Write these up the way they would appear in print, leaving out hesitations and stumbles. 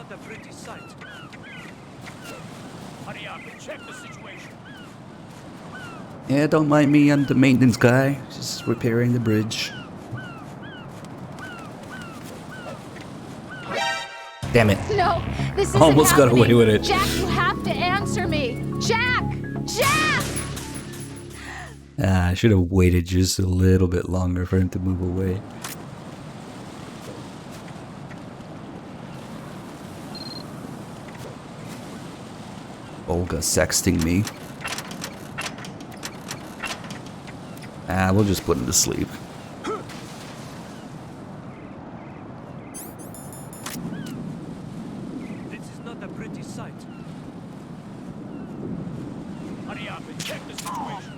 not a pretty sight. Hurry up and check the situation. Yeah, don't mind me, I'm the maintenance guy. Just repairing the bridge. Damn it. No, this isn't Almost got happening. away with it. Jack, you have to answer me. Jack! Jack! I should have waited just a little bit longer for him to move away. Olga sexting me. We'll just put him to sleep. This is not a pretty sight. Hurry up and check the situation.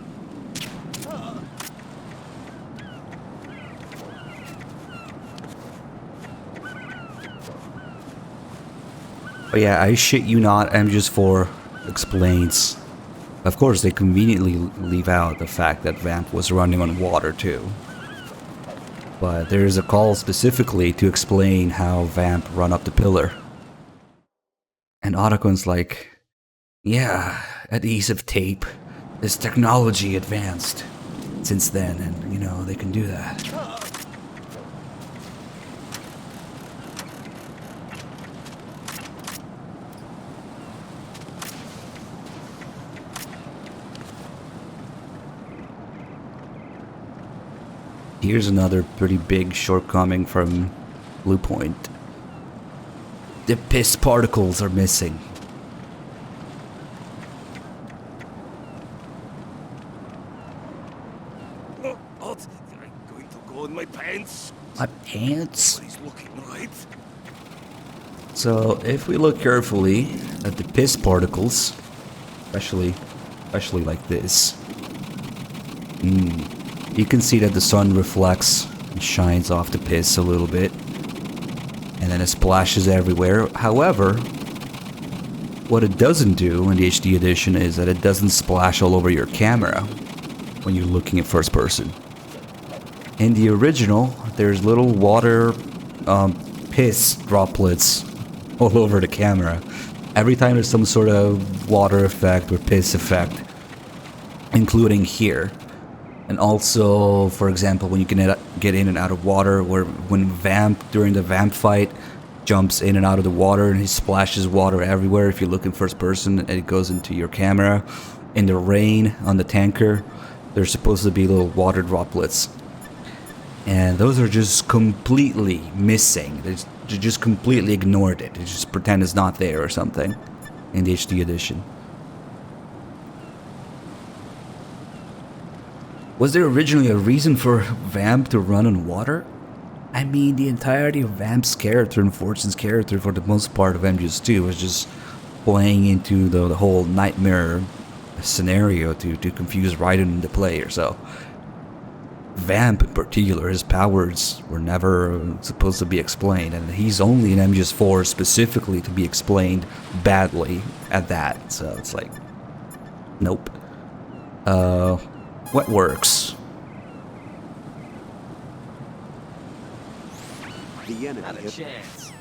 But yeah, I shit you not, MGS4 explains. Of course, they conveniently leave out the fact that Vamp was running on water too. But there is a call specifically to explain how Vamp run up the pillar. And Otacon's like, yeah, adhesive tape. This technology advanced since then, and you know, they can do that. Here's another pretty big shortcoming from Blue Point. The piss particles are missing. I'm going to go in my pants. My pants? He's looking right. So if we look carefully at the piss particles, especially like this, you can see that the sun reflects and shines off the piss a little bit, and then it splashes everywhere. However, what it doesn't do in the HD edition is that it doesn't splash all over your camera when you're looking at first person. In the original, there's little water piss droplets all over the camera. Every time there's some sort of water effect or piss effect, including here. And also, for example, when you can get in and out of water, where when Vamp, during the Vamp fight, jumps in and out of the water and he splashes water everywhere. If you look in first person, and it goes into your camera. In the rain on the tanker, there's supposed to be little water droplets. And those are just completely missing. They just completely ignored it. They just pretend it's not there or something in the HD edition. Was there originally a reason for Vamp to run on water? I mean, the entirety of Vamp's character and Fortune's character for the most part of MGS2 was just playing into the whole nightmare scenario to confuse Raiden into player. So Vamp in particular, his powers were never supposed to be explained, and he's only in MGS4 specifically to be explained badly at that. So it's like, nope. What works? The enemy Not a chance.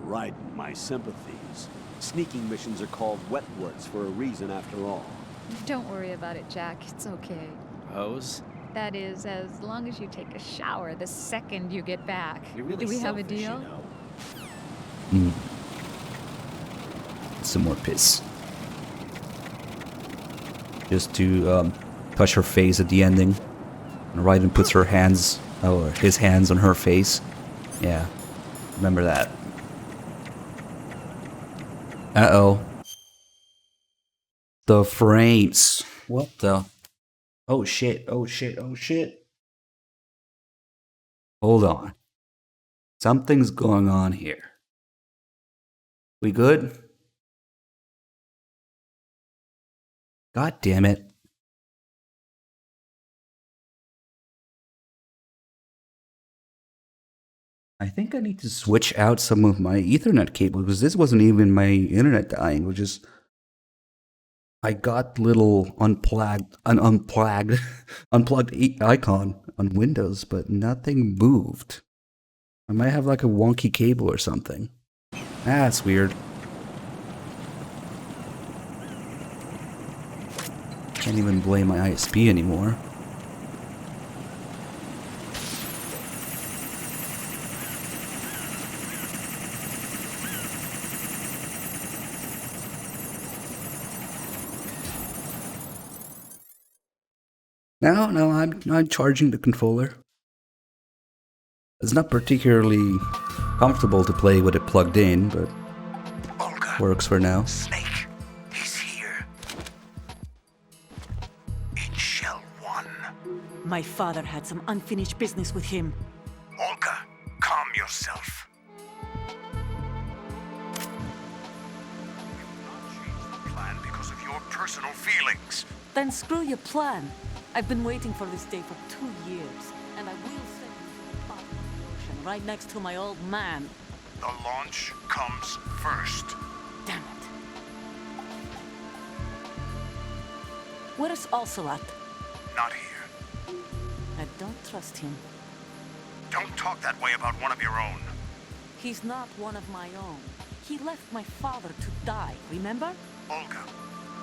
Right, my sympathies. Sneaking missions are called wet works for a reason after all. Don't worry about it, Jack. It's okay. Hose? That is, as long as you take a shower the second you get back. You're really Do we have a selfish, deal? you know. Some more piss. Just to touch her face at the ending. And Raiden puts her hands, or his hands on her face. Yeah, remember that. Uh-oh. The frames. What the? Oh shit, oh shit, oh shit. Hold on. Something's going on here. We good? God damn it. I think I need to switch out some of my Ethernet cable because this wasn't even my internet dying. It was just I got little unplugged icon on Windows, but nothing moved. I might have like a wonky cable or something. That's weird. Can't even blame my ISP anymore. No, I'm charging the controller. It's not particularly comfortable to play with it plugged in, but Olga. works for now. Snake. He's here. In Shell 1. My father had some unfinished business with him. Olga, calm yourself. We will not change the plan because of your personal feelings. Then screw your plan. I've been waiting for this day for 2 years, and I will send you to the bottom of the ocean, right next to my old man. The launch comes first. Damn it. Where is Ocelot? Not here. I don't trust him. Don't talk that way about one of your own. He's not one of my own. He left my father to die, remember? Olga,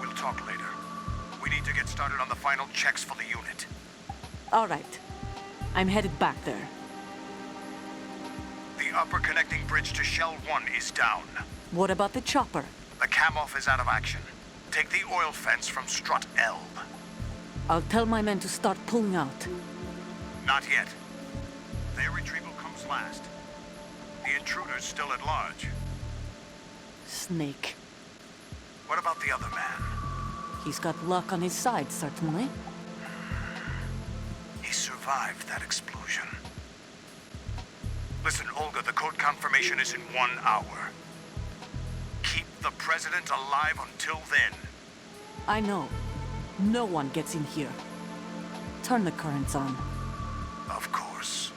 we'll talk later. We need to get started on the final checks for the unit. All right. I'm headed back there. The upper connecting bridge to Shell 1 is down. What about the chopper? The cam-off is out of action. Take the oil fence from strut L. I'll tell my men to start pulling out. Not yet. Their retrieval comes last. The intruder's still at large. Snake. What about the other man? He's got luck on his side, certainly. He survived that explosion. Listen, Olga, the code confirmation is in 1 hour. Keep the president alive until then. I know. No one gets in here. Turn the currents on. Of course.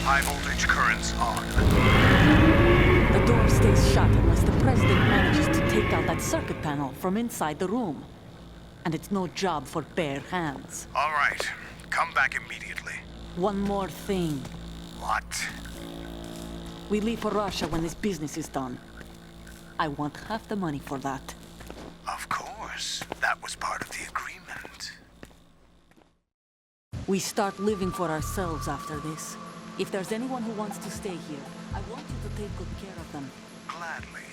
High voltage currents on. The door stays shut unless the president manages to take out that circuit panel from inside the room. And it's no job for bare hands. All right. Come back immediately. One more thing. What? We leave for Russia when this business is done. I want half the money for that. Of course. That was part of the agreement. We start living for ourselves after this. If there's anyone who wants to stay here, I want you to take good care of them. Gladly.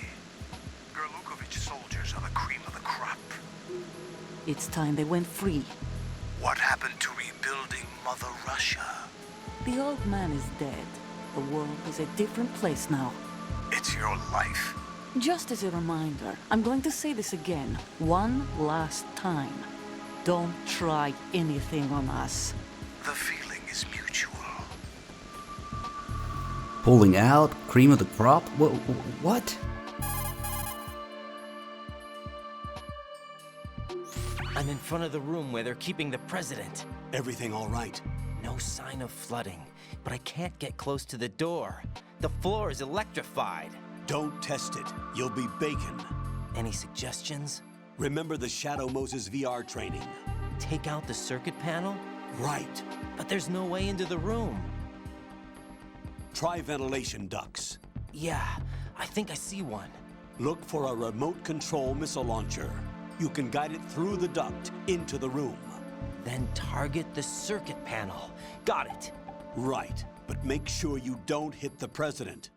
Gerlukovich soldiers are the cream of the crop. It's time they went free. What happened to rebuilding Mother Russia? The old man is dead. The world is a different place now. It's your life. Just as a reminder, I'm going to say this again, one last time. Don't try anything on us. The feeling is mutual. Pulling out? Cream of the crop? What? I'm in front of the room where they're keeping the president. Everything all right? No sign of flooding, but I can't get close to the door. The floor is electrified. Don't test it. You'll be bacon. Any suggestions? Remember the Shadow Moses VR training? Take out the circuit panel? Right. But there's no way into the room. Try ventilation ducts. Yeah, I think I see one. Look for a remote control missile launcher. You can guide it through the duct into the room. Then target the circuit panel. Got it. Right, but make sure you don't hit the president.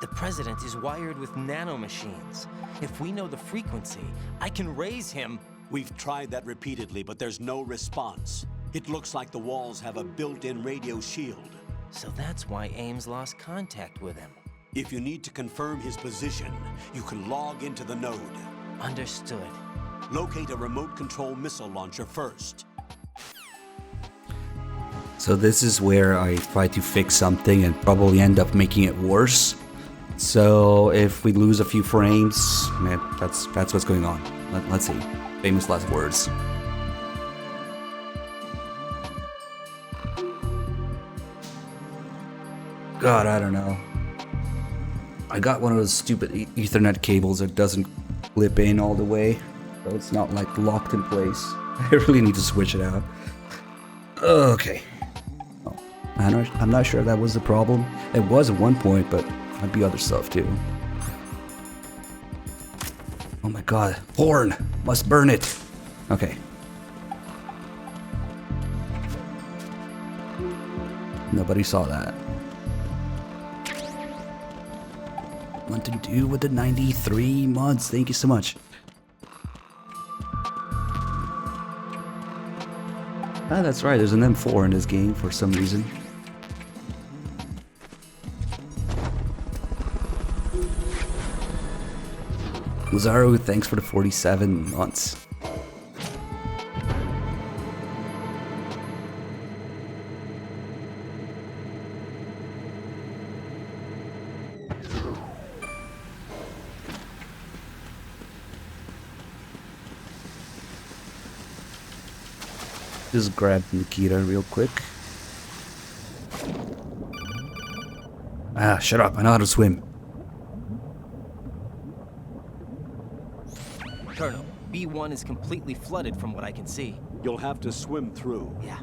The president is wired with nanomachines. If we know the frequency, I can raise him. We've tried that repeatedly, but there's no response. It looks like the walls have a built-in radio shield. So that's why Ames lost contact with him. If you need to confirm his position, you can log into the node. Understood. Locate a remote control missile launcher first. So this is where I try to fix something and probably end up making it worse. So if we lose a few frames, man, that's what's going on. Let's see. Famous last words. God, I don't know. I got one of those stupid Ethernet cables that doesn't clip in all the way, so it's not like locked in place. I really need to switch it out. Okay. Oh, I'm not sure that was the problem. It was at one point, but might be other stuff too. Oh my god, horn! Must burn it! Okay. Nobody saw that. What to do with the 93 mods? Thank you so much. Ah, that's right, there's an M4 in this game for some reason. Lazaru, thanks for the 47 months. Just grab Nikita real quick. Ah, shut up, I know how to swim. Colonel, B1 is completely flooded from what I can see. You'll have to swim through. Yeah.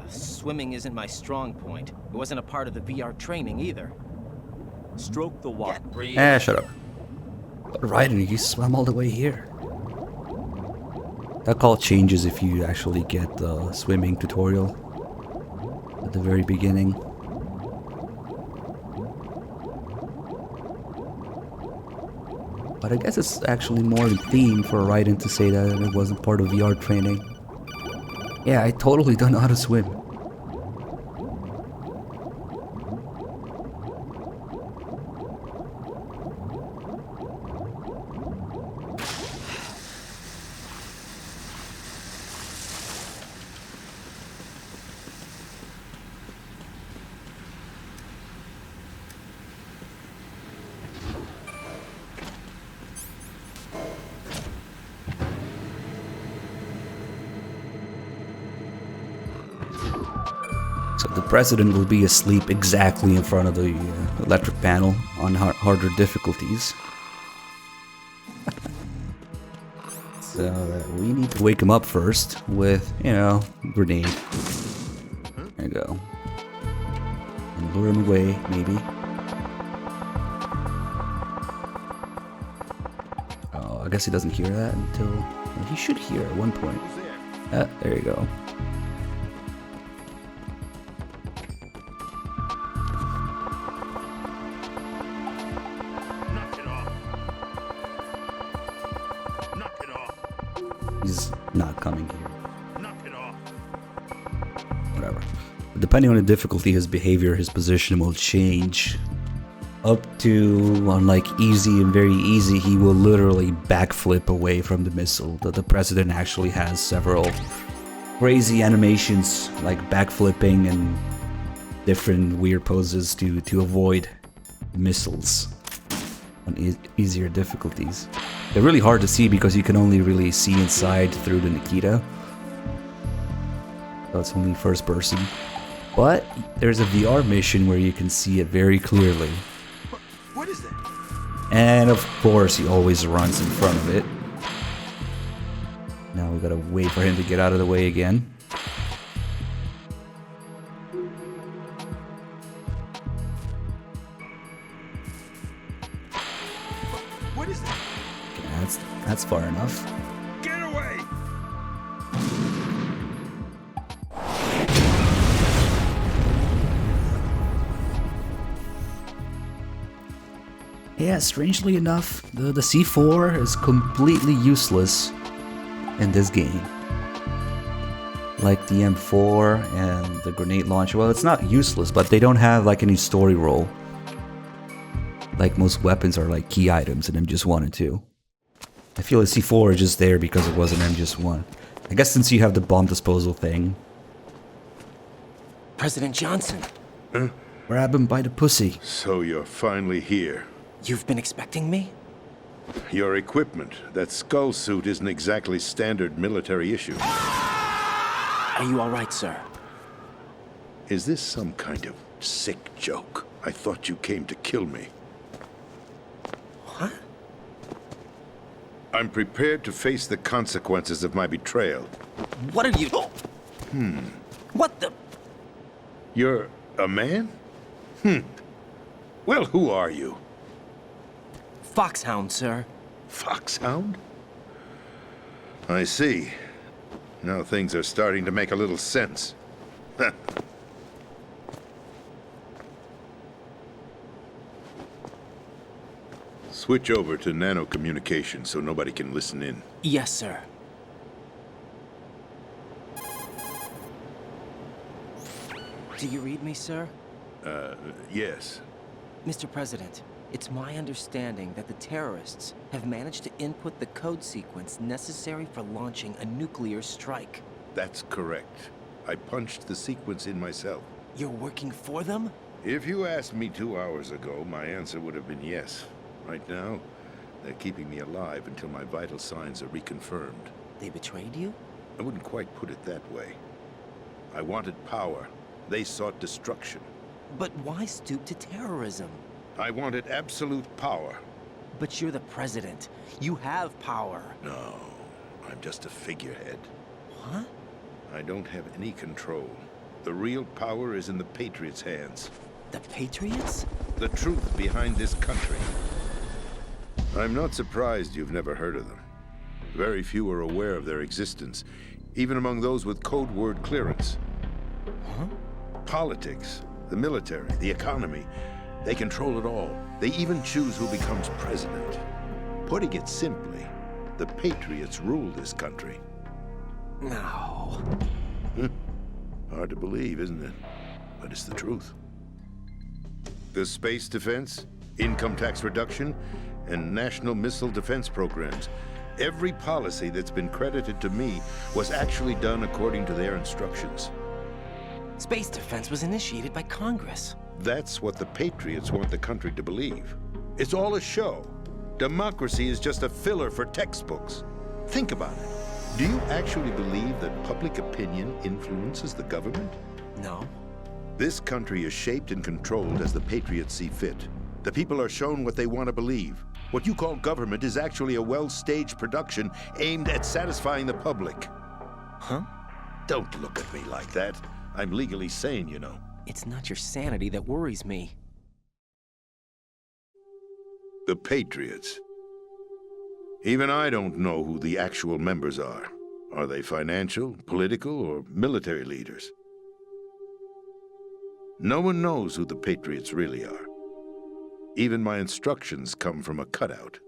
Swimming isn't my strong point. It wasn't a part of the VR training either. Stroke the water. Ah, shut up. Right, and you swam all the way here. That call changes if you actually get the swimming tutorial at the very beginning. But I guess it's actually more in theme for Raiden to say that it wasn't part of VR training. Yeah, I totally don't know how to swim. So the president will be asleep exactly in front of the electric panel on harder difficulties. So we need to wake him up first with, you know, grenade. There you go. And lure him away, maybe. Oh, I guess he doesn't hear that until... Well, he should hear at one point. There you go. He's not coming here. Whatever. Depending on the difficulty, his behavior, his position will change. Up to, on like easy and very easy, he will literally backflip away from the missile. The president actually has several crazy animations, like backflipping and different weird poses to avoid missiles on easier difficulties. They're really hard to see because you can only really see inside through the Nikita. So it's only first person. But there's a VR mission where you can see it very clearly. What is that? And of course he always runs in front of it. Now we gotta wait for him to get out of the way again. What is that? Okay, that's far enough. Get away! Yeah, strangely enough, the C4 is completely useless in this game. Like the M4 and the grenade launcher. Well, it's not useless, but they don't have like any story role. Like most weapons are like key items in MGS1 and 2. I feel the C4 is just there because it was an MGS1. I guess since you have the bomb disposal thing. President Johnson, Grab him by the pussy. So you're finally here. you've been expecting me? Your equipment, that skull suit isn't exactly standard military issue. Are you all right, sir? Is this some kind of sick joke? I thought you came to kill me. What? I'm prepared to face the consequences of my betrayal. What are you... What the... You're a man? Well, who are you? Foxhound, sir. Foxhound? I see. Now things are starting to make a little sense. Switch over to nano-communication so nobody can listen in. Yes, sir. Do you read me, sir? Yes. Mr. President, it's my understanding that the terrorists have managed to input the code sequence necessary for launching a nuclear strike. That's correct. I punched the sequence in myself. You're working for them? If you asked me 2 hours ago, my answer would have been yes. Right now, they're keeping me alive until my vital signs are reconfirmed. They betrayed you? I wouldn't quite put it that way. I wanted power. They sought destruction. But why stoop to terrorism? I wanted absolute power. But you're the president. You have power. No, I'm just a figurehead. What? I don't have any control. The real power is in the Patriots' hands. The Patriots? The truth behind this country. I'm not surprised you've never heard of them. Very few are aware of their existence, even among those with code word clearance. Huh? Politics, the military, the economy, they control it all. They even choose who becomes president. Putting it simply, the Patriots rule this country. No. Hard to believe, isn't it? But it's the truth. The space defense, income tax reduction, and national missile defense programs. Every policy that's been credited to me was actually done according to their instructions. Space defense was initiated by Congress. That's what the Patriots want the country to believe. It's all a show. Democracy is just a filler for textbooks. Think about it. Do you actually believe that public opinion influences the government? No. This country is shaped and controlled as the Patriots see fit. The people are shown what they want to believe. What you call government is actually a well-staged production aimed at satisfying the public. Huh? Don't look at me like that. I'm legally sane, you know. It's not your sanity that worries me. The Patriots. Even I don't know who the actual members are. Are they financial, political, or military leaders? No one knows who the Patriots really are. Even my instructions come from a cutout.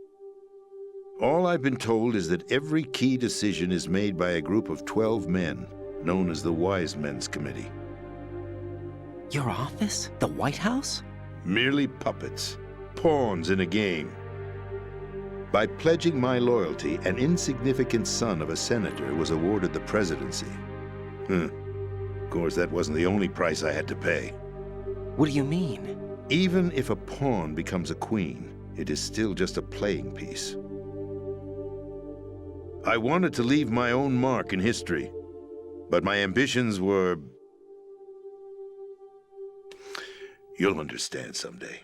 All I've been told is that every key decision is made by a group of 12 men, known as the Wise Men's Committee. Your office? The White House? Merely puppets, pawns in a game. By pledging my loyalty, an insignificant son of a senator was awarded the presidency. Of course, that wasn't the only price I had to pay. What do you mean? Even if a pawn becomes a queen, it is still just a playing piece. I wanted to leave my own mark in history, but my ambitions were... You'll understand someday.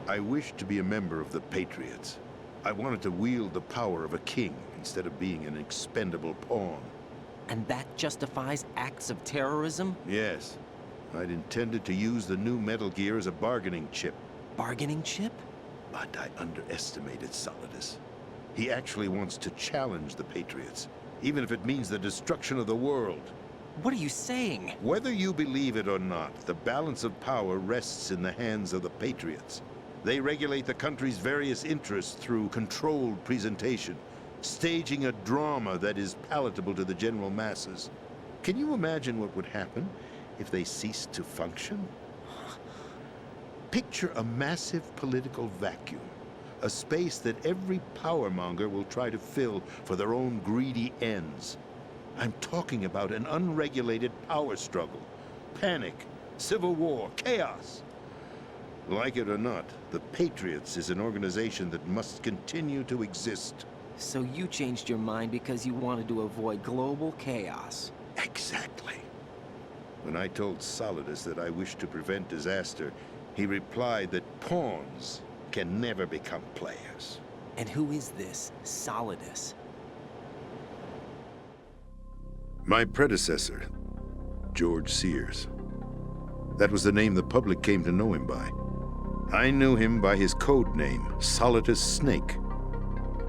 I wished to be a member of the Patriots. I wanted to wield the power of a king instead of being an expendable pawn. And that justifies acts of terrorism? Yes. I'd intended to use the new Metal Gear as a bargaining chip. Bargaining chip? But I underestimated Solidus. He actually wants to challenge the Patriots, even if it means the destruction of the world. What are you saying? Whether you believe it or not, the balance of power rests in the hands of the Patriots. They regulate the country's various interests through controlled presentation, staging a drama that is palatable to the general masses. Can you imagine what would happen if they ceased to function? Picture a massive political vacuum, a space that every powermonger will try to fill for their own greedy ends. I'm talking about an unregulated power struggle, panic, civil war, chaos. Like it or not, the Patriots is an organization that must continue to exist. So you changed your mind because you wanted to avoid global chaos. Exactly. When I told Solidus that I wished to prevent disaster, He replied that pawns can never become players. And who is this Solidus? My predecessor, George Sears. That was the name the public came to know him by. I knew him by his code name, Solidus Snake.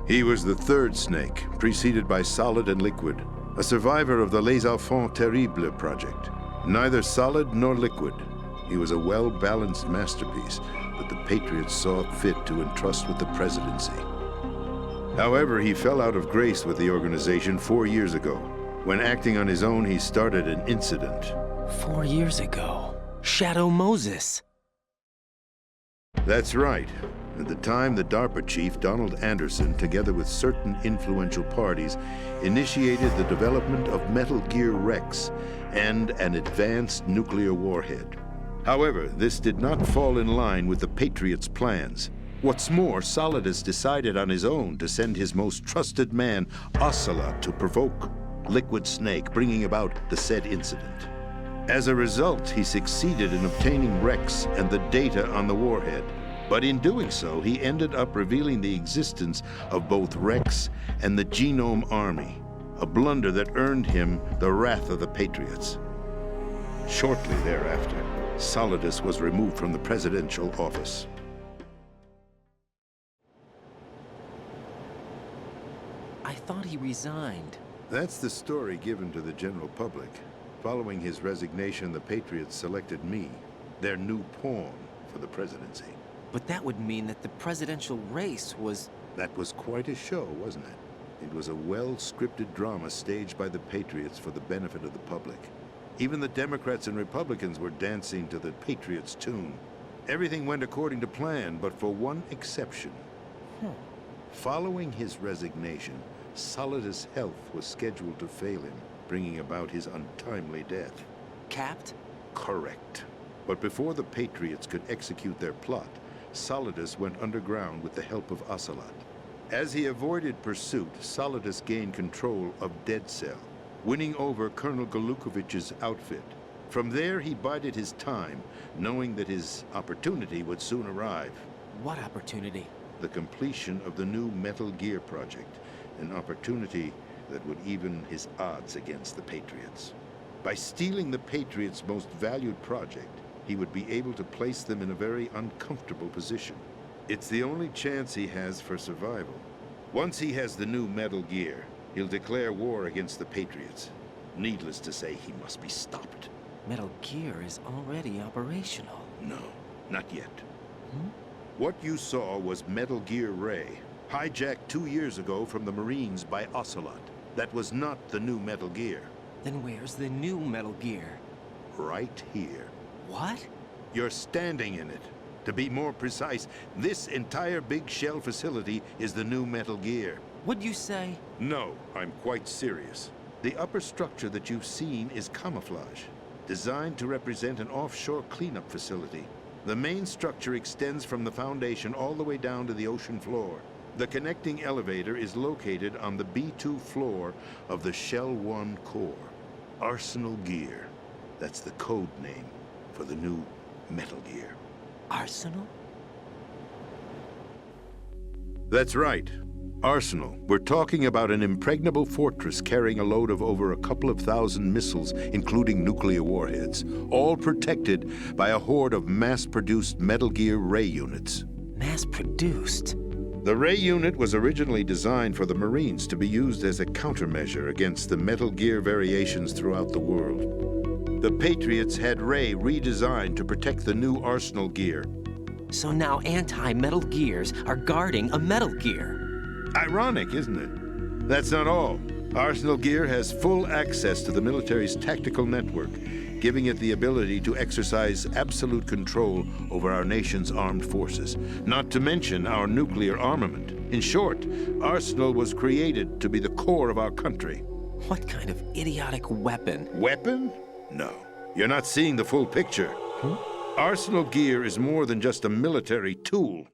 He was the third snake, preceded by Solid and Liquid, a survivor of the Les Enfants Terribles project. Neither solid nor liquid, he was a well-balanced masterpiece that the Patriots saw fit to entrust with the presidency. However, he fell out of grace with the organization 4 years ago. When acting on his own, he started an incident. 4 years ago. Shadow Moses. That's right. At the time, the DARPA chief, Donald Anderson, together with certain influential parties, initiated the development of Metal Gear Rex and an advanced nuclear warhead. However, this did not fall in line with the Patriots' plans. What's more, Solidus decided on his own to send his most trusted man, Ocelot, to provoke Liquid Snake, bringing about the said incident. As a result, he succeeded in obtaining Rex and the data on the warhead. But in doing so, he ended up revealing the existence of both Rex and the Genome Army, a blunder that earned him the wrath of the Patriots. Shortly thereafter, Solidus was removed from the presidential office. I thought he resigned. That's the story given to the general public. Following his resignation, the Patriots selected me, their new pawn, for the presidency. But that would mean that the presidential race was... That was quite a show, wasn't it? It was a well-scripted drama staged by the Patriots for the benefit of the public. Even the Democrats and Republicans were dancing to the Patriots' tune. Everything went according to plan, but for one exception. Following his resignation, Solidus' health was scheduled to fail him, bringing about his untimely death. Capped? Correct. But before the Patriots could execute their plot, Solidus went underground with the help of Ocelot. As he avoided pursuit, Solidus gained control of Dead Cell, winning over Colonel Galukovich's outfit. From there, he bided his time, knowing that his opportunity would soon arrive. What opportunity? The completion of the new Metal Gear project, an opportunity that would even his odds against the Patriots. By stealing the Patriots' most valued project, he would be able to place them in a very uncomfortable position. It's the only chance he has for survival. Once he has the new Metal Gear, he'll declare war against the Patriots. Needless to say, he must be stopped. Metal Gear is already operational. No, not yet. What you saw was Metal Gear Ray, hijacked 2 years ago from the Marines by Ocelot. That was not the new Metal Gear. Then where's the new Metal Gear? Right here. What? You're standing in it. To be more precise, this entire big shell facility is the new Metal Gear. What'd you say? No, I'm quite serious. The upper structure that you've seen is camouflage, designed to represent an offshore cleanup facility. The main structure extends from the foundation all the way down to the ocean floor. The connecting elevator is located on the B2 floor of the Shell 1 core. Arsenal Gear. That's the code name for the new Metal Gear. Arsenal? That's right. Arsenal. We're talking about an impregnable fortress carrying a load of over a couple of thousand missiles, including nuclear warheads, all protected by a horde of mass-produced Metal Gear Ray units. Mass-produced? The Ray unit was originally designed for the Marines to be used as a countermeasure against the Metal Gear variations throughout the world. The Patriots had Ray redesigned to protect the new Arsenal Gear. So now anti-Metal Gears are guarding a Metal Gear. Ironic, isn't it? That's not all. Arsenal Gear has full access to the military's tactical network, giving it the ability to exercise absolute control over our nation's armed forces, not to mention our nuclear armament. In short, Arsenal was created to be the core of our country. What kind of idiotic weapon? Weapon? No. You're not seeing the full picture. Arsenal Gear is more than just a military tool.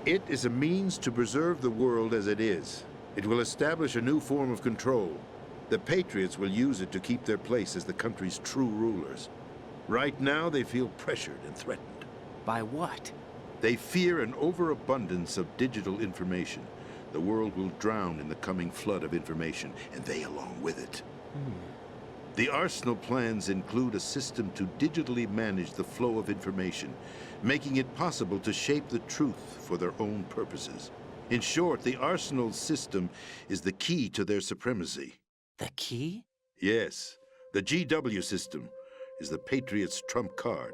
It is a means to preserve the world as it is. It will establish a new form of control. The Patriots will use it to keep their place as the country's true rulers. Right now, they feel pressured and threatened. By what? They fear an overabundance of digital information. The world will drown in the coming flood of information, and they along with it. The Arsenal plans include a system to digitally manage the flow of information, making it possible to shape the truth for their own purposes. In short, the Arsenal system is the key to their supremacy. The key? Yes, the GW system is the Patriots' trump card.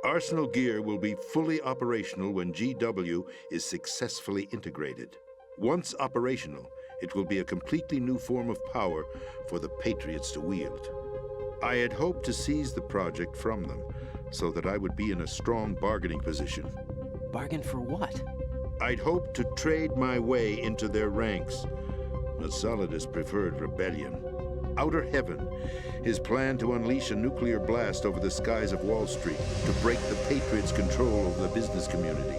Arsenal gear will be fully operational when GW is successfully integrated. Once operational, it will be a completely new form of power for the Patriots to wield. I had hoped to seize the project from them so that I would be in a strong bargaining position. Bargain for what? I'd hoped to trade my way into their ranks, but Solidus preferred rebellion. Outer Heaven, his plan to unleash a nuclear blast over the skies of Wall Street to break the Patriots' control over the business community,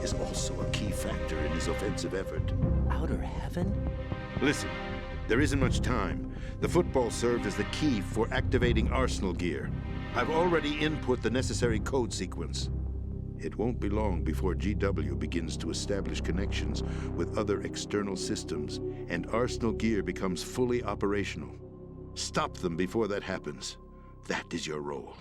is also a key factor in his offensive effort. Outer Heaven? Listen, there isn't much time. The football served as the key for activating Arsenal gear. I've already input the necessary code sequence. It won't be long before GW begins to establish connections with other external systems, and Arsenal gear becomes fully operational. Stop them before that happens. That is your role.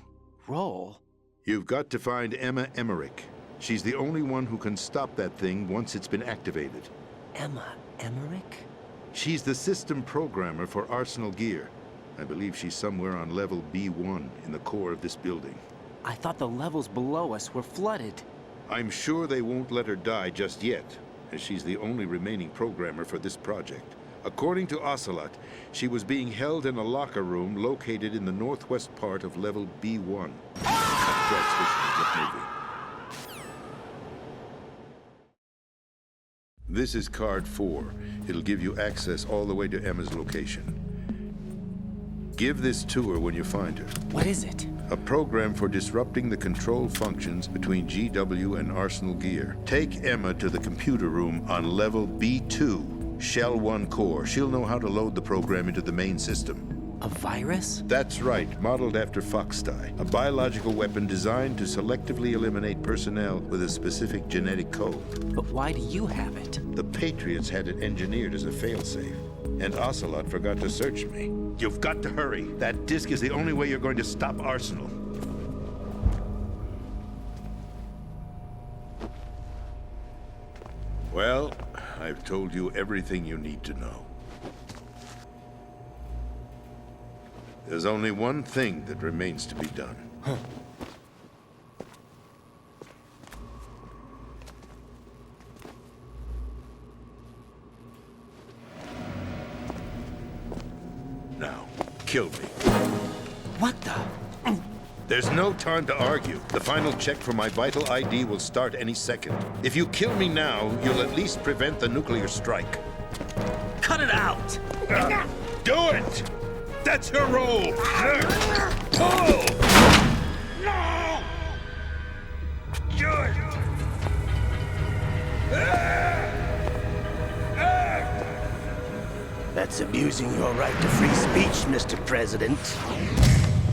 Role? You've got to find Emma Emmerich. She's the only one who can stop that thing once it's been activated. Emma Emmerich? She's the system programmer for Arsenal gear. I believe she's somewhere on level B1 in the core of this building. I thought the levels below us were flooded. I'm sure they won't let her die just yet, as she's the only remaining programmer for this project. According to Ocelot, she was being held in a locker room located in the northwest part of level B1. Get moving. This is card 4. It'll give you access all the way to Emma's location. Give this to her when you find her. What is it? A program for disrupting the control functions between GW and Arsenal gear. Take Emma to the computer room on level B2, Shell 1 core. She'll know how to load the program into the main system. A virus? That's right, modeled after Foxdie, a biological weapon designed to selectively eliminate personnel with a specific genetic code. But why do you have it? The Patriots had it engineered as a failsafe, and Ocelot forgot to search me. You've got to hurry. That disk is the only way you're going to stop Arsenal. Well, I've told you everything you need to know. There's only one thing that remains to be done. Now, kill me. What the? There's no time to argue. The final check for my vital ID will start any second. If you kill me now, you'll at least prevent the nuclear strike. Cut it out! Do it! That's your role! Pull! No! Do it! That's abusing your right to free speech, Mr. President.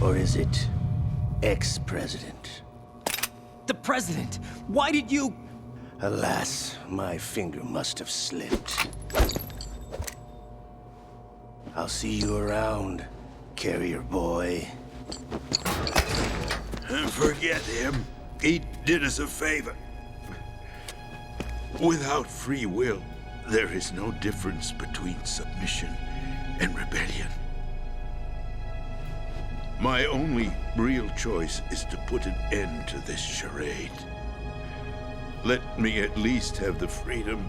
Or is it ex-president? The president! Why did you... Alas, my finger must have slipped. I'll see you around, carrier boy. Forget him. He did us a favor. Without free will, there is no difference between submission and rebellion. My only real choice is to put an end to this charade. Let me at least have the freedom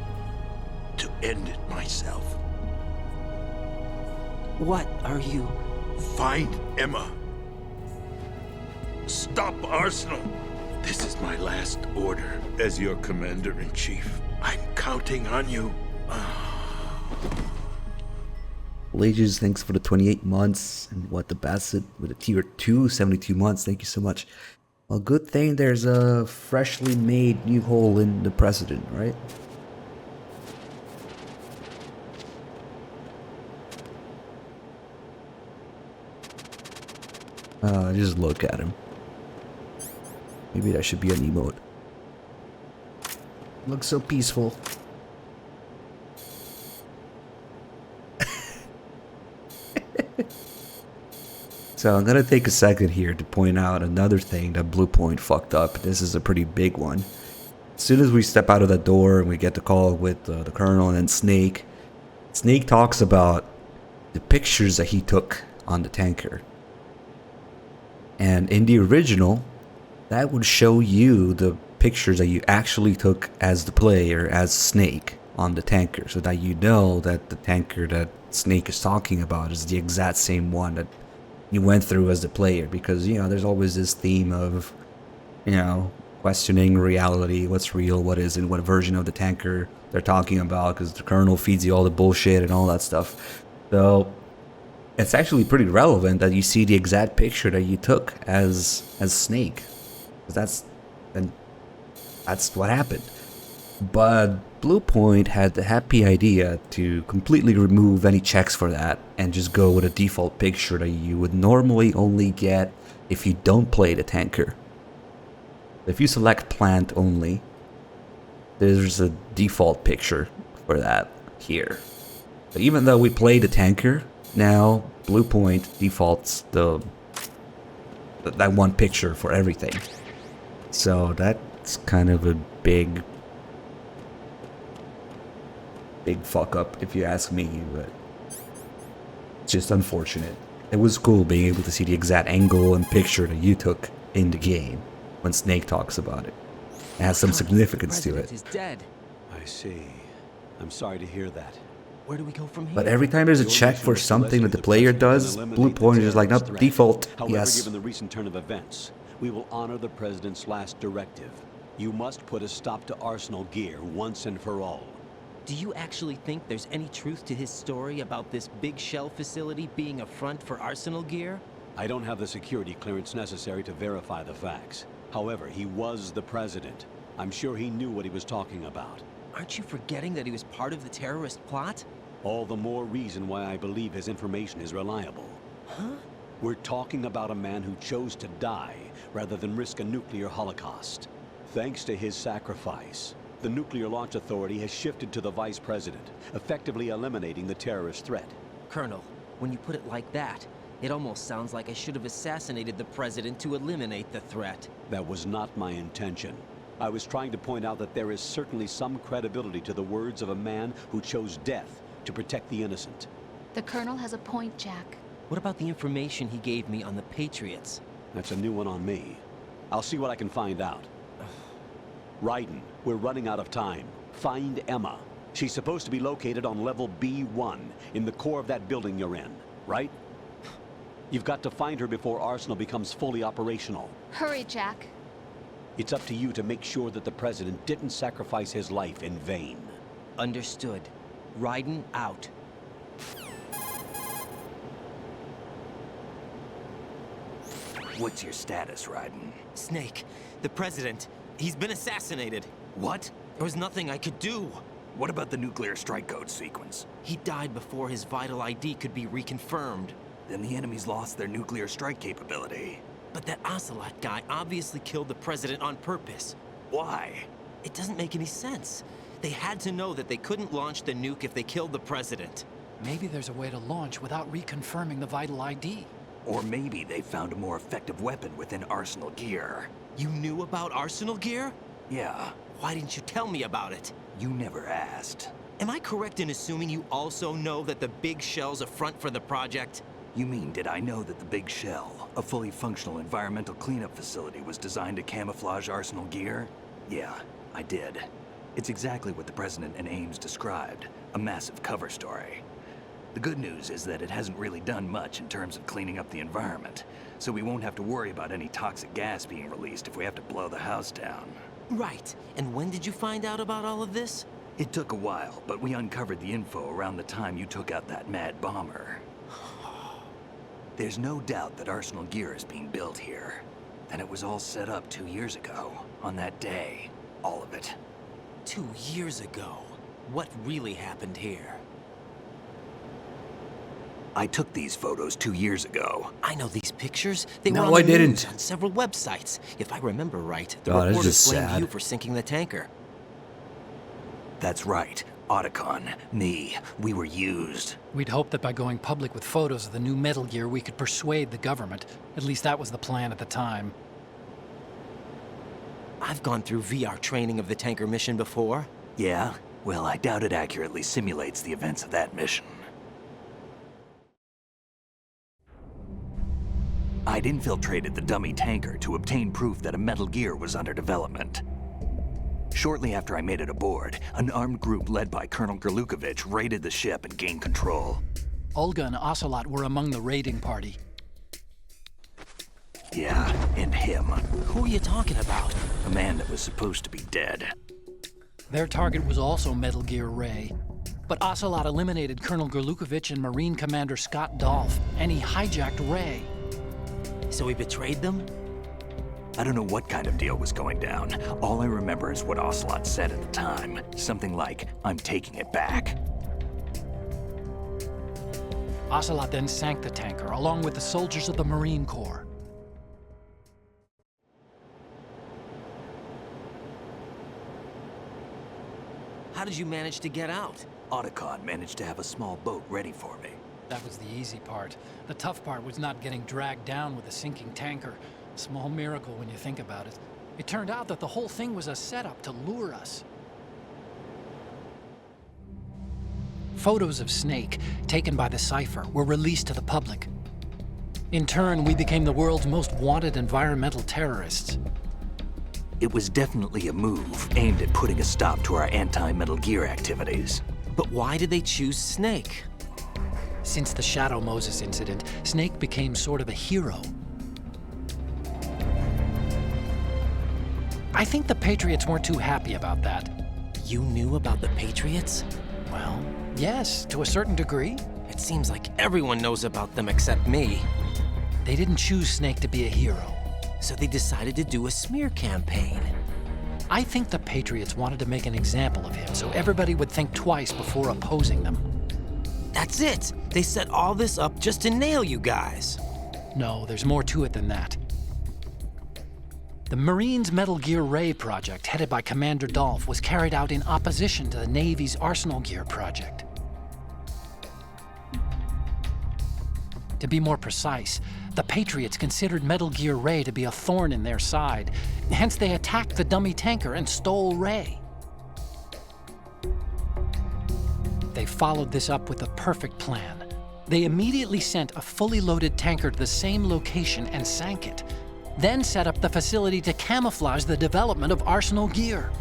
to end it myself. What are you... Find Emma. Stop Arsenal. This is my last order as your commander-in-chief. I'm counting on you. Lages, thanks for the 28 months. And what the Bassett with a tier 2, 72 months. Thank you so much. Well, good thing there's a freshly made new hole in the president, right? Just look at him. Maybe that should be an emote. Looks so peaceful. So I'm gonna take a second here to point out another thing that Blue Point fucked up. This is a pretty big one. As soon as we step out of the door and we get the call with the Colonel and then Snake, Snake talks about the pictures that he took on the tanker. And in the original, that would show you the pictures that you actually took as the player, as Snake, on the tanker, so that you know that the tanker that Snake is talking about is the exact same one that you went through as the player. Because, you know, there's always this theme of, you know, questioning reality, what's real, what isn't, what version of the tanker they're talking about, because the Colonel feeds you all the bullshit and all that stuff. So it's actually pretty relevant that you see the exact picture that you took as Snake, because that's what happened. But Blue Point had the happy idea to completely remove any checks for that and just go with a default picture that you would normally only get if you don't play the tanker. If you select plant only, there's a default picture for that here. But even though we play the tanker, now Blue Point defaults that one picture for everything. So that's kind of a big fuck up, if you ask me, but it's just unfortunate. It was cool being able to see the exact angle and picture that you took in the game when Snake talks about it. It has some significance to it. Is dead. I see. I'm sorry to hear that. Where do we go from here? But every time there's a check for something that the player does, Blue Point is just like, nope, default, However, yes. given the recent turn of events, we will honor the President's last directive. You must put a stop to Arsenal gear once and for all. Do you actually think there's any truth to his story about this big shell facility being a front for Arsenal gear? I don't have the security clearance necessary to verify the facts. However, he was the President. I'm sure he knew what he was talking about. Aren't you forgetting that he was part of the terrorist plot? All the more reason why I believe his information is reliable. Huh? We're talking about a man who chose to die rather than risk a nuclear holocaust. Thanks to his sacrifice, the Nuclear Launch Authority has shifted to the Vice President, effectively eliminating the terrorist threat. Colonel, when you put it like that, it almost sounds like I should have assassinated the President to eliminate the threat. That was not my intention. I was trying to point out that there is certainly some credibility to the words of a man who chose death to protect the innocent. The Colonel has a point, Jack. What about the information he gave me on the Patriots? That's a new one on me. I'll see what I can find out. Raiden, we're running out of time. Find Emma. She's supposed to be located on level B1, in the core of that building you're in, right? You've got to find her before Arsenal becomes fully operational. Hurry, Jack. It's up to you to make sure that the President didn't sacrifice his life in vain. Understood. Raiden out. What's your status, Raiden? Snake, the President, he's been assassinated. What? There was nothing I could do. What about the nuclear strike code sequence? He died before his vital ID could be reconfirmed. Then the enemy's lost their nuclear strike capability. But that Ocelot guy obviously killed the President on purpose. Why? It doesn't make any sense. They had to know that they couldn't launch the nuke if they killed the President. Maybe there's a way to launch without reconfirming the vital ID. Or maybe they found a more effective weapon within Arsenal gear. You knew about Arsenal gear? Yeah, Why didn't you tell me about it? you never asked. Am I correct in assuming you also know that the big shell's a front for the project? You mean, did I know that the Big Shell, a fully functional environmental cleanup facility, was designed to camouflage Arsenal gear? Yeah, I did. It's exactly what the President and Ames described, a massive cover story. The good news is that it hasn't really done much in terms of cleaning up the environment, so we won't have to worry about any toxic gas being released if we have to blow the house down. Right. And when did you find out about all of this? It took a while, but we uncovered the info around the time you took out that mad bomber. There's no doubt that Arsenal gear is being built here. And it was all set up 2 years ago, on that day. All of it. 2 years ago. What really happened here? I took these photos 2 years ago. I know these pictures. They No, were on I the didn't. news on several websites. If I remember right, the Oh, that's reporters just blamed sad. you for sinking the tanker. That's right. Otacon, me, we were used. We'd hoped that by going public with photos of the new Metal Gear, we could persuade the government. At least that was the plan at the time. I've gone through VR training of the tanker mission before. Yeah? Well, I doubt it accurately simulates the events of that mission. I'd infiltrated the dummy tanker to obtain proof that a Metal Gear was under development. Shortly after I made it aboard, an armed group led by Colonel Gerlukovich raided the ship and gained control. Olga and Ocelot were among the raiding party. Yeah, and him. Who are you talking about? A man that was supposed to be dead. Their target was also Metal Gear Ray. But Ocelot eliminated Colonel Gerlukovich and Marine Commander Scott Dolph, and he hijacked Ray. So he betrayed them? I don't know what kind of deal was going down. All I remember is what Ocelot said at the time. Something like, "I'm taking it back." Ocelot then sank the tanker, along with the soldiers of the Marine Corps. How did you manage to get out? Otacon managed to have a small boat ready for me. That was the easy part. The tough part was not getting dragged down with a sinking tanker. A small miracle when you think about it. It turned out that the whole thing was a setup to lure us. Photos of Snake, taken by the Cypher, were released to the public. In turn, we became the world's most wanted environmental terrorists. It was definitely a move aimed at putting a stop to our anti-Metal Gear activities. But why did they choose Snake? Since the Shadow Moses incident, Snake became sort of a hero. I think the Patriots weren't too happy about that. You knew about the Patriots? Well, yes, to a certain degree. It seems like everyone knows about them except me. They didn't choose Snake to be a hero. So they decided to do a smear campaign. I think the Patriots wanted to make an example of him so everybody would think twice before opposing them. That's it! They set all this up just to nail you guys. No, there's more to it than that. The Marines' Metal Gear Ray project, headed by Commander Dolph, was carried out in opposition to the Navy's Arsenal Gear project. To be more precise, the Patriots considered Metal Gear Ray to be a thorn in their side. Hence, they attacked the dummy tanker and stole Ray. They followed this up with a perfect plan. They immediately sent a fully loaded tanker to the same location and sank it, then set up the facility to camouflage the development of Arsenal Gear.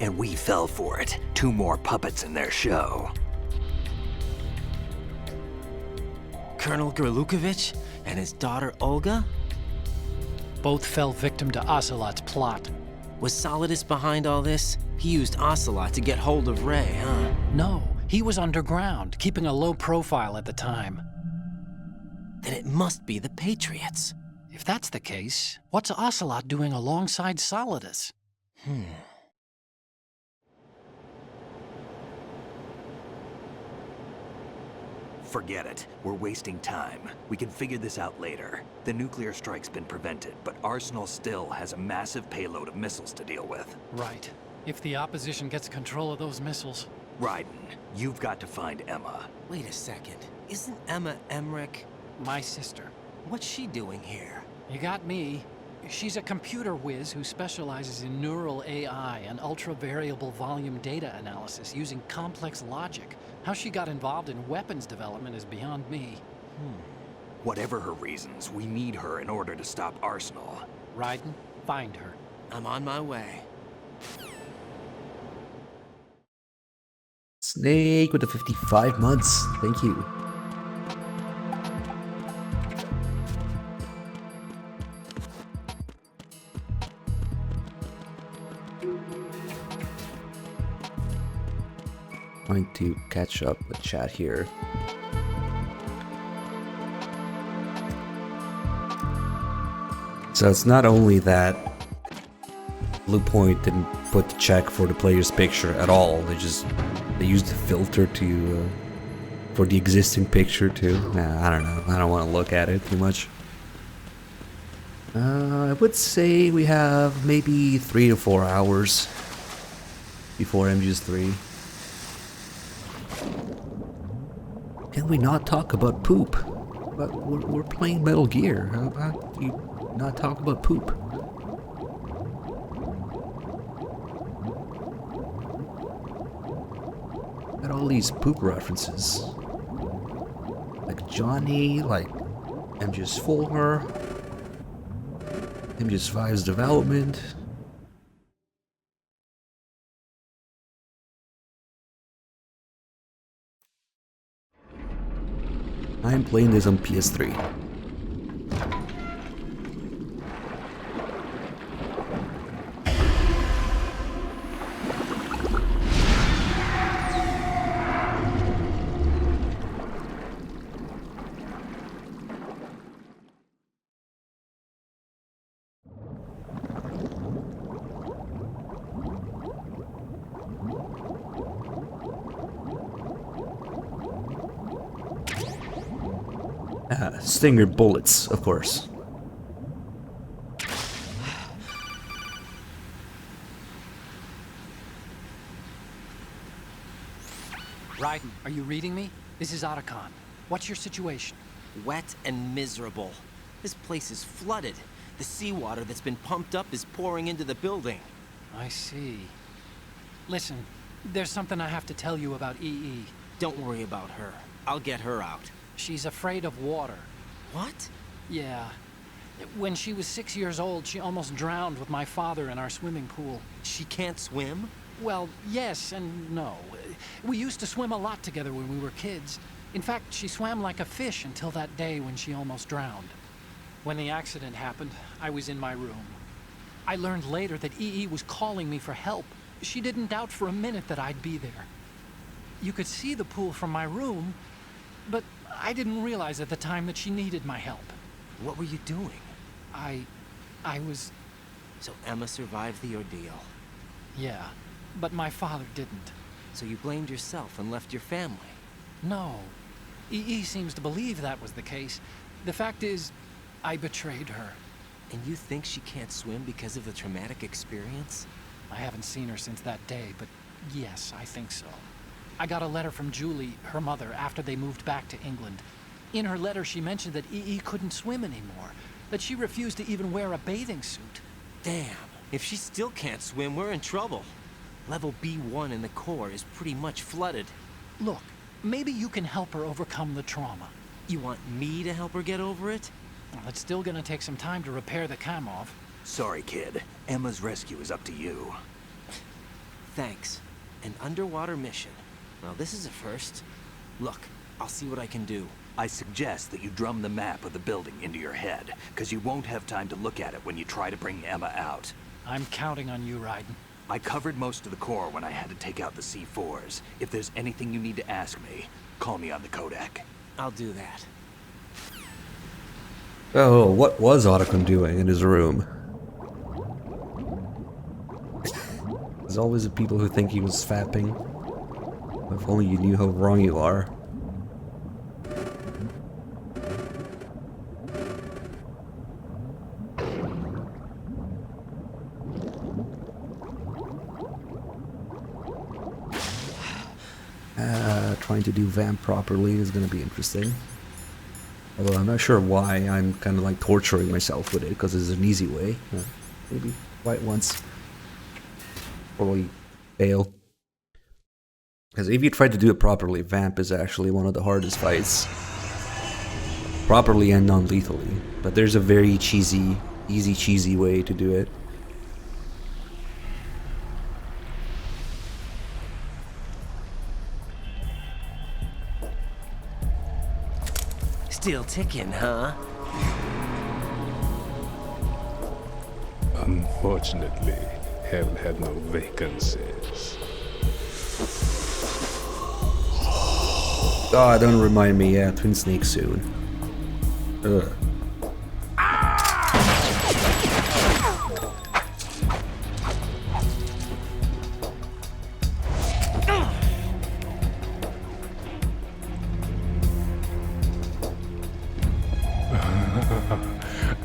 And we fell for it. 2 more puppets in their show. Colonel Gerlukovich and his daughter Olga? Both fell victim to Ocelot's plot. Was Solidus behind all this? He used Ocelot to get hold of Ray, huh? No, he was underground, keeping a low profile at the time. Then it must be the Patriots. If that's the case, what's Ocelot doing alongside Solidus? Forget it. We're wasting time. We can figure this out later. The nuclear strike's been prevented, but Arsenal still has a massive payload of missiles to deal with. Right. If the opposition gets control of those missiles. Raiden, you've got to find Emma. Wait a second. Isn't Emma Emmerich? My sister. What's she doing here? You got me. She's a computer whiz who specializes in neural AI and ultra-variable volume data analysis using complex logic. How she got involved in weapons development is beyond me. Whatever her reasons, we need her in order to stop Arsenal. Raiden, find her. I'm on my way. Snake with the 55 months. Thank you. Trying to catch up with chat here. So it's not only that Blue Point didn't put the check for the player's picture at all. They used the filter to for the existing picture too. Nah, I don't know. I don't want to look at it too much. I would say we have maybe 3 to 4 hours before MGS3. Can we not talk about poop? But we're playing Metal Gear. How do you not talk about poop? Got all these poop references. Like Johnny, like MGS4, MGS5's development. I'm playing this on PS3. Stinger bullets, of course. Raiden, are you reading me? This is Otacon. What's your situation? Wet and miserable. This place is flooded. The seawater that's been pumped up is pouring into the building. I see. Listen, there's something I have to tell you about EE. Don't worry about her. I'll get her out. She's afraid of water. What? Yeah. When she was 6 years old, she almost drowned with my father in our swimming pool. She can't swim? Well, yes and no. We used to swim a lot together when we were kids. In fact, she swam like a fish until that day when she almost drowned. When the accident happened, I was in my room. I learned later that EE was calling me for help. She didn't doubt for a minute that I'd be there. You could see the pool from my room, but I didn't realize at the time that she needed my help. What were you doing? I was... So Emma survived the ordeal. Yeah, but my father didn't. So you blamed yourself and left your family? No. EE seems to believe that was the case. The fact is, I betrayed her. And you think she can't swim because of the traumatic experience? I haven't seen her since that day, but yes, I think so. I got a letter from Julie, her mother, after they moved back to England. In her letter, she mentioned that EE couldn't swim anymore, that she refused to even wear a bathing suit. Damn, if she still can't swim, we're in trouble. Level B1 in the core is pretty much flooded. Look, maybe you can help her overcome the trauma. You want me to help her get over it? Well, it's still gonna take some time to repair the Kamov. Sorry, kid. Emma's rescue is up to you. Thanks. An underwater mission. Well, this is a first. Look, I'll see what I can do. I suggest that you drum the map of the building into your head, because you won't have time to look at it when you try to bring Emma out. I'm counting on you, Raiden. I covered most of the core when I had to take out the C4s. If there's anything you need to ask me, call me on the codec. I'll do that. Oh, what was Otacon doing in his room? There's always the people who think he was fapping. If only you knew how wrong you are. Trying to do vamp properly is going to be interesting. Although I'm not sure why I'm kind of like torturing myself with it, because it's an easy way. Maybe try it once. Probably fail. Because if you try to do it properly, vamp is actually one of the hardest fights. Properly and non-lethally. But there's a very cheesy, easy cheesy way to do it. Still ticking, huh? Unfortunately, haven't had no vacancies. God, don't remind me, yeah, Twin Snake soon. Ugh.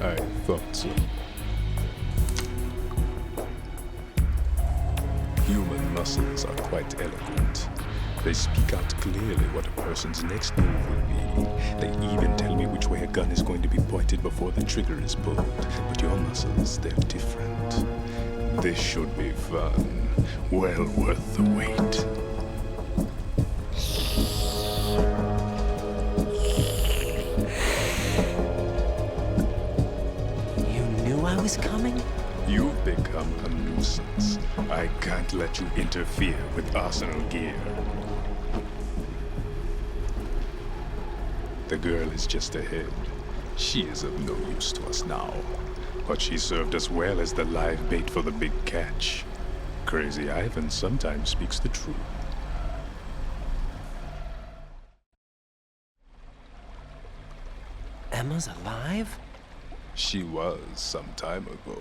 I thought so. Human muscles are quite eloquent. They speak out clearly what a person's next move will be. They even tell me which way a gun is going to be pointed before the trigger is pulled. But your muscles, they're different. This should be fun. Well worth the wait. You knew I was coming? You've become a nuisance. I can't let you interfere with Arsenal gear. The girl is just ahead. She is of no use to us now. But she served us well as the live bait for the big catch. Crazy Ivan sometimes speaks the truth. Emma's alive? She was some time ago.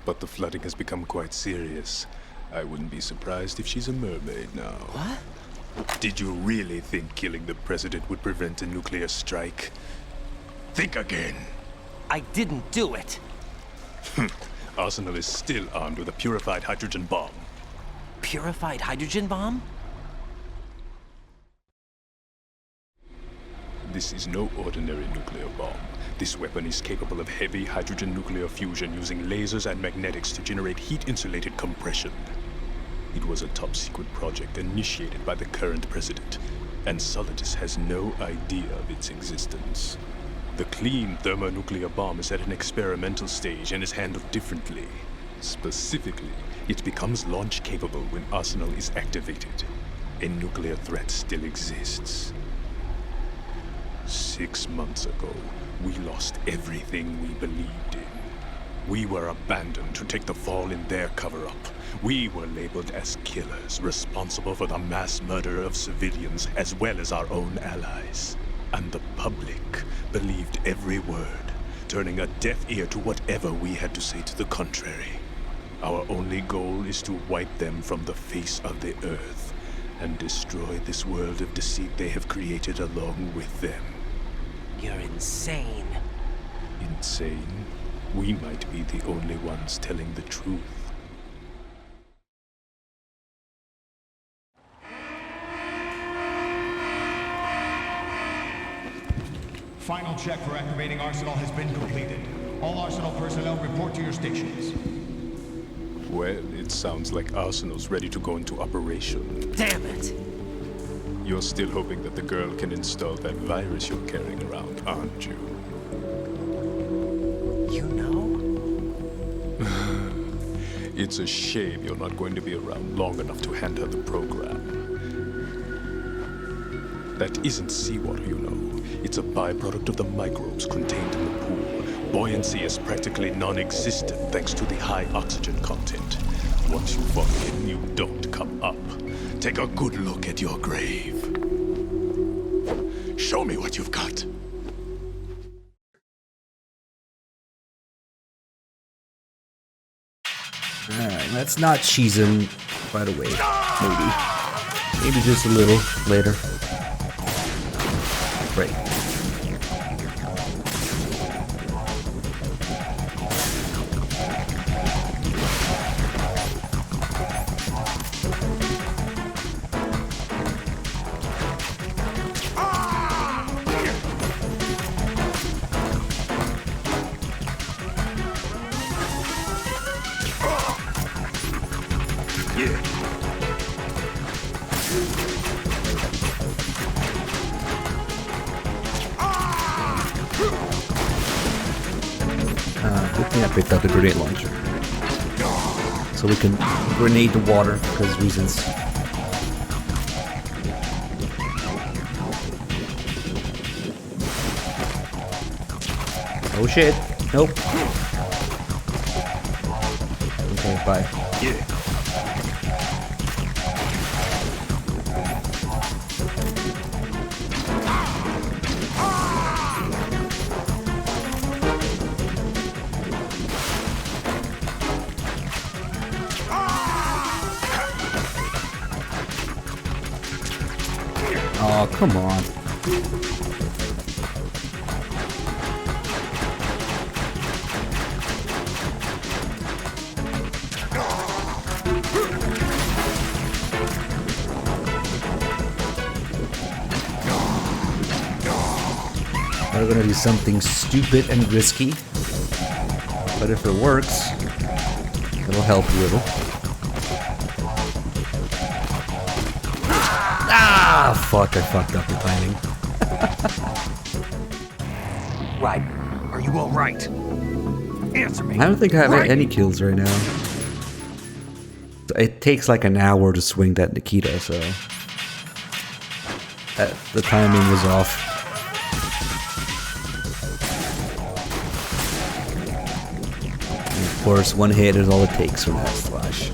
But the flooding has become quite serious. I wouldn't be surprised if she's a mermaid now. What? Did you really think killing the president would prevent a nuclear strike? Think again. I didn't do it. Arsenal is still armed with a purified hydrogen bomb. Purified hydrogen bomb? This is no ordinary nuclear bomb. This weapon is capable of heavy hydrogen nuclear fusion using lasers and magnetics to generate heat-insulated compression. It was a top-secret project initiated by the current president, and Solidus has no idea of its existence. The clean thermonuclear bomb is at an experimental stage and is handled differently. Specifically, it becomes launch-capable when Arsenal is activated. A nuclear threat still exists. 6 months ago, we lost everything we believed in. We were abandoned to take the fall in their cover-up. We were labeled as killers, responsible for the mass murder of civilians as well as our own allies. And the public believed every word, turning a deaf ear to whatever we had to say to the contrary. Our only goal is to wipe them from the face of the earth and destroy this world of deceit they have created along with them. You're insane. Insane? We might be the only ones telling the truth. Final check for activating Arsenal has been completed. All Arsenal personnel report to your stations. Well, it sounds like Arsenal's ready to go into operation. Damn it! You're still hoping that the girl can install that virus you're carrying around, aren't you? You know? It's a shame you're not going to be around long enough to hand her the program. That isn't seawater, you know. It's a byproduct of the microbes contained in the pool. Buoyancy is practically non-existent thanks to the high oxygen content. Once you fall in, you don't come up. Take a good look at your grave. Show me what you've got. Alright, let's not cheese him right away. Maybe just a little later. Right. Good thing I picked up the grenade launcher. So we can grenade the water because reasons. Oh shit. Nope. Okay, bye. Yeah. Oh, come on. We're gonna do something stupid and risky. But if it works, it'll help a little. Ah, fuck, I fucked up the timing. Right. Are you all right? Answer me. I don't think I have Right. any kills right now. It takes like an hour to swing that Nikita, so the timing was off. And of course, one hit is all it takes from that slash.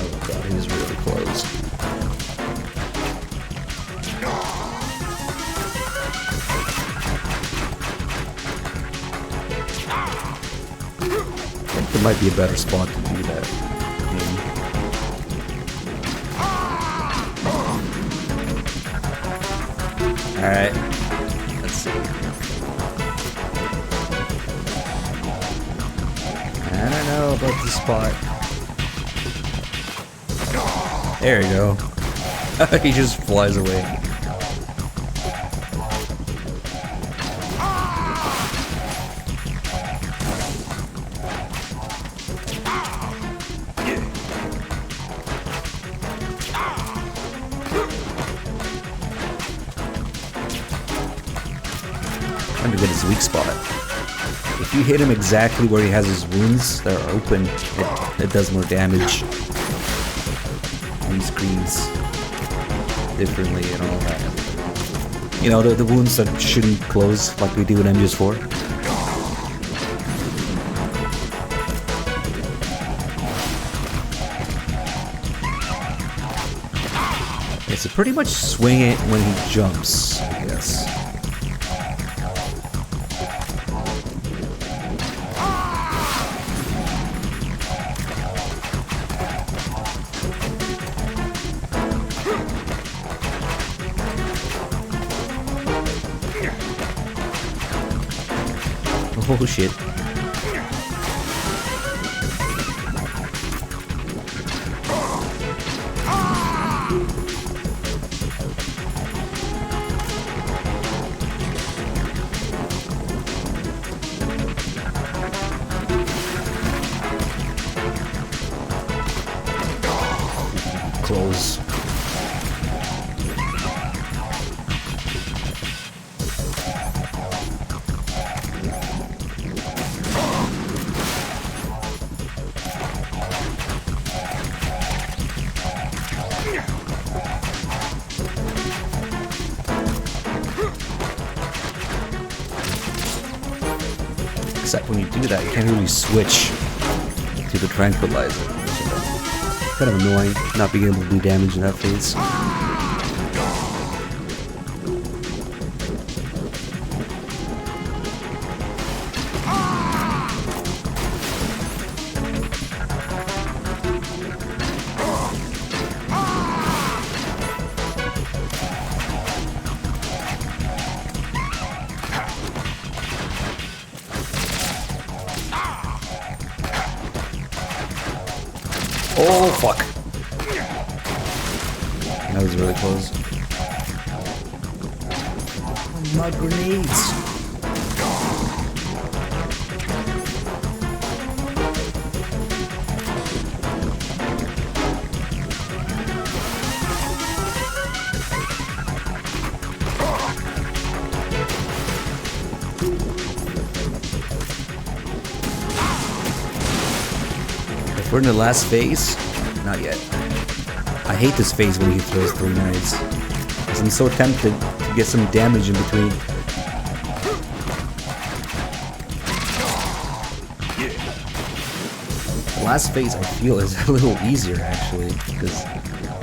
Oh god, he's really close. I think there might be a better spot to do that. Alright. Let's see. I don't know about this spot. There you go. He just flies away. Trying to get his weak spot. If you hit him exactly where he has his wounds that are open, it does more damage. He screams differently and all that. You know, the wounds that shouldn't close like we do in MGS4. Okay, so pretty much swing it when he jumps, I guess. Oh shit. Close. Except when you do that, you can't really switch to the tranquilizer. So, kind of annoying not being able to do damage in that phase. Oh, fuck. That was really close. Oh, my grenades. If we're in the last phase, not yet. I hate this phase when he throws 3 knives. Because I'm so tempted to get some damage in between. The last phase I feel is a little easier actually. Because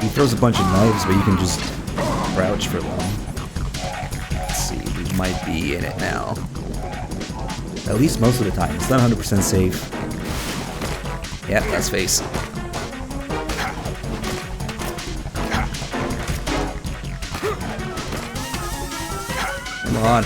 he throws a bunch of knives, but you can just crouch for long. Let's see, we might be in it now. At least most of the time. It's not 100% safe. Yeah, that's face. Come on.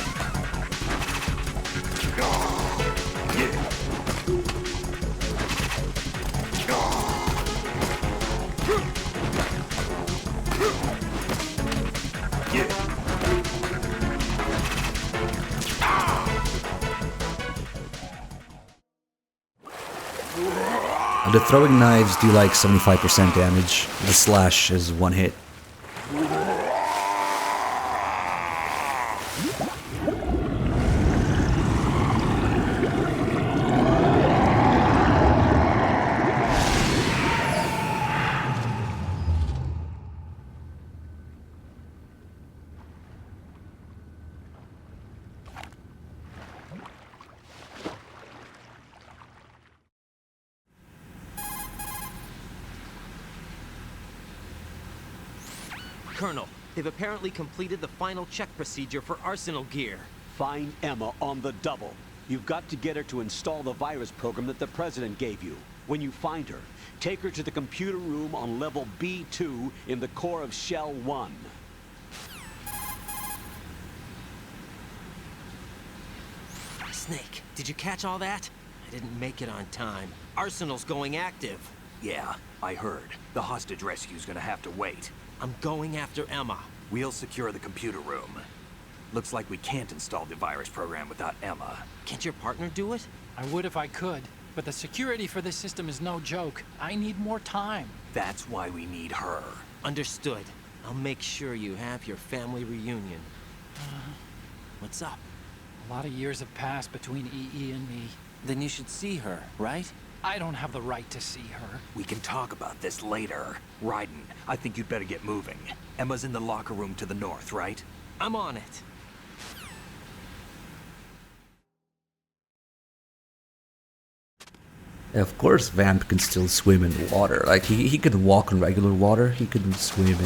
The throwing knives do like 75% damage. The slash is one hit. Colonel, they've apparently completed the final check procedure for arsenal gear. Find Emma on the double. You've got to get her to install the virus program that the President gave you. When you find her, take her to the computer room on level B2 in the core of Shell 1. Snake, did you catch all that? I didn't make it on time. Arsenal's going active. Yeah, I heard. The hostage rescue's gonna have to wait. I'm going after Emma. We'll secure the computer room. Looks like we can't install the virus program without Emma. Can't your partner do it? I would if I could, but the security for this system is no joke. I need more time. That's why we need her. Understood. I'll make sure you have your family reunion. What's up? A lot of years have passed between EE and me. Then you should see her, right? I don't have the right to see her. We can talk about this later. Raiden, I think you'd better get moving. Emma's in the locker room to the north, right? I'm on it. Of course Vamp can still swim in water. Like, he can walk in regular water, he can swim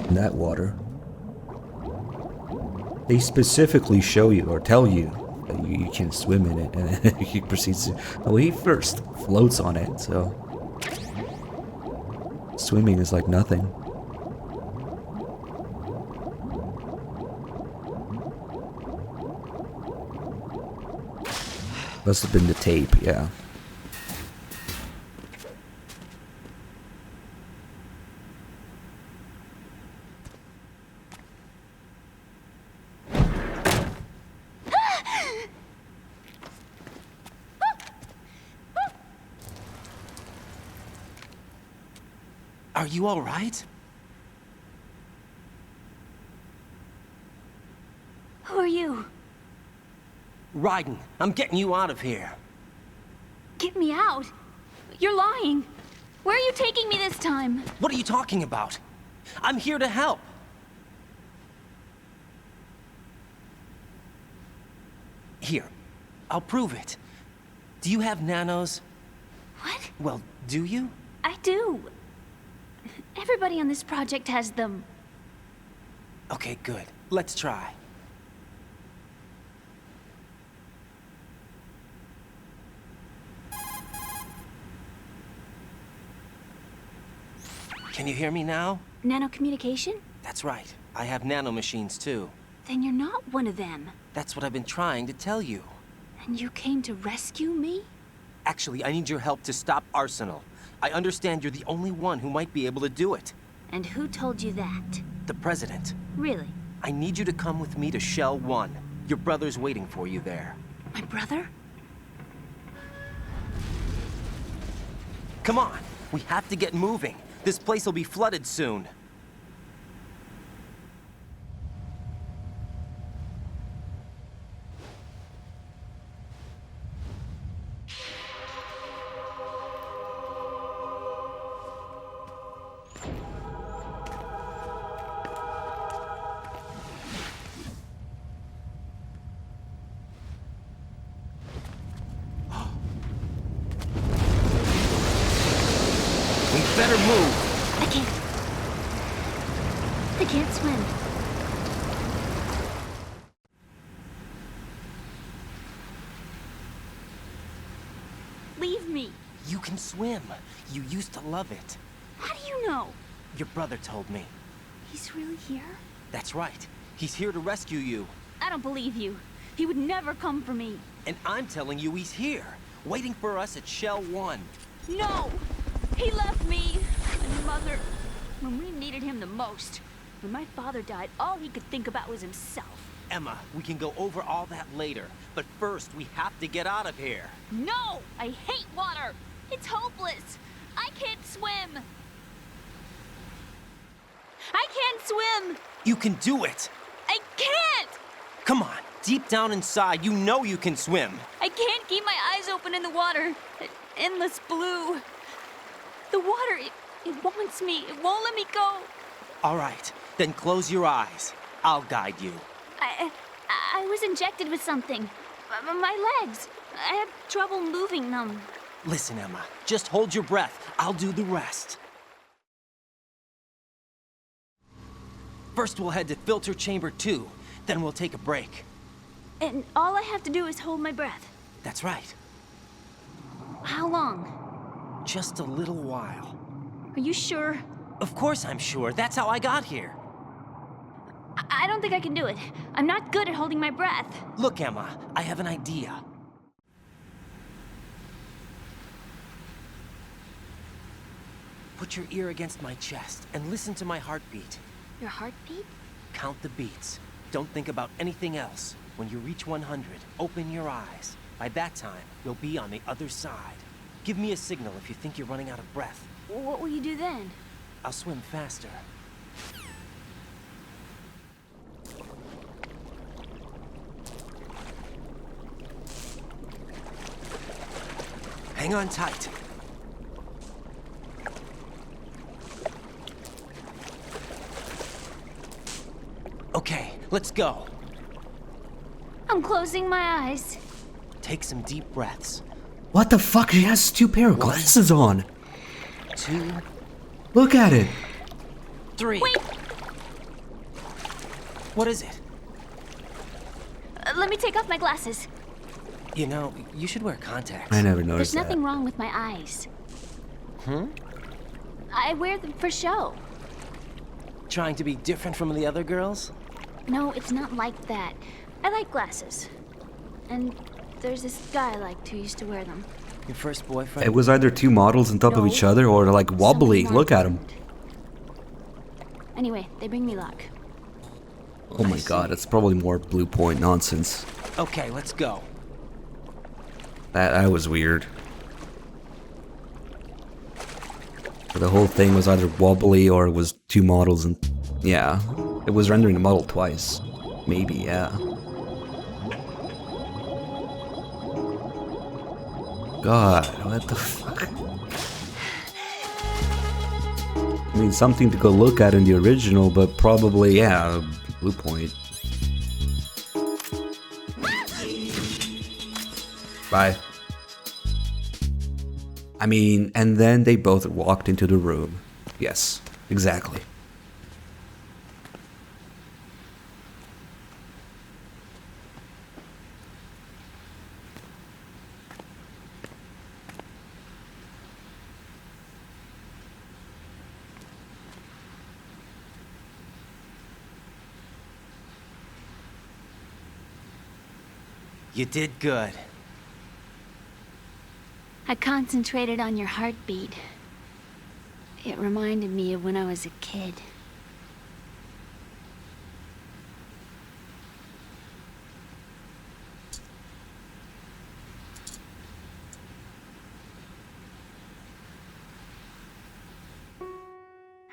in that water. They specifically show you, or tell you, that you can swim in it, and he proceeds to... Well, he first floats on it, so... Swimming is like nothing. Must have been the tape, yeah. Are you all right? Who are you? Raiden, I'm getting you out of here. Get me out. You're lying. Where are you taking me this time? What are you talking about? I'm here to help. Here, I'll prove it. Do you have nanos? What? Well, do you? I do. Everybody on this project has them. Okay, good. Let's try. Can you hear me now? Nanocommunication? That's right. I have nanomachines too. Then you're not one of them. That's what I've been trying to tell you. And you came to rescue me? Actually, I need your help to stop Arsenal. I understand you're the only one who might be able to do it. And who told you that? The President. Really? I need you to come with me to Shell 1. Your brother's waiting for you there. My brother? Come on! We have to get moving. This place will be flooded soon. Better move. I can't swim. Leave me. You can swim. You used to love it. How do you know? Your brother told me. He's really here? That's right. He's here to rescue you. I don't believe you. He would never come for me. And I'm telling you he's here, waiting for us at Shell 1. No! He left me and Mother when we needed him the most. When my father died, all he could think about was himself. Emma, we can go over all that later. But first, we have to get out of here. No! I hate water! It's hopeless! I can't swim! I can't swim! You can do it! I can't! Come on, deep down inside, you know you can swim. I can't keep my eyes open in the water. Endless blue. The water, it wants me. It won't let me go. All right, then close your eyes. I'll guide you. I was injected with something. My legs. I have trouble moving them. Listen, Emma, just hold your breath. I'll do the rest. First, we'll head to filter chamber 2. Then we'll take a break. And all I have to do is hold my breath. That's right. How long? Just a little while. Are you sure? Of course I'm sure. That's how I got here. I don't think I can do it. I'm not good at holding my breath. Look, Emma, I have an idea. Put your ear against my chest and listen to my heartbeat. Your heartbeat? Count the beats. Don't think about anything else. When you reach 100, open your eyes. By that time, you'll be on the other side. Give me a signal if you think you're running out of breath. What will you do then? I'll swim faster. Hang on tight. Okay, let's go. I'm closing my eyes. Take some deep breaths. What the fuck? She has 2 pair of glasses on. 2. Look at it. 3. Wait. What is it? Let me take off my glasses. You know, you should wear contacts. I never noticed There's nothing wrong with my eyes. I wear them for show. Trying to be different from the other girls? No, it's not like that. I like glasses. And there's this guy I liked who used to wear them. Your first boyfriend? It was either 2 models on top of each other or like wobbly. Look at them. Anyway, they bring me luck. Oh my god, it's probably more Blue Point nonsense. Okay, let's go. That was weird. The whole thing was either wobbly or it was 2 models and... Yeah, it was rendering the model twice. Maybe, yeah. God, what the fuck? I mean, something to go look at in the original, but probably, yeah, Blue Point. Bye. I mean, and then they both walked into the room. Yes, exactly. You did good. I concentrated on your heartbeat. It reminded me of when I was a kid.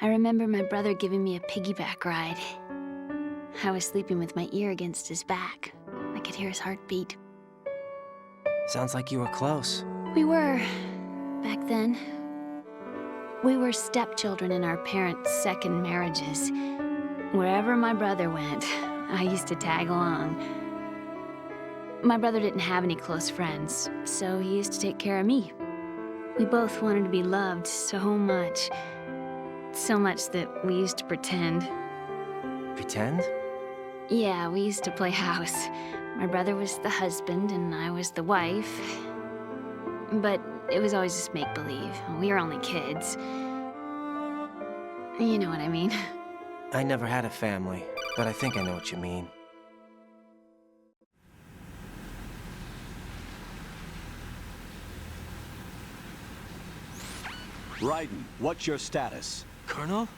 I remember my brother giving me a piggyback ride. I was sleeping with my ear against his back. I could hear his heartbeat. Sounds like you were close. We were, back then. We were stepchildren in our parents' second marriages. Wherever my brother went, I used to tag along. My brother didn't have any close friends, so he used to take care of me. We both wanted to be loved so much. So much that we used to pretend. Pretend? Yeah, we used to play house. My brother was the husband and I was the wife. But it was always just make-believe. We were only kids. You know what I mean. I never had a family, but I think I know what you mean. Raiden, what's your status? Colonel?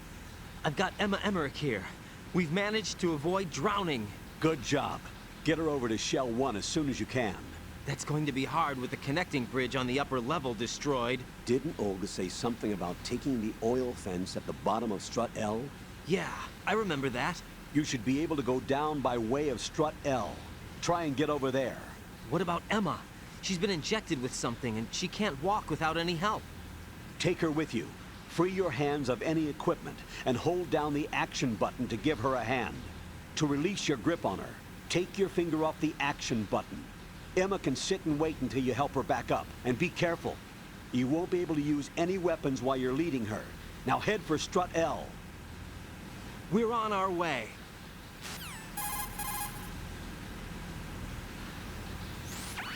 I've got Emma Emmerich here. We've managed to avoid drowning. Good job. Get her over to Shell 1 as soon as you can. That's going to be hard with the connecting bridge on the upper level destroyed. Didn't Olga say something about taking the oil fence at the bottom of Strut L? Yeah, I remember that. You should be able to go down by way of Strut L. Try and get over there. What about Emma? She's been injected with something and she can't walk without any help. Take her with you. Free your hands of any equipment and hold down the action button to give her a hand. To release your grip on her, take your finger off the action button. Emma can sit and wait until you help her back up. And be careful. You won't be able to use any weapons while you're leading her. Now head for Strut L. We're on our way.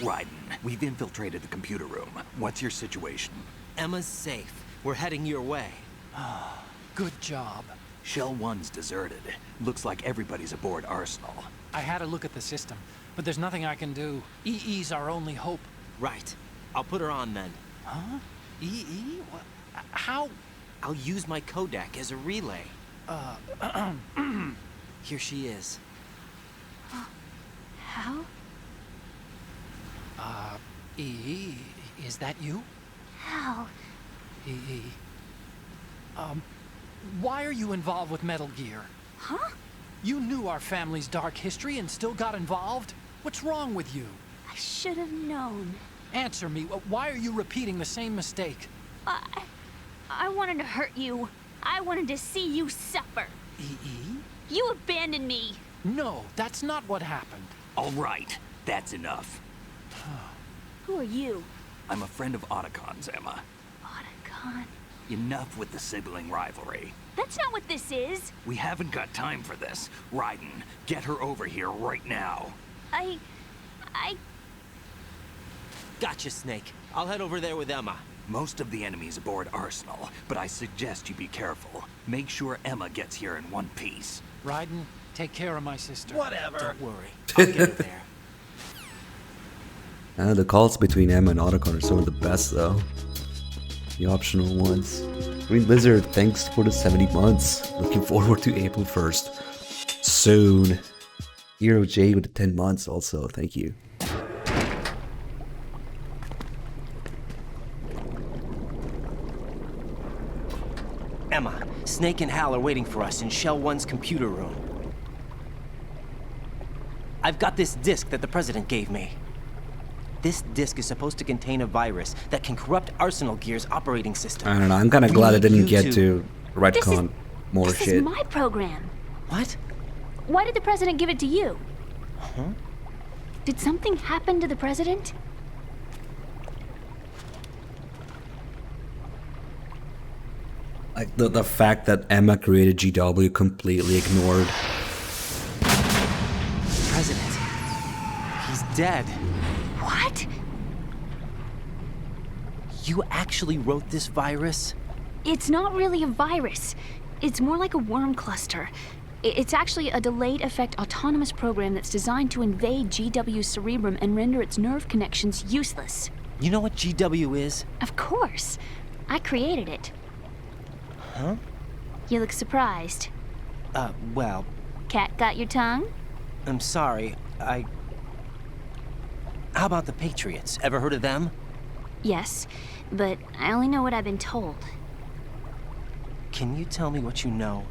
Raiden, we've infiltrated the computer room. What's your situation? Emma's safe. We're heading your way. Good job. Shell 1's deserted. Looks like everybody's aboard Arsenal. I had a look at the system, but there's nothing I can do. EE's our only hope. Right. I'll put her on then. Huh? EE? What? How? I'll use my Kodak as a relay. Here she is. How? EE, is that you? How? EE. Why are you involved with Metal Gear? Huh? You knew our family's dark history and still got involved? What's wrong with you? I should have known. Answer me. Why are you repeating the same mistake? I wanted to hurt you. I wanted to see you suffer. EE? You abandoned me. No, that's not what happened. All right, that's enough. Who are you? I'm a friend of Otacon's, Emma. Otacon? Enough with the sibling rivalry. That's not what this is. We haven't got time for this. Raiden, get her over here right now. I... Gotcha, Snake. I'll head over there with Emma. Most of the enemy's aboard Arsenal, but I suggest you be careful. Make sure Emma gets here in one piece. Raiden, take care of my sister. Whatever. Don't worry. I'll get her there. The calls between Emma and Otacon are some of the best, though. The optional ones. Green Lizard, thanks for the 70 months. Looking forward to April 1st. Soon. Hero J with the 10 months also, thank you. Emma, Snake and Hal are waiting for us in Shell 1's computer room. I've got this disk that the President gave me. This disk is supposed to contain a virus that can corrupt Arsenal Gear's operating system. I don't know, I'm kind of glad I didn't get to retcon more this shit. This is my program. What? Why did the President give it to you? Huh? Did something happen to the President? Like the fact that Emma created GW completely ignored. President. He's dead. What? You actually wrote this virus? It's not really a virus. It's more like a worm cluster. It's actually a delayed effect autonomous program that's designed to invade GW's cerebrum and render its nerve connections useless. You know what GW is? Of course. I created it. Huh? You look surprised. Well... Cat got your tongue? I'm sorry, How about the Patriots? Ever heard of them? Yes, but I only know what I've been told. Can you tell me what you know?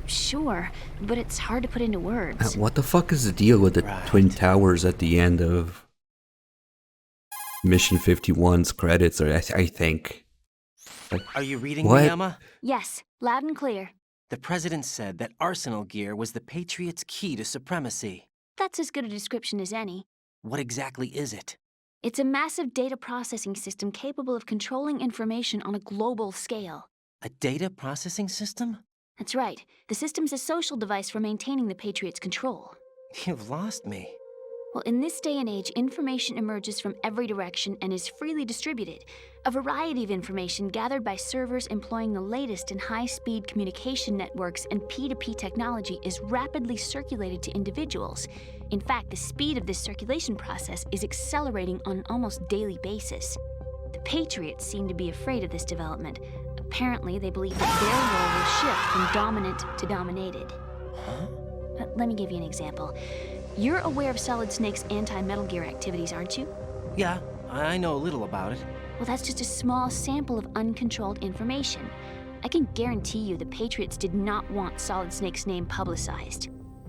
Sure, but it's hard to put into words. What the fuck is the deal with the Twin Towers at the end of Mission 51's credits, or I think? Like, are you reading what? me, Emma? Yes, loud and clear. The President said that Arsenal Gear was the Patriots' key to supremacy. That's as good a description as any. What exactly is it? It's a massive data processing system capable of controlling information on a global scale. A data processing system? That's right. The system's a social device for maintaining the Patriots' control. You've lost me. Well, in this day and age, information emerges from every direction and is freely distributed. A variety of information gathered by servers employing the latest in high-speed communication networks and P2P technology is rapidly circulated to individuals. In fact, the speed of this circulation process is accelerating on an almost daily basis. The Patriots seem to be afraid of this development. Apparently, they believe that their role will shift from dominant to dominated. Huh? Let me give you an example. You're aware of Solid Snake's anti-Metal Gear activities, aren't you? Yeah, I know a little about it. Well, that's just a small sample of uncontrolled information. I can guarantee you the Patriots did not want Solid Snake's name publicized.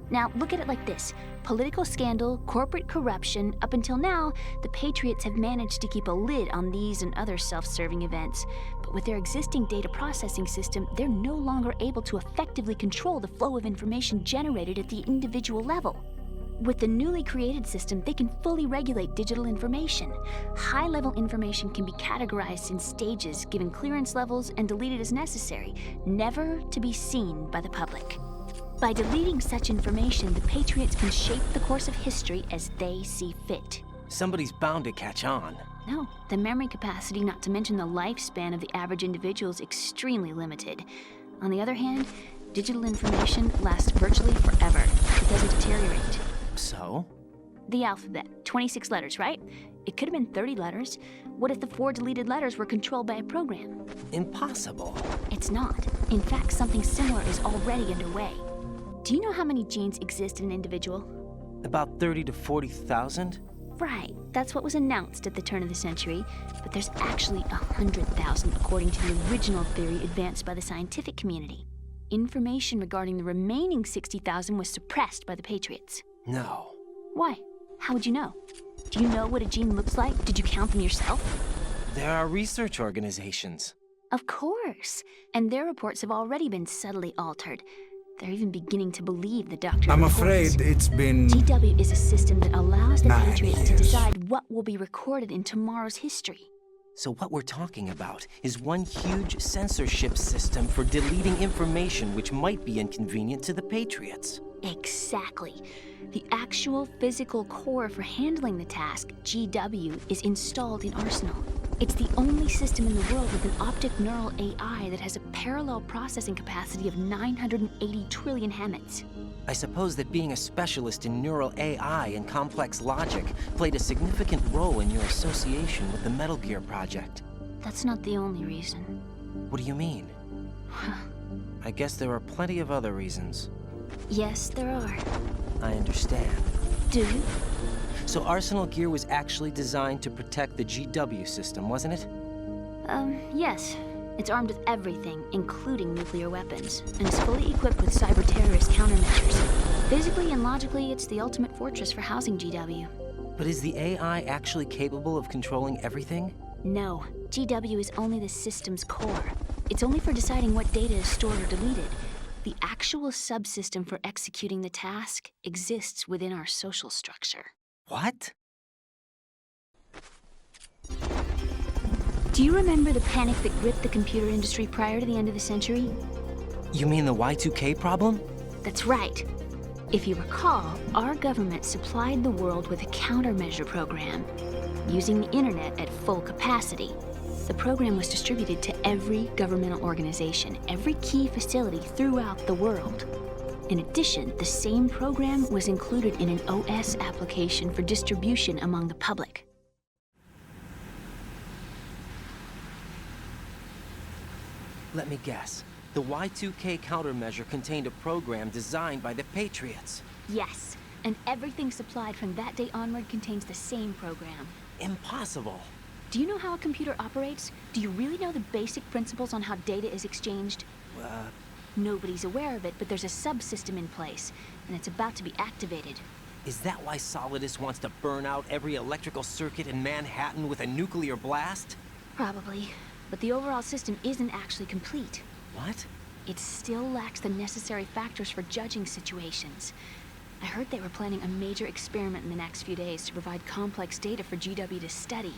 Now, look at it like this. Political scandal, corporate corruption, up until now, the Patriots have managed to keep a lid on these and other self-serving events. But with their existing data processing system, they're no longer able to effectively control the flow of information generated at the individual level. With the newly created system, they can fully regulate digital information. High-level information can be categorized in stages, given clearance levels, and deleted as necessary, never to be seen by the public. By deleting such information, the Patriots can shape the course of history as they see fit. Somebody's bound to catch on. No, the memory capacity, not to mention the lifespan of the average individual, is extremely limited. On the other hand, digital information lasts virtually forever. It doesn't deteriorate. So? The alphabet, 26 letters, right? It could have been 30 letters. What if the 4 deleted letters were controlled by a program? Impossible. It's not. In fact, something similar is already underway. Do you know how many genes exist in an individual? About 30 to 40,000? Right, that's what was announced at the turn of the century, but there's actually 100,000 according to the original theory advanced by the scientific community. Information regarding the remaining 60,000 was suppressed by the Patriots. No. Why? How would you know? Do you know what a gene looks like? Did you count them yourself? There are research organizations. Of course, and their reports have already been subtly altered. They're even beginning to believe the doctor. I'm afraid it's been... GW is a system that allows the 9 Patriots to years. decide what will be recorded in tomorrow's history. So what we're talking about is one huge censorship system for deleting information which might be inconvenient to the Patriots. Exactly. The actual physical core for handling the task, GW, is installed in Arsenal. It's the only system in the world with an optic neural AI that has a parallel processing capacity of 980 trillion Hammets. I suppose that being a specialist in neural AI and complex logic played a significant role in your association with the Metal Gear project. That's not the only reason. What do you mean? I guess there are plenty of other reasons. Yes, there are. I understand. Do you? So Arsenal Gear was actually designed to protect the GW system, wasn't it? Yes. It's armed with everything, including nuclear weapons, and is fully equipped with cyber-terrorist countermeasures. Physically and logically, it's the ultimate fortress for housing GW. But is the AI actually capable of controlling everything? No. GW is only the system's core. It's only for deciding what data is stored or deleted. The actual subsystem for executing the task exists within our social structure. What? Do you remember the panic that gripped the computer industry prior to the end of the century? You mean the Y2K problem? That's right. If you recall, our government supplied the world with a countermeasure program, using the internet at full capacity. The program was distributed to every governmental organization, every key facility throughout the world. In addition, the same program was included in an OS application for distribution among the public. Let me guess. The Y2K countermeasure contained a program designed by the Patriots. Yes, and everything supplied from that day onward contains the same program. Impossible. Do you know how a computer operates? Do you really know the basic principles on how data is exchanged? Nobody's aware of it, but there's a subsystem in place, and it's about to be activated. Is that why Solidus wants to burn out every electrical circuit in Manhattan with a nuclear blast? Probably, but the overall system isn't actually complete. What? It still lacks the necessary factors for judging situations. I heard they were planning a major experiment in the next few days to provide complex data for GW to study.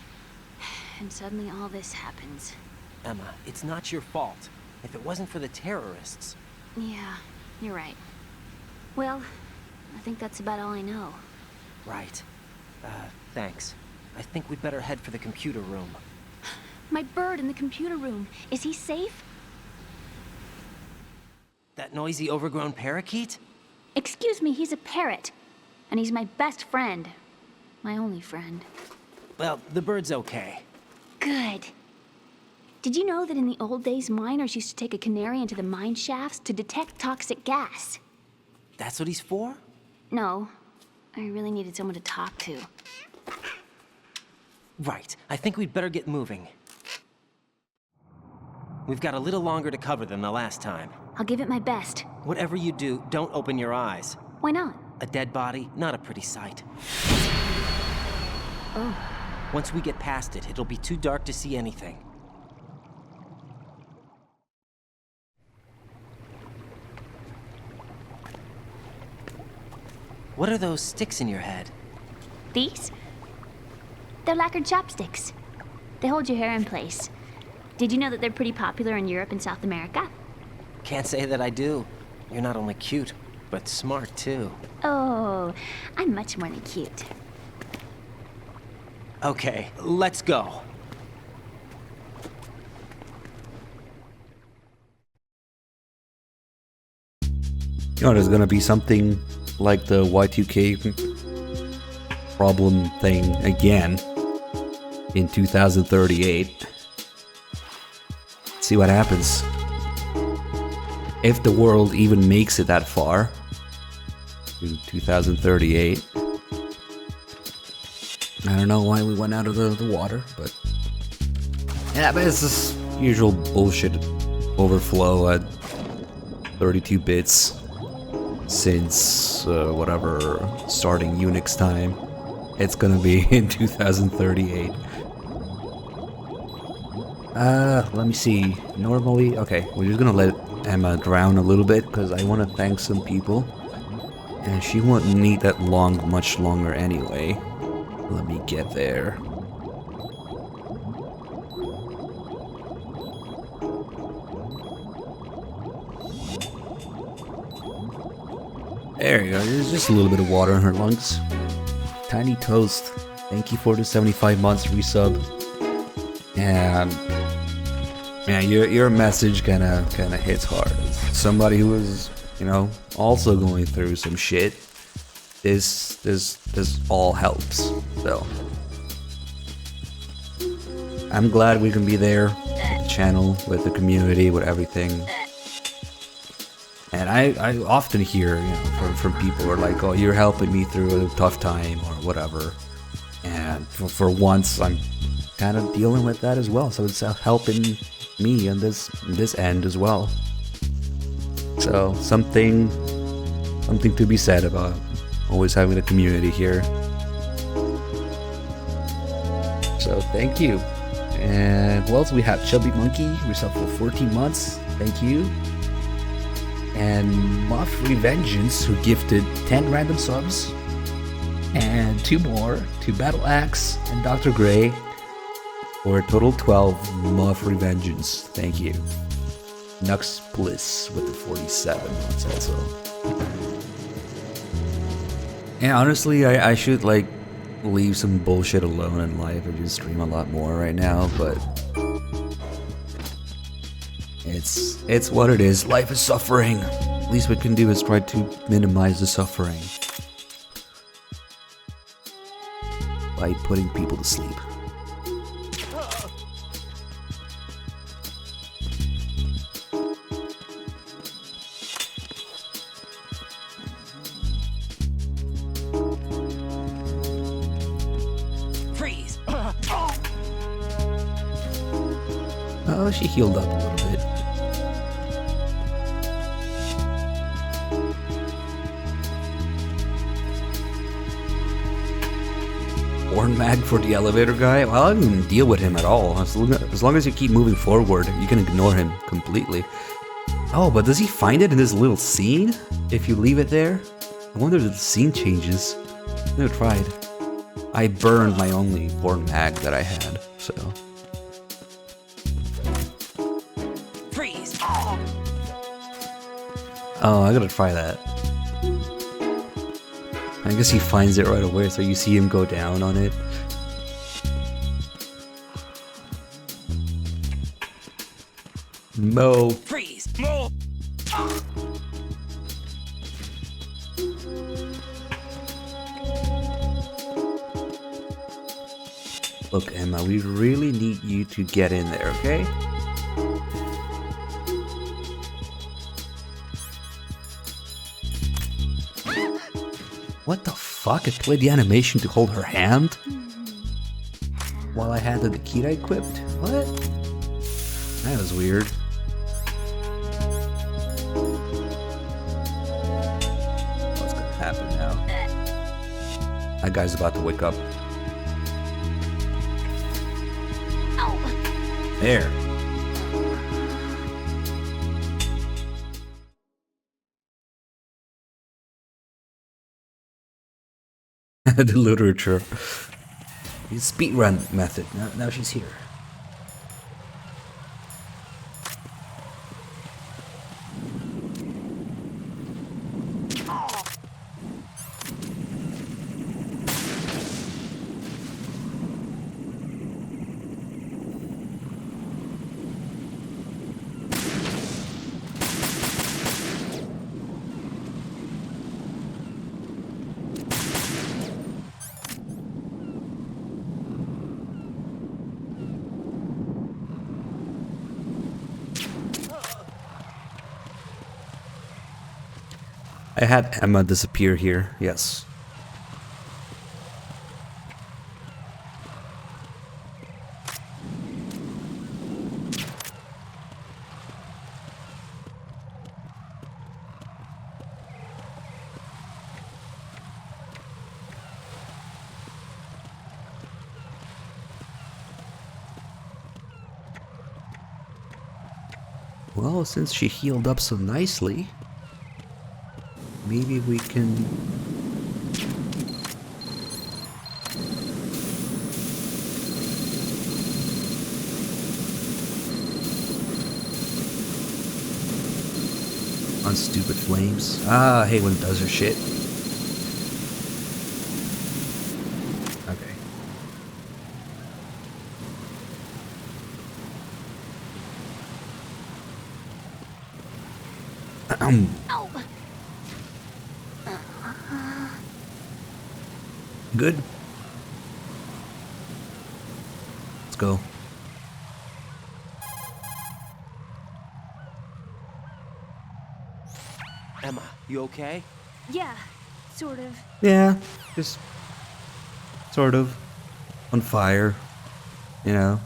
And suddenly all this happens. Emma, it's not your fault. If it wasn't for the terrorists... Yeah, you're right. Well, I think that's about all I know. Right. Thanks. I think we'd better head for the computer room. My bird in the computer room. Is he safe? That noisy, overgrown parakeet? Excuse me, he's a parrot. And he's my best friend. My only friend. Well, the bird's okay. Good. Did you know that in the old days, miners used to take a canary into the mine shafts to detect toxic gas? That's what he's for? No, I really needed someone to talk to. Right. I think we'd better get moving. We've got a little longer to cover than the last time. I'll give it my best. Whatever you do, don't open your eyes. Why not? A dead body, not a pretty sight. Oh. Once we get past it, it'll be too dark to see anything. What are those sticks in your head? These? They're lacquered chopsticks. They hold your hair in place. Did you know that they're pretty popular in Europe and South America? Can't say that I do. You're not only cute, but smart too. Oh, I'm much more than cute. Okay, let's go. You know, there's gonna be something like the Y2K problem thing again in 2038. See what happens. If the world even makes it that far to 2038. I don't know why we went out of the water, but yeah, but it's this usual bullshit overflow at 32 bits since whatever starting Unix time. It's gonna be in 2038. Let me see. Normally, okay, we're just gonna let Emma drown a little bit because I want to thank some people, and she won't need that much longer anyway. Let me get there. There you go. There's just a little bit of water in her lungs. Tiny Toast, thank you for the 75 months resub. And yeah, your message kind of hits hard. As somebody who is, you know, also going through some shit, this all helps. So I'm glad we can be there with the channel, with the community, with everything. And I often hear, you know, from people who are like, oh, you're helping me through a tough time or whatever. And for once, I'm kind of dealing with that as well. So it's helping me on this end as well. So something to be said about always having a community here. So thank you. And who else we have? Chubby Monkey, who's up for 14 months. Thank you. And Muff Revengeance, who gifted 10 random subs. And 2 more to Battle Axe and Dr. Gray, for a total 12 Muff Revengeance. Thank you. Nux Bliss with the 47 months also. And honestly, I should like leave some bullshit alone in life and just stream a lot more right now, but it's what it is. Life is suffering. At least what we can do is try to minimize the suffering by putting people to sleep. Freeze! Oh, she healed up a little bit. Horn mag for the elevator guy? Well, I don't even deal with him at all. As long as you keep moving forward, you can ignore him completely. Oh, but does he find it in this little scene? If you leave it there? I wonder if the scene changes. Never tried. I burned my only horn mag that I had, so. Freeze! Oh, I gotta try that. I guess he finds it right away, so you see him go down on it. Mo. Freeze! Mo! Look, Emma, we really need you to get in there, okay? fuck? It played the animation to hold her hand while I had the Nikita equipped? What? That was weird. What's gonna happen now? That guy's about to wake up. There. The literature. The speedrun method. Now she's here. I had Emma disappear here, yes. Well, since she healed up so nicely, maybe we can... on stupid flames. Ah, I hate when it does her shit. Okay. Good. Let's go. Emma, you okay? Yeah, sort of. Yeah, just sort of on fire, you know.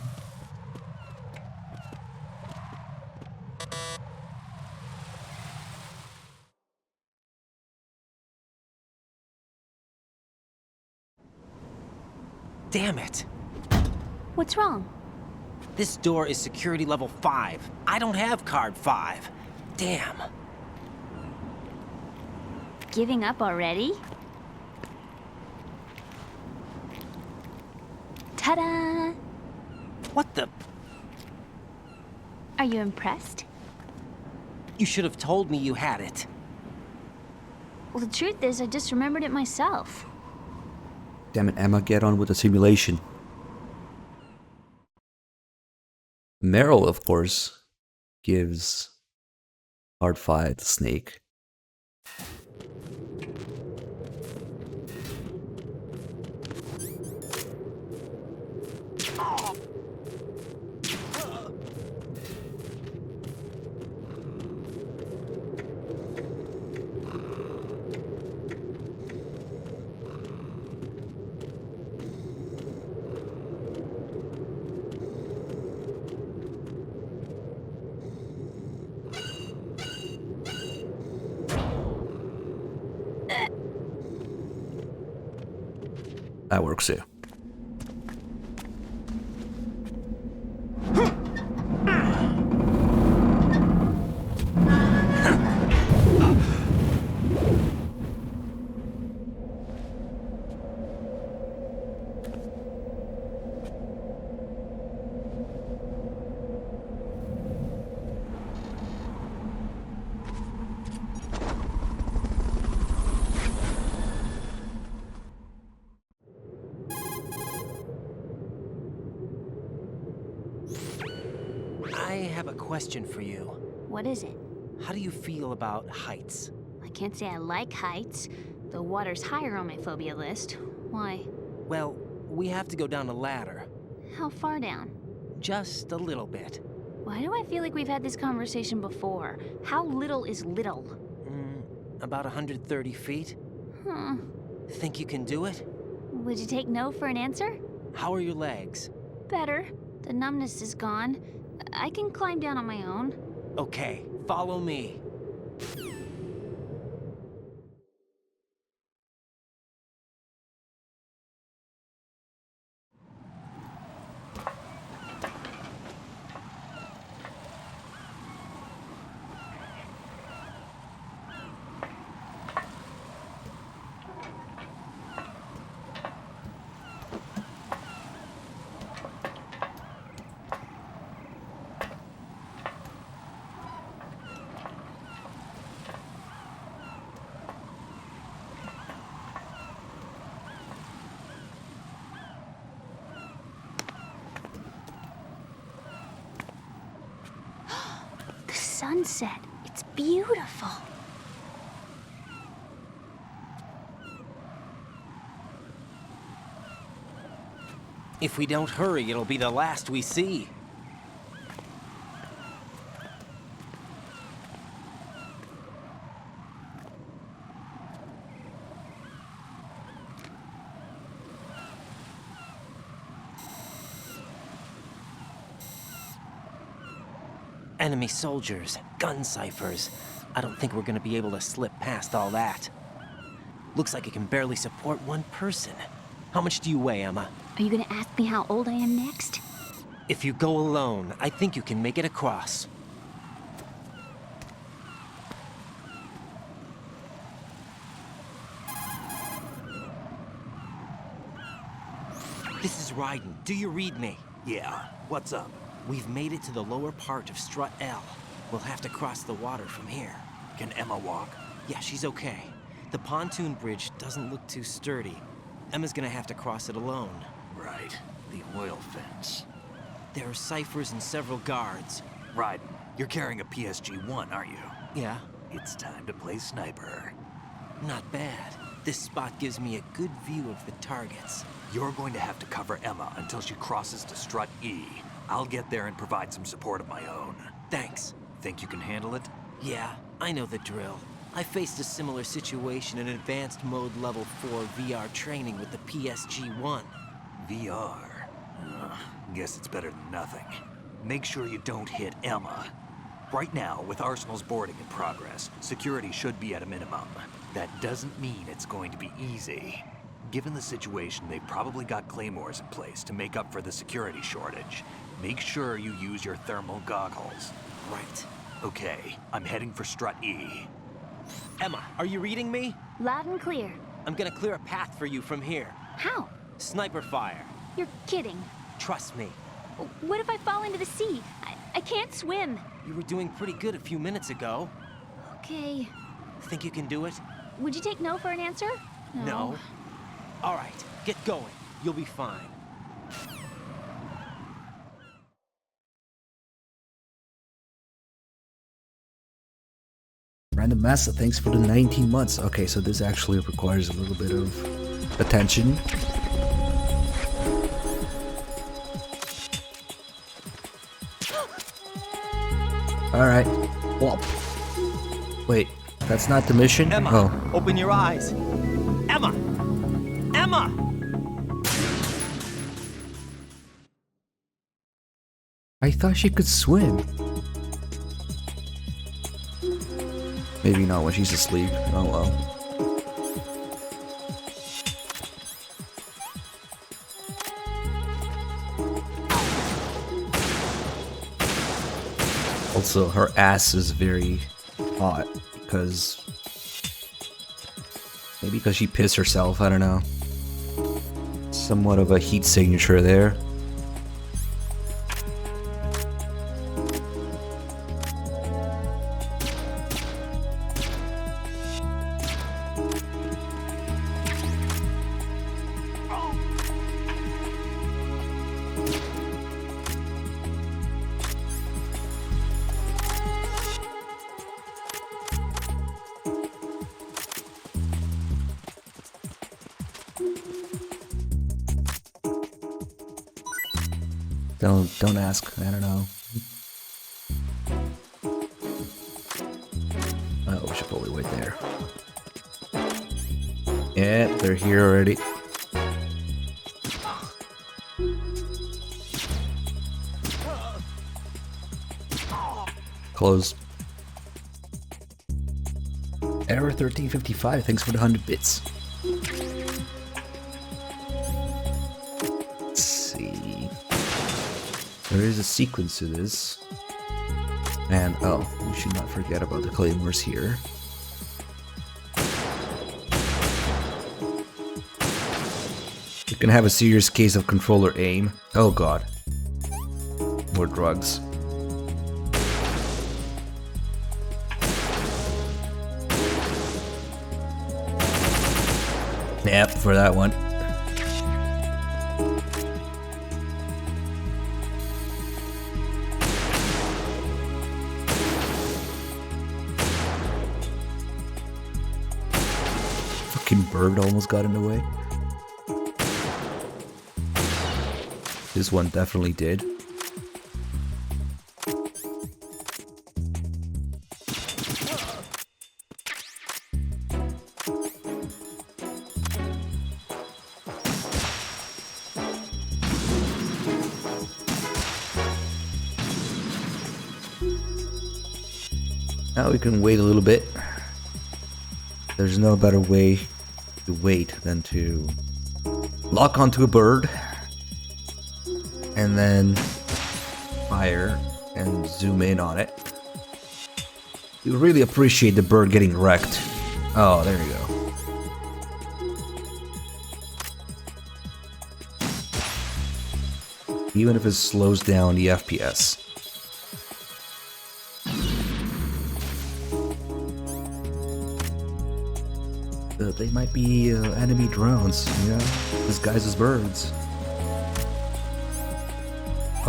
Damn it! What's wrong? This door is security level 5. I don't have card 5. Damn. Giving up already? Ta-da! What the? Are you impressed? You should have told me you had it. Well, the truth is, I just remembered it myself. Damn it, Emma, get on with the simulation. Meryl, of course, gives hard 5 to Snake. That works too. I have a question for you. What is it? How do you feel about heights? I can't say I like heights, though water's higher on my phobia list. Why? Well, we have to go down a ladder. How far down? Just a little bit. Why do I feel like we've had this conversation before? How little is little? About 130 feet. Huh. Think you can do it? Would you take no for an answer? How are your legs? Better. The numbness is gone. I can climb down on my own. Okay, follow me. Sunset. It's beautiful. If we don't hurry, it'll be the last we see. Enemy soldiers, gun ciphers. I don't think we're gonna be able to slip past all that. Looks like it can barely support one person. How much do you weigh, Emma? Are you gonna ask me how old I am next? If you go alone, I think you can make it across. This is Raiden. Do you read me? Yeah, what's up? We've made it to the lower part of Strut L. We'll have to cross the water from here. Can Emma walk? Yeah, she's okay. The pontoon bridge doesn't look too sturdy. Emma's gonna have to cross it alone. Right, the oil fence. There are ciphers and several guards. Raiden, you're carrying a PSG-1, aren't you? Yeah. It's time to play sniper. Not bad. This spot gives me a good view of the targets. You're going to have to cover Emma until she crosses to Strut E. I'll get there and provide some support of my own. Thanks. Think you can handle it? Yeah, I know the drill. I faced a similar situation in advanced mode level 4 VR training with the PSG-1. VR? Guess it's better than nothing. Make sure you don't hit Emma. Right now, with Arsenal's boarding in progress, security should be at a minimum. That doesn't mean it's going to be easy. Given the situation, they've probably got claymores in place to make up for the security shortage. Make sure you use your thermal goggles. Right. Okay, I'm heading for Strut E. Emma, are you reading me? Loud and clear. I'm gonna clear a path for you from here. How? Sniper fire. You're kidding. Trust me. What if I fall into the sea? I can't swim. You were doing pretty good a few minutes ago. Okay. Think you can do it? Would you take no for an answer? No. All right, get going. You'll be fine. Random Massa, thanks for the 19 months. Okay, so this actually requires a little bit of attention. Alright. Well, wait, that's not the mission? Emma, oh. Open your eyes. Emma! Emma! I thought she could swim. Maybe not when she's asleep. Oh well. Also, her ass is very hot because maybe because she pissed herself. I don't know. Somewhat of a heat signature there. Don't ask. I don't know. Oh, we should probably wait there. Yeah, they're here already. Close. Error 1355, thanks for the 100 bits. Let's see. There is a sequence to this. And, oh, we should not forget about the claymores here. You can have a serious case of controller aim. Oh god. More drugs. Yep, for that one. Fucking bird almost got in the way. This one definitely did. Now we can wait a little bit. There's no better way to wait than to lock onto a bird and then fire and zoom in on it. You really appreciate the bird getting wrecked. Oh, there you go. Even if it slows down the FPS. They might be enemy drones, you know, disguised as birds.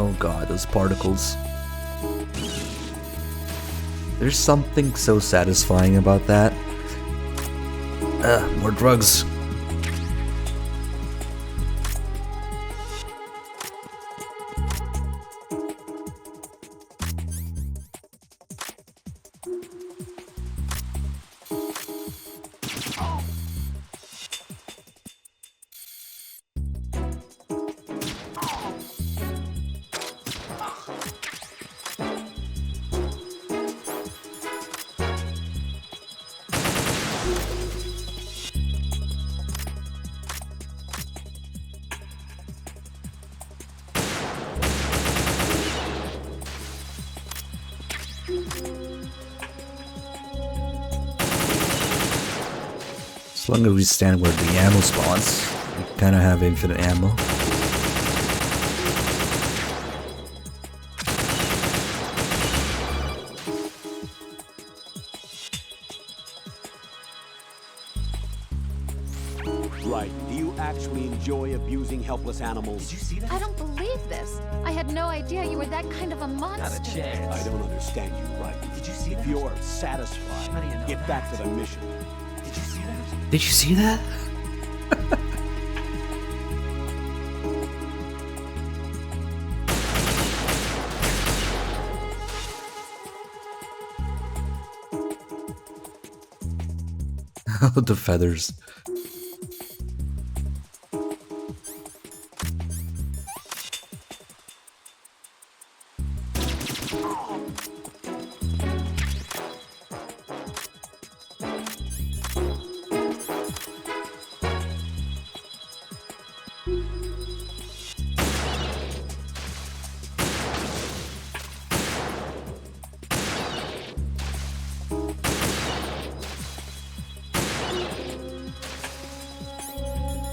Oh god, those particles. There's something so satisfying about that. More drugs. As long as we stand where the ammo spawns, we kind of have infinite ammo. Right. Do you actually enjoy abusing helpless animals? Did you see that? I don't believe this. I had no idea you were that kind of a monster. Not a chance. I don't understand you, right? Did you see that? If you're satisfied, How do you know get back to the mission. Did you see that? Did you see that? Oh, the feathers.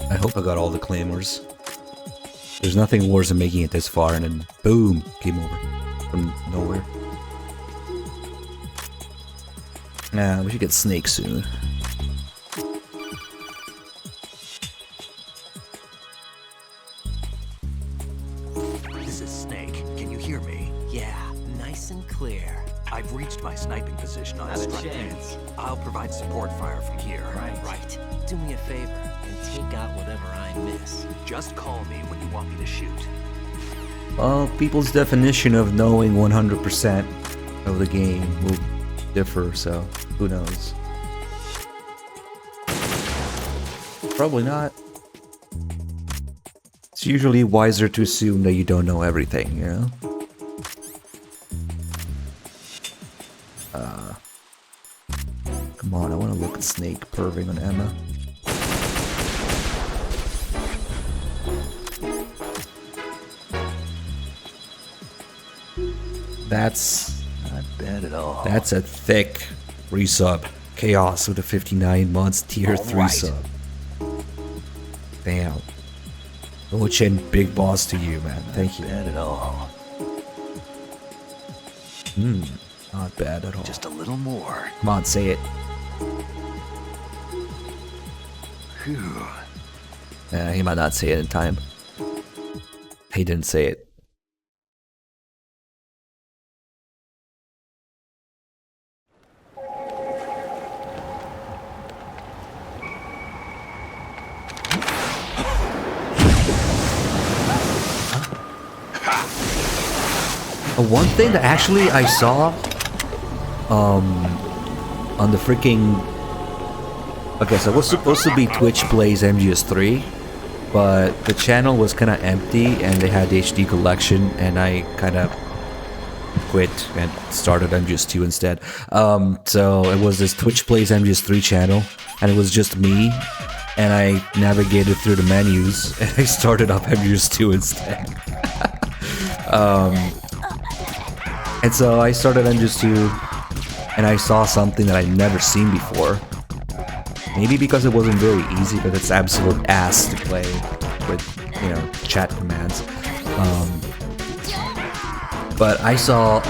I hope I got all the claymores. There's nothing worse than making it this far and then boom, game over. From nowhere. Nah, we should get Snake soon. This is Snake. Can you hear me? Yeah, nice and clear. I've reached my sniping position on Not a strike chance. two. I'll provide support fire from here. Right. Do me a favor and take out whatever I miss. Just call me when you want me to shoot. Well, people's definition of knowing 100% of the game will differ, so who knows. Probably not. It's usually wiser to assume that you don't know everything, you know? Come on, I want to look at Snake perving on Emma. That's not bad at all. That's a thick resub. Chaos with a 59 months tier 3 right. sub. Damn. Ochin, big boss to you, man. Thank you. Not bad at all. Not bad at all. Just a little more. Come on, say it. Phew. He might not say it in time. He didn't say it. One thing that actually I saw on the freaking... Okay, so it was supposed to be Twitch Plays MGS3, but the channel was kind of empty and they had the HD collection, and I kind of quit and started MGS2 instead. So it was this Twitch Plays MGS3 channel, and it was just me, and I navigated through the menus, and I started up MGS2 instead. And so I started MGS2, and I saw something that I'd never seen before. Maybe because it wasn't very easy, but it's absolute ass to play with, you know, chat commands. But I saw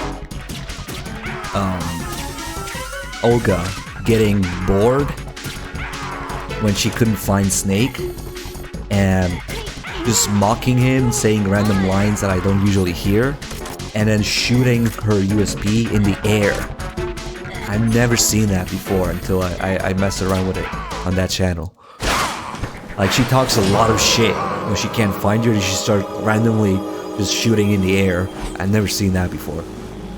Olga getting bored when she couldn't find Snake, and just mocking him, saying random lines that I don't usually hear, and then shooting her USP in the air. I've never seen that before until I messed around with it on that channel. Like, she talks a lot of shit when she can't find you, and she starts randomly just shooting in the air. I've never seen that before.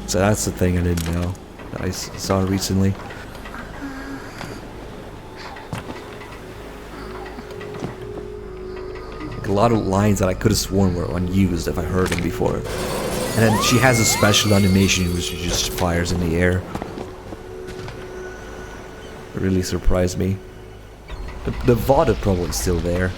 So that's the thing I didn't know that I saw recently. Like, a lot of lines that I could have sworn were unused if I heard them before. And then she has a special animation where she just fires in the air. It really surprised me. The VOD is probably still there.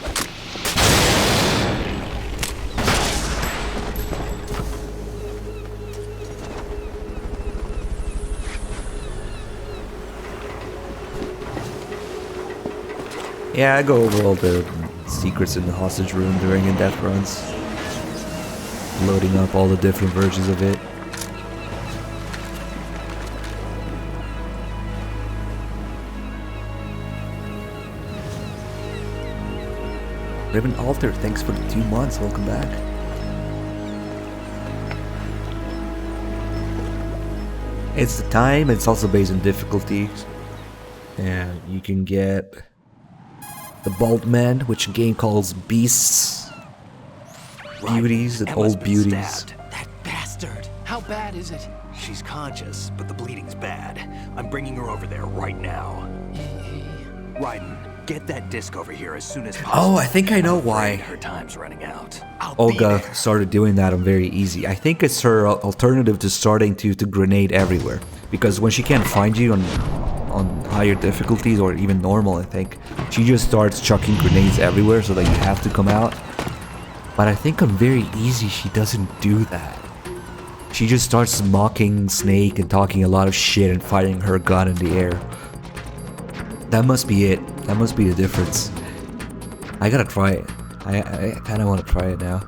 Yeah, I go over all the secrets in the hostage room during in-depth runs. Loading up all the different versions of it. Ribbon Alter, thanks for the 2 months, welcome back. It's the time, it's also based on difficulties. And you can get the Bald Man, which in game calls Beasts. Beauties and old beauties. Stabbed. That bastard! How bad is it? She's conscious, but the bleeding's bad. I'm bringing her over there right now. Raiden, get that disc over here as soon as possible. Oh, I think I know why Her time's running out. Olga started doing that on very easy. I think it's her alternative to starting to grenade everywhere. Because when she can't find you on higher difficulties or even normal, I think, she just starts chucking grenades everywhere so that you have to come out. But I think on very easy, she doesn't do that. She just starts mocking Snake and talking a lot of shit and firing her gun in the air. That must be it. That must be the difference. I gotta try it. I kinda wanna try it now.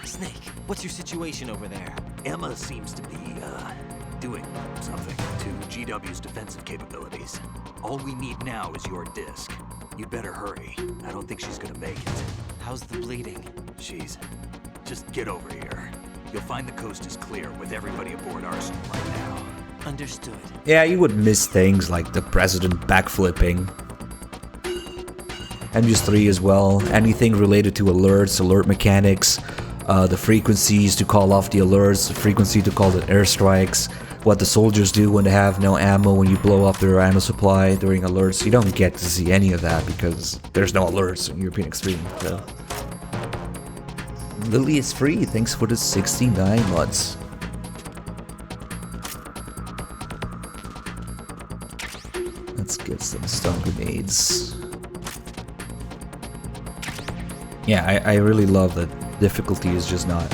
Snake, what's your situation over there? Emma seems to be, doing something to GW's defensive capabilities. All we need now is your disc. You'd better hurry. I don't think she's gonna make it. How's the bleeding? Just get over here. You'll find the coast is clear with everybody aboard Arsenal right now. Understood. Yeah, you would miss things like the president backflipping. MGS3 as well. Anything related to alerts, alert mechanics, the frequencies to call off the alerts, the frequency to call the airstrikes, what the soldiers do when they have no ammo, when you blow up their ammo supply during alerts. You don't get to see any of that because there's no alerts in European Extreme. So. Lily is free, thanks for the 69 months. Let's get some stun grenades. Yeah, I really love that difficulty is just not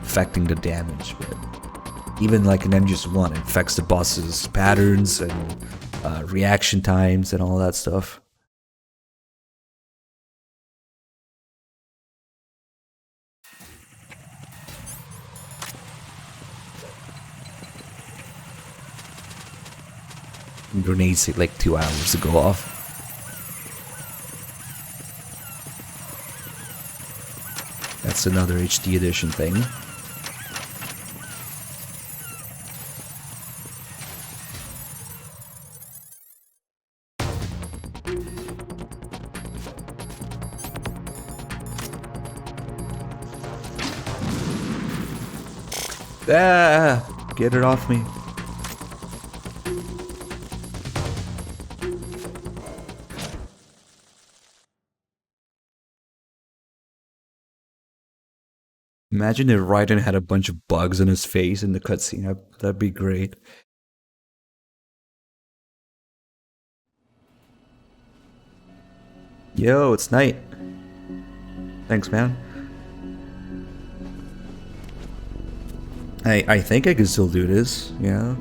affecting the damage, but even like an MGS1, it affects the boss's patterns and reaction times and all that stuff. Grenades take like 2 hours to go off. That's another HD edition thing. Ah! Get it off me. Imagine if Raiden had a bunch of bugs on his face in the cutscene. That'd be great. Yo, it's night. Thanks, man. I think I can still do this, yeah.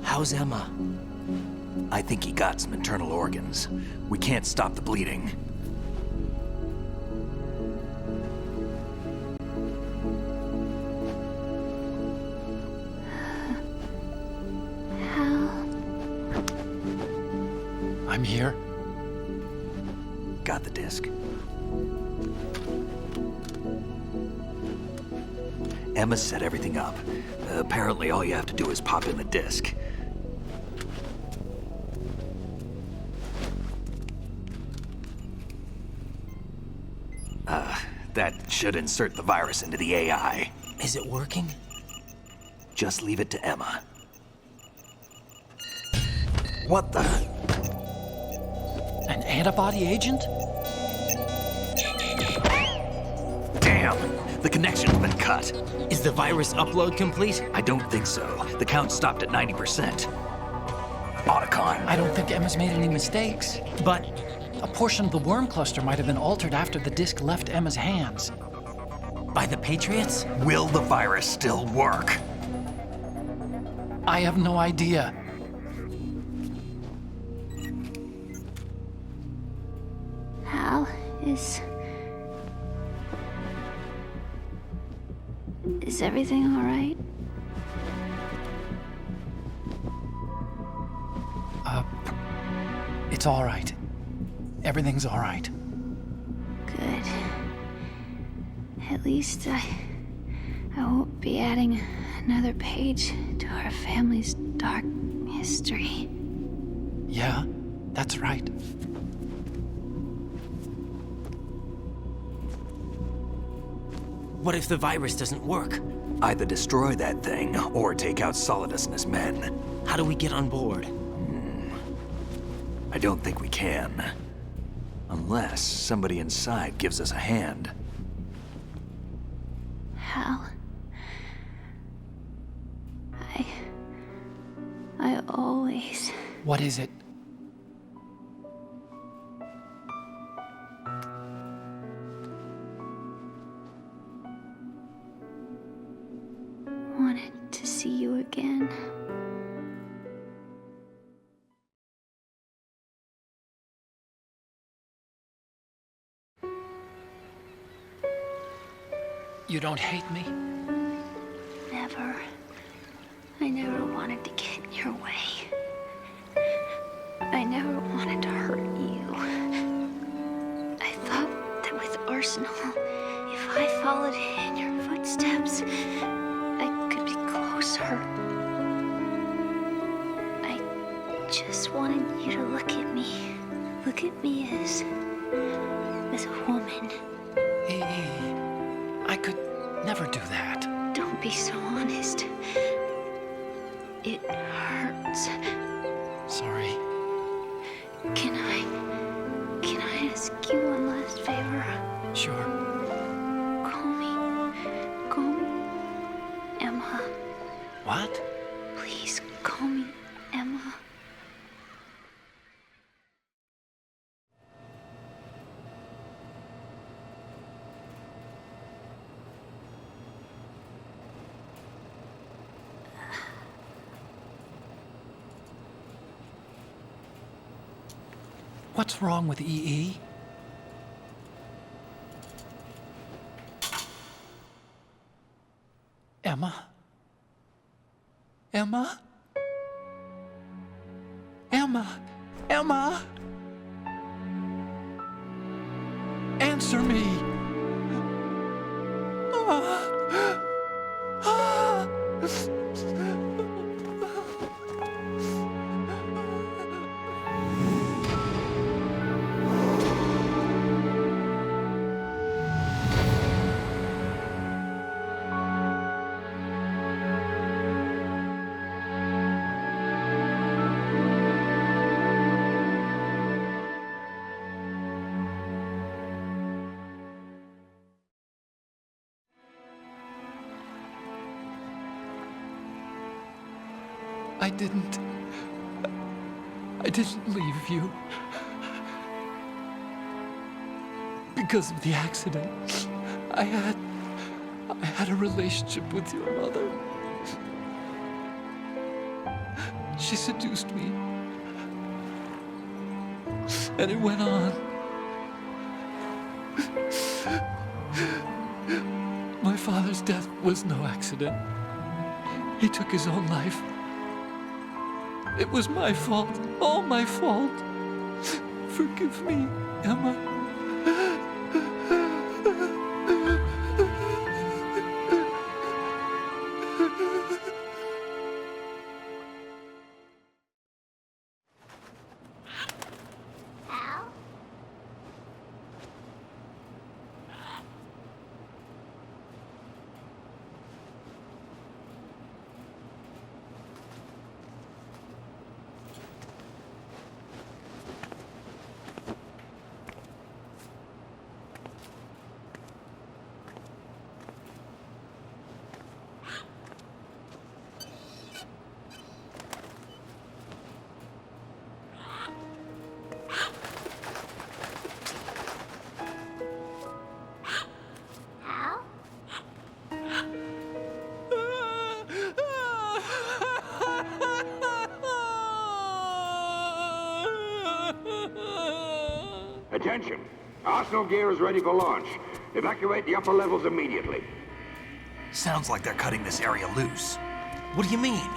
How's Emma? I think he got some internal organs. We can't stop the bleeding. I'm here. Got the disc. Emma set everything up. Apparently all you have to do is pop in the disc. That should insert the virus into the AI. Is it working? Just leave it to Emma. What the? An antibody agent? Damn! The connection's been cut. Is the virus upload complete? I don't think so. The count stopped at 90%. Otacon. I don't think Emma's made any mistakes. But a portion of the worm cluster might have been altered after the disc left Emma's hands. by the Patriots? Will the virus still work? I have no idea. Hal, is everything all right? It's all right. Everything's all right. Good. At least I won't be adding another page to our family's dark history. Yeah, that's right. What if the virus doesn't work? Either destroy that thing, or take out Solidus and his men. How do we get on board? I don't think we can. Unless somebody inside gives us a hand. Hal, I always... What is it? wanted to see you again. You don't hate me? Never. I never wanted to get in your way. I never wanted to hurt you. I thought that with Arsenal, if I followed in your footsteps, I could be closer. just wanted you to look at me. Look at me as a woman. I could never do that. Don't be so honest. It hurts. Sorry. Can I ask you one last favor? Sure. Call me Emma. What? Please call me Emma. What's wrong with EE? Emma? Emma? Emma? Emma? Answer me! I didn't leave you. Because of the accident, I had a relationship with your mother. She seduced me. And it went on. My father's death was no accident. He took his own life. It was my fault, all my fault. Forgive me, Emma. Attention! Arsenal gear is ready for launch. Evacuate the upper levels immediately. Sounds like they're cutting this area loose. What do you mean?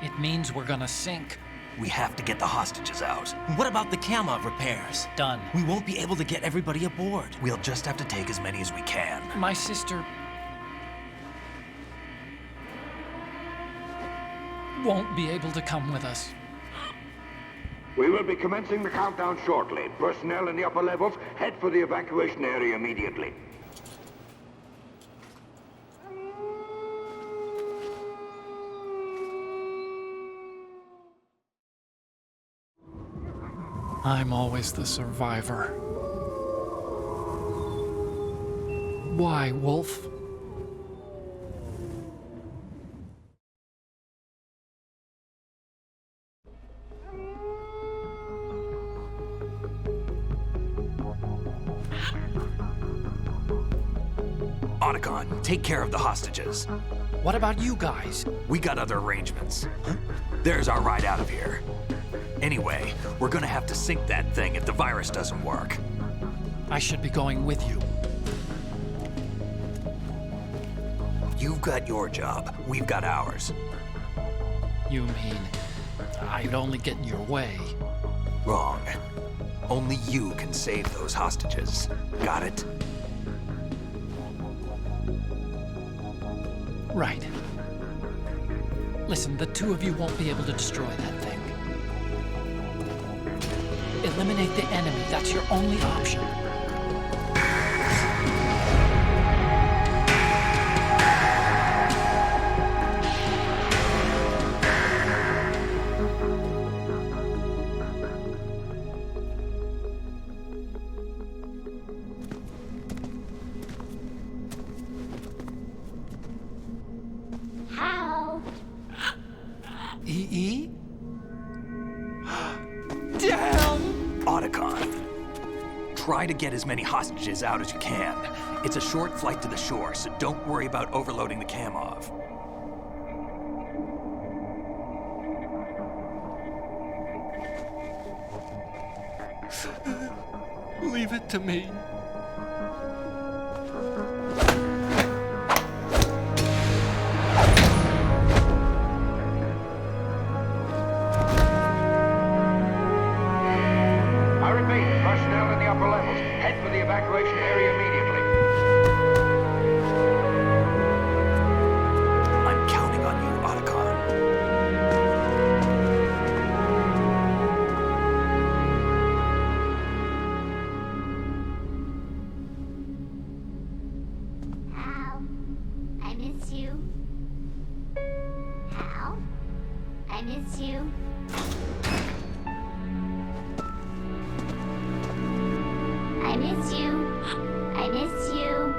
It means we're gonna sink. We have to get the hostages out. What about the camera repairs? Done. We won't be able to get everybody aboard. We'll just have to take as many as we can. My sister won't be able to come with us. We will be commencing the countdown shortly. Personnel in the upper levels, head for the evacuation area immediately. I'm always the survivor. Why, Wolf? Otacon, take care of the hostages. What about you guys? We got other arrangements. There's our ride out of here. Anyway, we're gonna have to sink that thing if the virus doesn't work. I should be going with you. You've got your job, we've got ours. You mean I'd only get in your way? Wrong. Only you can save those hostages. Got it? Right. Listen, the two of you won't be able to destroy that thing. Eliminate the enemy. That's your only option. How? EE? Damn! Otacon. Try to get as many hostages out as you can. It's a short flight to the shore, so don't worry about overloading the Kamov. Leave it to me. I repeat, personnel in the upper levels, head for the evacuation area immediately. I'm counting on you, Otacon. Hal, I miss you. Hal, I miss you. I miss you. I miss you.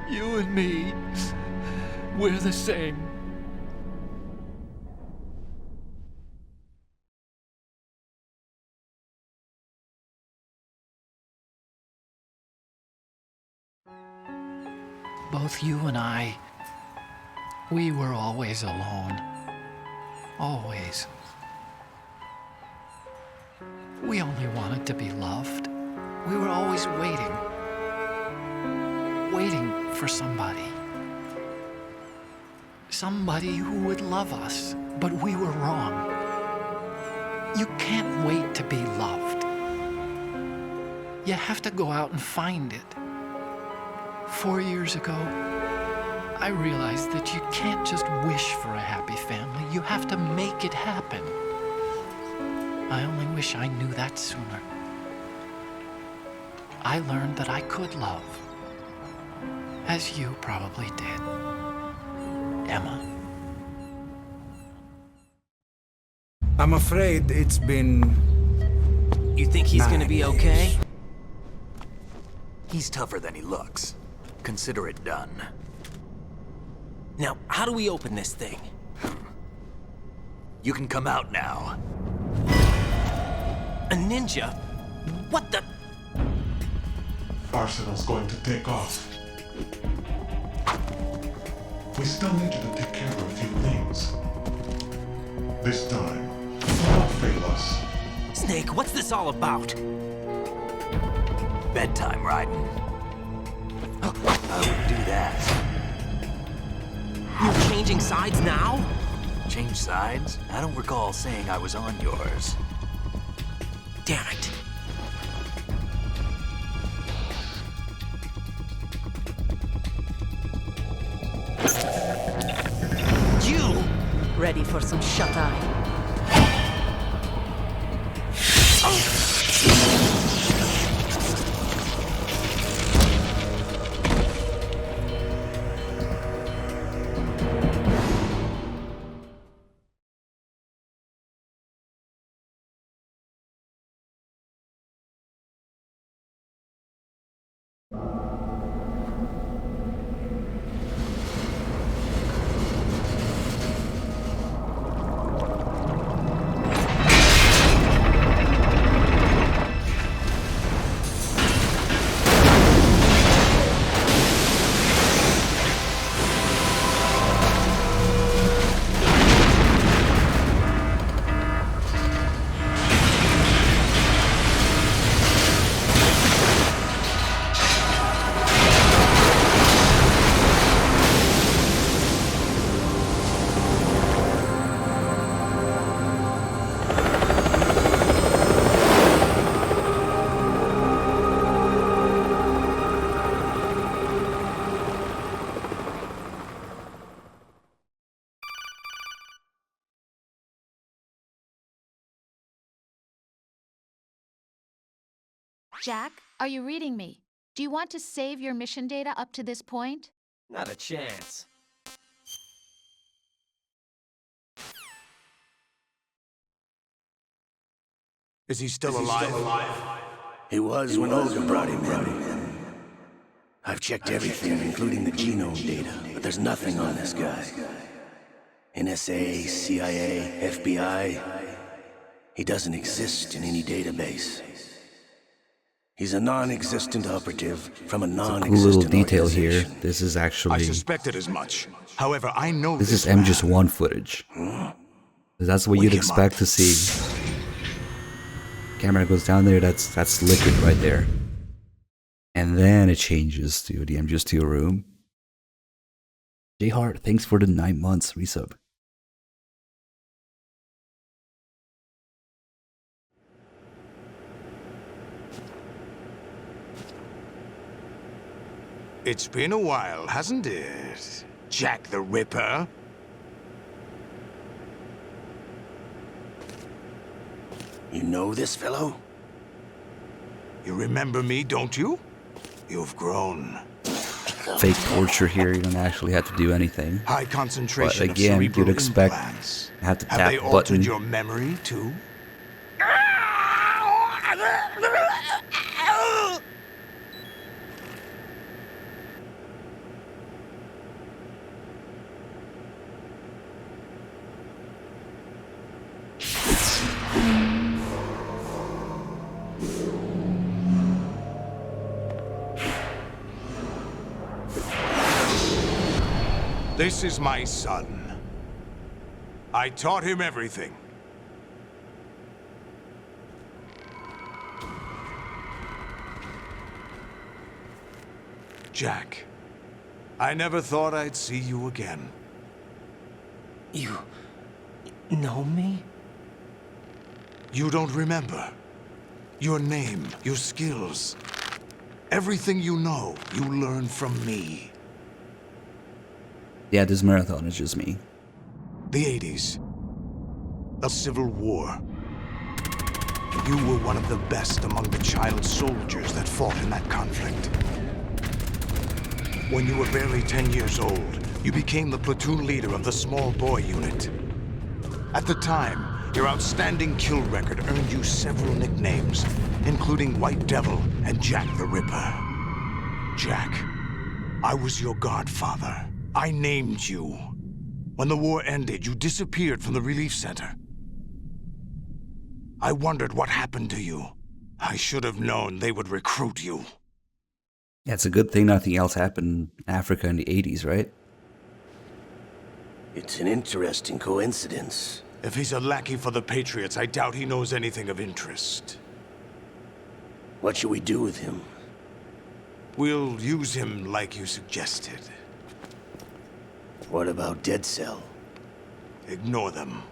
You and me, we're the same. Both you and I, we were always alone. Always. We only wanted to be loved. We were always waiting. Waiting for somebody. Somebody who would love us, but we were wrong. You can't wait to be loved. You have to go out and find it. 4 years ago, I realized that you can't just wish for a happy family. You have to make it happen. I only wish I knew that sooner. I learned that I could love, as you probably did, Emma. I'm afraid it's been... You think he's gonna be okay? He's tougher than he looks. Consider it done. Now, how do we open this thing? You can come out now. A ninja? What the? Arsenal's going to take off. We still need you to take care of a few things. This time, don't fail us. Snake, what's this all about? Bedtime, Raiden. I would do that. You're changing sides now? Change sides? I don't recall saying I was on yours. Damn it. You! Ready for some shut-eye? Jack, are you reading me? Do you want to save your mission data up to this point? Not a chance. Is he still alive? He was when Olga brought him in. I've checked everything, including the genome data, but there's nothing on this guy. NSA, CIA, FBI. He doesn't exist in any database. He's a non-existent operative from a Cool non-existent little detail here. organization. This is actually. I suspected as much. However, I know This is man. MGS1 footage. That's what you'd expect to see. Camera goes down there. That's liquid right there. And then it changes to the MGS2 room. J Hart, thanks for the 9 months resub. It's been a while, hasn't it? Jack the Ripper? You know this fellow? You remember me, don't you? You've grown. Fake torture here. You don't actually have to do anything. High concentration But again, of cerebral you'd expect implants. to have to Have tap they the altered button. your memory, too? This is my son. I taught him everything. Jack, I never thought I'd see you again. You know me? You don't remember. Your name, your skills. Everything you know, you learned from me. Yeah, this marathon is just me. The 80s. A civil war. You were one of the best among the child soldiers that fought in that conflict. When you were barely 10 years old, you became the platoon leader of the small boy unit. At the time, your outstanding kill record earned you several nicknames, including White Devil and Jack the Ripper. Jack, I was your godfather. I named you. When the war ended, you disappeared from the relief center. I wondered what happened to you. I should have known they would recruit you. Yeah, it's a good thing nothing else happened in Africa in the 80s, right? It's an interesting coincidence. If he's a lackey for the Patriots, I doubt he knows anything of interest. What should we do with him? We'll use him like you suggested. What about Dead Cell? Ignore them.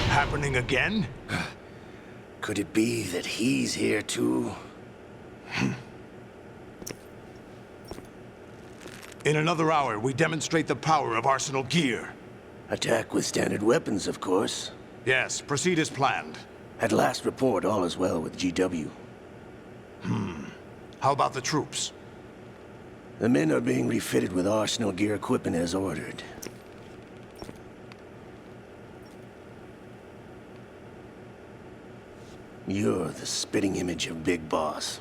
Happening again? Could it be that he's here too? In another hour, we demonstrate the power of Arsenal gear. Attack with standard weapons, of course. Yes, proceed as planned. At last report, all is well with GW. How about the troops? The men are being refitted with Arsenal gear equipment as ordered. You're the spitting image of Big Boss.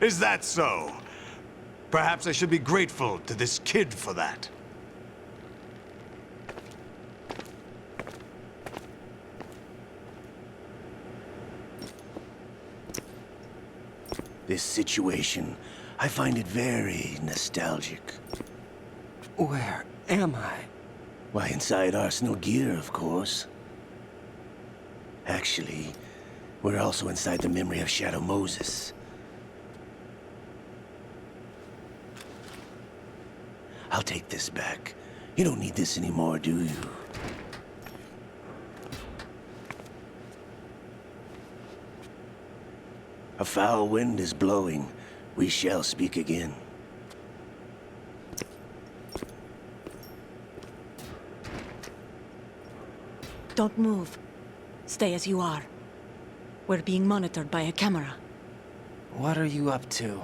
Is that so? Perhaps I should be grateful to this kid for that. This situation, I find it very nostalgic. Where am I? Why, inside Arsenal gear, of course. Actually, we're also inside the memory of Shadow Moses. I'll take this back. You don't need this anymore, do you? A foul wind is blowing. We shall speak again. Don't move. Stay as you are. We're being monitored by a camera. What are you up to?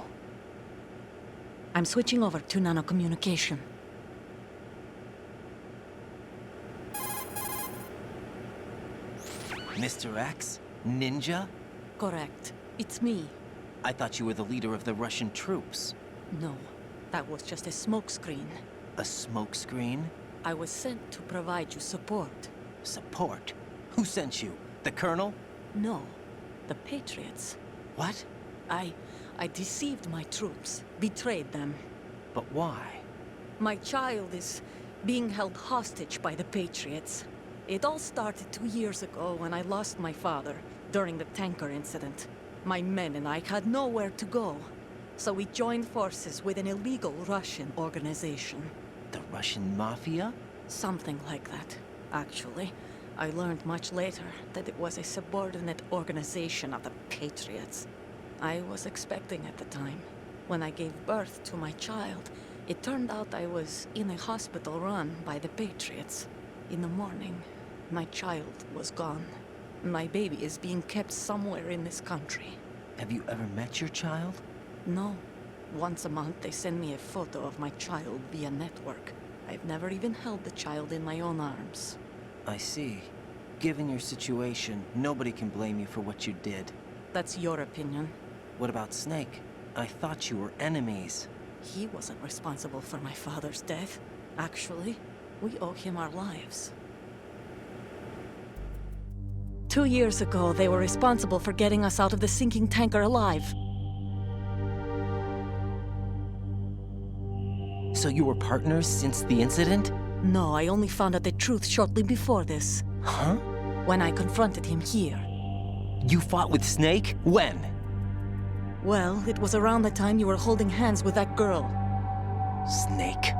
I'm switching over to nanocommunication. Mr. X? Ninja? Correct. It's me. I thought you were the leader of the Russian troops. No, that was just a smokescreen. A smokescreen? I was sent to provide you support. Support? Who sent you? The Colonel? No, the Patriots. What? I deceived my troops, betrayed them. But why? My child is being held hostage by the Patriots. It all started 2 years ago when I lost my father during the tanker incident. My men and I had nowhere to go, so we joined forces with an illegal Russian organization. The Russian Mafia? Something like that, actually. I learned much later that it was a subordinate organization of the Patriots. I was expecting at the time. When I gave birth to my child, it turned out I was in a hospital run by the Patriots. In the morning, my child was gone. My baby is being kept somewhere in this country. Have you ever met your child? No. Once a month, they send me a photo of my child via network. I've never even held the child in my own arms. I see. Given your situation, nobody can blame you for what you did. That's your opinion. What about Snake? I thought you were enemies. He wasn't responsible for my father's death. Actually, we owe him our lives. 2 years ago, they were responsible for getting us out of the sinking tanker alive. So you were partners since the incident? No, I only found out the truth shortly before this. Huh? When I confronted him here. You fought with Snake? When? Well, it was around the time you were holding hands with that girl. Snake.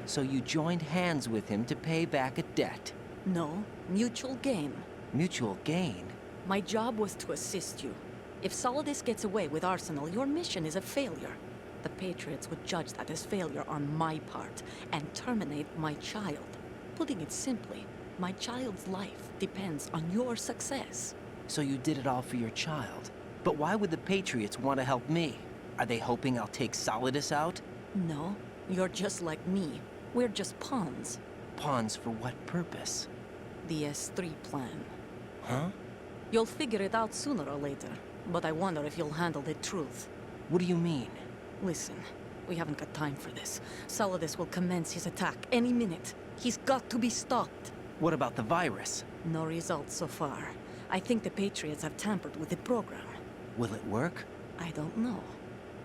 So you joined hands with him to pay back a debt? No, mutual gain. Mutual gain? My job was to assist you. If Solidus gets away with Arsenal, your mission is a failure. The Patriots would judge that as failure on my part and terminate my child. Putting it simply, my child's life depends on your success. So you did it all for your child. But why would the Patriots want to help me? Are they hoping I'll take Solidus out? No, you're just like me. We're just pawns. Pawns for what purpose? The S3 plan. Huh? You'll figure it out sooner or later, but I wonder if you'll handle the truth. What do you mean? Listen, we haven't got time for this. Solidus will commence his attack any minute. He's got to be stopped. What about the virus? No results so far. I think the Patriots have tampered with the program. Will it work? I don't know.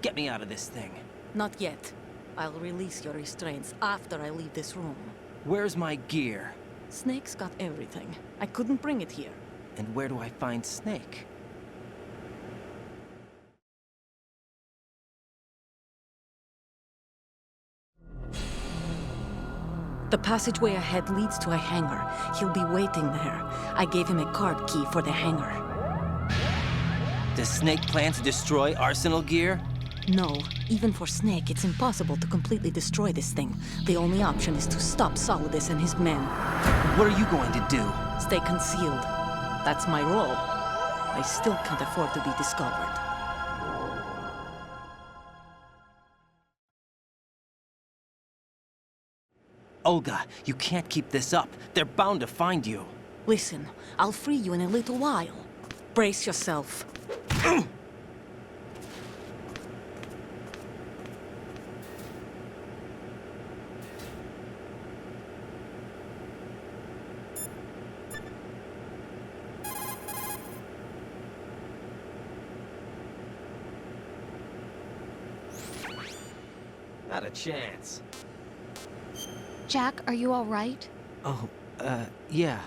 Get me out of this thing. Not yet. I'll release your restraints after I leave this room. Where's my gear? Snake's got everything. I couldn't bring it here. And where do I find Snake? The passageway ahead leads to a hangar. He'll be waiting there. I gave him a card key for the hangar. Does Snake plan to destroy Arsenal gear? No. Even for Snake, it's impossible to completely destroy this thing. The only option is to stop Solidus and his men. What are you going to do? Stay concealed. That's my role. I still can't afford to be discovered. Olga, you can't keep this up. They're bound to find you. Listen, I'll free you in a little while. Brace yourself. Not a chance. Jack, are you all right? Oh, yeah.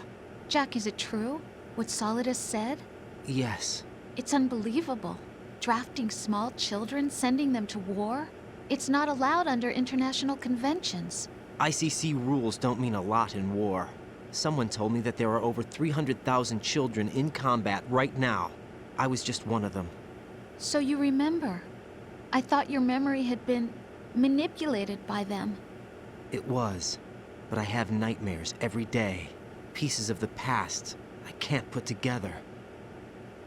Jack, is it true? What Solidus said? Yes. It's unbelievable. Drafting small children, sending them to war? It's not allowed under international conventions. ICC rules don't mean a lot in war. Someone told me that there are over 300,000 children in combat right now. I was just one of them. So you remember. I thought your memory had been manipulated by them. It was. But I have nightmares every day. Pieces of the past I can't put together.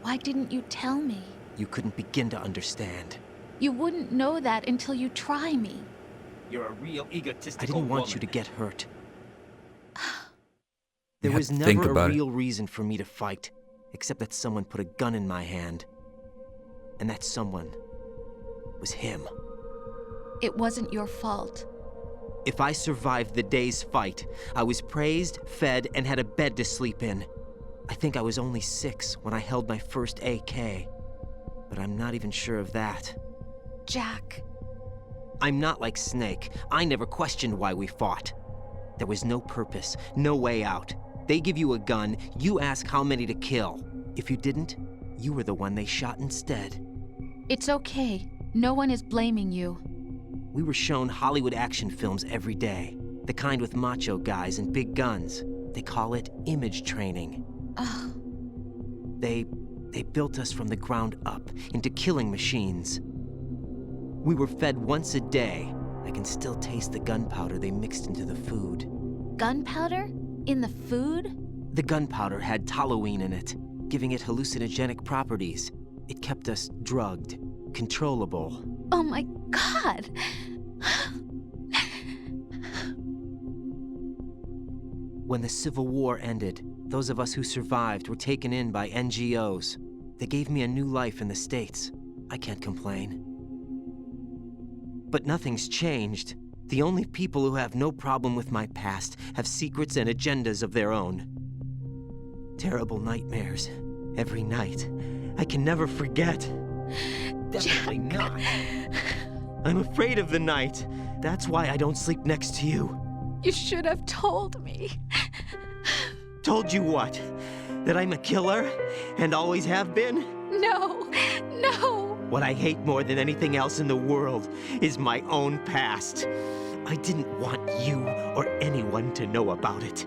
Why didn't you tell me? You couldn't begin to understand. You wouldn't know that until you try me. You're a real egotistical I didn't want you to get hurt. There You was have to think never a about it. real reason for me to fight, except that someone put a gun in my hand. And that someone was him. It wasn't your fault. If I survived the day's fight, I was praised, fed, and had a bed to sleep in. I think I was only 6 when I held my first AK. But I'm not even sure of that. Jack. I'm not like Snake. I never questioned why we fought. There was no purpose, no way out. They give you a gun, you ask how many to kill. If you didn't, you were the one they shot instead. It's okay. No one is blaming you. We were shown Hollywood action films every day. The kind with macho guys and big guns. They call it image training. Ugh. They built us from the ground up into killing machines. We were fed once a day. I can still taste the gunpowder they mixed into the food. Gunpowder? In the food? The gunpowder had toluene in it, giving it hallucinogenic properties. It kept us drugged, controllable. Oh my God! When the Civil War ended, those of us who survived were taken in by NGOs. They gave me a new life in the States. I can't complain. But nothing's changed. The only people who have no problem with my past have secrets and agendas of their own. Terrible nightmares. Every night. I can never forget. Definitely not. I'm afraid of the night. That's why I don't sleep next to you. You should have told me. Told you what? That I'm a killer? And always have been? No, no. What I hate more than anything else in the world is my own past. I didn't want you or anyone to know about it.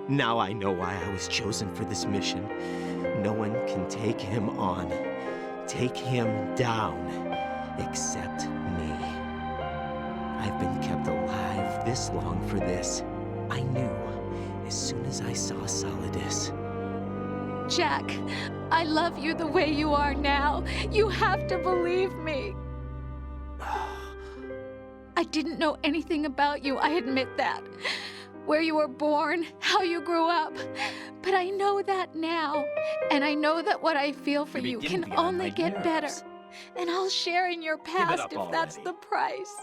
Now I know why I was chosen for this mission. No one can take him on, take him down, except me. I've been kept alive this long for this. I knew as soon as I saw Solidus. Jack, I love you the way you are now. You have to believe me. I didn't know anything about you, I admit that. Where you were born, how you grew up. But I know that now. And I know that what I feel for you can only get better. And I'll share in your past if that's the price.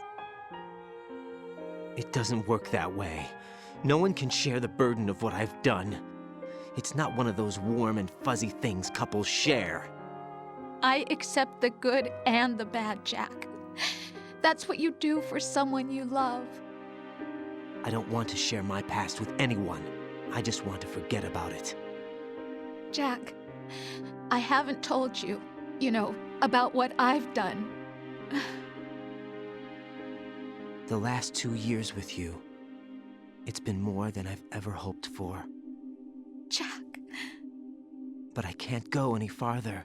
It doesn't work that way. No one can share the burden of what I've done. It's not one of those warm and fuzzy things couples share. I accept the good and the bad, Jack. That's what you do for someone you love. I don't want to share my past with anyone. I just want to forget about it. Jack, I haven't told you, about what I've done. The last 2 years with you, it's been more than I've ever hoped for. Jack. But I can't go any farther.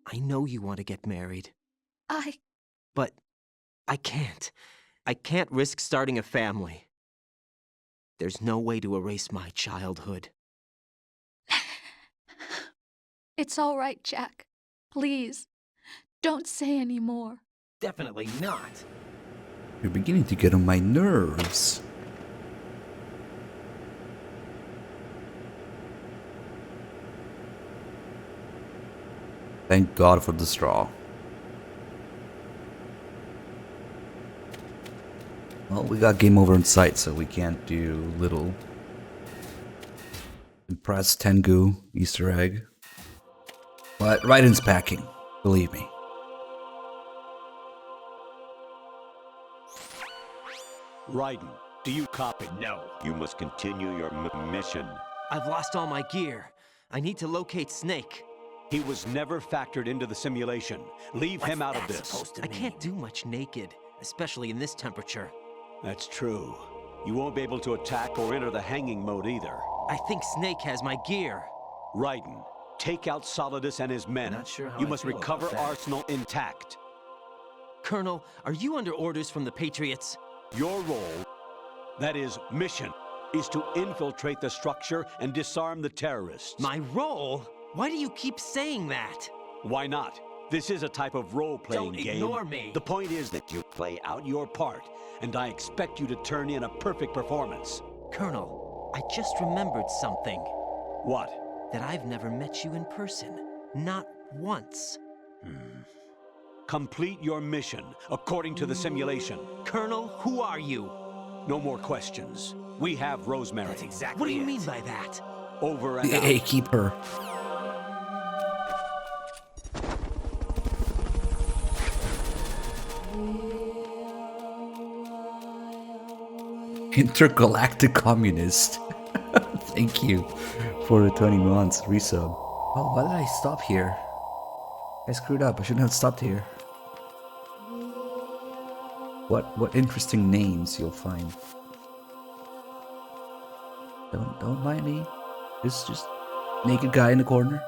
I know you want to get married. But I can't. I can't risk starting a family. There's no way to erase my childhood. It's all right, Jack. Please, don't say any more. Definitely not. You're beginning to get on my nerves. Thank God for the straw. Well, we got game over in sight, so we can't do little. Impress Tengu Easter egg. But Raiden's packing, believe me. Raiden, do you copy? No. You must continue your mission. I've lost all my gear. I need to locate Snake. He was never factored into the simulation. Leave him out of this. I can't do much naked, especially in this temperature. That's true. You won't be able to attack or enter the hanging mode either. I think Snake has my gear. Raiden, take out Solidus and his men. Not sure how You I must feel recover about that. Arsenal intact. Colonel, are you under orders from the Patriots? Your role, that is, mission, is to infiltrate the structure and disarm the terrorists. My role? Why do you keep saying that? Why not? This is a type of role-playing Don't game. ignore me. The point is that you play out your part, and I expect you to turn in a perfect performance. Colonel, I just remembered something. What? That I've never met you in person. Not once. Complete your mission, according to the simulation. Colonel, who are you? No more questions. We have Rosemary. That's exactly What do you mean by that? Over and out. Hey, keep her. Intergalactic Communist. Thank you for the 20 months resub. Oh, why did I stop here? I screwed up. I shouldn't have stopped here. What interesting names you'll find. Don't mind me. Just naked guy in the corner.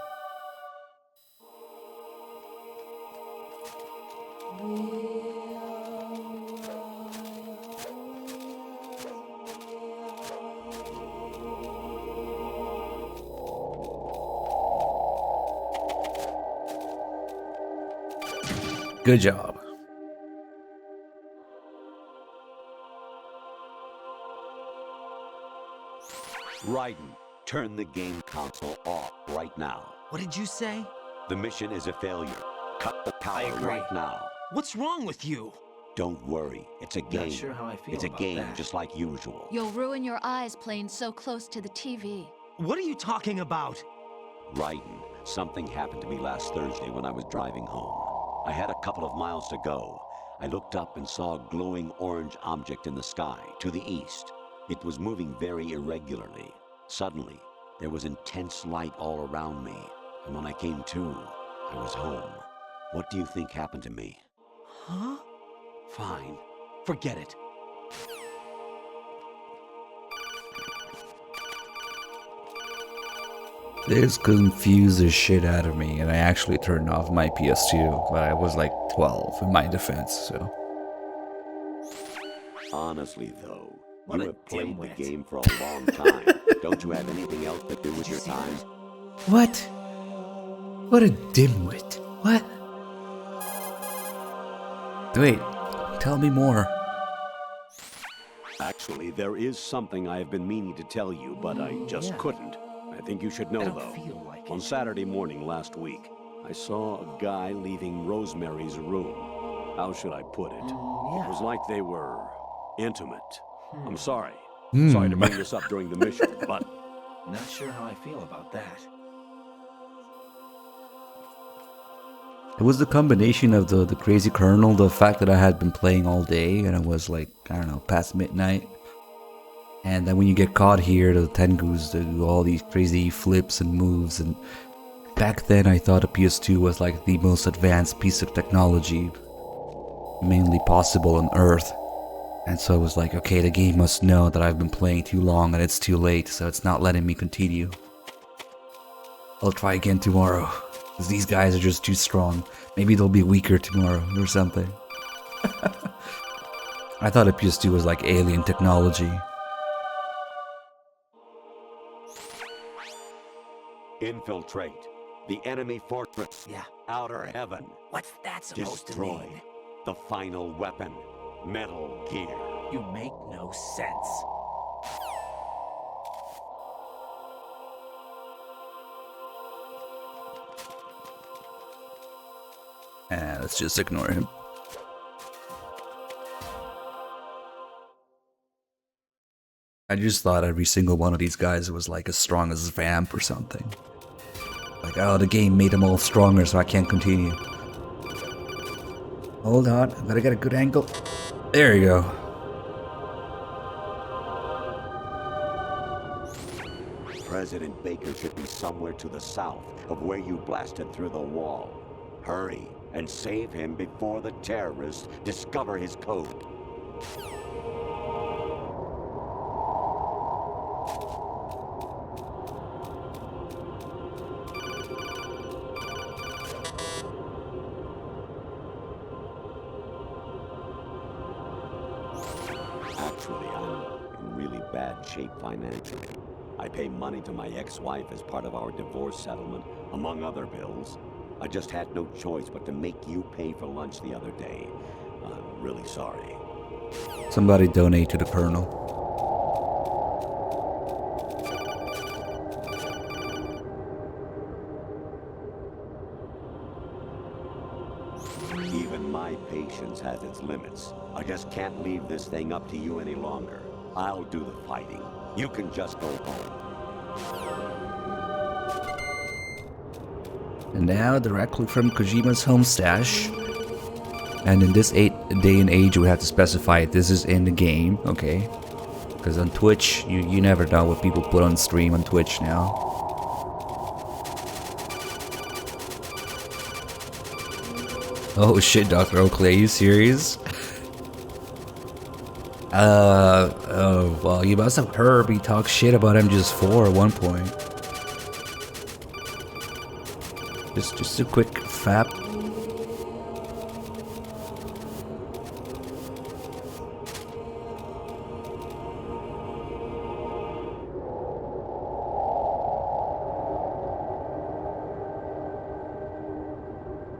Good job. Raiden, turn the game console off right now. What did you say? The mission is a failure. Cut the power agree. right now. What's wrong with you? Don't worry. It's a game. Not sure how I feel It's a about game that. just like usual. You'll ruin your eyes playing so close to the TV. What are you talking about? Raiden, something happened to me last Thursday when I was driving home. I had a couple of miles to go. I looked up and saw a glowing orange object in the sky, to the east. It was moving very irregularly. Suddenly, there was intense light all around me, and when I came to, I was home. What do you think happened to me? Huh? Fine. Forget it. This confused the shit out of me, and I actually turned off my PS2, but I was like 12 in my defense, so. Honestly, though, What you a have played the dimwit. game for a long time. Don't you have anything else to do with your time? What? What a dimwit. What? Wait, tell me more. Actually, there is something I have been meaning to tell you, but I just couldn't. I think you should know, though. On Saturday morning last week, I saw a guy leaving Rosemary's room. How should I put it? It was like they were intimate. I'm sorry. Sorry to bring this up during the mission, but... Not sure how I feel about that. It was the combination of the crazy colonel, the fact that I had been playing all day, and it was like, I don't know, past midnight. And then when you get caught here, the Tengus do all these crazy flips and moves, and back then I thought a PS2 was like the most advanced piece of technology mainly possible on Earth. And so I was like, okay, the game must know that I've been playing too long and it's too late, so it's not letting me continue. I'll try again tomorrow, because these guys are just too strong. Maybe they'll be weaker tomorrow or something. I thought a PS2 was like alien technology. Infiltrate the enemy fortress. Yeah. Outer heaven. What's that supposed Destroy to mean? the final weapon. Metal Gear. You make no sense. Let's just ignore him. I just thought every single one of these guys was like as strong as Vamp or something. Like, oh, the game made them all stronger, so I can't continue. Hold on, I gotta get a good angle. There you go. President Baker should be somewhere to the south of where you blasted through the wall. Hurry and save him before the terrorists discover his code. Actually, I'm in really bad shape financially. I pay money to my ex-wife as part of our divorce settlement, among other bills. I just had no choice but to make you pay for lunch the other day. I'm really sorry. Somebody donate to the Colonel. Even my patience has its limits. I just can't leave this thing up to you any longer. I'll do the fighting. You can just go home. And now, directly from Kojima's home stash. And in this day and age, we have to specify this is in the game, okay? Because on Twitch, you never know what people put on stream on Twitch now. Oh shit, Dr. Oakley, are you serious? Oh, well, you must have heard me talk shit about MGS4 at one point. Just a quick fap.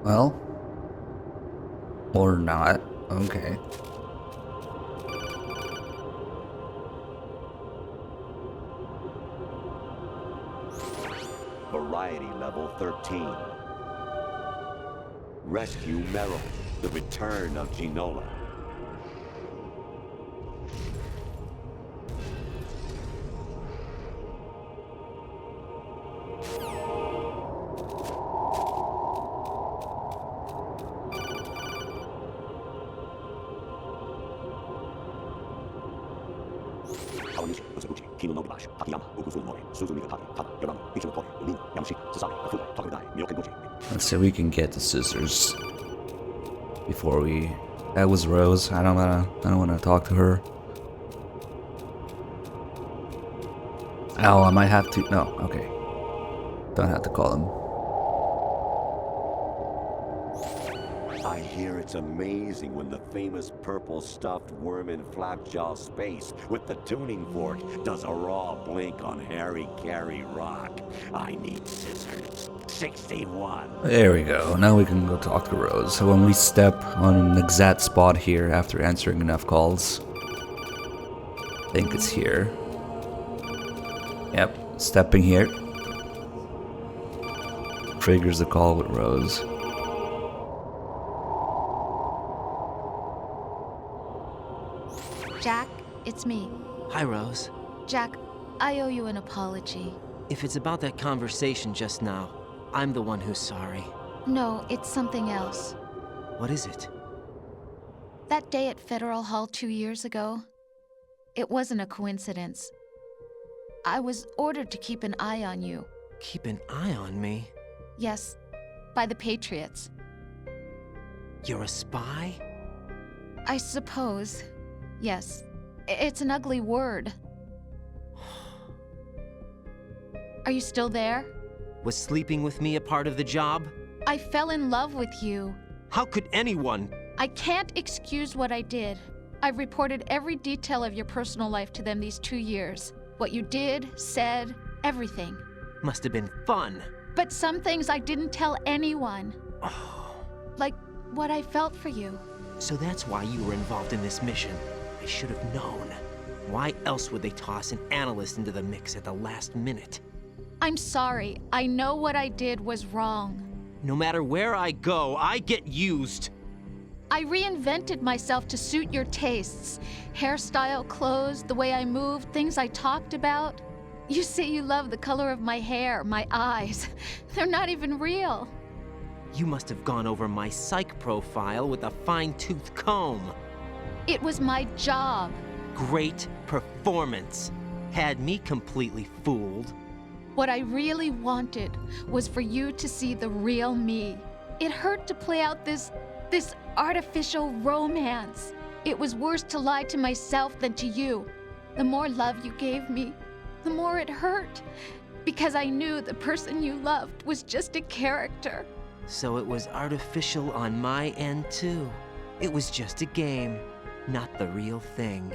Well, or not. Okay. Variety level 13. Rescue Merrill, the return of Ginola. Let's see if we can get the scissors before we. That was Rose. I don't wanna talk to her. Oh, I might have to. No, okay. Don't have to call him. I hear it's amazing when the famous purple stuffed worm in Flapjaw space with the tuning fork does a raw blink on Harry Carey Rock. I need scissors. 61. There we go. Now we can go talk to Rose. So when we step on an exact spot here after answering enough calls. I think it's here. Yep, stepping here. Triggers the call with Rose. Jack, it's me. Hi, Rose. Jack, I owe you an apology. If it's about that conversation just now, I'm the one who's sorry. No, it's something else. What is it? That day at Federal Hall 2 years ago, it wasn't a coincidence. I was ordered to keep an eye on you. Keep an eye on me? Yes, by the Patriots. You're a spy? I suppose. Yes. It's an ugly word. Are you still there? Was sleeping with me a part of the job? I fell in love with you. How could anyone? I can't excuse what I did. I've reported every detail of your personal life to them these 2 years. What you did, said, everything. Must have been fun. But some things I didn't tell anyone. Like what I felt for you. So that's why you were involved in this mission. I should have known. Why else would they toss an analyst into the mix at the last minute? I'm sorry. I know what I did was wrong. No matter where I go, I get used. I reinvented myself to suit your tastes. Hairstyle, clothes, the way I moved, things I talked about. You say you love the color of my hair, my eyes. They're not even real. You must have gone over my psych profile with a fine-tooth comb. It was my job. Great performance. Had me completely fooled. What I really wanted was for you to see the real me. It hurt to play out this artificial romance. It was worse to lie to myself than to you. The more love you gave me, the more it hurt. Because I knew the person you loved was just a character. So it was artificial on my end, too. It was just a game, not the real thing.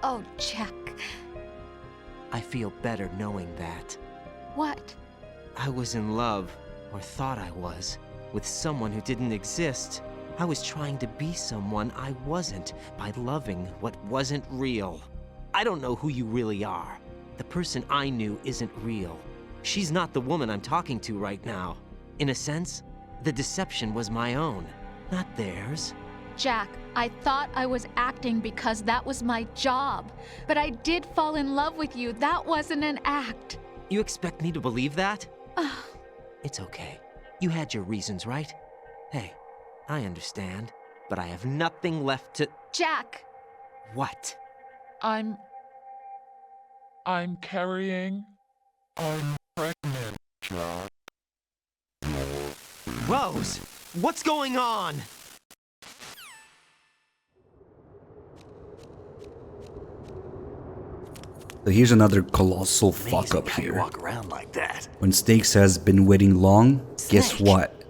Oh, Jack. I feel better knowing that. What? I was in love, or thought I was, with someone who didn't exist. I was trying to be someone I wasn't by loving what wasn't real. I don't know who you really are. The person I knew isn't real. She's not the woman I'm talking to right now. In a sense, the deception was my own, not theirs. Jack, I thought I was acting because that was my job. But I did fall in love with you. That wasn't an act. You expect me to believe that? It's okay. You had your reasons, right? Hey, I understand, but I have nothing left to... Jack! What? I'm carrying... I'm pregnant, Jack. Rose! What's going on? So here's another colossal fuck up how you here. walk around like that. When Snake says been waiting long, guess what?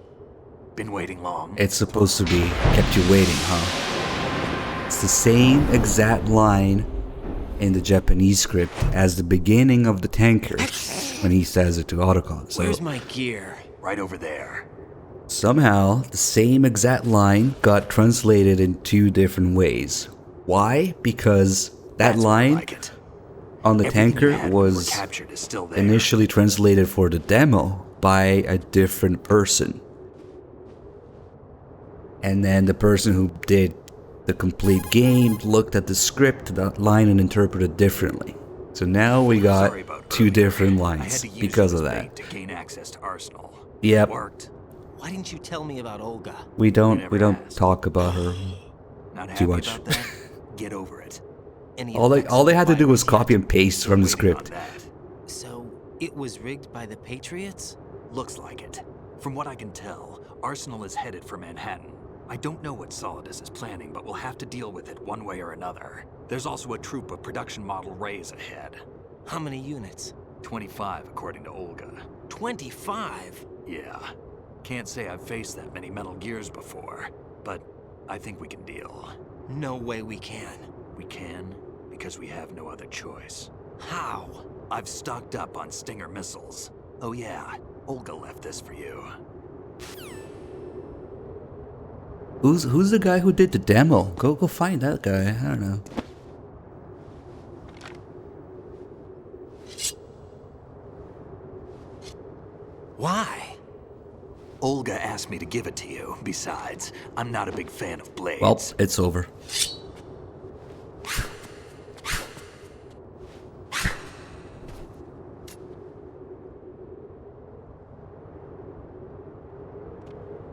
Been waiting long. It's supposed to be kept you waiting, huh? It's the same exact line in the Japanese script as the beginning of the tanker when he says it to Otacon. So Where's my gear? Right over there. somehow the same exact line got translated in two different ways. Why? Because that line on the tanker was initially translated for the demo by a different person. And then the person who did the complete game looked at the script, that line, and interpreted differently. So now we got two different lines because of that. To gain access to Arsenal. Yep. Worked. Why didn't you tell me about Olga? We don't talk about her too much. About that? Get over it. All they had to do was copy and paste from the script. So it was rigged by the Patriots? Looks like it. From what I can tell, Arsenal is headed for Manhattan. I don't know what Solidus is planning, but we'll have to deal with it one way or another. There's also a troop of production model Rays ahead. How many units? 25, according to Olga. 25? Yeah. Can't say I've faced that many Metal Gears before, but I think we can deal. No way we can. We can, because we have no other choice. How? I've stocked up on Stinger missiles. Oh yeah, Olga left this for you. Who's the guy who did the demo? Go find that guy. I don't know. Why? Olga asked me to give it to you. Besides, I'm not a big fan of blades. Well, it's over.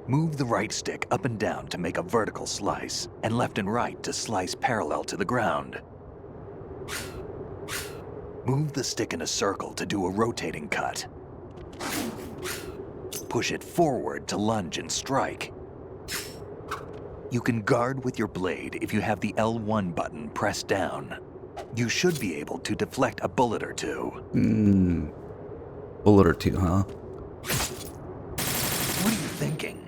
Move the right stick up and down to make a vertical slice, and left and right to slice parallel to the ground. Move the stick in a circle to do a rotating cut. Push it forward to lunge and strike. You can guard with your blade if you have the L1 button pressed down. You should be able to deflect a bullet or two. Bullet or two, huh? What are you thinking?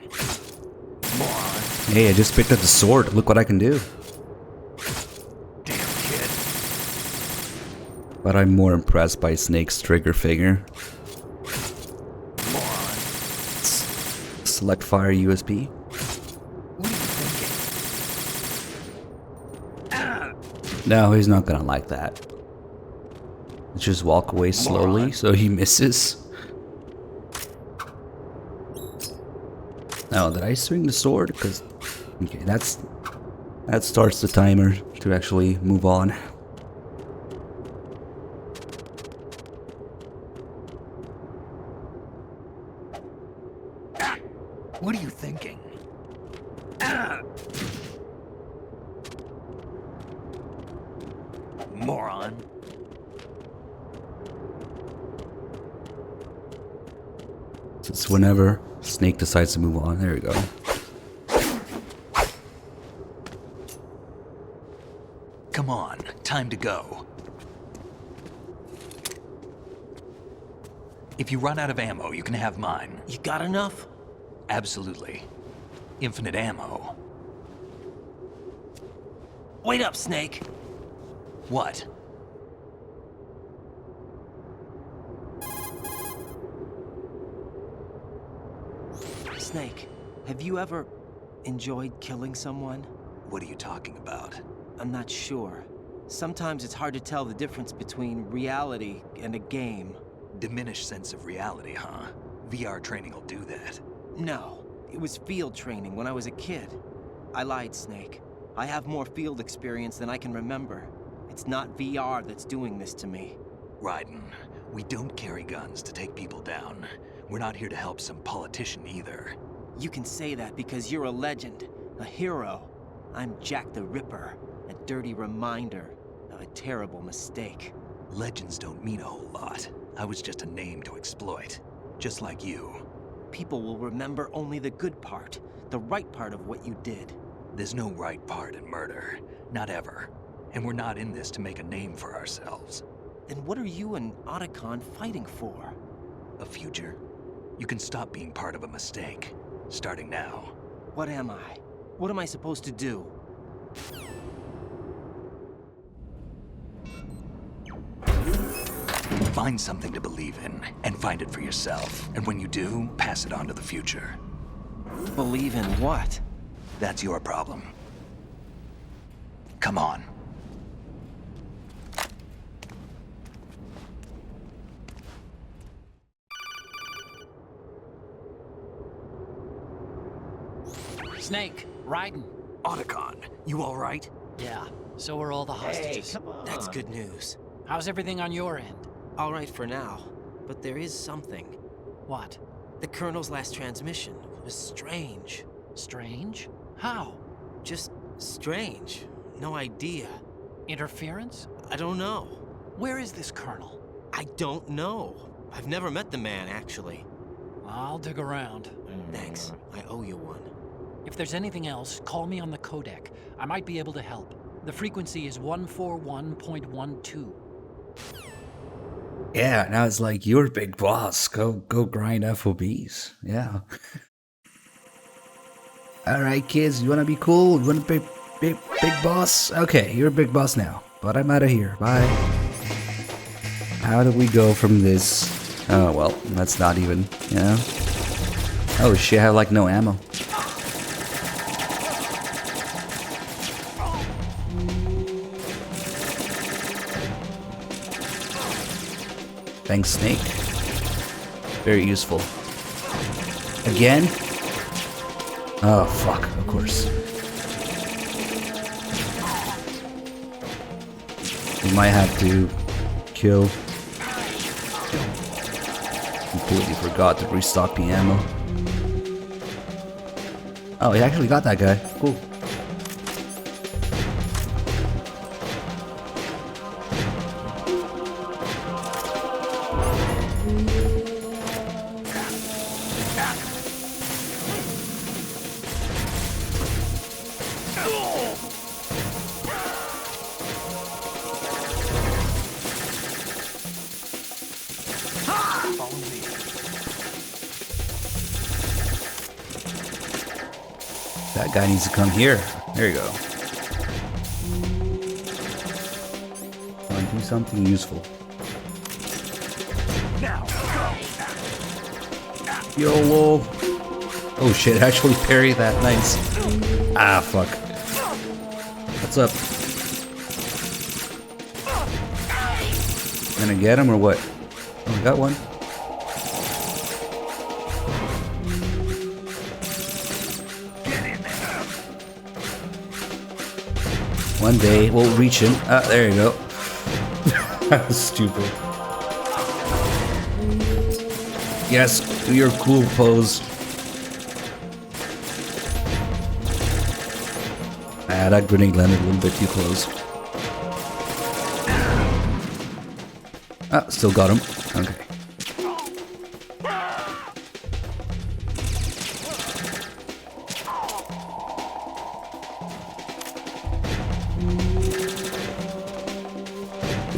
Moron. Hey, I just picked up the sword. Look what I can do. Damn kid. But I'm more impressed by Snake's trigger finger. Select fire USB. What are you thinking? No, he's not gonna like that. Just walk away slowly so he misses. Oh, did I swing the sword? Because okay, that starts the timer to actually move on. What are you thinking? Moron. So it's whenever Snake decides to move on. There we go. Come on, time to go. If you run out of ammo, you can have mine. You got enough? Absolutely. Infinite ammo. Wait up, Snake. What? Snake, have you ever enjoyed killing someone? What are you talking about? I'm not sure. Sometimes it's hard to tell the difference between reality and a game. Diminished sense of reality, huh? VR training will do that. No, it was field training when I was a kid. I lied, Snake. I have more field experience than I can remember. It's not VR that's doing this to me. Raiden, we don't carry guns to take people down. We're not here to help some politician either. You can say that because you're a legend, a hero. I'm Jack the Ripper, a dirty reminder of a terrible mistake. Legends don't mean a whole lot. I was just a name to exploit, just like you. People will remember only the good part, the right part of what you did. There's no right part in murder, not ever. And we're not in this to make a name for ourselves. Then what are you and Otacon fighting for? A future. You can stop being part of a mistake, starting now. What am I? What am I supposed to do? Find something to believe in, and find it for yourself. And when you do, pass it on to the future. Believe in what? That's your problem. Come on. Snake, Raiden. Otacon, you all right? Yeah, so are all the hostages. Hey, come on. That's good news. How's everything on your end? All right for now, but there is something. What? The Colonel's last transmission was strange. Strange? How? Just strange. No idea. Interference? I don't know. Where is this Colonel? I don't know. I've never met the man, actually. I'll dig around. Thanks. I owe you one. If there's anything else, call me on the codec. I might be able to help. The frequency is 141.12. Yeah, now it's like you're big boss. Go grind FOBs. Yeah. All right, kids, you wanna be cool? You wanna be big boss? Okay, you're a big boss now. But I'm out of here. Bye. How do we go from this? Oh well, that's not even. Yeah. Oh shit! I have like no ammo. Thanks, Snake. Very useful. Again? Oh, fuck, of course. We might have to kill. Completely forgot to restock the ammo. Oh, he actually got that guy. Cool. That guy needs to come here. There you go. Do something useful. Now, go. YOLO. Oh shit, actually parry that. Nice. Ah, fuck. What's up? Gonna get him or what? Oh, I got one. One day we'll reach him. Ah, there you go. That was stupid. Yes, do your cool pose. Ah, that grenade landed a little bit too close. Ah, still got him. Okay.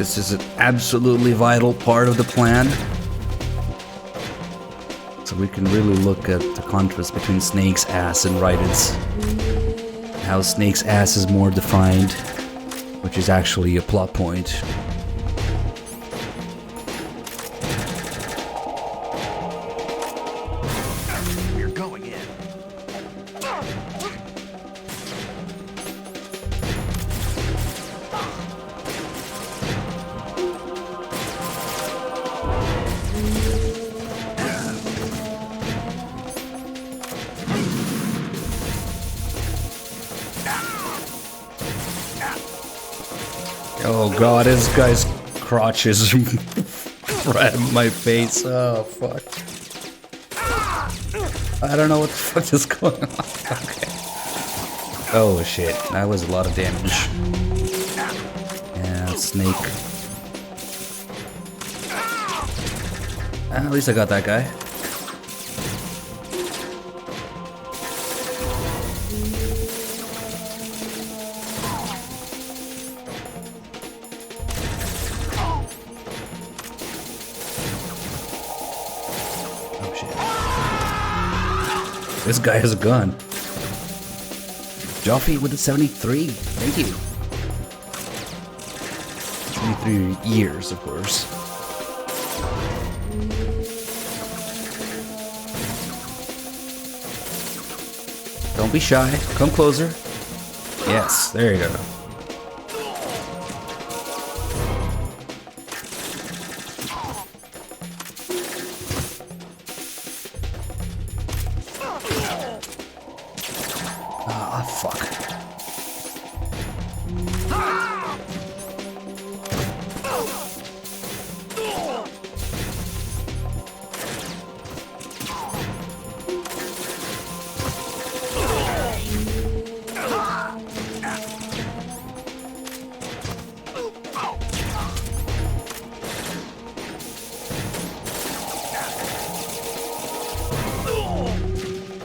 This is an absolutely vital part of the plan. So we can really look at the contrast between Snake's ass and Raiden's. How Snake's ass is more defined, which is actually a plot point. We're going in. Oh god, this guy's crotch is right in my face. Oh fuck. I don't know what the fuck is going on. Okay. Oh shit, that was a lot of damage. Yeah, Snake. At least I got that guy. This guy has a gun. Joffrey with the 73. Thank you. 73 years, of course. Don't be shy. Come closer. Yes, there you go.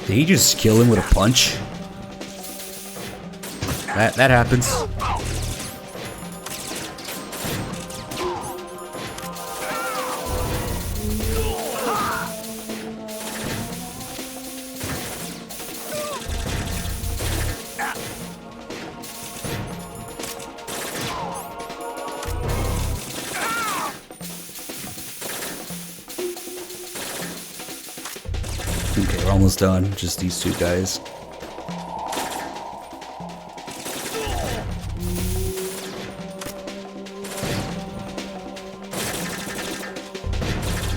Did he just kill him with a punch? That happens. Okay, we're almost done. Just these two guys.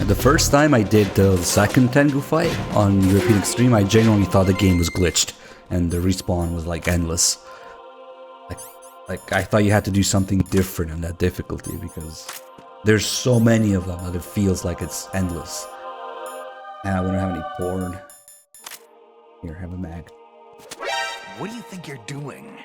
The first time I did the second Tengu fight on European Extreme, I genuinely thought the game was glitched and the respawn was like endless. Like I thought you had to do something different in that difficulty because there's so many of them that it feels like it's endless. And we don't have any porn. Here, have a mag. What do you think you're doing?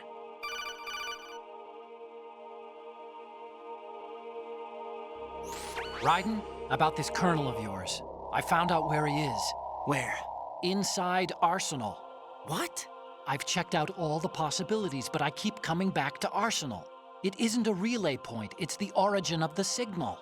Raiden, about this colonel of yours. I found out where he is. Where? Inside Arsenal. What? I've checked out all the possibilities, but I keep coming back to Arsenal. It isn't a relay point, it's the origin of the signal.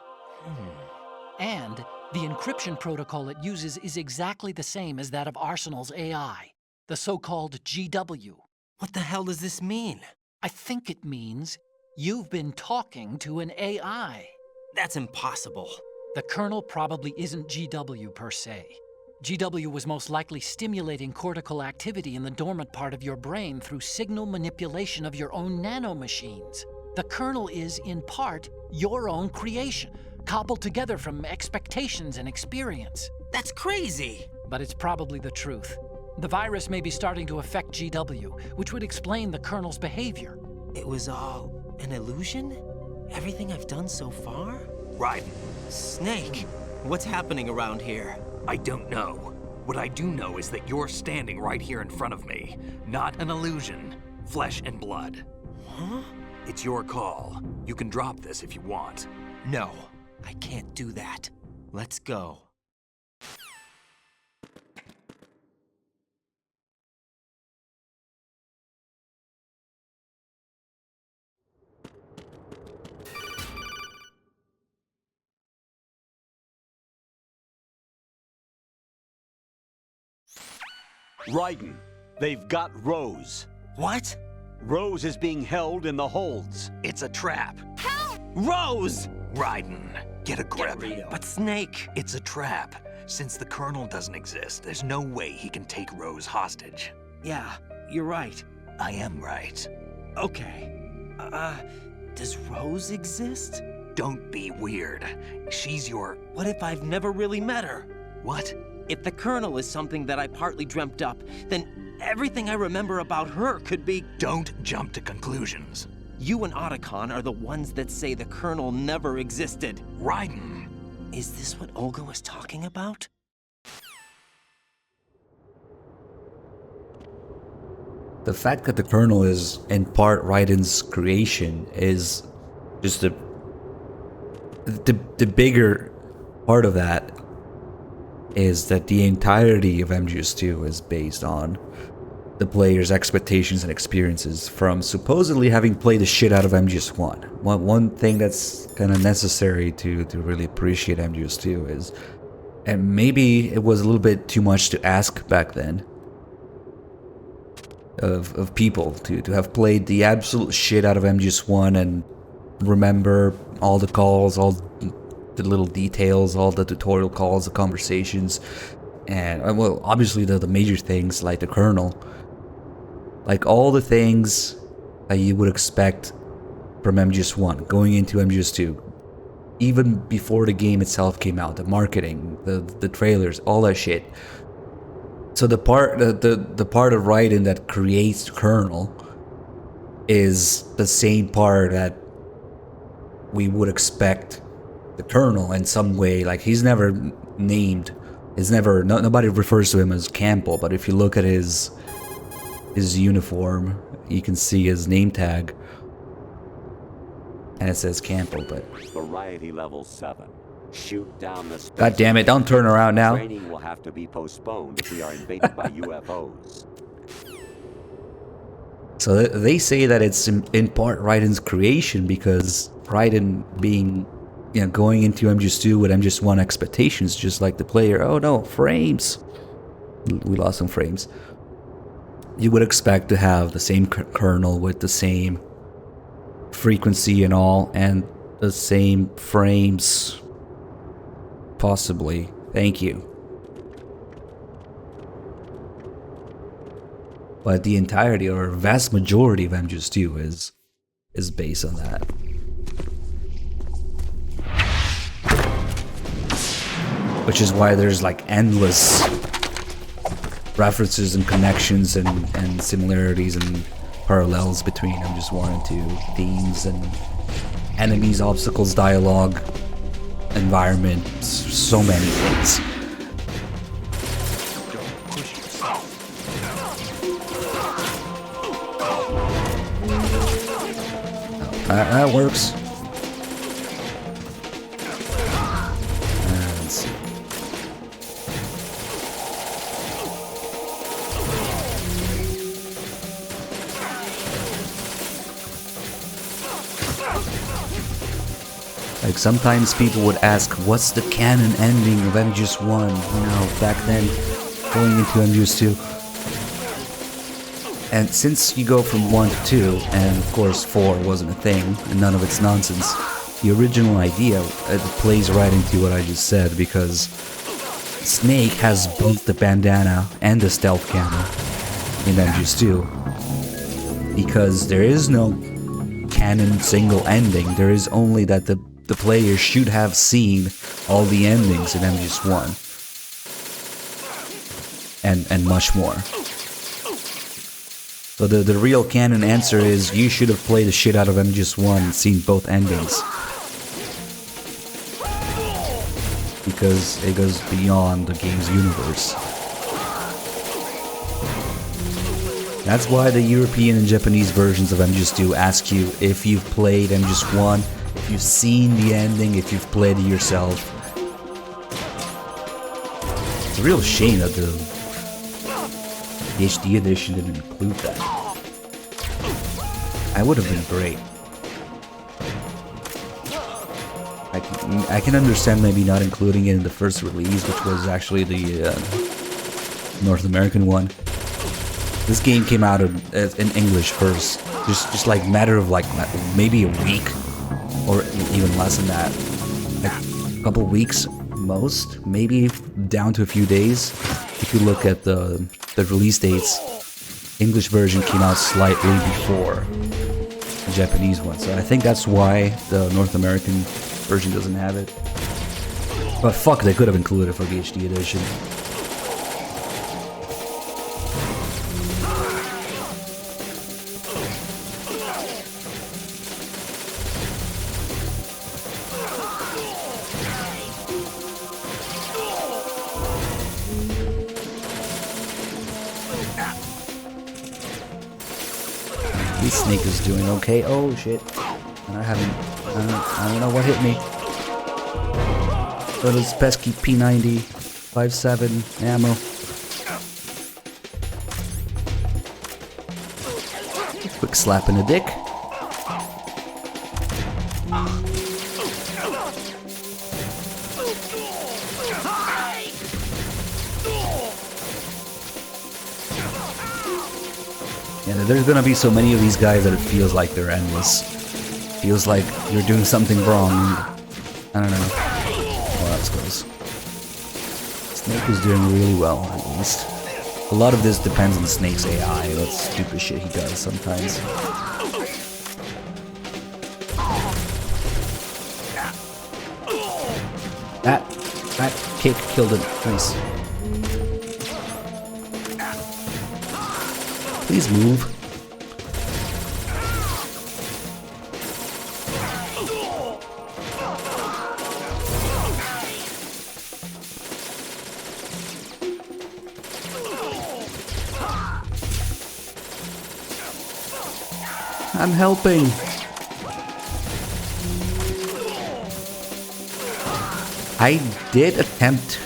And the encryption protocol it uses is exactly the same as that of Arsenal's AI, the so-called GW. What the hell does this mean? I think it means you've been talking to an AI. That's impossible. The kernel probably isn't GW per se. GW was most likely stimulating cortical activity in the dormant part of your brain through signal manipulation of your own nanomachines. The kernel is, in part, your own creation, cobbled together from expectations and experience. That's crazy! But it's probably the truth. The virus may be starting to affect GW, which would explain the kernel's behavior. It was all an illusion? Everything I've done so far? Raiden. Snake, what's happening around here? I don't know. What I do know is that you're standing right here in front of me. Not an illusion. Flesh and blood. Huh? It's your call. You can drop this if you want. No, I can't do that. Let's go. Raiden, they've got Rose. What? Rose is being held in the holds. It's a trap. Help! Rose! Raiden, get a grip. But Snake... It's a trap. Since the Colonel doesn't exist, there's no way he can take Rose hostage. Yeah, you're right. I am right. Okay. Does Rose exist? Don't be weird. She's your... What if I've never really met her? What? If the Colonel is something that I partly dreamt up, then everything I remember about her could be... Don't jump to conclusions. You and Otacon are the ones that say the Colonel never existed. Raiden. Is this what Olga was talking about? The fact that the Colonel is in part Raiden's creation is just the bigger part of that is that the entirety of MGS2 is based on the player's expectations and experiences from supposedly having played the shit out of MGS1. One thing that's kind of necessary to really appreciate MGS2 is, and maybe it was a little bit too much to ask back then, of people to have played the absolute shit out of MGS1 and remember all the calls, all the little details, all the tutorial calls, the conversations, and well, obviously the major things like the Colonel, like all the things that you would expect from MGS1 going into MGS2, even before the game itself came out, the marketing, the trailers, all that shit. So the part of Raiden that creates the Colonel is the same part that we would expect the Colonel in some way. Like, he's never named, nobody refers to him as Campbell, but if you look at his uniform, you can see his name tag and it says Campbell. But Variety level 7. Shoot down the space. God damn it, don't turn around now. Training will have to be postponed if we are invaded by UFOs. So they say that it's in part Raiden's creation because Raiden being, going into MGS2 with MGS1 expectations, just like the player. Oh no, frames. We lost some frames. You would expect to have the same kernel with the same frequency and all, and the same frames. Possibly. Thank you. But the entirety or vast majority of MGS2 is based on that. Which is why there's like endless references and connections and similarities and parallels between MGS1 and 2. Themes and enemies, obstacles, dialogue, environment, so many things. That works. Let's see. Like, sometimes people would ask, what's the canon ending of MGS1? Back then, going into MGS2. And since you go from 1 to 2, and of course 4 wasn't a thing, and none of it's nonsense, the original idea plays right into what I just said, because Snake has both the bandana and the stealth camera in MGS2. Because there is no canon single ending, there is only that the player should have seen all the endings in MGS1. And much more. So the real canon answer is you should have played the shit out of MGS1 and seen both endings. Because it goes beyond the game's universe. That's why the European and Japanese versions of MGS2 ask you if you've played MGS1, if you've seen the ending, if you've played it yourself. It's a real shame that the HD edition didn't include that. That would have been great. I can understand maybe not including it in the first release, which was actually the North American one. This game came out in English first, just like matter of like maybe a week, or even less than that, like a couple weeks most, maybe down to a few days. If you look at the release dates, English version came out slightly before the Japanese one, so I think that's why the North American version doesn't have it. But fuck, they could have included it for the HD edition. Snake is doing okay. Oh shit! And I don't know what hit me. But it's pesky P90, 5.7 ammo. Quick slap in the dick. Yeah, there's gonna be so many of these guys that it feels like they're endless. Feels like you're doing something wrong. I don't know. Well, that's close. Snake is doing really well, at least. A lot of this depends on Snake's AI. That stupid shit he does sometimes. That kick killed him. Nice. Please move. I'm helping. I did attempt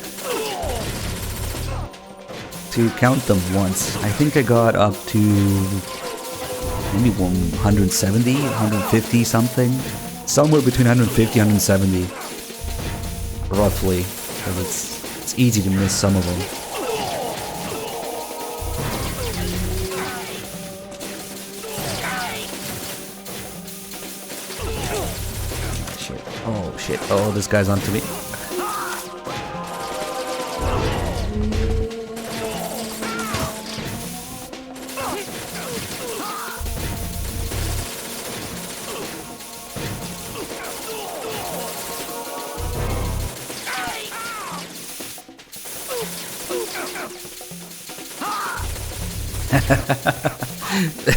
to count them once. I think I got up to maybe 170, 150 something. Somewhere between 150 and 170. Roughly. Because it's easy to miss some of them. Shit. Oh shit. Oh, this guy's onto me.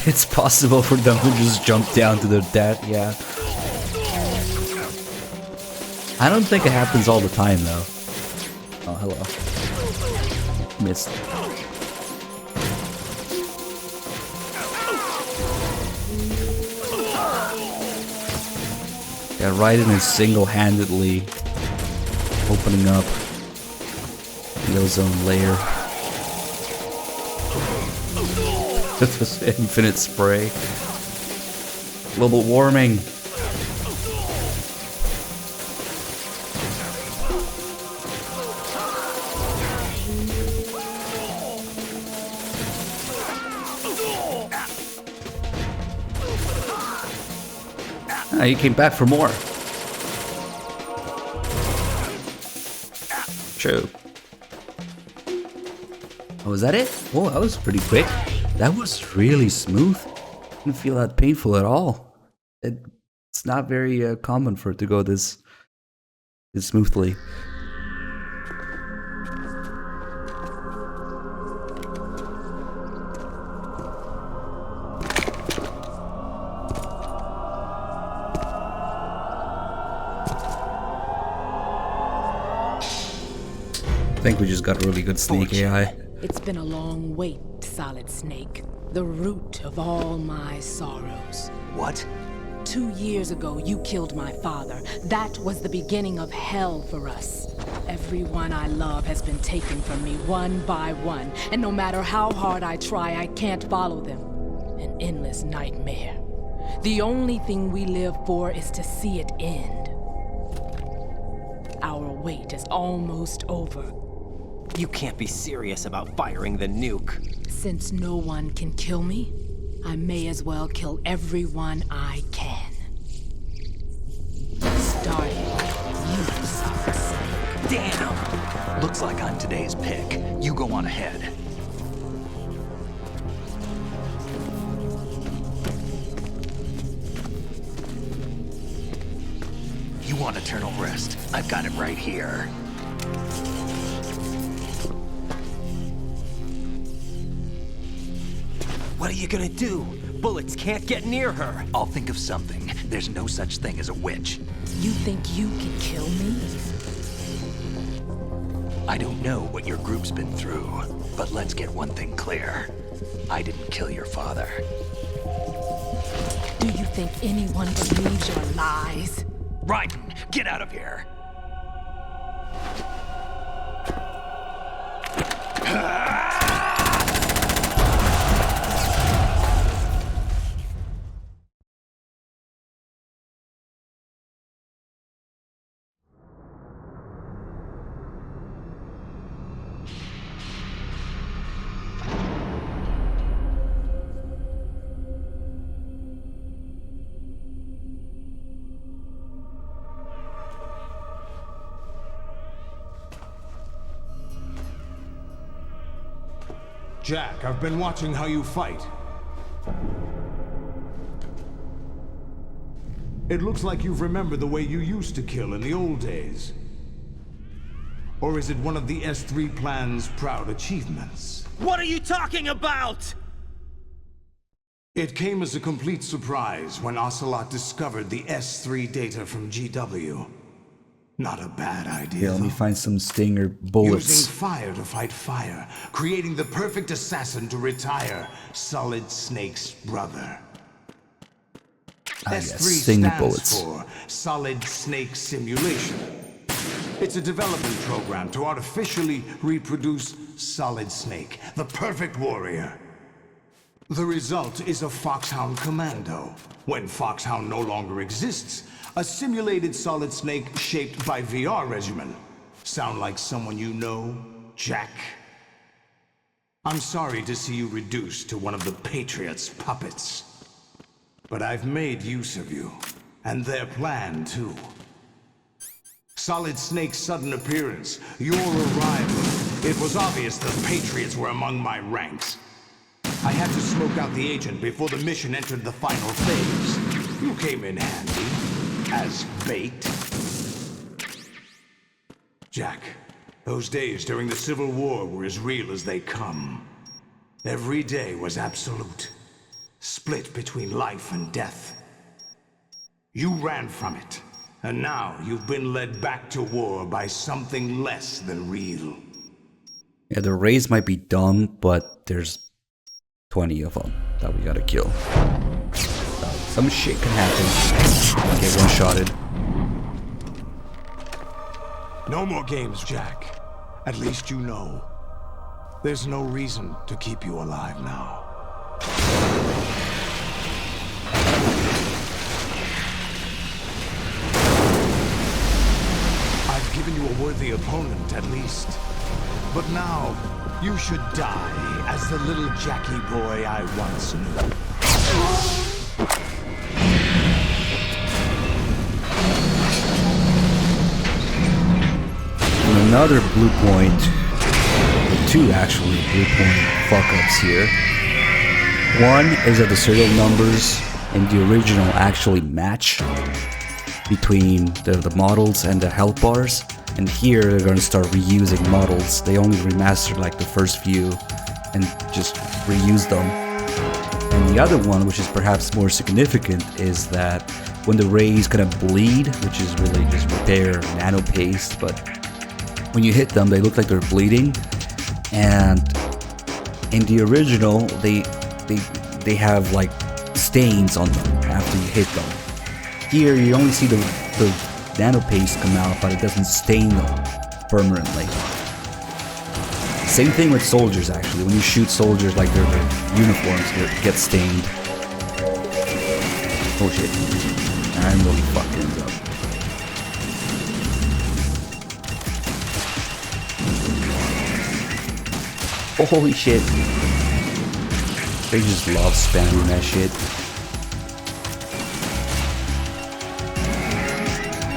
It's possible for them to just jump down to their death, yeah. I don't think it happens all the time, though. Oh, hello. Missed. Yeah, Raiden is single-handedly opening up the ozone layer. This infinite spray. Global warming. Ah, you came back for more. True. Oh, was that it? Oh, that was pretty quick. That was really smooth. Didn't feel that painful at all. It's not very common for it to go this smoothly. I think we just got really good Snake AI. It's been a long wait, Solid Snake. The root of all my sorrows. What? 2 years ago, you killed my father. That was the beginning of hell for us. Everyone I love has been taken from me one by one, and no matter how hard I try, I can't follow them. An endless nightmare. The only thing we live for is to see it end. Our wait is almost over. You can't be serious about firing the nuke. Since no one can kill me, I may as well kill everyone I can. Starting with you, Solid. Damn! Looks like I'm today's pick. You go on ahead. You want eternal rest? I've got it right here. What are you gonna do? Bullets can't get near her. I'll think of something. There's no such thing as a witch. You think you can kill me? I don't know what your group's been through, but let's get one thing clear. I didn't kill your father. Do you think anyone believes your lies? Raiden, get out of here! Jack, I've been watching how you fight. It looks like you've remembered the way you used to kill in the old days. Or is it one of the S3 plan's proud achievements? What are you talking about? It came as a complete surprise when Ocelot discovered the S3 data from GW. Not a bad idea. Yeah, let me find some stinger bullets. Using fire to fight fire, creating the perfect assassin to retire Solid Snake's brother. Yes, S3 stinger stands bullets. for Solid Snake Simulation. It's a development program to artificially reproduce Solid Snake, the perfect warrior. The result is a Foxhound Commando. When Foxhound no longer exists, a simulated Solid Snake shaped by VR regimen. Sound like someone you know, Jack? I'm sorry to see you reduced to one of the Patriots' puppets. But I've made use of you, and their plan too. Solid Snake's sudden appearance, your arrival. It was obvious the Patriots were among my ranks. I had to smoke out the agent before the mission entered the final phase. You came in handy, as bait. Jack, those days during the Civil War were as real as they come. Every day was absolute, split between life and death. You ran from it, and now you've been led back to war by something less than real. Yeah, the raids might be dumb, but there's 20 of them that we gotta kill. Some shit can happen. Get one-shotted. No more games, Jack. At least you know. There's no reason to keep you alive now. I've given you a worthy opponent, at least. But now, you should die as the little Jackie boy I once knew. And another blue point, or two actually blue point fuck-ups here. One is that the serial numbers in the original actually match between the models and the health bars. And here they're going to start reusing models. They only remastered like the first few and just reuse them. And the other one, which is perhaps more significant, is that when the rays kind of bleed, which is really just repair nano paste, but when you hit them, they look like they're bleeding. And in the original, they have like stains on them after you hit them. Here, you only see the nano paste come out, but it doesn't stain them permanently. Same thing with soldiers, actually. When you shoot soldiers, like their uniforms get stained. Oh shit. I'm really fucked things up. Holy shit. They just love spamming that shit.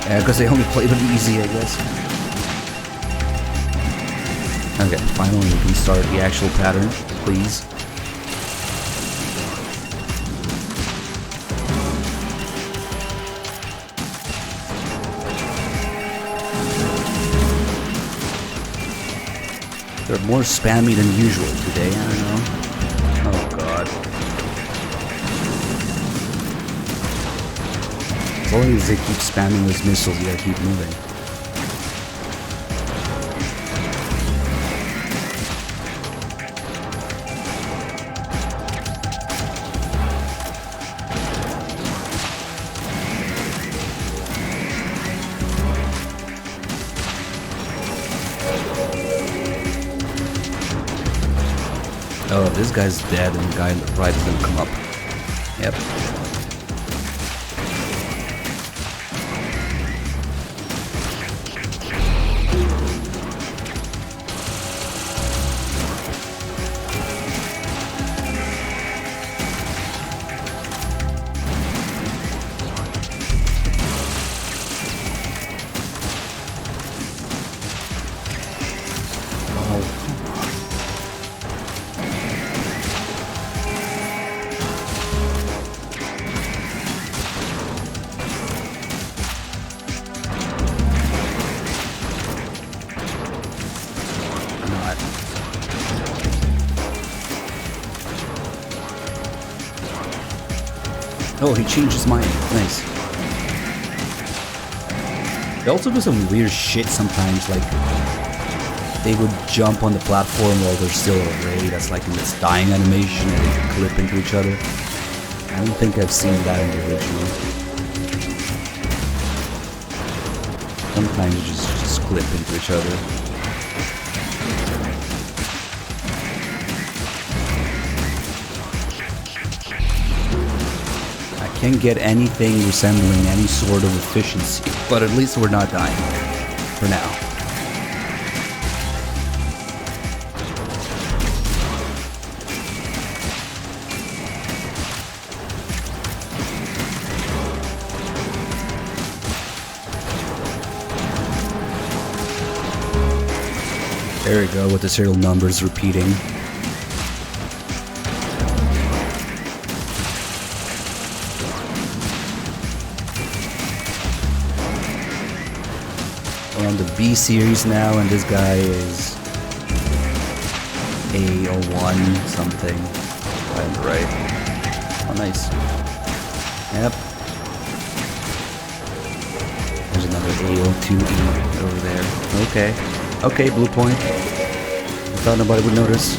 Yeah, because they only played it easy, I guess. Okay, finally we can start the actual pattern, please. They're more spammy than usual today, I don't know. Oh god. As long as they keep spamming those missiles, you gotta keep moving. Oh, this guy's dead and the guy on the right is gonna come up. Yep. Oh, he changed his mind. Nice. They also do some weird shit sometimes, like they would jump on the platform while they're still array. That's like in this dying animation and they clip into each other. I don't think I've seen that in the original. Sometimes you just clip into each other. Can't get anything resembling any sort of efficiency, but at least we're not dying for now. There we go, with the serial numbers repeating. We're on the B series now, and this guy is A01 something. I'm right. Oh, nice. Yep. There's another A02E over there. Okay. Okay, blue point. I thought nobody would notice.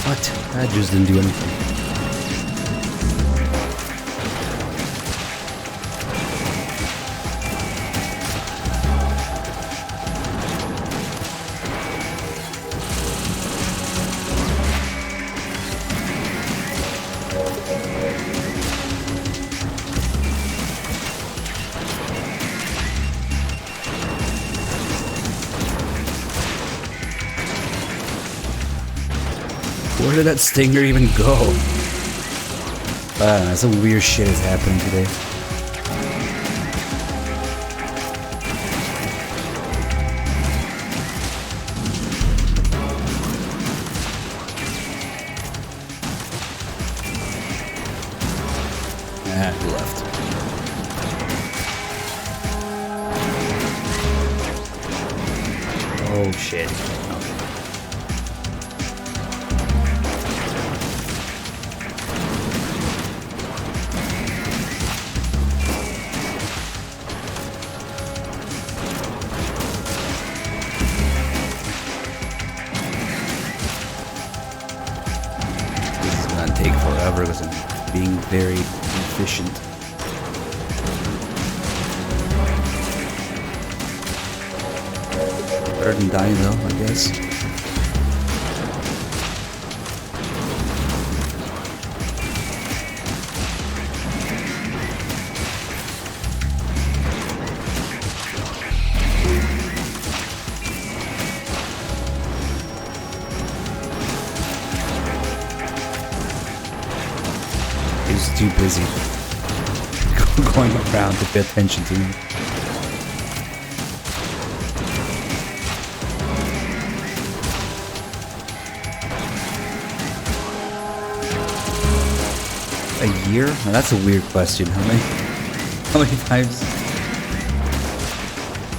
What? That just didn't do anything. Where did that stinger even go? Some weird shit is happening today. He left. Oh shit. Okay. This is gonna take forever because I'm being very efficient. Better than dying though, I guess. He's too busy going around to pay attention to me. A year? Now that's a weird question. How many times?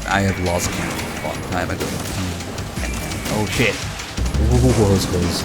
I have lost count a long time ago. Oh shit. Ooh, that was close.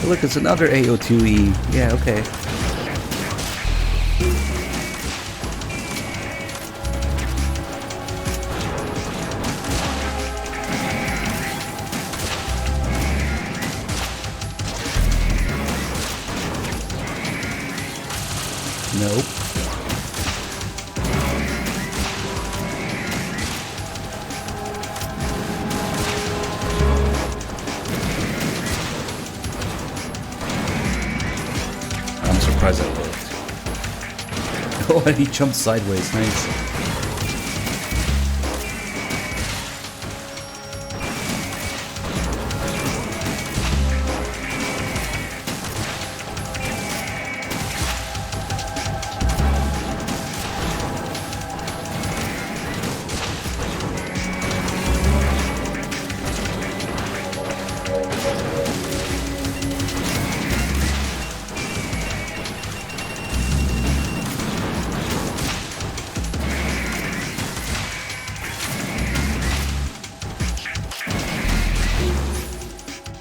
Look, it's another AO2E. Yeah, okay. Nope. Surprised that worked. Oh, and he jumped sideways. Nice.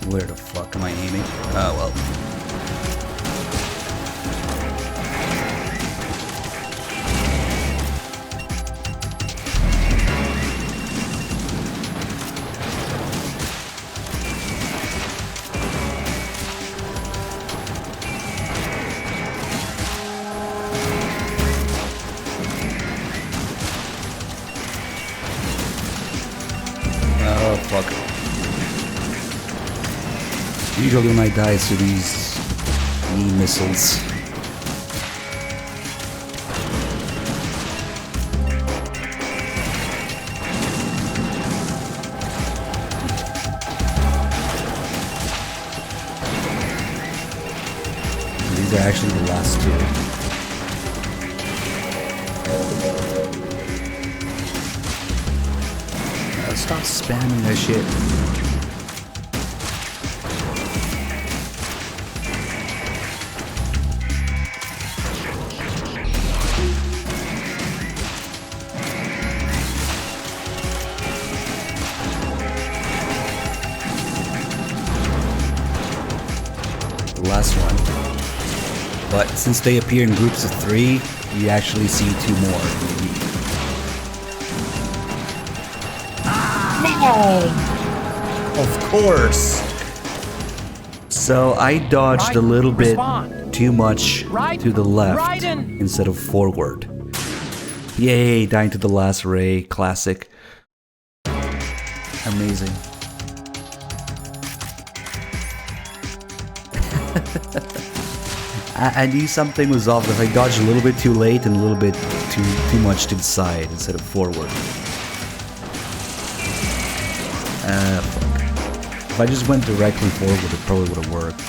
Where the fuck am I aiming? Oh, well. Oh, fuck. Usually when I die to these knee missiles. These are actually the last two. Stop spamming that shit. Last one. But since they appear in groups of 3, you actually see 2 more. Of course. So I dodged a little bit too much to the left instead of forward. Yay, dying to the last ray. Classic. Amazing. I knew something was off because I dodged a little bit too late and a little bit too much to the side instead of forward. Fuck. If I just went directly forward, it probably would have worked.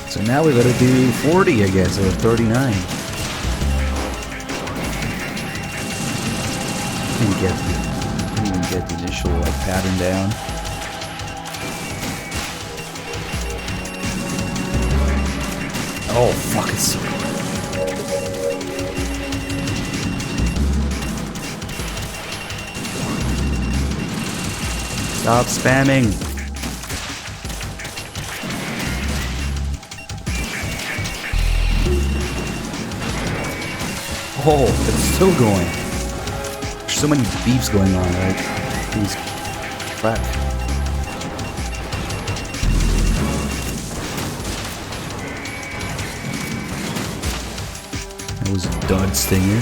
So now we gotta do 40, I guess, or 39. Didn't even get the initial like pattern down. Oh fuck! It's so stop spamming. Oh, it's still going. There's so many beeps going on, right? These crap. That was a dud stinger.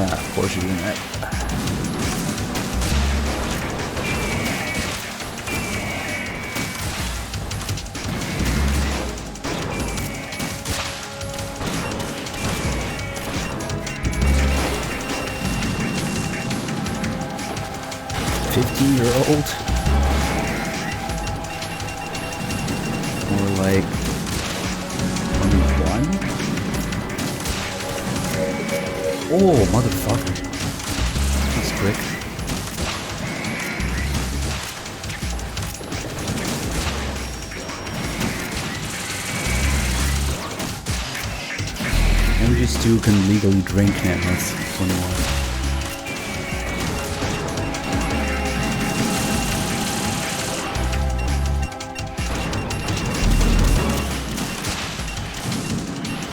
Of course you're doing that. $15-year-old? More like 21? Oh, motherfucker. That's quick. MGS2 can legally drink now. That's 21.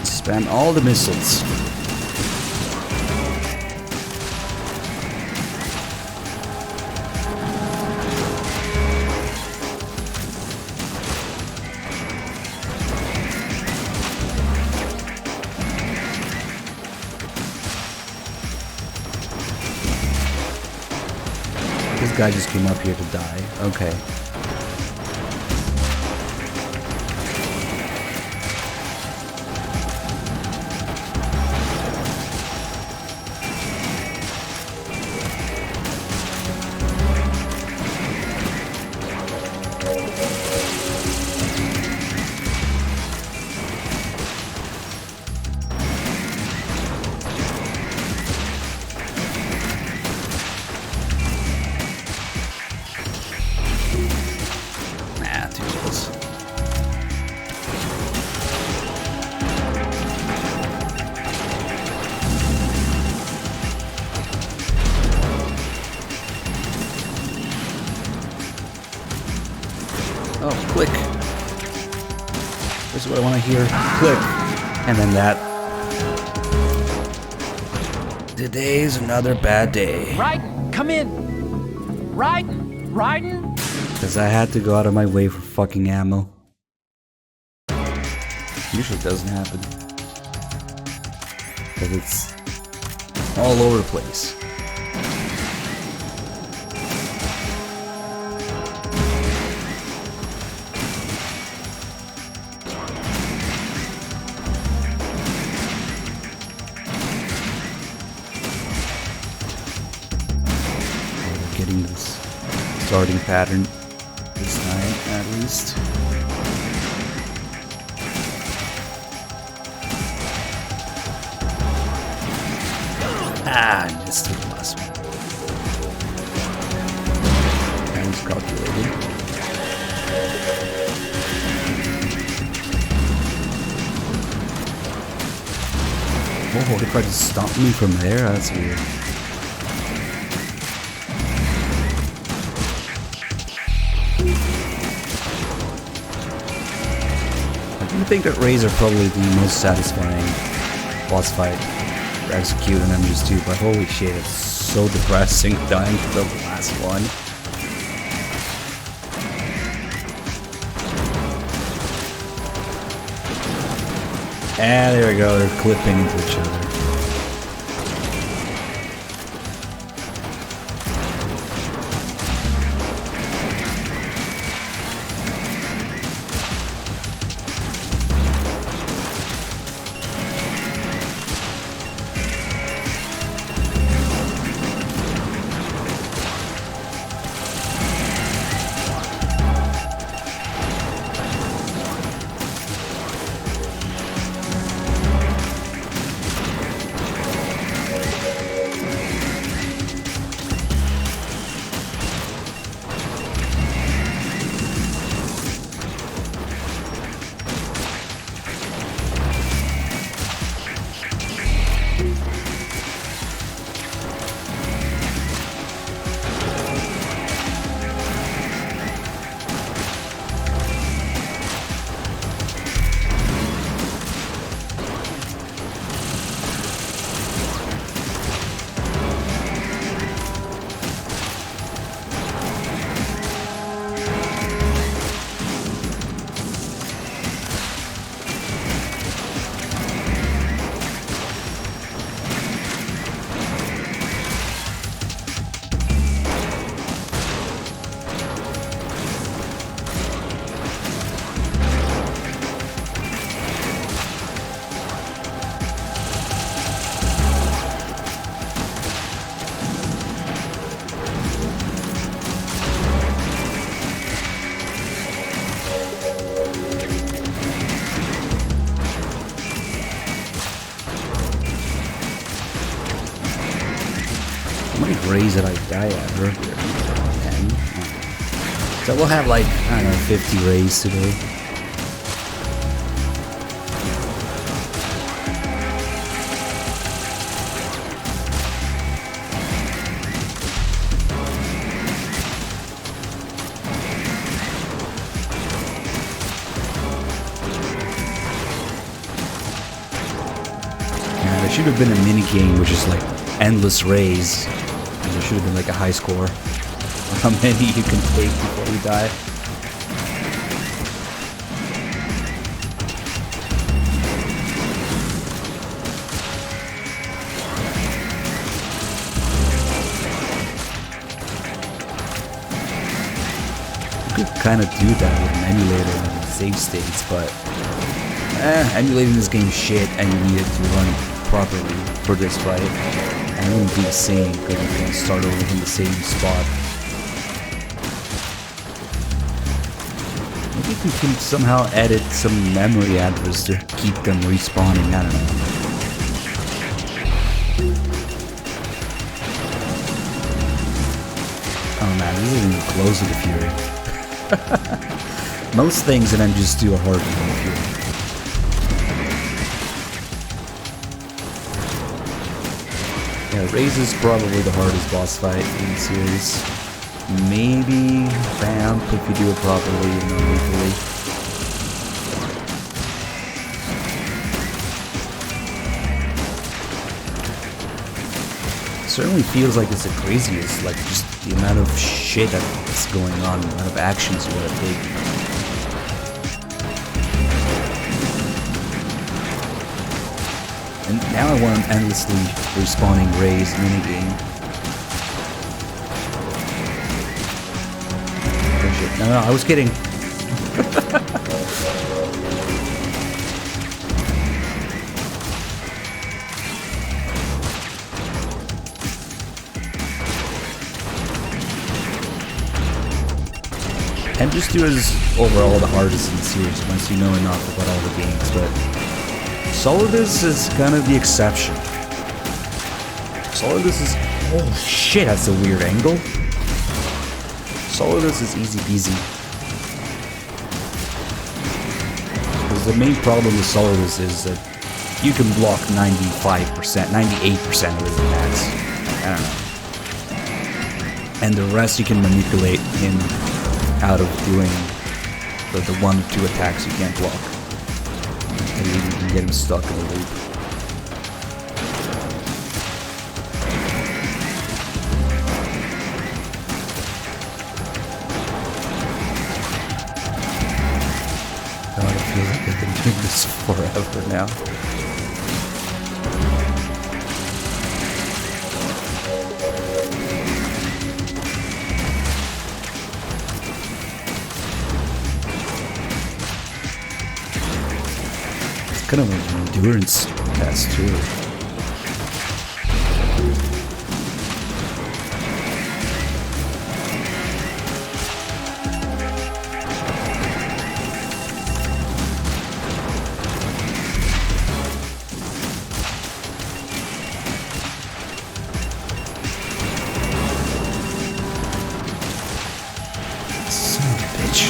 Spam all the missiles. This guy just came up here to die. Okay. Oh, click. This is what I want to hear. Click. And then that. Today's another bad day. Raiden, come in. Raiden. Because I had to go out of my way for fucking ammo. Usually doesn't happen. Because it's all over the place. Getting starting pattern this time, at least. Ah, I missed the last one. That was calculated. Oh, they tried to stomp me from there? That's weird. I think that Rays are probably the most satisfying boss fight to execute in MGS2, but holy shit, it's so depressing dying to the last one. And there we go, they're clipping into each other. Rays that I die at earlier. 10. So we'll have like, I don't know, 50 rays today. Yeah, there should have been a mini game which is like endless rays. There should have been like a high score on how many you can take before you die. You could kind of do that with an emulator and save states, but emulating this game shit and you need it to run properly for this fight. And it wouldn't be the same because you can start over in the same spot. Maybe you can somehow edit some memory address to keep them respawning, I don't know. Oh man, this isn't even close to the Fury. Most things in MGS2 are harder than the Fury. Yeah, Raze is probably the hardest boss fight in the series. Maybe Vamp if you do it properly and not lethally. It certainly feels like it's the craziest, like just the amount of shit that's going on, the amount of actions you gotta take. And now I want an endlessly respawning Raze minigame. Oh shit, no, I was kidding. MGS2 is overall the hardest in the series once you know enough about all the games, but Solidus is kind of the exception. Solidus is... oh shit, that's a weird angle. Solidus is easy peasy. Because the main problem with Solidus is that you can block 95%, 98% of his attacks. I don't know. And the rest you can manipulate him out of doing the 1 or 2 attacks you can't block. And you can get him stuck in the loop. God, it feels like I've been doing this forever now. Kind of an endurance test too. Son of a bitch.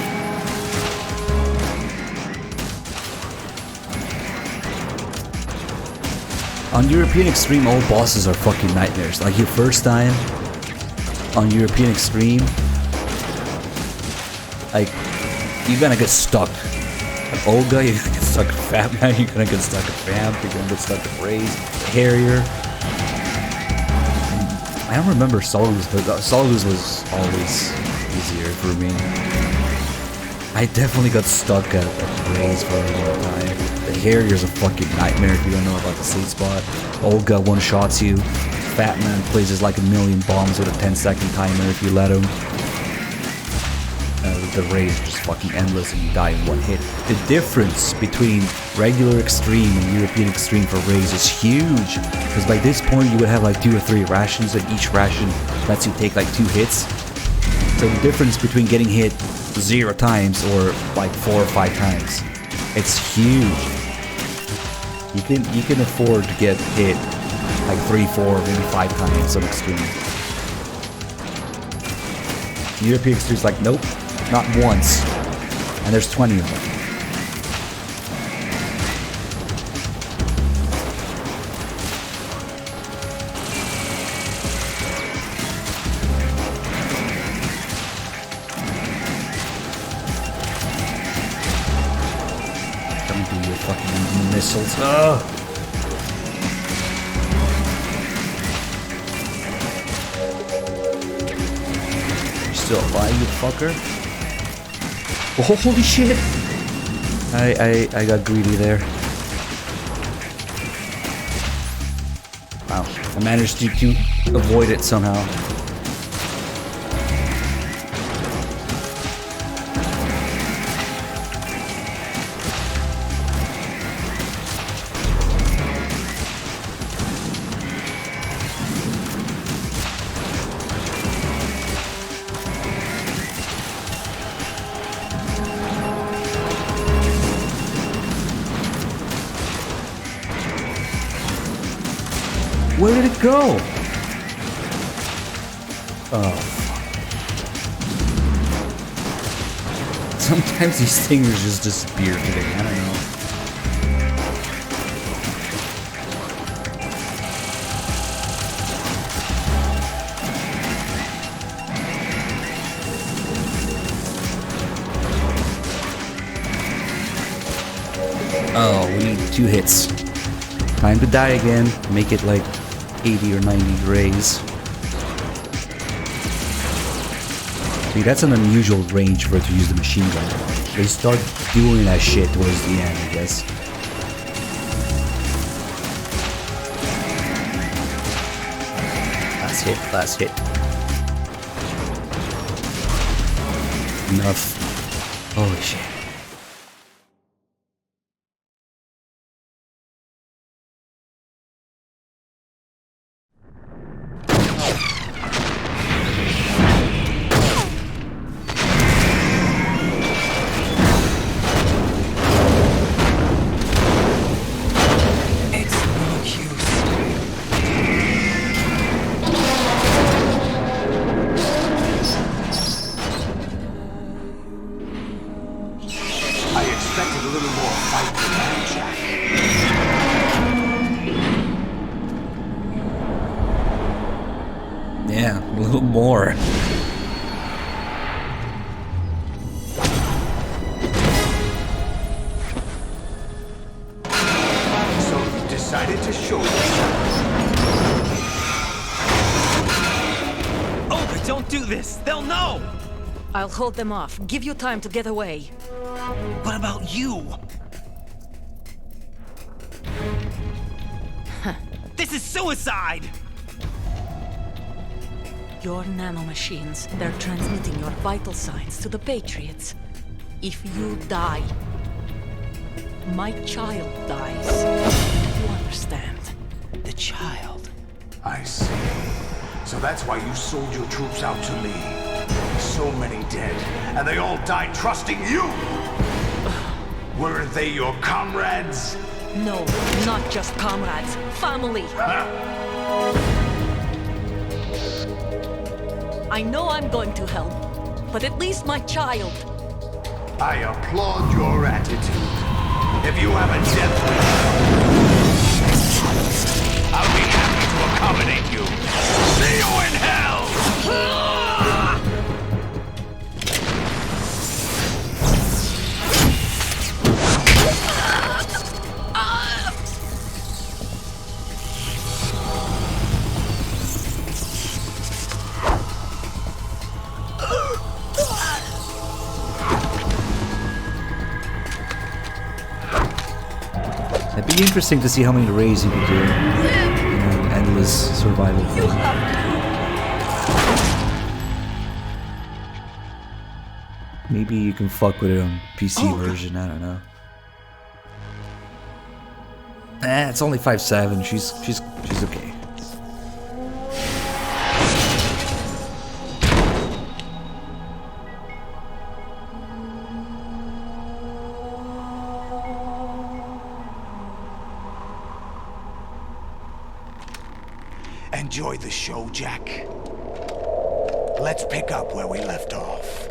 On European Extreme, all bosses are fucking nightmares. Like your first time on European Extreme, like you're gonna get stuck at Olga, you're gonna get stuck at Fat Man, you're gonna get stuck at Vamp, you're gonna get stuck at Raze, Harrier. I don't remember Solidus, but Solidus was always easier for me. I definitely got stuck at Raze for a long time. The Harrier's a fucking nightmare if you don't know about the sweet spot. Olga one-shots you. Fat Man places like a million bombs with a 10-second timer if you let him. The Raze is just fucking endless and you die in one hit. The difference between regular Extreme and European Extreme for Raze is huge. Because by this point you would have like 2 or 3 rations and each ration lets you take like 2 hits. So the difference between getting hit 0 times or like 4 or 5 times, it's huge. You can afford to get hit like 3, 4, maybe 5 times on Extreme. European Extreme's like, nope, not once. And there's 20 of them. Missiles. Ugh. You still alive, you fucker? Oh, holy shit! I got greedy there. Wow, I managed to avoid it somehow. Where did it go? Oh, fuck. Sometimes these things just disappear today, I don't know. Oh, we need 2 hits. Time to die again. Make it like 80 or 90 rays. See, that's an unusual range for it to use the machine gun. They start doing that shit towards the end, I guess. Last hit. Enough. Holy shit. a little more fight than that, Jack. Yeah, a little more. So you decided to show yourself. Oh, but don't do this! They'll know! I'll hold them off. Give you time to get away. What about you? This is suicide! Your nanomachines, they're transmitting your vital signs to the Patriots. If you die, my child dies. You understand? The child. I see. So that's why you sold your troops out to me. So many dead, and they all died trusting you! Weren't they your comrades? No, not just comrades. Family! I know I'm going to help, but at least my child. I applaud your attitude. If you have a death wish, I'll be happy to accommodate you. See you in hell! It'd be interesting to see how many raids you could do. An endless survival thing. Maybe you can fuck with it on PC version, I don't know. It's only 5'7", she's okay. Enjoy the show, Jack. Let's pick up where we left off.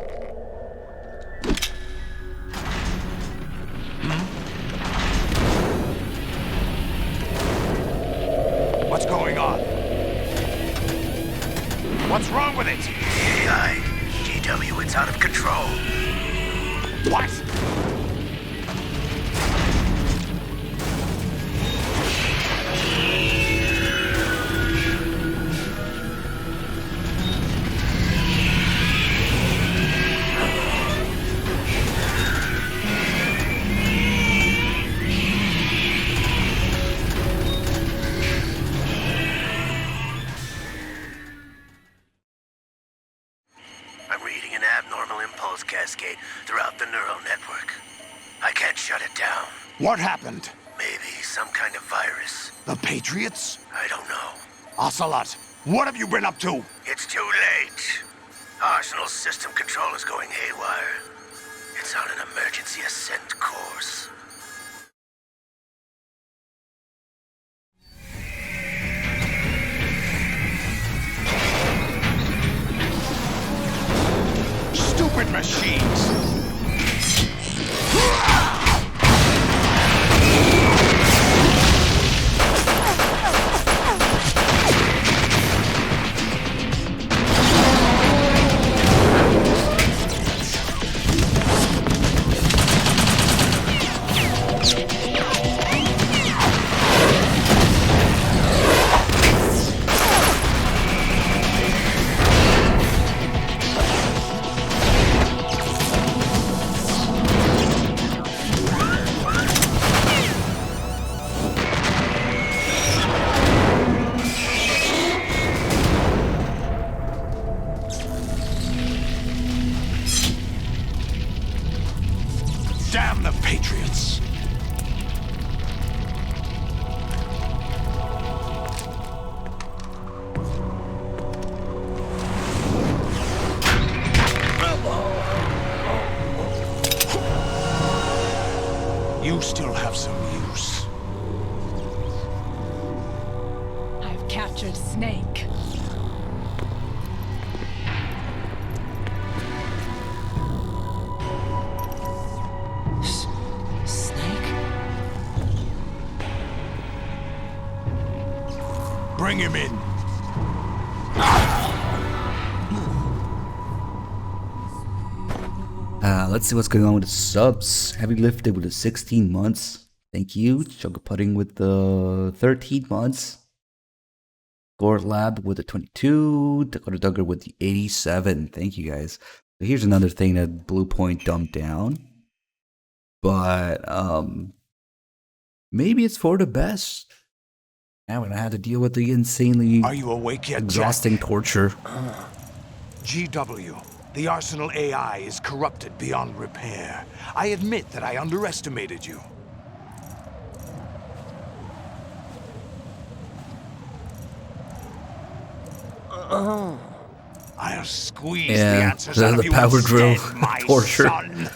What's going on? What's wrong with it? AI, GW, it's out of control. What? Cascade throughout the neural network. I can't shut it down. What happened? Maybe some kind of virus. The Patriots? I don't know. Ocelot, what have you been up to? It's too late. Arsenal's system control is going haywire. It's on an emergency ascent course. Stupid machines! Damn the Patriots! You still have some use. I've captured Snake. Bring him in. Let's see what's going on with the subs. Heavy Lifted with the 16 months. Thank you. Sugar Pudding with the 13 months. Gore Lab with the 22. Dakota Duggar with the 87. Thank you guys. So here's another thing that Blue Point dumped down. But maybe it's for the best. Now we're gonna have to deal with the insanely Are you awake yet, exhausting torture. GW, the Arsenal AI is corrupted beyond repair. I admit that I underestimated you. I'll squeeze the answers out of the you power drill instead, my torture. son.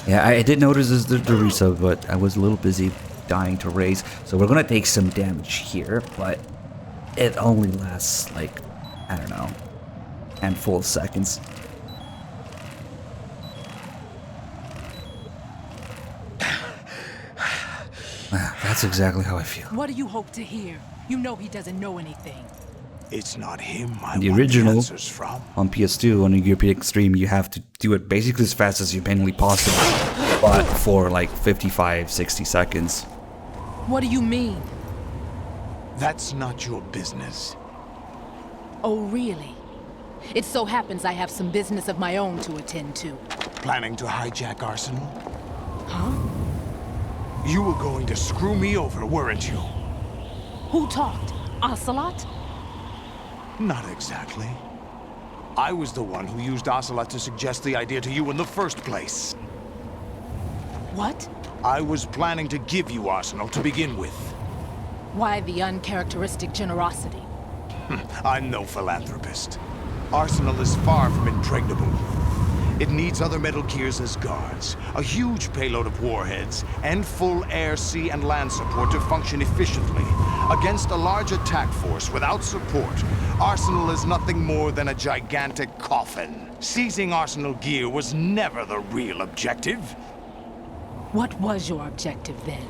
Yeah, I did notice this the resub, but I was a little busy dying to raise. So we're gonna take some damage here, but it only lasts like, I don't know, handful of seconds. That's exactly how I feel. What do you hope to hear? You know he doesn't know anything. It's not him I The want original the answers from. on PS2 on a European Extreme, you have to do it basically as fast as humanly possible, but for like 55-60 seconds. What do you mean? That's not your business. Oh, really? It so happens I have some business of my own to attend to. Planning to hijack Arsenal? Huh? You were going to screw me over, weren't you? Who talked? Ocelot? Not exactly. I was the one who used Ocelot to suggest the idea to you in the first place. What? I was planning to give you Arsenal to begin with. Why the uncharacteristic generosity? I'm no philanthropist. Arsenal is far from impregnable. It needs other Metal Gears as guards, a huge payload of warheads, and full air, sea, and land support to function efficiently. Against a large attack force without support, Arsenal is nothing more than a gigantic coffin. Seizing Arsenal gear was never the real objective. What was your objective then?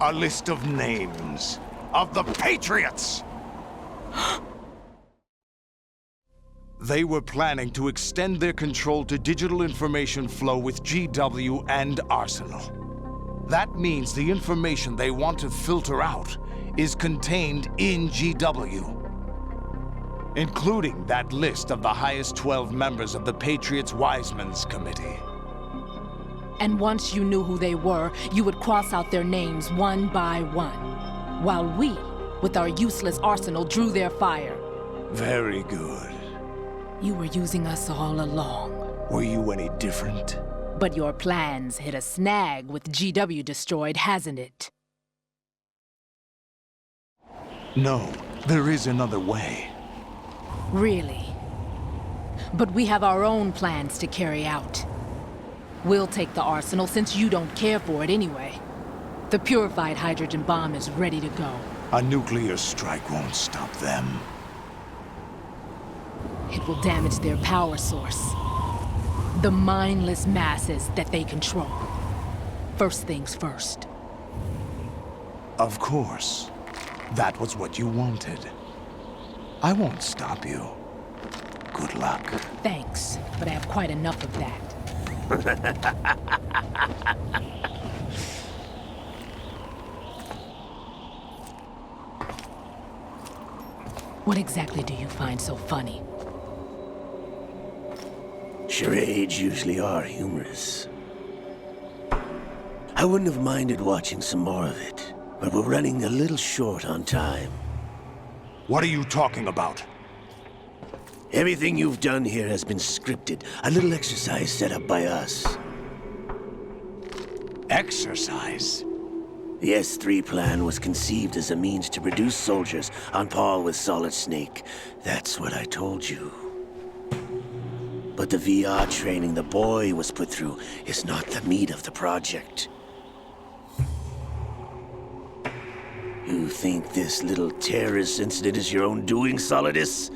A list of names of the Patriots! They were planning to extend their control to digital information flow with GW and Arsenal. That means the information they want to filter out is contained in GW, including that list of the highest 12 members of the Patriots Wiseman's Committee. And once you knew who they were, you would cross out their names one by one, while we, with our useless arsenal, drew their fire. Very good. You were using us all along. Were you any different? But your plans hit a snag with GW destroyed, hasn't it? No, there is another way. Really? But we have our own plans to carry out. We'll take the arsenal since you don't care for it anyway. The purified hydrogen bomb is ready to go. A nuclear strike won't stop them. It will damage their power source. The mindless masses that they control. First things first. Of course. That was what you wanted. I won't stop you. Good luck. Thanks, but I have quite enough of that. What exactly do you find so funny? Charades usually are humorous. I wouldn't have minded watching some more of it, but we're running a little short on time. What are you talking about? Everything you've done here has been scripted. A little exercise set up by us. Exercise? The S3 plan was conceived as a means to produce soldiers on par with Solid Snake. That's what I told you. But the VR training the boy was put through is not the meat of the project. You think this little terrorist incident is your own doing, Solidus?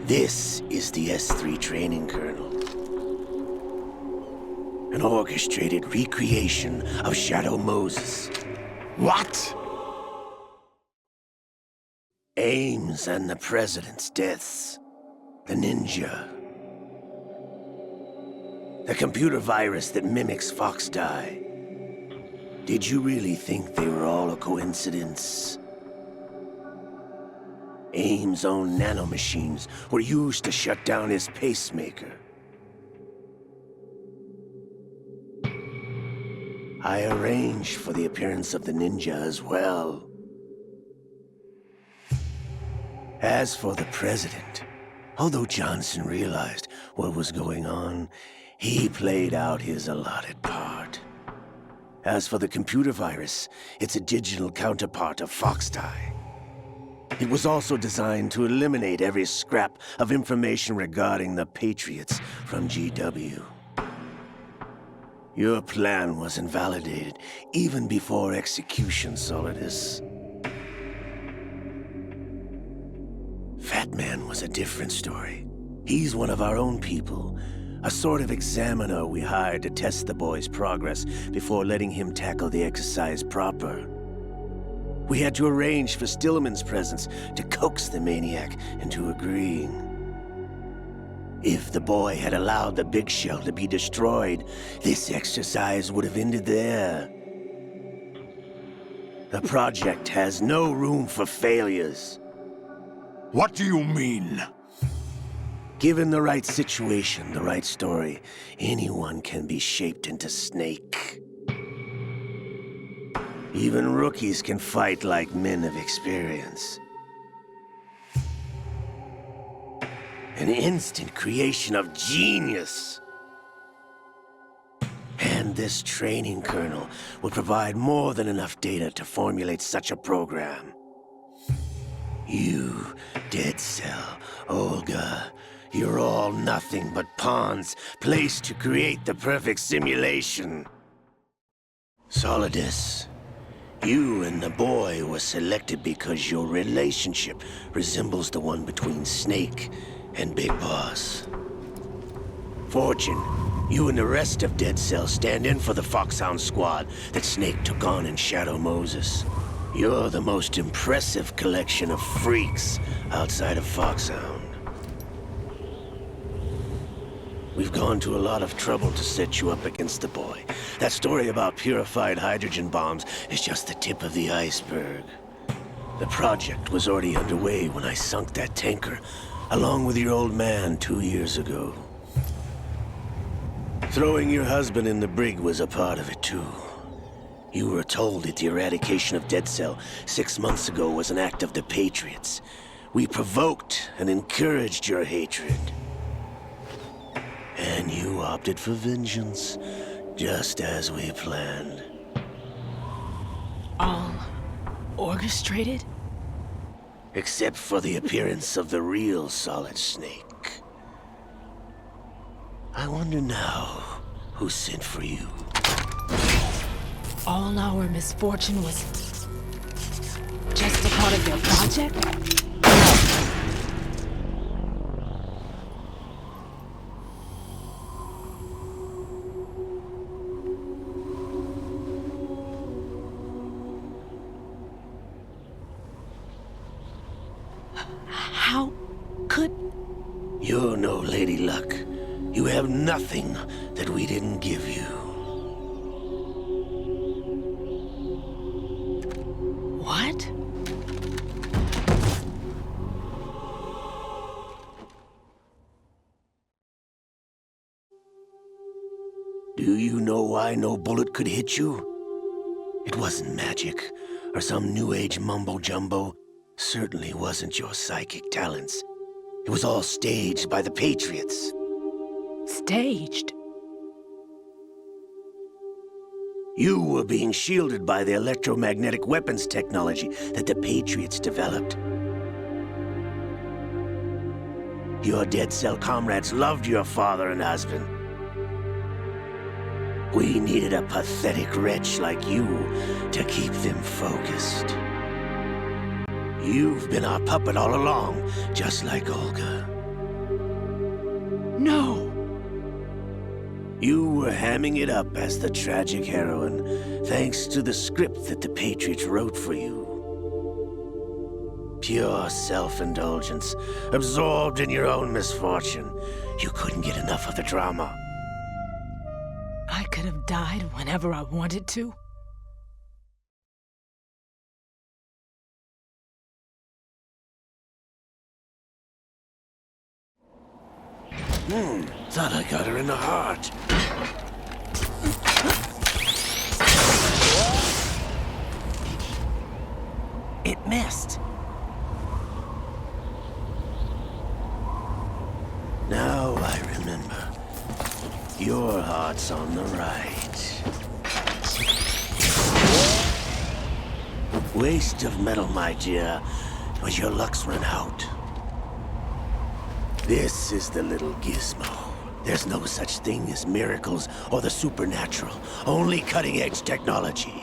This is the S3 training kernel. An orchestrated recreation of Shadow Moses. What? Ames and the President's deaths. The Ninja. The computer virus that mimics Foxdie. Did you really think they were all a coincidence? Ames' own nanomachines were used to shut down his pacemaker. I arranged for the appearance of the Ninja as well. As for the President, although Johnson realized what was going on, he played out his allotted part. As for the computer virus, it's a digital counterpart of Foxdie. It was also designed to eliminate every scrap of information regarding the Patriots from GW. Your plan was invalidated even before execution, Solidus. Fat Man was a different story. He's one of our own people, a sort of examiner we hired to test the boy's progress before letting him tackle the exercise proper. We had to arrange for Stillman's presence to coax the maniac into agreeing. If the boy had allowed the big shell to be destroyed, this exercise would have ended there. The project has no room for failures. What do you mean? Given the right situation, the right story, anyone can be shaped into Snake. Even rookies can fight like men of experience. An instant creation of genius. And this training kernel would provide more than enough data to formulate such a program. You, Dead Cell, Olga, you're all nothing but pawns placed to create the perfect simulation. Solidus, you and the boy were selected because your relationship resembles the one between Snake and Big Boss. Fortune, you and the rest of Dead Cell stand in for the Foxhound squad that Snake took on in Shadow Moses. You're the most impressive collection of freaks outside of Foxhound. We've gone to a lot of trouble to set you up against the boy. That story about purified hydrogen bombs is just the tip of the iceberg. The project was already underway when I sunk that tanker, along with your old man 2 years ago. Throwing your husband in the brig was a part of it too. You were told that the eradication of Dead Cell 6 months ago was an act of the Patriots. We provoked and encouraged your hatred. And you opted for vengeance, just as we planned. All orchestrated? Except for the appearance of the real Solid Snake. I wonder now who sent for you. All our misfortune was just a part of their project? How could... You're no Lady Luck. You have nothing that we didn't give you. What? Do you know why no bullet could hit you? It wasn't magic, or some new age mumbo-jumbo. Certainly wasn't your psychic talents. It was all staged by the Patriots. Staged? You were being shielded by the electromagnetic weapons technology that the Patriots developed. Your Dead Cell comrades loved your father and husband. We needed a pathetic wretch like you to keep them focused. You've been our puppet all along, just like Olga. No! You were hamming it up as the tragic heroine, thanks to the script that the Patriots wrote for you. Pure self-indulgence, absorbed in your own misfortune. You couldn't get enough of the drama. I could have died whenever I wanted to. Thought I got her in the heart. It missed. Now I remember. Your heart's on the right. Waste of metal, my dear, but your luck's run out. This is the little gizmo. There's no such thing as miracles or the supernatural. Only cutting-edge technology.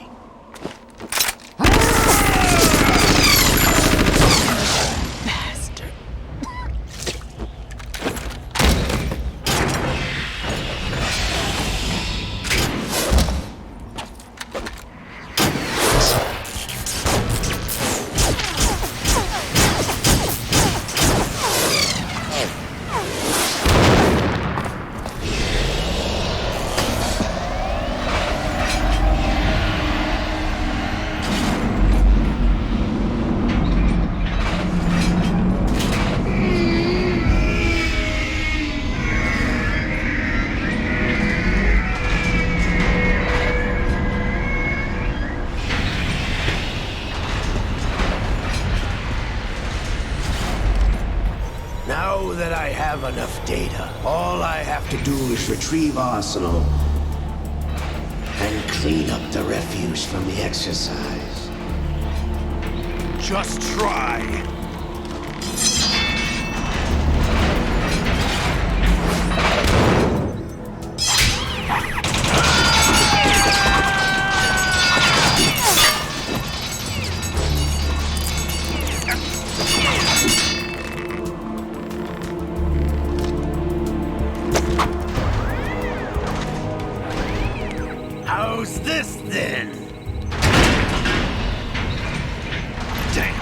Now that I have enough data, all I have to do is retrieve Arsenal and clean up the refuse from the exercise. Just try. How's this then? Damn.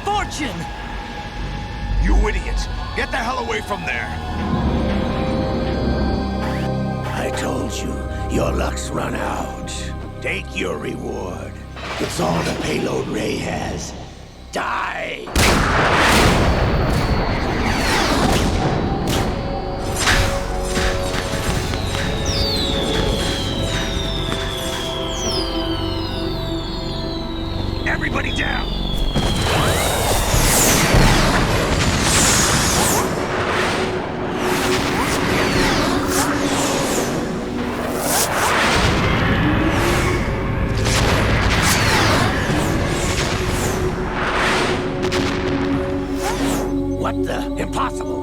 Fortune! You idiot! Get the hell away from there! I told you, your luck's run out. Take your reward. It's all the payload Ray has. Die! Everybody down! What the? Impossible!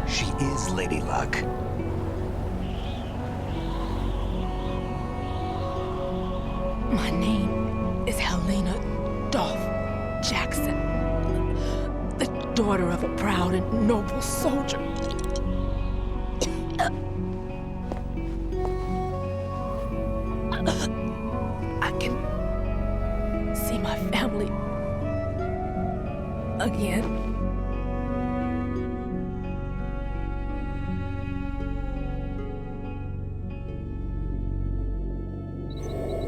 She is Lady Luck. My name is Helena Dolph Jackson, the daughter of a proud and noble soldier. I can see my family again.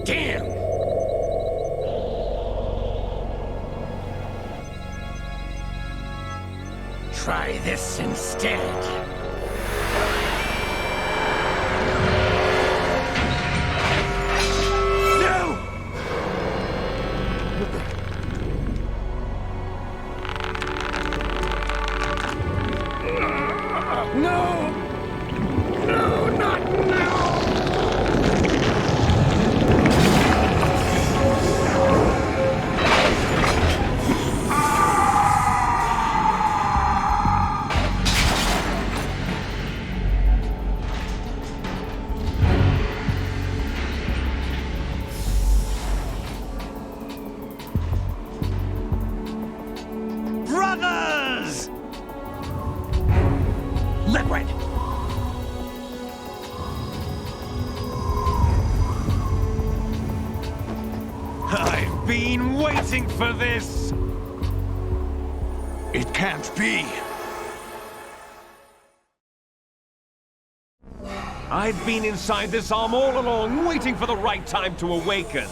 Damn! Try this instead. No! No, not now! I've been waiting for this! It can't be. I've been inside this arm all along, waiting for the right time to awaken.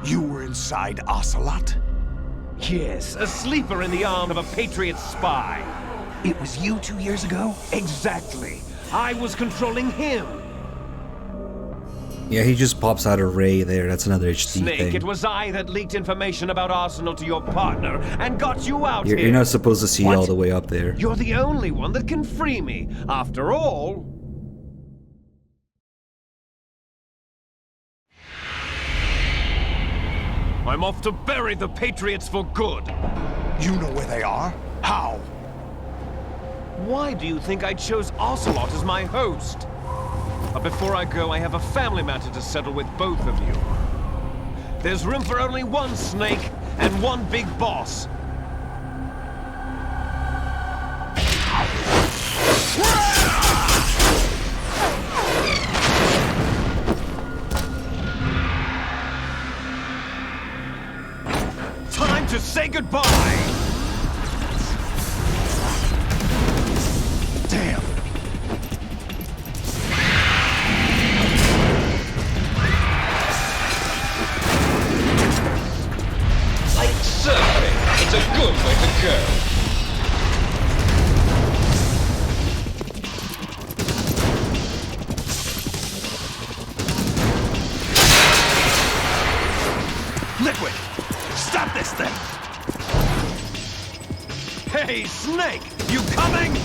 You were inside Ocelot? Yes, a sleeper in the arm of a Patriot spy. It was you 2 years ago? Exactly. I was controlling him. Yeah, he just pops out a ray there. That's another HD Snake, thing. it was I that leaked information about Arsenal to your partner and got you out here. You're not supposed to see What? all the way up there. You're the only one that can free me. After all... I'm off to bury the Patriots for good. You know where they are? How? Why do you think I chose Ocelot as my host? But before I go, I have a family matter to settle with both of you. There's room for only one Snake and one big boss. Time to say goodbye! Damn! Like surfing, it's a good way to go. Liquid! Stop this thing! Hey, Snake! You coming?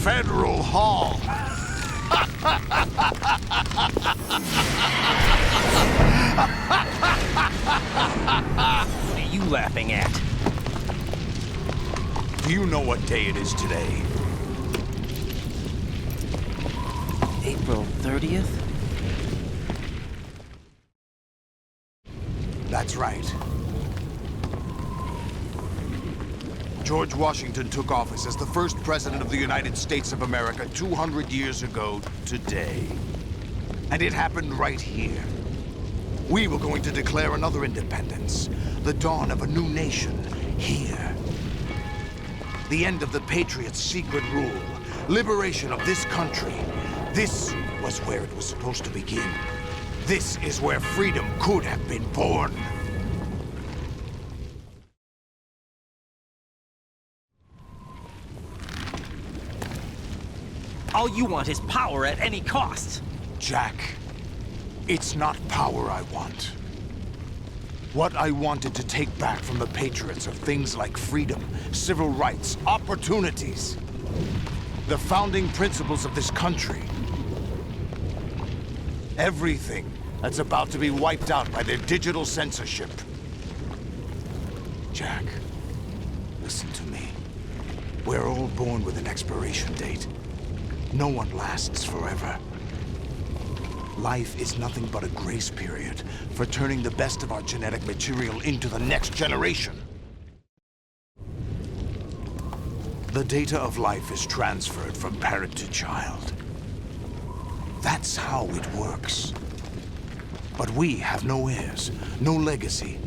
Federal Hall. What are you laughing at? Do you know what day it is today? April 30th? That's right. George Washington took office as the first president of the United States of America 200 years ago today. And it happened right here. We were going to declare another independence, the dawn of a new nation, here. The end of the Patriots' secret rule, liberation of this country. This was where it was supposed to begin. This is where freedom could have been born. All you want is power at any cost. Jack, it's not power I want. What I wanted to take back from the Patriots are things like freedom, civil rights, opportunities. The founding principles of this country. Everything that's about to be wiped out by their digital censorship. Jack, listen to me. We're all born with an expiration date. No one lasts forever. Life is nothing but a grace period for turning the best of our genetic material into the next generation. The data of life is transferred from parent to child. That's how it works. But we have no heirs, no legacy.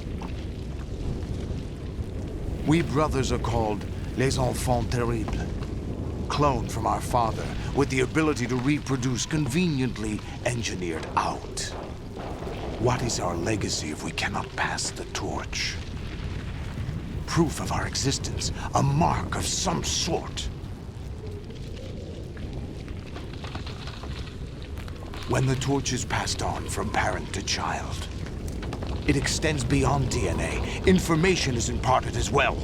We brothers are called les enfants terribles. Cloned from our father, with the ability to reproduce conveniently engineered out. What is our legacy if we cannot pass the torch? Proof of our existence, a mark of some sort. When the torch is passed on from parent to child, it extends beyond DNA. Information is imparted as well.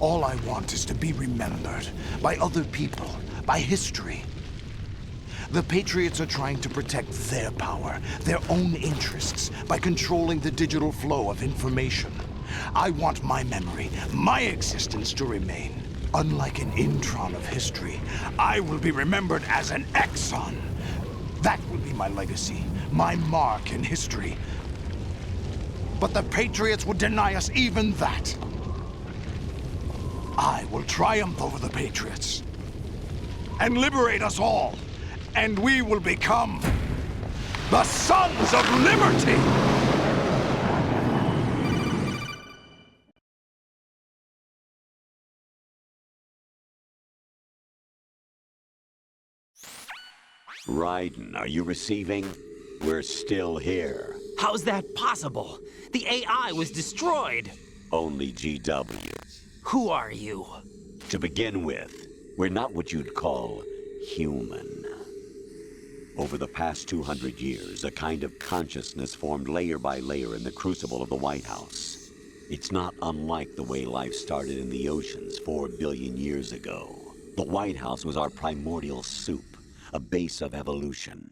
All I want is to be remembered by other people, by history. The Patriots are trying to protect their power, their own interests, by controlling the digital flow of information. I want my memory, my existence to remain. Unlike an intron of history, I will be remembered as an exon. That will be my legacy, my mark in history. But the Patriots would deny us even that. I will triumph over the Patriots and liberate us all, and we will become the Sons of Liberty! Raiden, are you receiving? We're still here. How's that possible? The AI was destroyed. Only GW. Who are you? To begin with, we're not what you'd call human. Over the past 200 years, a kind of consciousness formed layer by layer in the crucible of the White House. It's not unlike the way life started in the oceans 4 billion years ago. The White House was our primordial soup, a base of evolution.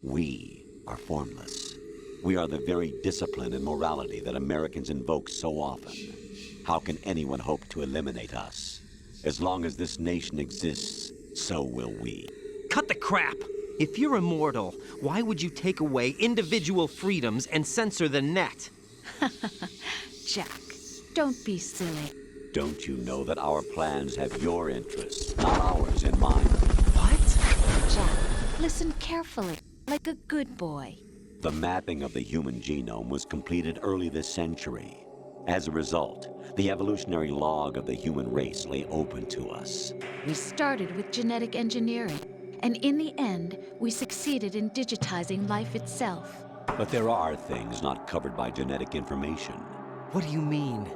We are formless. We are the very discipline and morality that Americans invoke so often. How can anyone hope to eliminate us? As long as this nation exists, so will we. Cut the crap! If you're immortal, why would you take away individual freedoms and censor the net? Jack, don't be silly. Don't you know that our plans have your interests, not ours, in mind? Jack, listen carefully, like a good boy. The mapping of the human genome was completed early this century. As a result, the evolutionary log of the human race lay open to us. We started with genetic engineering, and in the end, we succeeded in digitizing life itself. But there are things not covered by genetic information. What do you mean?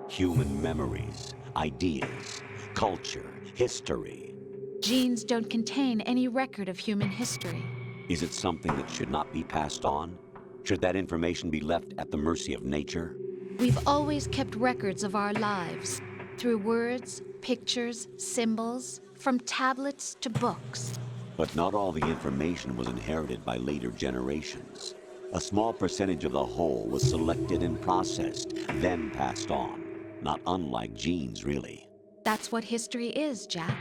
Human memories, ideas, culture, history. Genes don't contain any record of human history. Is it something that should not be passed on? Should that information be left at the mercy of nature? We've always kept records of our lives, through words, pictures, symbols, from tablets to books. But not all the information was inherited by later generations. A small percentage of the whole was selected and processed, then passed on. Not unlike genes, really. That's what history is, Jack.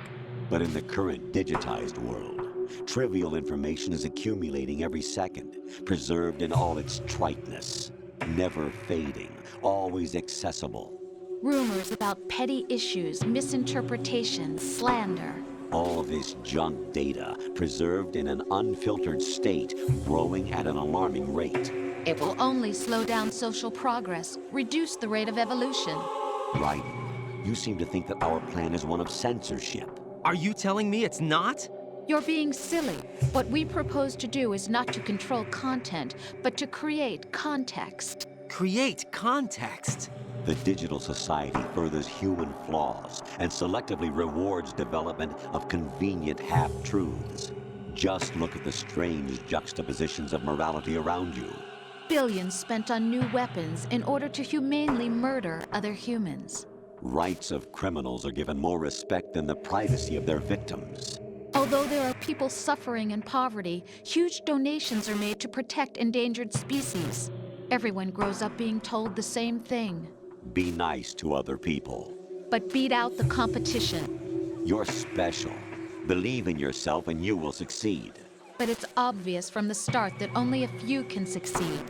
But in the current digitized world, trivial information is accumulating every second, preserved in all its triteness, never fading, always accessible. Rumors about petty issues, misinterpretations, slander. All this junk data, preserved in an unfiltered state, growing at an alarming rate. It will only slow down social progress, reduce the rate of evolution. Right. You seem to think that our plan is one of censorship. Are you telling me it's not? You're being silly. What we propose to do is not to control content, but to create context. Create context? The digital society furthers human flaws and selectively rewards development of convenient half-truths. Just look at the strange juxtapositions of morality around you. Billions spent on new weapons in order to humanely murder other humans. Rights of criminals are given more respect than the privacy of their victims. Although there are people suffering in poverty, huge donations are made to protect endangered species. Everyone grows up being told the same thing. Be nice to other people. But beat out the competition. You're special. Believe in yourself and you will succeed. But it's obvious from the start that only a few can succeed.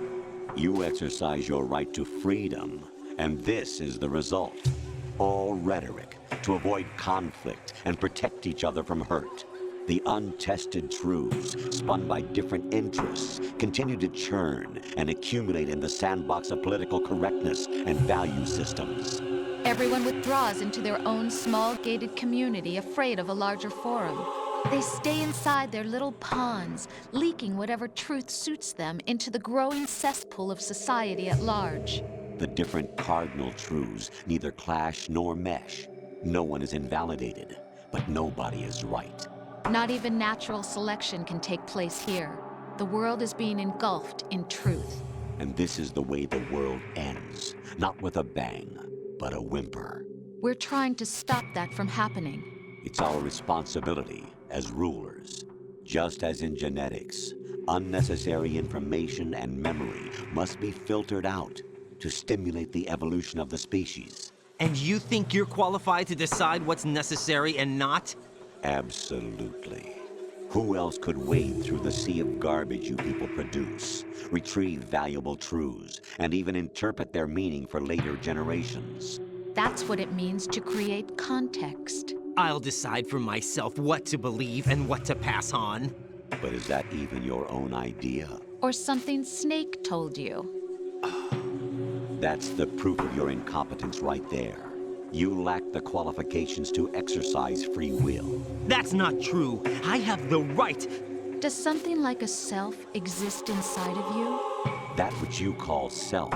You exercise your right to freedom, and this is the result. All rhetoric to avoid conflict and protect each other from hurt. The untested truths, spun by different interests, continue to churn and accumulate in the sandbox of political correctness and value systems. Everyone withdraws into their own small gated community, afraid of a larger forum. They stay inside their little ponds, leaking whatever truth suits them into the growing cesspool of society at large. The different cardinal truths neither clash nor mesh. No one is invalidated, but nobody is right. Not even natural selection can take place here. The world is being engulfed in truth. And this is the way the world ends. Not with a bang, but a whimper. We're trying to stop that from happening. It's our responsibility as rulers. Just as in genetics, unnecessary information and memory must be filtered out to stimulate the evolution of the species. And you think you're qualified to decide what's necessary and not? Absolutely. Who else could wade through the sea of garbage you people produce, retrieve valuable truths, and even interpret their meaning for later generations? That's what it means to create context. I'll decide for myself what to believe and what to pass on. But is that even your own idea? Or something Snake told you? That's the proof of your incompetence right there. You lack the qualifications to exercise free will. That's not true. I have the right. Does something like a self exist inside of you? That which you call self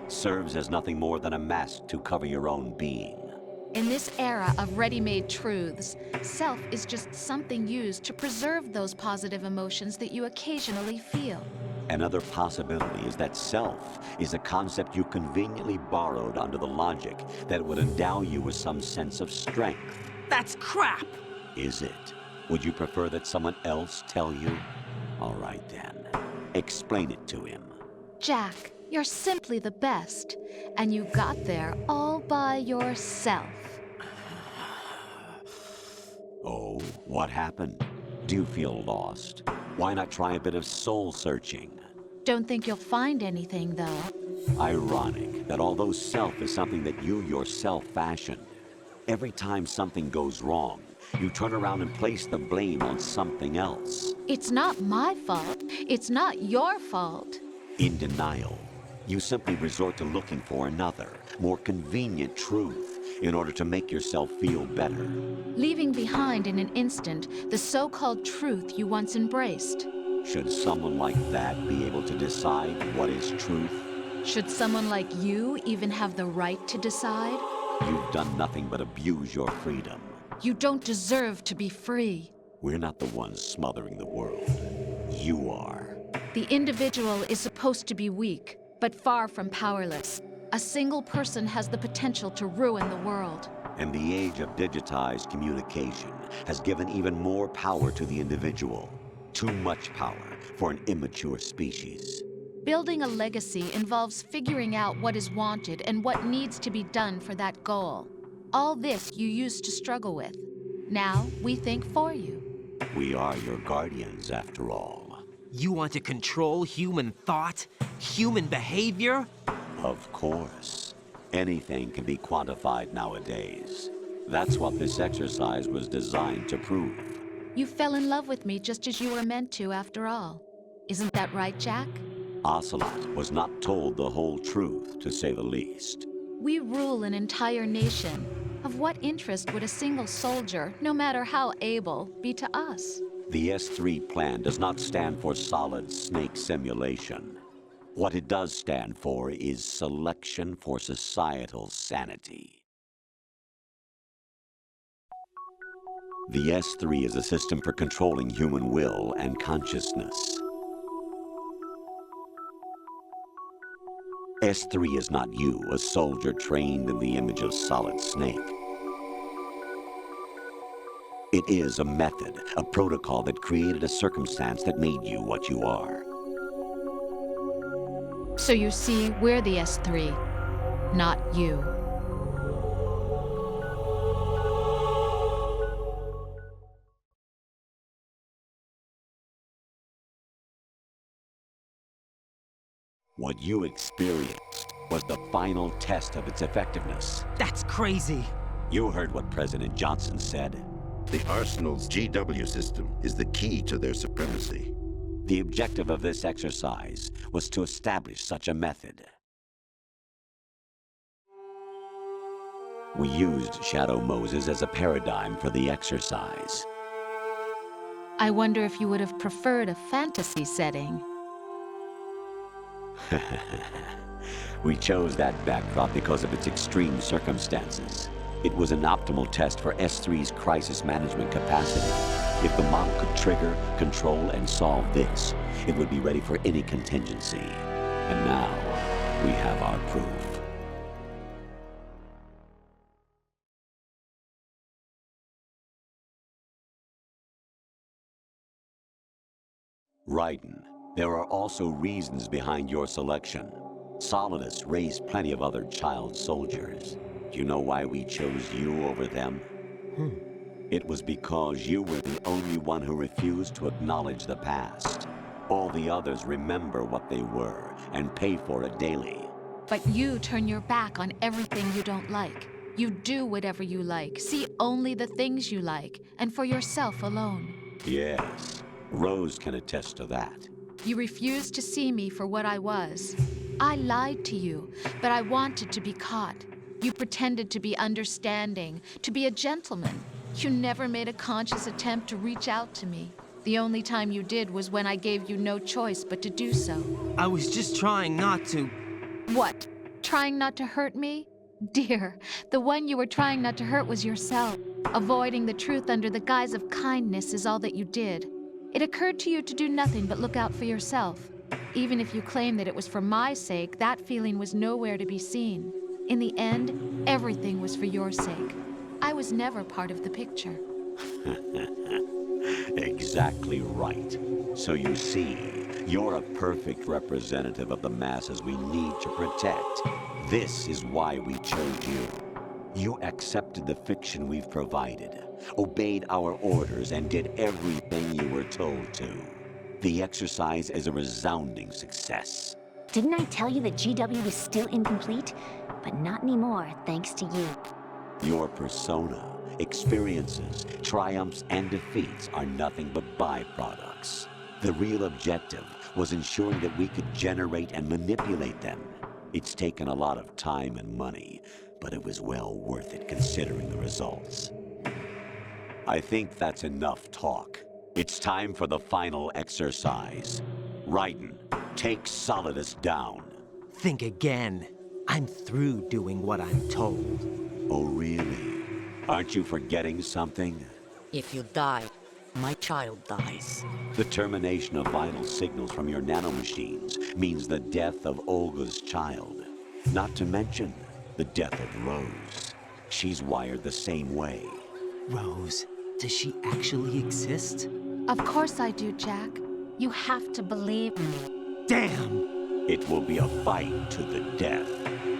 serves as nothing more than a mask to cover your own being. In this era of ready-made truths, self is just something used to preserve those positive emotions that you occasionally feel. Another possibility is that self is a concept you conveniently borrowed under the logic that would endow you with some sense of strength. That's crap! Is it? Would you prefer that someone else tell you? All right then. Explain it to him. Jack, you're simply the best, and you got there all by yourself. Oh, what happened? Do you feel lost? Why not try a bit of soul searching? Don't think you'll find anything, though. Ironic that although self is something that you yourself fashioned, every time something goes wrong, you turn around and place the blame on something else. It's not my fault. It's not your fault. In denial, you simply resort to looking for another, more convenient truth in order to make yourself feel better. Leaving behind in an instant the so-called truth you once embraced. Should someone like that be able to decide what is truth? Should someone like you even have the right to decide? You've done nothing but abuse your freedom. You don't deserve to be free. We're not the ones smothering the world. You are. The individual is supposed to be weak, but far from powerless. A single person has the potential to ruin the world. And the age of digitized communication has given even more power to the individual. Too much power for an immature species. Building a legacy involves figuring out what is wanted and what needs to be done for that goal. All this you used to struggle with. Now we think for you. We are your guardians, after all. You want to control human thought? Human behavior? Of course. Anything can be quantified nowadays. That's what this exercise was designed to prove. You fell in love with me just as you were meant to, after all. Isn't that right, Jack? Ocelot was not told the whole truth, to say the least. We rule an entire nation. Of what interest would a single soldier, no matter how able, be to us? The S3 plan does not stand for solid snake simulation. What it does stand for is selection for societal sanity. The S3 is a system for controlling human will and consciousness. S3 is not you, a soldier trained in the image of Solid Snake. It is a method, a protocol that created a circumstance that made you what you are. So you see, we're the S3, not you. What you experienced was the final test of its effectiveness. That's crazy. You heard what President Johnson said. The Arsenal's GW system is the key to their supremacy. The objective of this exercise was to establish such a method. We used Shadow Moses as a paradigm for the exercise. I wonder if you would have preferred a fantasy setting. We chose that backdrop because of its extreme circumstances. It was an optimal test for S3's crisis management capacity. If the model could trigger, control, and solve this, it would be ready for any contingency. And now, we have our proof. Raiden, there are also reasons behind your selection. Solidus raised plenty of other child soldiers. Do you know why we chose you over them? It was because you were the only one who refused to acknowledge the past. All the others remember what they were and pay for it daily. But you turn your back on everything you don't like. You do whatever you like, see only the things you like, and for yourself alone. Yes, Rose can attest to that. You refused to see me for what I was. I lied to you, but I wanted to be caught. You pretended to be understanding, to be a gentleman. You never made a conscious attempt to reach out to me. The only time you did was when I gave you no choice but to do so. I was just trying not to... What? Trying not to hurt me? Dear, the one you were trying not to hurt was yourself. Avoiding the truth under the guise of kindness is all that you did. It occurred to you to do nothing but look out for yourself. Even if you claim that it was for my sake, that feeling was nowhere to be seen. In the end, everything was for your sake. I was never part of the picture. Exactly right. So you see, you're a perfect representative of the masses we need to protect. This is why we chose you. You accepted the fiction we've provided, obeyed our orders, and did everything you were told to. The exercise is a resounding success. Didn't I tell you that GW was still incomplete? But not anymore, thanks to you. Your persona, experiences, triumphs, and defeats are nothing but byproducts. The real objective was ensuring that we could generate and manipulate them. It's taken a lot of time and money, but it was well worth it considering the results. I think that's enough talk. It's time for the final exercise. Raiden, take Solidus down. Think again. I'm through doing what I'm told. Oh, really? Aren't you forgetting something? If you die, my child dies. The termination of vital signals from your nanomachines means the death of Olga's child. Not to mention the death of Rose. She's wired the same way. Rose, does she actually exist? Of course I do, Jack. You have to believe me. Damn! It will be a fight to the death.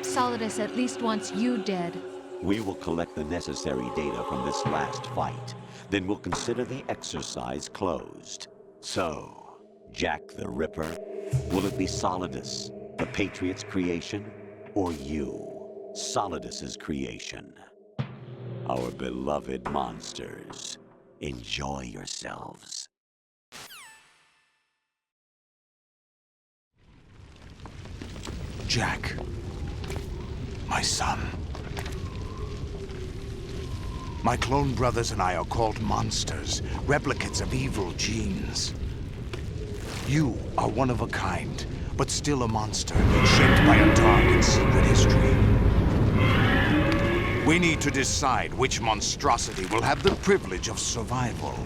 Solidus at least wants you dead. We will collect the necessary data from this last fight. Then we'll consider the exercise closed. So, Jack the Ripper, will it be Solidus, the Patriot's creation, or you, Solidus's creation? Our beloved monsters, enjoy yourselves. Jack, my son. My clone brothers and I are called monsters, replicates of evil genes. You are one of a kind, but still a monster, shaped by a dark and secret history. We need to decide which monstrosity will have the privilege of survival.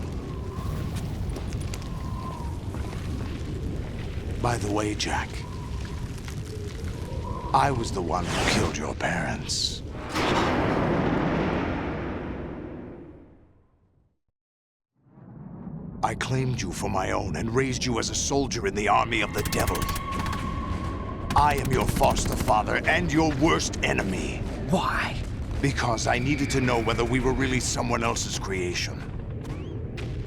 By the way, Jack, I was the one who killed your parents. I claimed you for my own and raised you as a soldier in the army of the devil. I am your foster father and your worst enemy. Why? Because I needed to know whether we were really someone else's creation.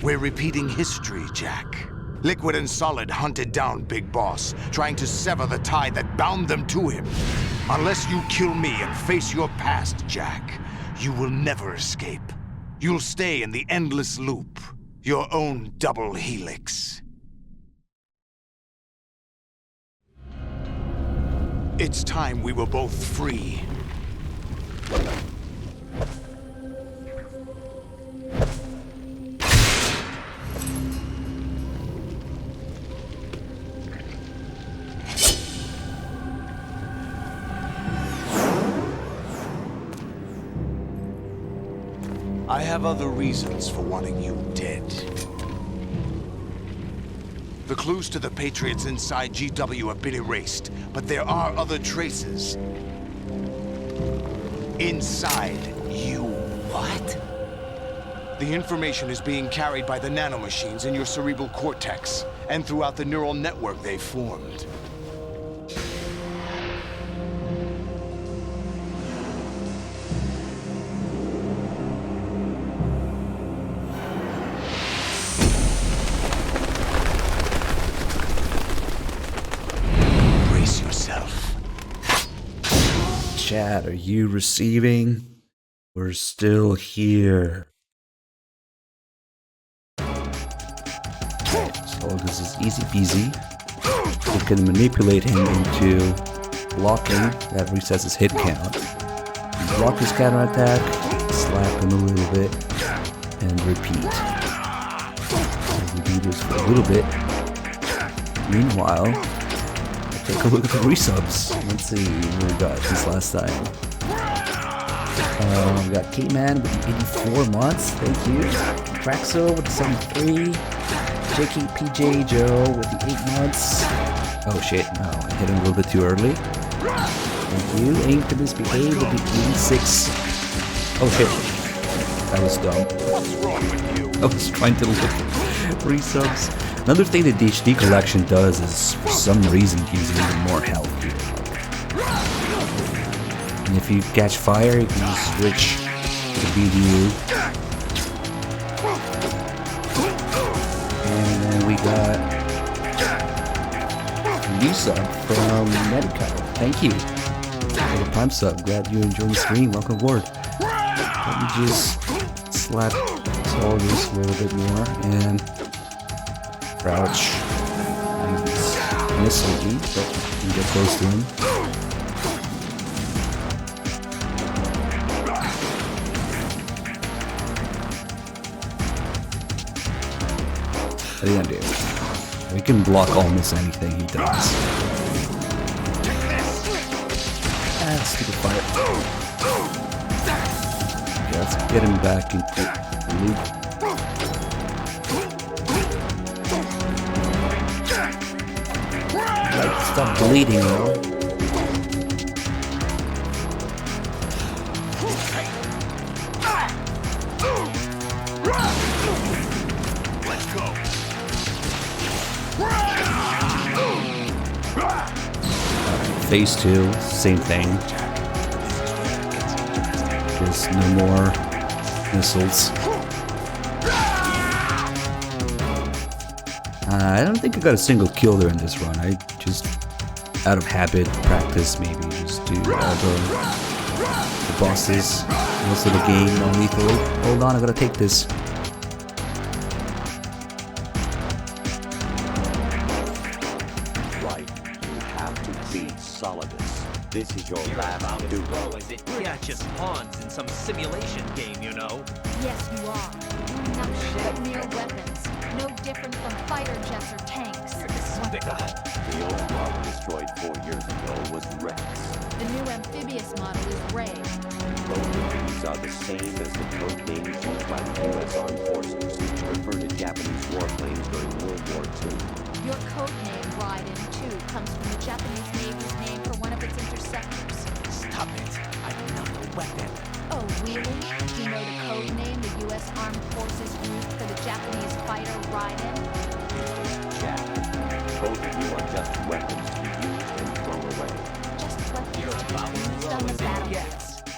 We're repeating history, Jack. Liquid and Solid hunted down Big Boss, trying to sever the tie that bound them to him. Unless you kill me and face your past, Jack, you will never escape. You'll stay in the endless loop, your own double helix. It's time we were both free. I have other reasons for wanting you dead. The clues to the Patriots inside GW have been erased, but there are other traces. Inside you. What? The information is being carried by the nanomachines in your cerebral cortex, and throughout the neural network they formed. Chat, are you receiving? We're still here. Right, so this is easy peasy. We can manipulate him into blocking. That resets his hit count. Block his counterattack, slap him a little bit, and repeat. And we do this for a little bit. Meanwhile, take a look at the resubs. Let's see what we got this last time. We got K-Man with the 84 months. Thank you. Traxo with the 73. JKPJ Joe with the 8 months. Oh shit, no, I hit him a little bit too early. Thank you. Aim to misbehave with the 86. Oh shit. That was dumb. What's wrong with you? I was trying to look at resubs. Another thing that the HD collection does is, for some reason, gives you even more health. And if you catch fire, you can switch to BDU. And then we got a new sub from Medico. Thank you for the Prime sub. Glad you enjoyed the stream. Welcome aboard. Let me just slap all this a little bit more and crouch and missile me, but you can get close to him. What are you gonna do? We can block almost anything he does. Ah, stupid fire. Okay, let's get him back into the loop. Stop bleeding, though. Let's go. Phase 2, same thing. Just no more missiles. I don't think I got a single kill there in this run. I just, out of habit, practice, maybe just do all the bosses, most of the game non-lethally. Hold on, I gotta take this. Right, you have to beat Solidus. This is your last duty. We're not just pawns in some simulation game, you know. Yes, you are. Not mere weapons. No different from fighter jets or tanks. The old model destroyed 4 years ago was Rex. The new amphibious model is Ray. Both of these These are the same as the code names used by the U.S. Armed Forces to refer to Japanese warplanes during World War II. Your code name, Raiden, too, comes from the Japanese Navy's name for one of its interceptors. Stop it. I know the weapon. Oh, really? Do you know the code name the U.S. Armed Forces used for the Japanese fighter Raiden? Jack, both of you are just weapons to be used and thrown away. Just weapons to be used on the battlefield.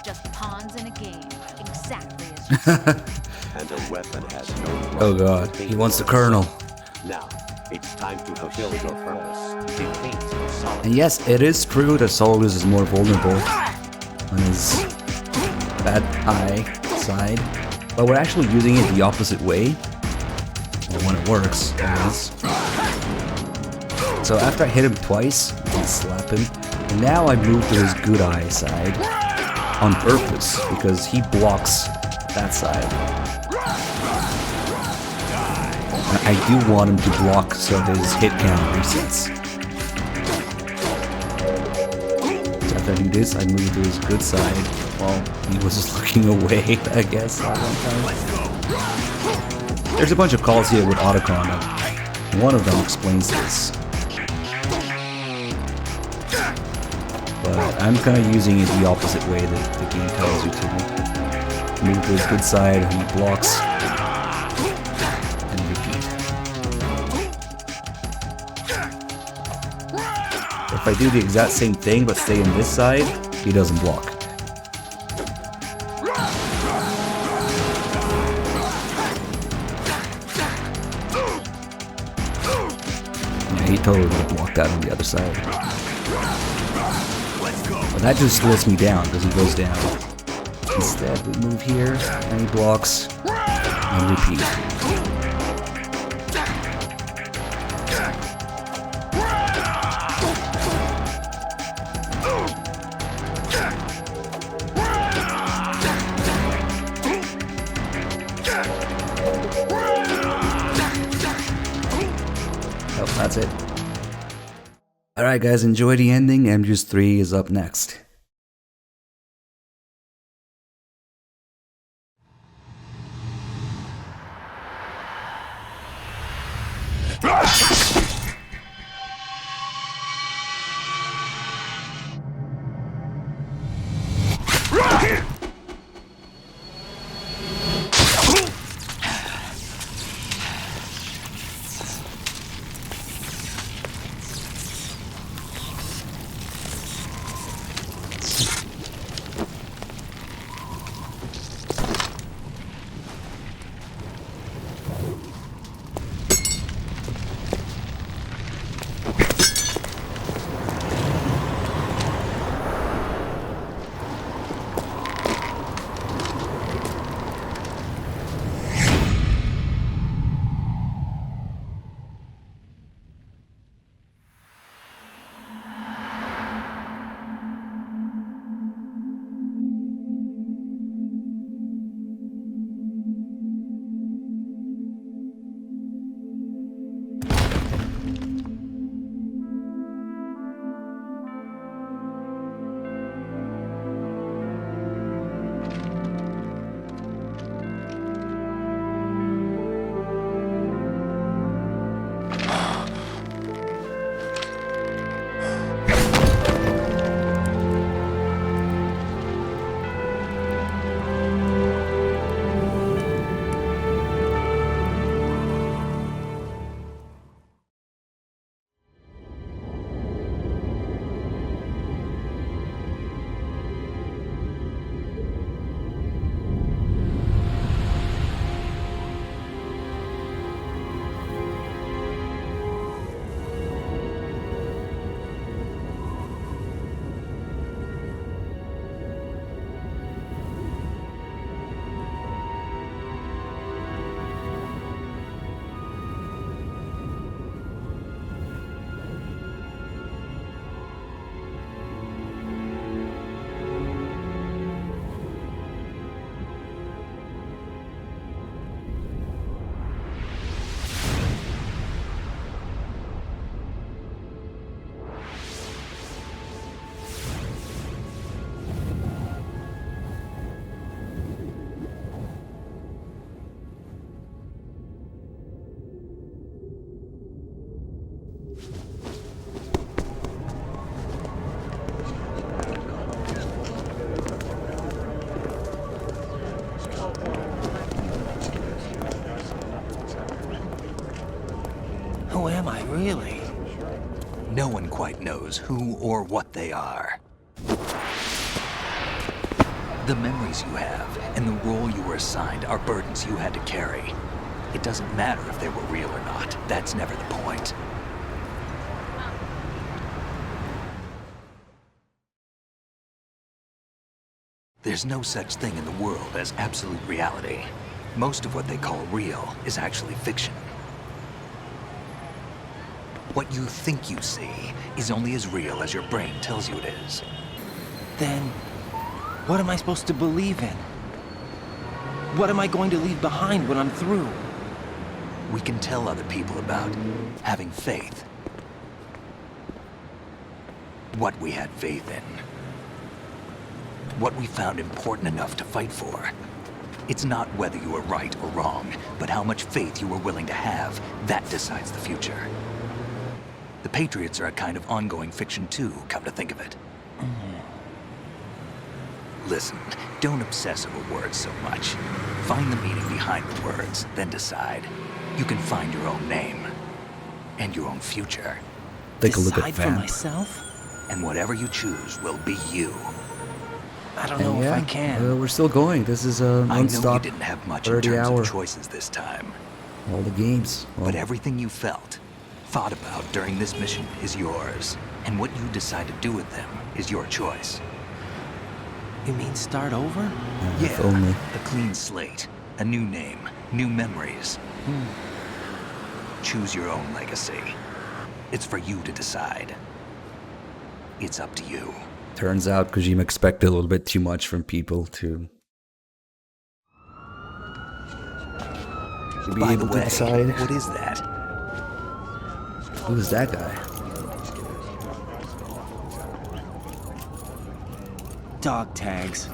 Just pawns in a game. Exactly as you said. And a weapon has no right. Oh god, he wants the colonel. Now, it's time to fulfill your purpose. Defeat Solid. And yes, it is true that Solidus is more vulnerable on his bad eye side, but we're actually using it the opposite way. Well, when it works, always. So after I hit him twice, I slap him, and now I move to his good eye side on purpose because he blocks that side. I do want him to block so his hit count resets. So after I do this, I move to his good side while he was just looking away, I guess, at one time. There's a bunch of calls here with Otacon, and one of them explains this. But I'm kind of using it the opposite way that the game tells you to. Move to his good side, and he blocks. If I do the exact same thing but stay in this side, he doesn't block. Yeah, he totally would have blocked that on the other side. But that just slows me down because he goes down. Instead, we move here, and he blocks, and repeat. That's it. Alright guys, enjoy the ending. MGS3 is up next. Really? No one quite knows who or what they are. The memories you have and the role you were assigned are burdens you had to carry. It doesn't matter if they were real or not. That's never the point. There's no such thing in the world as absolute reality. Most of what they call real is actually fiction. What you think you see is only as real as your brain tells you it is. Then, what am I supposed to believe in? What am I going to leave behind when I'm through? We can tell other people about having faith. What we had faith in. What we found important enough to fight for. It's not whether you were right or wrong, but how much faith you were willing to have. That decides the future. The Patriots are a kind of ongoing fiction too, come to think of it. Listen, don't obsess over words so much. Find the meaning behind the words, then decide. You can find your own name. And your own future. Take a look at Decide for Vamp. myself? And whatever you choose will be you. I don't know if I can. We're still going. This is a I know you non-stop didn't have much in 30 terms hour. of choices this time. All the games. But everything you felt, thought about during this mission is yours. And what you decide to do with them is your choice. You mean start over? If only. A clean slate, a new name, new memories. Choose your own legacy. It's for you to decide. It's up to you. Turns out Kojima expected a little bit too much from people to be By able the to way, decide. what is that? Who's that guy? Dog tags.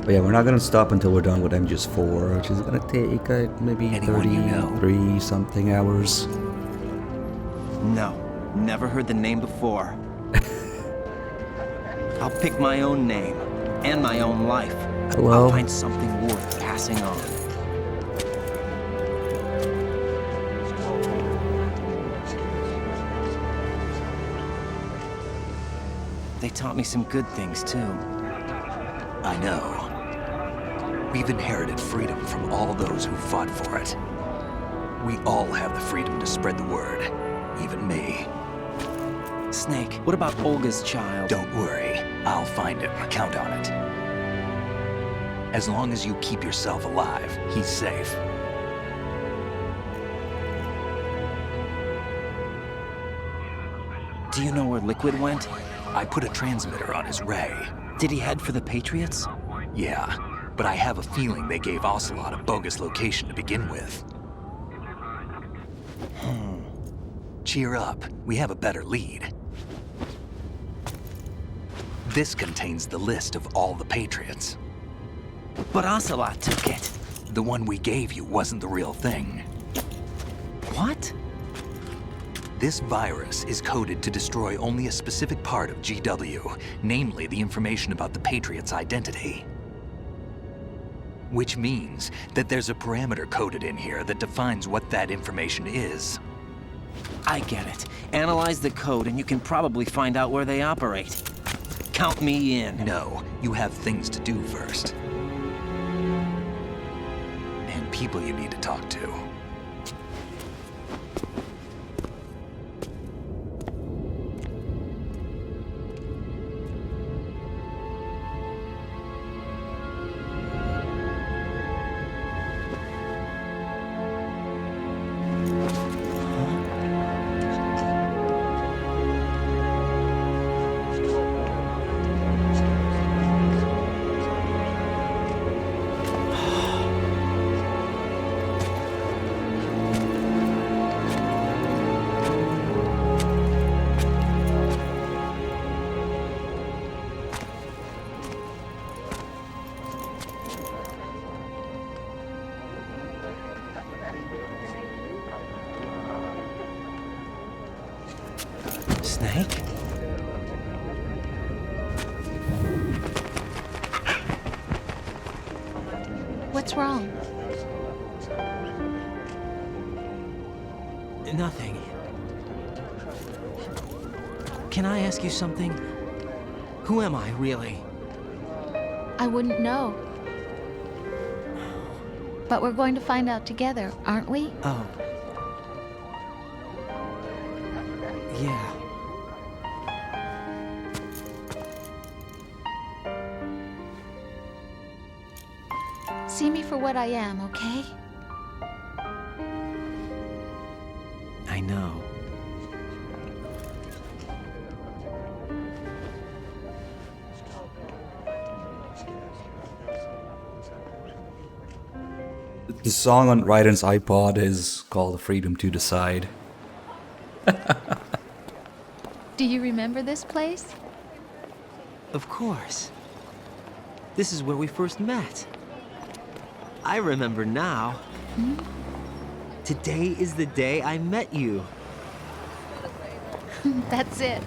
But yeah, we're not gonna stop until we're done with MGS4, which is gonna take maybe Anyone 33 you know? something hours. No, never heard the name before. I'll pick my own name and my own life. Hello? I'll find something worth passing on. They taught me some good things too. I know. We've inherited freedom from all those who fought for it. We all have the freedom to spread the word, even me. Snake, what about Olga's child? Don't worry, I'll find him. Count on it. As long as you keep yourself alive, he's safe. Do you know where Liquid went? I put a transmitter on his ray. Did he head for the Patriots? Yeah, but I have a feeling they gave Ocelot a bogus location to begin with. Cheer up, we have a better lead. This contains the list of all the Patriots. But Ocelot took it. The one we gave you wasn't the real thing. What? This virus is coded to destroy only a specific part of GW, namely the information about the Patriot's identity. Which means that there's a parameter coded in here that defines what that information is. I get it. Analyze the code and you can probably find out where they operate. Count me in. No, you have things to do first. And people you need to talk to. Snake? wrong? Nothing. Can I ask you something? Who am I, really? I wouldn't know. But we're going to find out together, aren't we? Oh. Yeah. See me for what I am, okay? I know. The song on Raiden's iPod is called Freedom to Decide. Do you remember this place? Of course. This is where we first met. I remember now. Hmm? Today is the day I met you. That's it.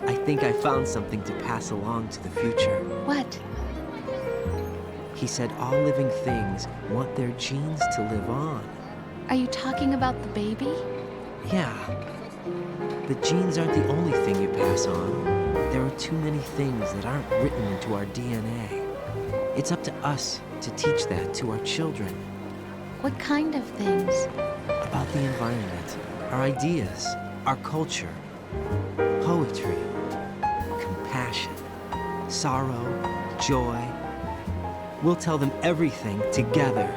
I think I found something to pass along to the future. What? He said all living things want their genes to live on. Are you talking about the baby? Yeah. The genes aren't the only thing you pass on. There are too many things that aren't written into our DNA. It's up to us to teach that to our children. What kind of things? About the environment, our ideas, our culture, poetry, compassion, sorrow, joy. We'll tell them everything together.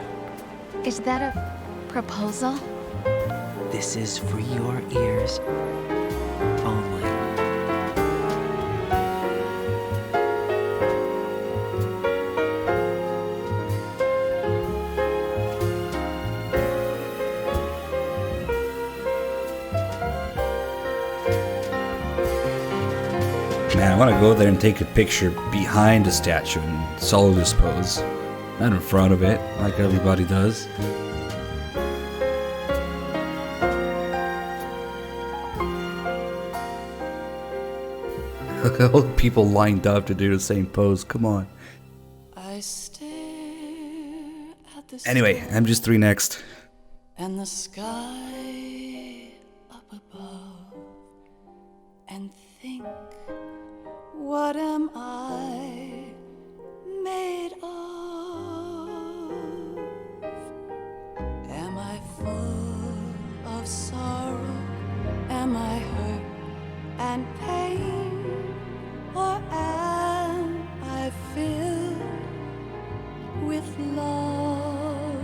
Is that a proposal? This is for your ears only. Man, I want to go there and take a picture behind the statue in soldiers pose. Not in front of it, like everybody does. Look at all the people lined up to do the same pose, come on. Anyway, MGS3 next. And the sky up above, and think, what am I made of? Am I full of sorrow? Am I hurt and pain? Or am I filled with love?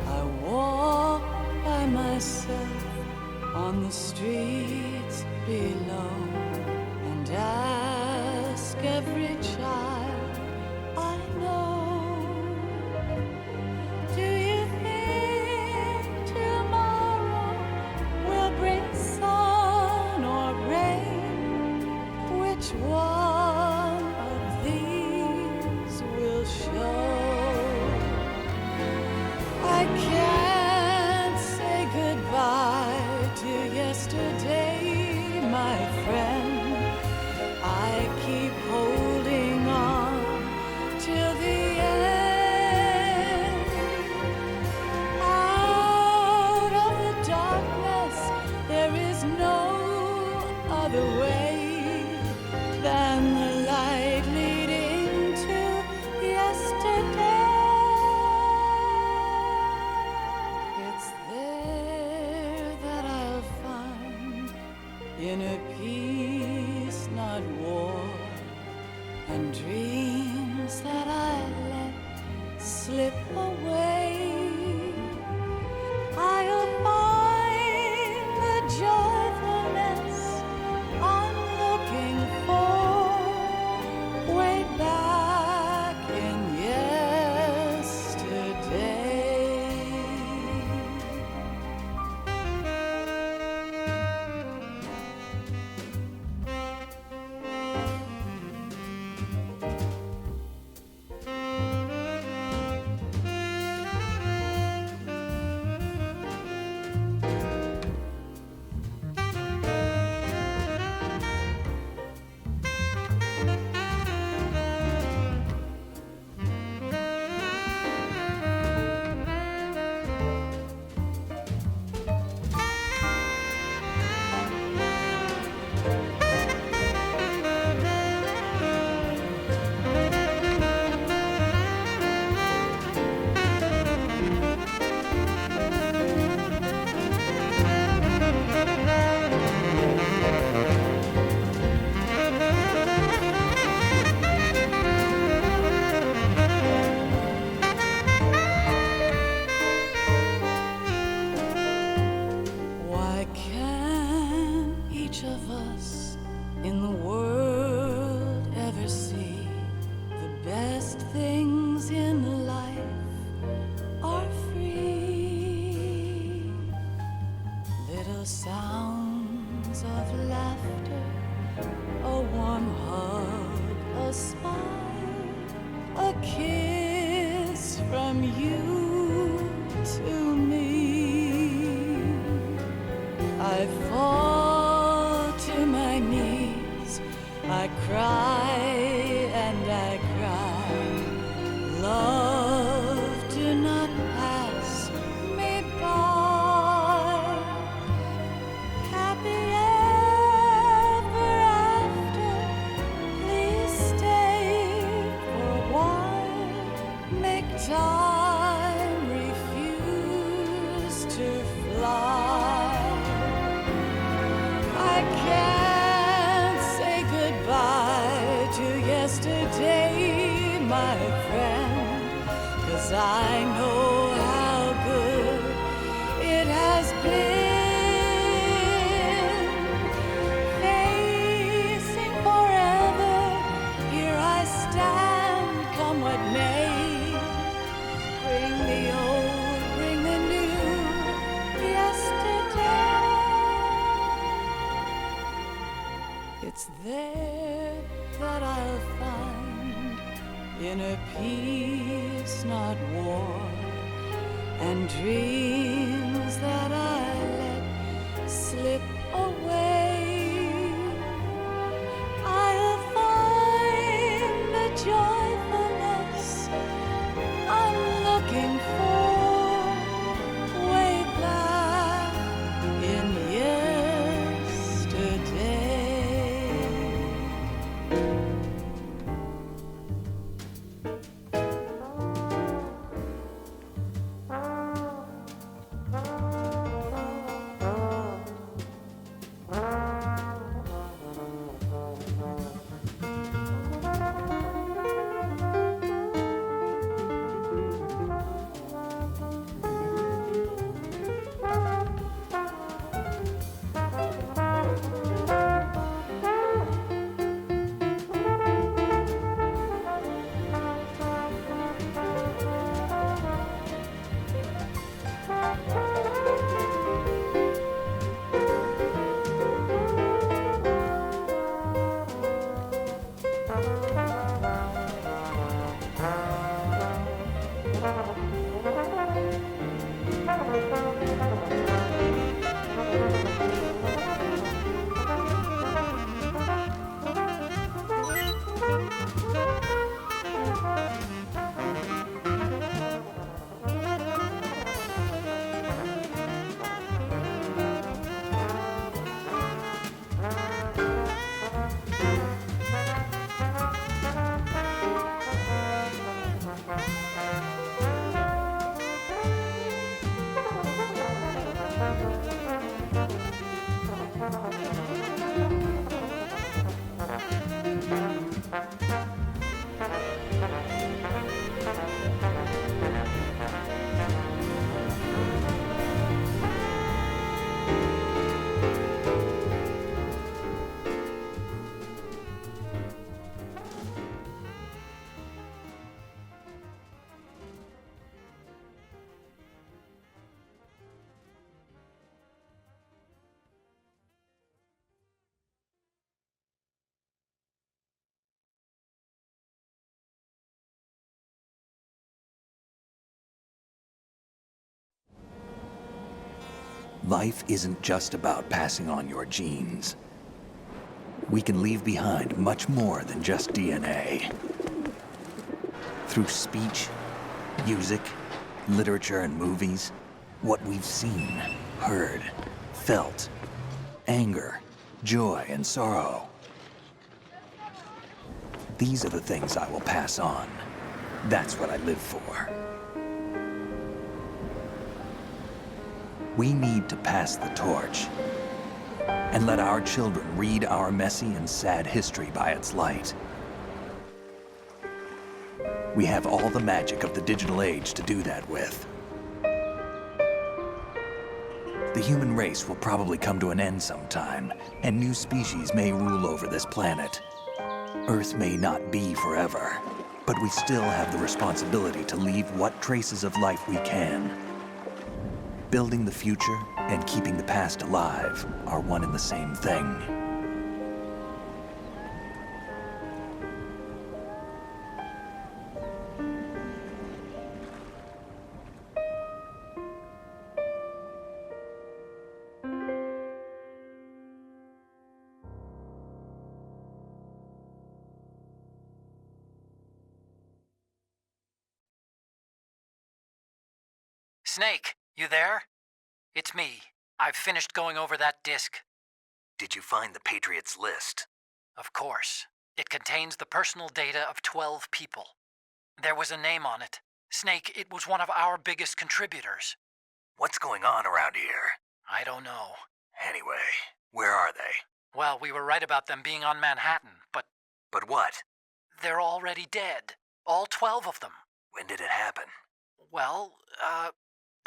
I walk by myself on the streets below and ask every child I know, do you think tomorrow will bring sun or rain? Which one of these will show? I can't say goodbye to yesterday, my friend. I keep holding on till the end. Out of the darkness, there is no other way than the light leading to yesterday. It's there that I'll find inner peace, not war, and dreams that I let slip away. I'll find the joyfulness I'm looking for way back in yesterday. from you to me. I fall to my knees, I cry and I cry. Love, do not pass me by. Happy ever after, please stay for a while. Make time refuse to fly. I can't say goodbye to yesterday, my friend, 'cause I know how good it has been. Facing forever, here I stand, come what may. Bring the old, bring the new, yesterday. It's there that I'll find inner peace, not war, and dreams that I let slip away. I'll find the joyfulness I'm looking for way back in yesterday. Life isn't just about passing on your genes. We can leave behind much more than just DNA. Through speech, music, literature, and movies, what we've seen, heard, felt, anger, joy, and sorrow. These are the things I will pass on. That's what I live for. We need to pass the torch and let our children read our messy and sad history by its light. We have all the magic of the digital age to do that with. The human race will probably come to an end sometime, and new species may rule over this planet. Earth may not be forever, but we still have the responsibility to leave what traces of life we can. Building the future and keeping the past alive are one and the same thing. Snake, you there? It's me. I've finished going over that disk. Did you find the Patriots list? Of course. It contains the personal data of 12 people. There was a name on it. Snake, it was one of our biggest contributors. What's going on around here? I don't know. Anyway, where are they? Well, we were right about them being on Manhattan, but... But what? They're already dead. All 12 of them. When did it happen? Well,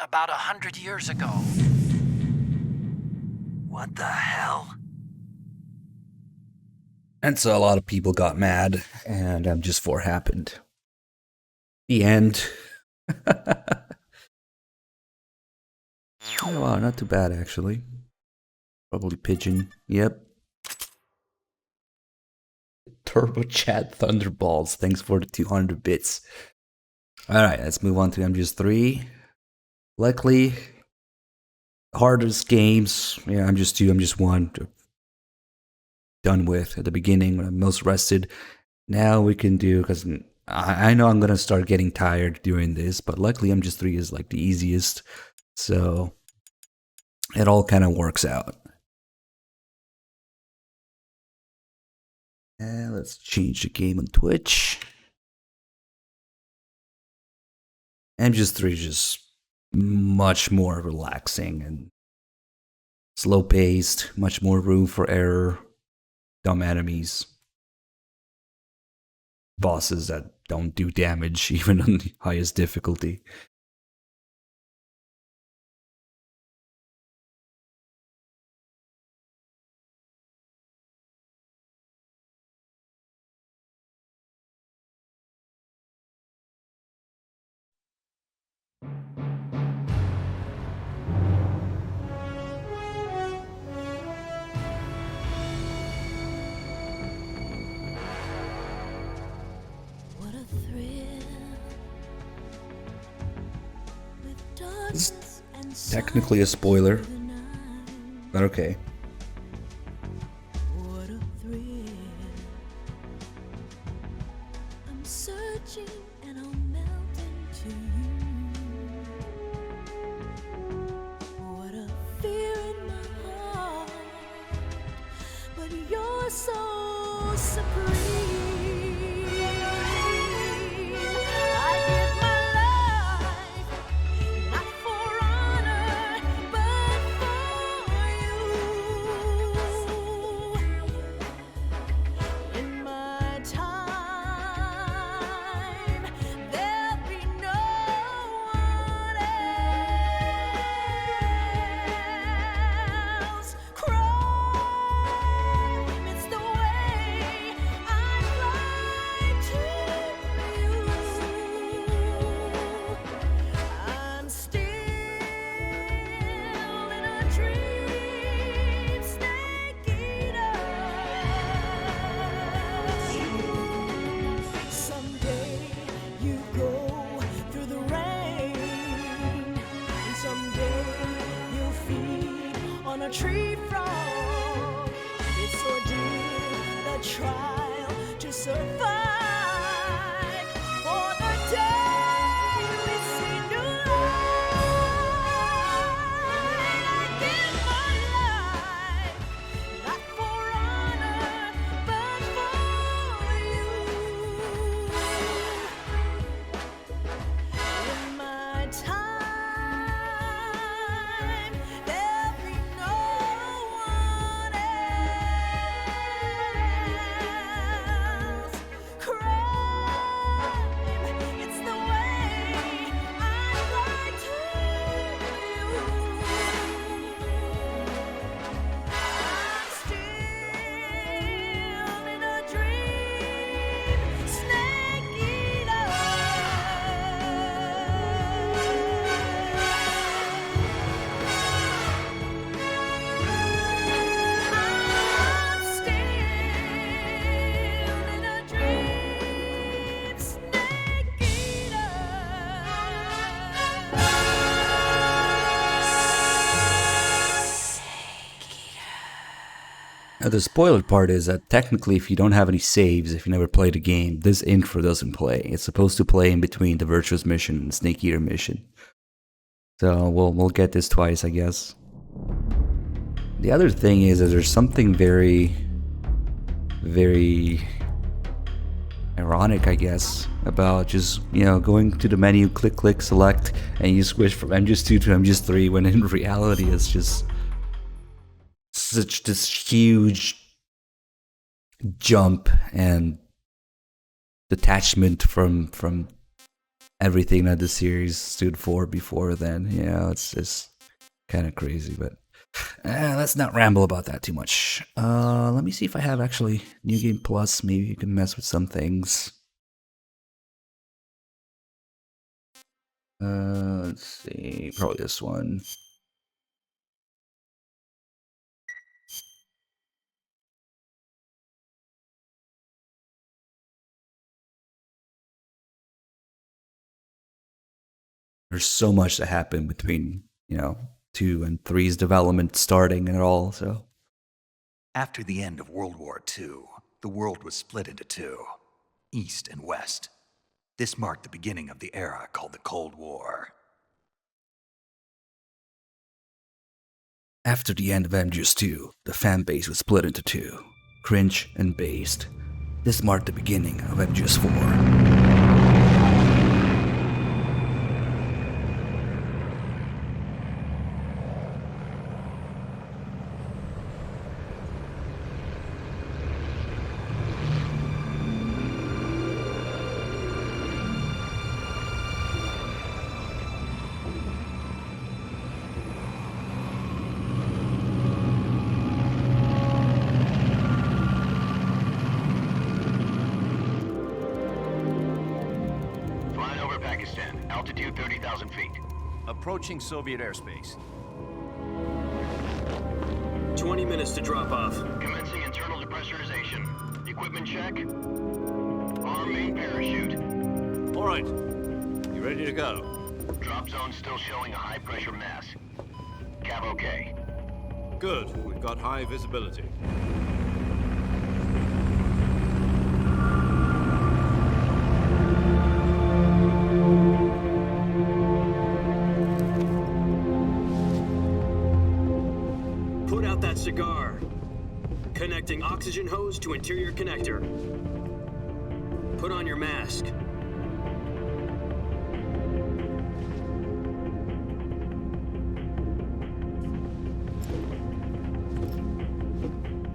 about 100 years ago. What the hell? And so a lot of people got mad, and MGS4 happened. The end. Oh, wow, not too bad, actually. Probably Pigeon. Yep. Turbo Chat Thunderballs. Thanks for the 200 bits. Alright, let's move on to MGS3. Luckily, hardest games. Yeah, MGS2, MGS1. Done with at the beginning when I'm most rested. Now we can do, because I know I'm going to start getting tired doing this, but luckily MGS3 is like the easiest. So it all kind of works out. And let's change the game on Twitch. MGS3 is just much more relaxing and slow paced, much more room for error, dumb enemies, bosses that don't do damage even on the highest difficulty. It's technically a spoiler, but okay. What a thrill. I'm searching and I'll melt into you. What a fear in my heart, but you're so supreme. Tree frog, it's ordeal, the trial to survive. For the day we see new light, I give my life, not for honor, but for you. In my time, there'll be no one else. Crime, it's the way I lie to you. I'm still in a dream, snake eater. I'm still in a dream, snake eater. Now, the spoiler part is that technically if you don't have any saves, if you never played the game, this intro doesn't play. It's supposed to play in between the Virtuous mission and the Snake Eater mission. So we'll get this twice, I guess. The other thing is that there's something very, very ironic, I guess, about just, you know, going to the menu, click, select, and you switch from MGS2 to MGS3, when in reality it's just such this huge jump and detachment from everything that the series stood for before then. You know, it's just kind of crazy, but let's not ramble about that too much. Let me see if I have actually New Game Plus. Maybe you can mess with some things. Let's see, probably this one. There's so much that happened between, you know, 2 and 3's development starting and all, so. After the end of World War II, the world was split into two, East and West. This marked the beginning of the era called the Cold War. After the end of MGS2, the fan base was split into two, cringe and based. This marked the beginning of MGS4. Altitude 30,000 feet. Approaching Soviet airspace. 20 minutes to drop off. Commencing internal depressurization. Equipment check. Arm main parachute. All right. You ready to go? Drop zone still showing a high pressure mass. Cav okay. Good. We've got high visibility. Cigar. Connecting oxygen hose to interior connector. Put on your mask.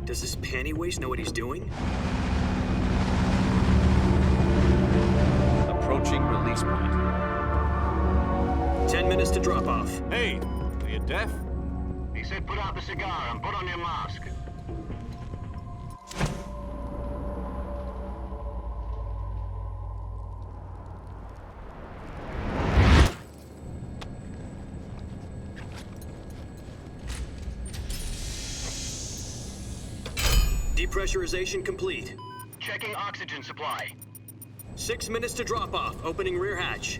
Does this panty waste know what he's doing? Approaching release point. 10 minutes to drop off. Hey, are you deaf? He said put out the cigar and put on your mask. Depressurization complete. Checking oxygen supply. 6 minutes to drop off. Opening rear hatch.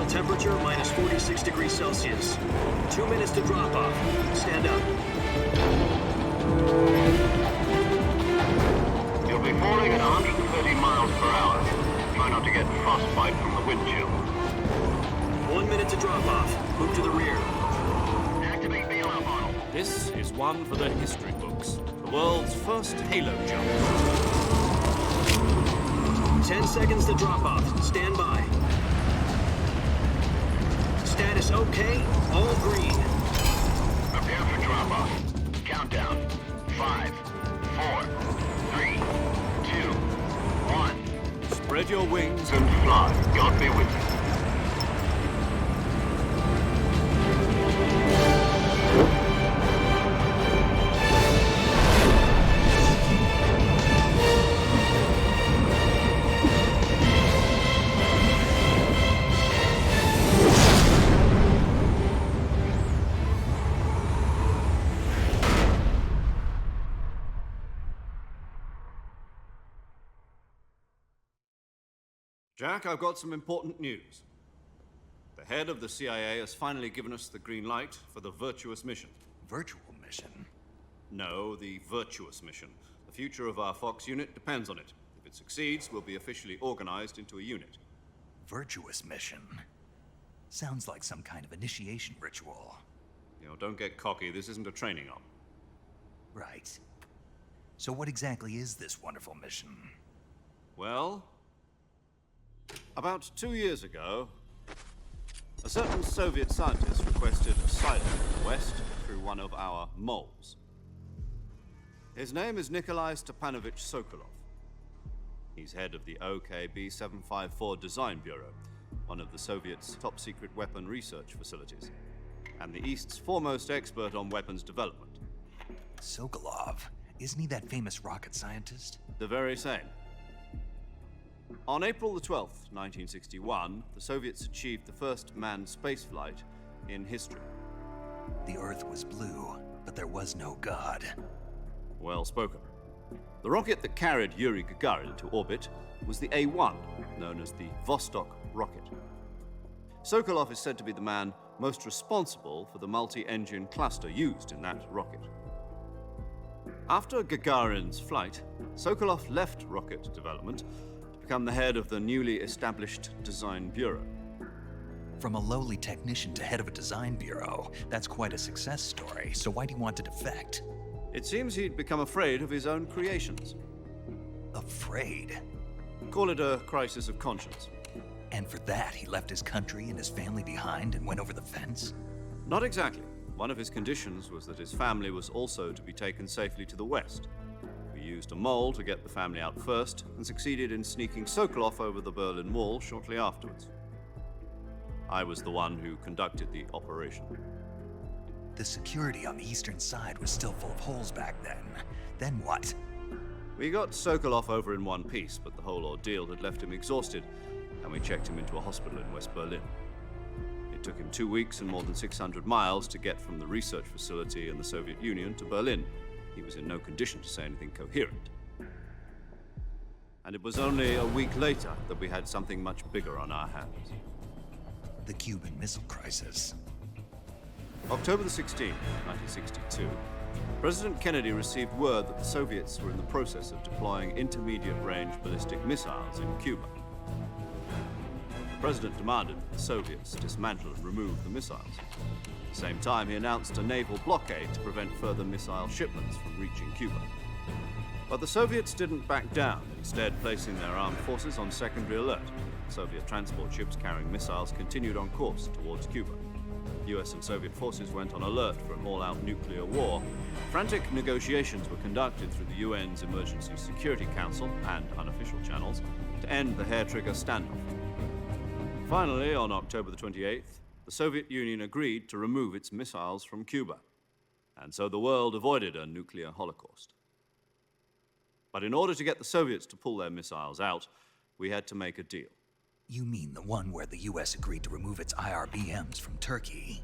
Temperature minus 46 degrees Celsius. 2 minutes to drop off. Stand up. You'll be falling at 130 miles per hour. Try not to get frostbite from the wind chill. 1 minute to drop off. Move to the rear. Activate bailout model. This is one for the history books. The world's first halo jump. 10 seconds to drop off. Stand by. Status okay, all green. Prepare for drop-off. Countdown. 5, 4, 3, 2, 1. Spread your wings and fly. God be with you. Jack, I've got some important news. The head of the CIA has finally given us the green light for the virtuous mission. Virtual mission? No, the virtuous mission. The future of our Fox unit depends on it. If it succeeds, we'll be officially organized into a unit. Virtuous mission? Sounds like some kind of initiation ritual. You know, don't get cocky. This isn't a training op. Right. So what exactly is this wonderful mission? Well, about 2 years ago, a certain Soviet scientist requested asylum in the West through one of our moles. His name is Nikolai Stepanovich Sokolov. He's head of the OKB-754 Design Bureau, one of the Soviets' top-secret weapon research facilities, and the East's foremost expert on weapons development. Sokolov? Isn't he that famous rocket scientist? The very same. On April the 12th, 1961, the Soviets achieved the first manned spaceflight in history. The Earth was blue, but there was no God. Well spoken. The rocket that carried Yuri Gagarin to orbit was the A-1, known as the Vostok rocket. Sokolov is said to be the man most responsible for the multi-engine cluster used in that rocket. After Gagarin's flight, Sokolov left rocket development to become the head of the newly established Design Bureau. From a lowly technician to head of a design bureau, that's quite a success story, so why do you want to defect? It seems he'd become afraid of his own creations. Afraid? Call it a crisis of conscience. And for that, he left his country and his family behind and went over the fence? Not exactly. One of his conditions was that his family was also to be taken safely to the West. We used a mole to get the family out first and succeeded in sneaking Sokolov over the Berlin Wall shortly afterwards. I was the one who conducted the operation. The security on the eastern side was still full of holes back then. Then what? We got Sokolov over in one piece, but the whole ordeal had left him exhausted, and we checked him into a hospital in West Berlin. It took him 2 weeks and more than 600 miles to get from the research facility in the Soviet Union to Berlin. He was in no condition to say anything coherent. And it was only a week later that we had something much bigger on our hands. The Cuban Missile Crisis. October the 16th, 1962, President Kennedy received word that the Soviets were in the process of deploying intermediate-range ballistic missiles in Cuba. The President demanded that the Soviets dismantle and remove the missiles. At the same time, he announced a naval blockade to prevent further missile shipments from reaching Cuba. But the Soviets didn't back down, instead placing their armed forces on secondary alert. Soviet transport ships carrying missiles continued on course towards Cuba. US and Soviet forces went on alert for an all-out nuclear war. Frantic negotiations were conducted through the UN's Emergency Security Council and unofficial channels to end the hair-trigger standoff. Finally, on October the 28th, the Soviet Union agreed to remove its missiles from Cuba. And so the world avoided a nuclear holocaust. But in order to get the Soviets to pull their missiles out, we had to make a deal. You mean the one where the US agreed to remove its IRBMs from Turkey?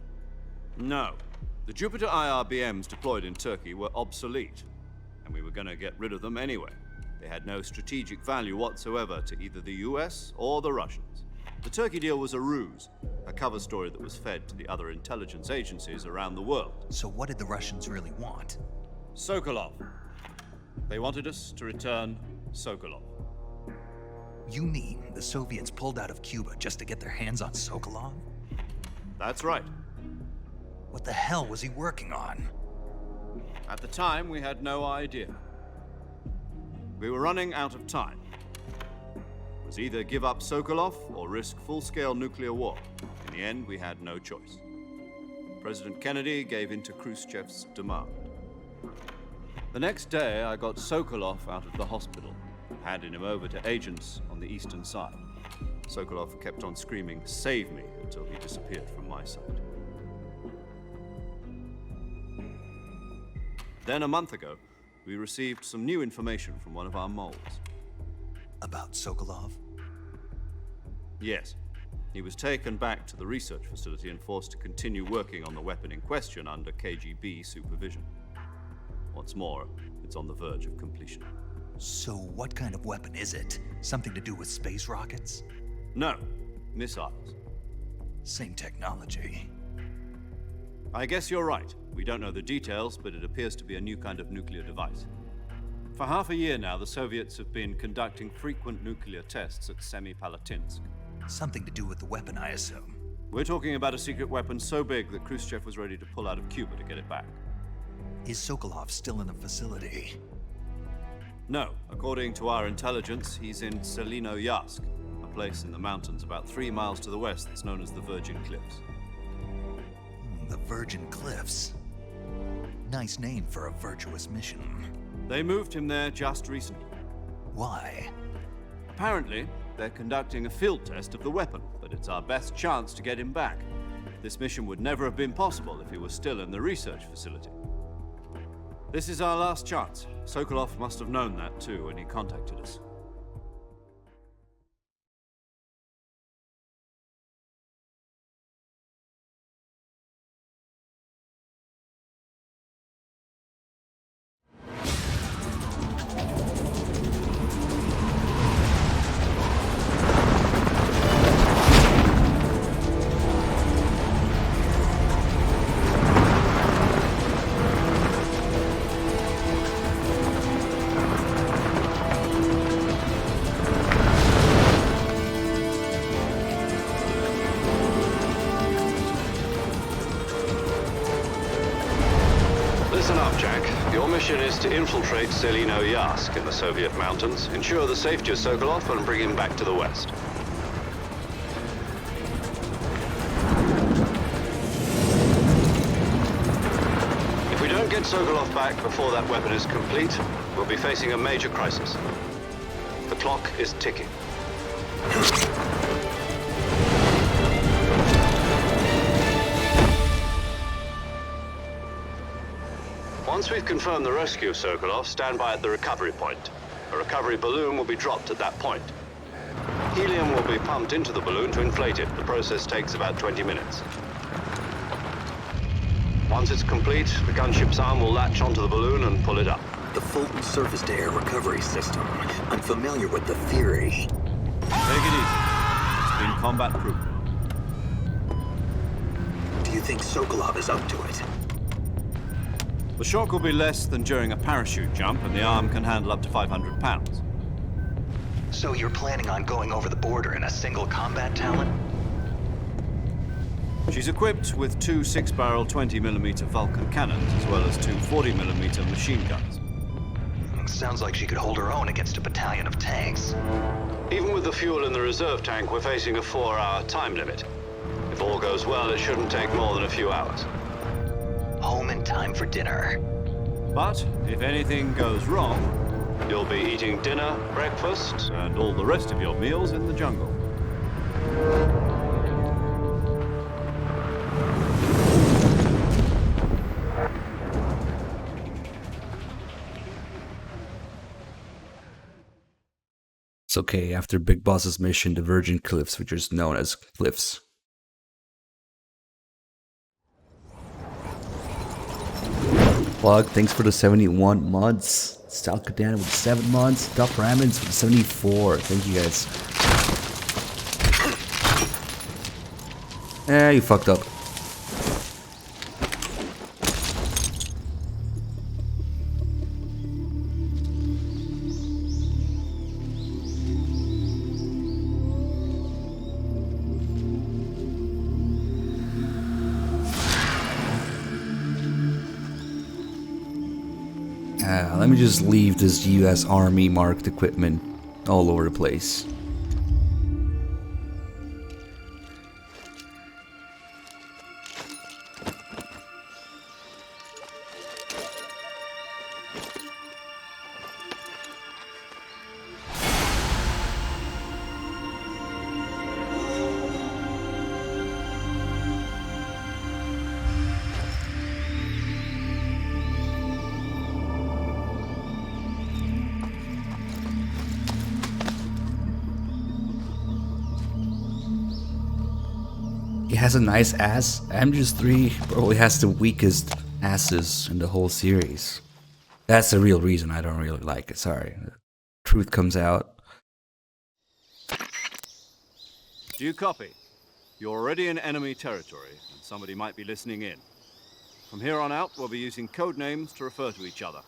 No. The Jupiter IRBMs deployed in Turkey were obsolete, and we were going to get rid of them anyway. They had no strategic value whatsoever to either the US or the Russians. The Turkey deal was a ruse, a cover story that was fed to the other intelligence agencies around the world. So what did the Russians really want? Sokolov. They wanted us to return Sokolov. You mean the Soviets pulled out of Cuba just to get their hands on Sokolov? That's right. What the hell was he working on? At the time, we had no idea. We were running out of time. It was either give up Sokolov or risk full-scale nuclear war. In the end, we had no choice. President Kennedy gave in to Khrushchev's demand. The next day, I got Sokolov out of the hospital, handing him over to agents on the eastern side. Sokolov kept on screaming, "Save me," until he disappeared from my side. Then a month ago, we received some new information from one of our moles. About Sokolov? Yes. He was taken back to the research facility and forced to continue working on the weapon in question under KGB supervision. What's more, it's on the verge of completion. So what kind of weapon is it? Something to do with space rockets? No, missiles. Same technology. I guess you're right. We don't know the details, but it appears to be a new kind of nuclear device. For half a year now, the Soviets have been conducting frequent nuclear tests at Semipalatinsk. Something to do with the weapon, I assume. We're talking about a secret weapon so big that Khrushchev was ready to pull out of Cuba to get it back. Is Sokolov still in the facility? No. According to our intelligence, he's in Selino-Yarsk, a place in the mountains about 3 miles to the west that's known as the Virgin Cliffs. The Virgin Cliffs. Nice name for a virtuous mission. They moved him there just recently. Why? Apparently, they're conducting a field test of the weapon, but it's our best chance to get him back. This mission would never have been possible if he was still in the research facility. This is our last chance. Sokolov must have known that too when he contacted us. Listen up, Jack. Your mission is to infiltrate Selino-Yarsk in the Soviet mountains, ensure the safety of Sokolov, and bring him back to the West. If we don't get Sokolov back before that weapon is complete, we'll be facing a major crisis. The clock is ticking. Once we've confirmed the rescue of Sokolov, stand by at the recovery point. A recovery balloon will be dropped at that point. Helium will be pumped into the balloon to inflate it. The process takes about 20 minutes. Once it's complete, the gunship's arm will latch onto the balloon and pull it up. The Fulton surface-to-air recovery system. I'm familiar with the theory. Take it easy. It's been combat-proof. Do you think Sokolov is up to it? The shock will be less than during a parachute jump, and the arm can handle up to 500 pounds. So you're planning on going over the border in a single combat talon? She's equipped with 2 6-barrel 20mm Vulcan cannons, as well as 2 40mm machine guns. Sounds like she could hold her own against a battalion of tanks. Even with the fuel in the reserve tank, we're facing a 4-hour time limit. If all goes well, it shouldn't take more than a few hours. Home in time for dinner. But if anything goes wrong, you'll be eating dinner, breakfast, and all the rest of your meals in the jungle. It's okay, after Big Boss's mission, the Virgin Cliffs, which is known as Cliffs. Plug, thanks for the 71 months. Stalkadan with 7 months. Duff Ramens with 74. Thank you guys. You fucked up. Let me just leave this US Army marked equipment all over the place. He has a nice ass. MGS3 probably has the weakest asses in the whole series. That's the real reason I don't really like it. Sorry. The truth comes out. Do you copy? You're already in enemy territory, and somebody might be listening in. From here on out, we'll be using code names to refer to each other.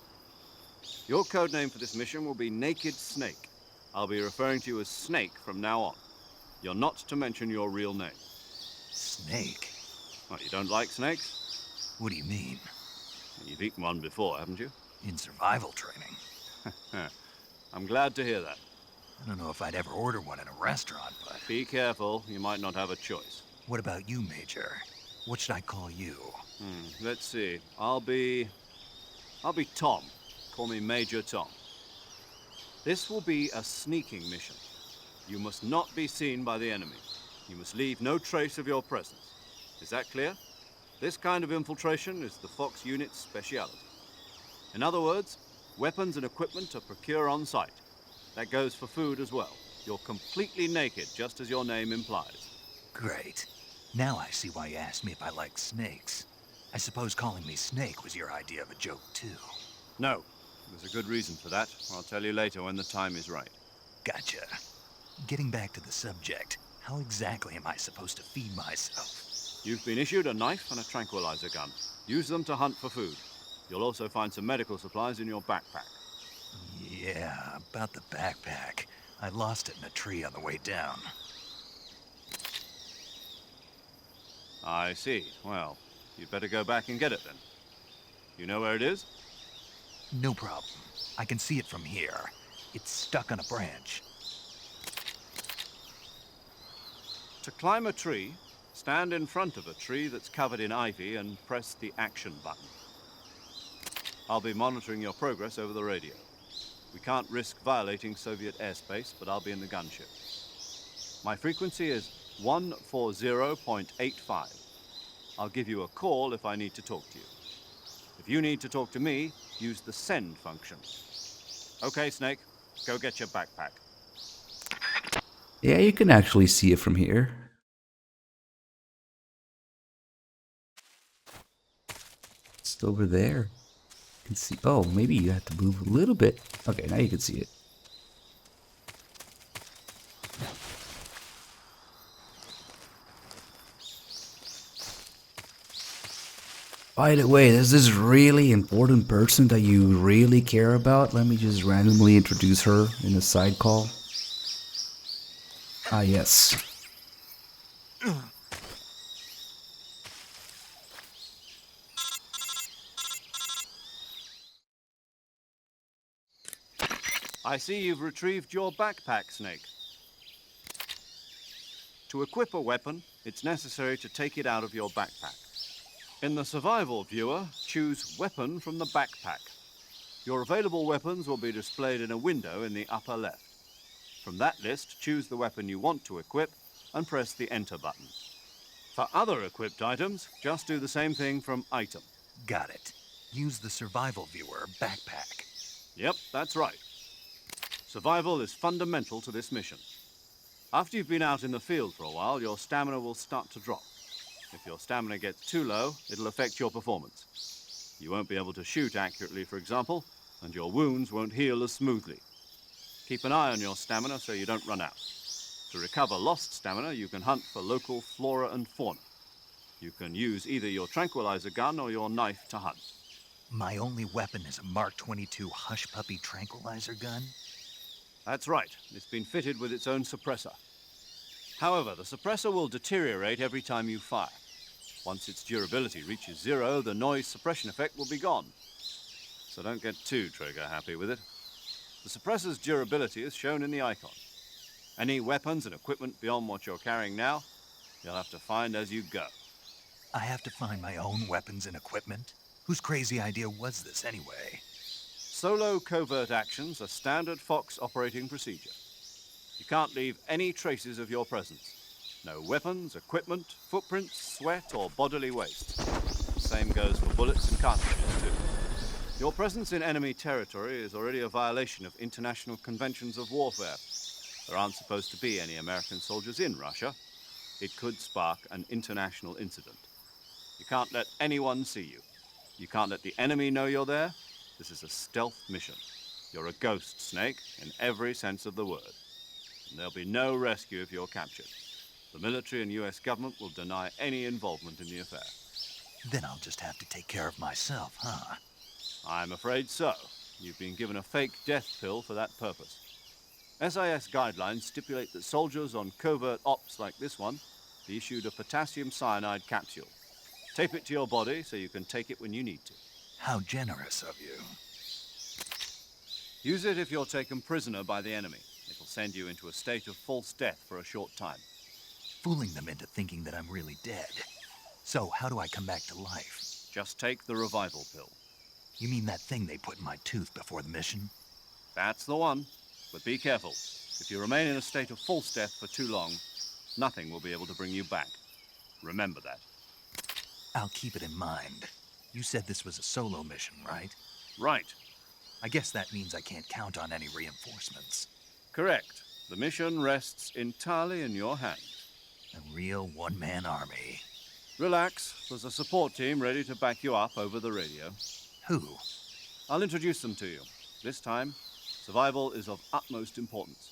Your code name for this mission will be Naked Snake. I'll be referring to you as Snake from now on. You're not to mention your real name. Snake? What, you don't like snakes? What do you mean? You've eaten one before, haven't you? In survival training. I'm glad to hear that. I don't know if I'd ever order one in a restaurant, but... Be careful, you might not have a choice. What about you, Major? What should I call you? Let's see. I'll be Tom. Call me Major Tom. This will be a sneaking mission. You must not be seen by the enemy. You must leave no trace of your presence. Is that clear? This kind of infiltration is the Fox unit's speciality. In other words, weapons and equipment are procured on site. That goes for food as well. You're completely naked, just as your name implies. Great. Now I see why you asked me if I like snakes. I suppose calling me Snake was your idea of a joke, too. No. There's a good reason for that. I'll tell you later when the time is right. Gotcha. Getting back to the subject, how exactly am I supposed to feed myself? You've been issued a knife and a tranquilizer gun. Use them to hunt for food. You'll also find some medical supplies in your backpack. Yeah, about the backpack. I lost it in a tree on the way down. I see. Well, you'd better go back and get it then. You know where it is? No problem. I can see it from here. It's stuck on a branch. To climb a tree, stand in front of a tree that's covered in ivy and press the action button. I'll be monitoring your progress over the radio. We can't risk violating Soviet airspace, but I'll be in the gunship. My frequency is 140.85. I'll give you a call if I need to talk to you. If you need to talk to me, use the send function. Okay, Snake, go get your backpack. Yeah, you can actually see it from here. It's over there. You can see. Oh, maybe you have to move a little bit. Okay, now you can see it. By the way, there's this really important person that you really care about. Let me just randomly introduce her in a side call. Ah, yes. I see you've retrieved your backpack, Snake. To equip a weapon, it's necessary to take it out of your backpack. In the survival viewer, choose Weapon from the backpack. Your available weapons will be displayed in a window in the upper left. From that list, choose the weapon you want to equip and press the Enter button. For other equipped items, just do the same thing from Item. Got it. Use the survival viewer backpack. Yep, that's right. Survival is fundamental to this mission. After you've been out in the field for a while, your stamina will start to drop. If your stamina gets too low, it'll affect your performance. You won't be able to shoot accurately, for example, and your wounds won't heal as smoothly. Keep an eye on your stamina so you don't run out. To recover lost stamina, you can hunt for local flora and fauna. You can use either your tranquilizer gun or your knife to hunt. My only weapon is a Mark 22 Hush Puppy tranquilizer gun? That's right. It's been fitted with its own suppressor. However, the suppressor will deteriorate every time you fire. Once its durability reaches 0, the noise suppression effect will be gone. So don't get too trigger-happy with it. The suppressor's durability is shown in the icon. Any weapons and equipment beyond what you're carrying now, you'll have to find as you go. I have to find my own weapons and equipment? Whose crazy idea was this, anyway? Solo covert actions are standard Fox operating procedure. You can't leave any traces of your presence. No weapons, equipment, footprints, sweat, or bodily waste. The same goes for bullets and cartridges, too. Your presence in enemy territory is already a violation of international conventions of warfare. There aren't supposed to be any American soldiers in Russia. It could spark an international incident. You can't let anyone see you. You can't let the enemy know you're there. This is a stealth mission. You're a ghost, Snake, in every sense of the word. And there'll be no rescue if you're captured. The military and US government will deny any involvement in the affair. Then I'll just have to take care of myself, huh? I'm afraid so. You've been given a fake death pill for that purpose. SIS guidelines stipulate that soldiers on covert ops like this one be issued a potassium cyanide capsule. Tape it to your body so you can take it when you need to. How generous of you. Use it if you're taken prisoner by the enemy. It'll send you into a state of false death for a short time. Fooling them into thinking that I'm really dead. So, how do I come back to life? Just take the revival pill. You mean that thing they put in my tooth before the mission? That's the one. But be careful. If you remain in a state of false death for too long, nothing will be able to bring you back. Remember that. I'll keep it in mind. You said this was a solo mission, right? Right. I guess that means I can't count on any reinforcements. Correct. The mission rests entirely in your hands. A real one-man army. Relax. There's a support team ready to back you up over the radio. Who? I'll introduce them to you. This time, survival is of utmost importance.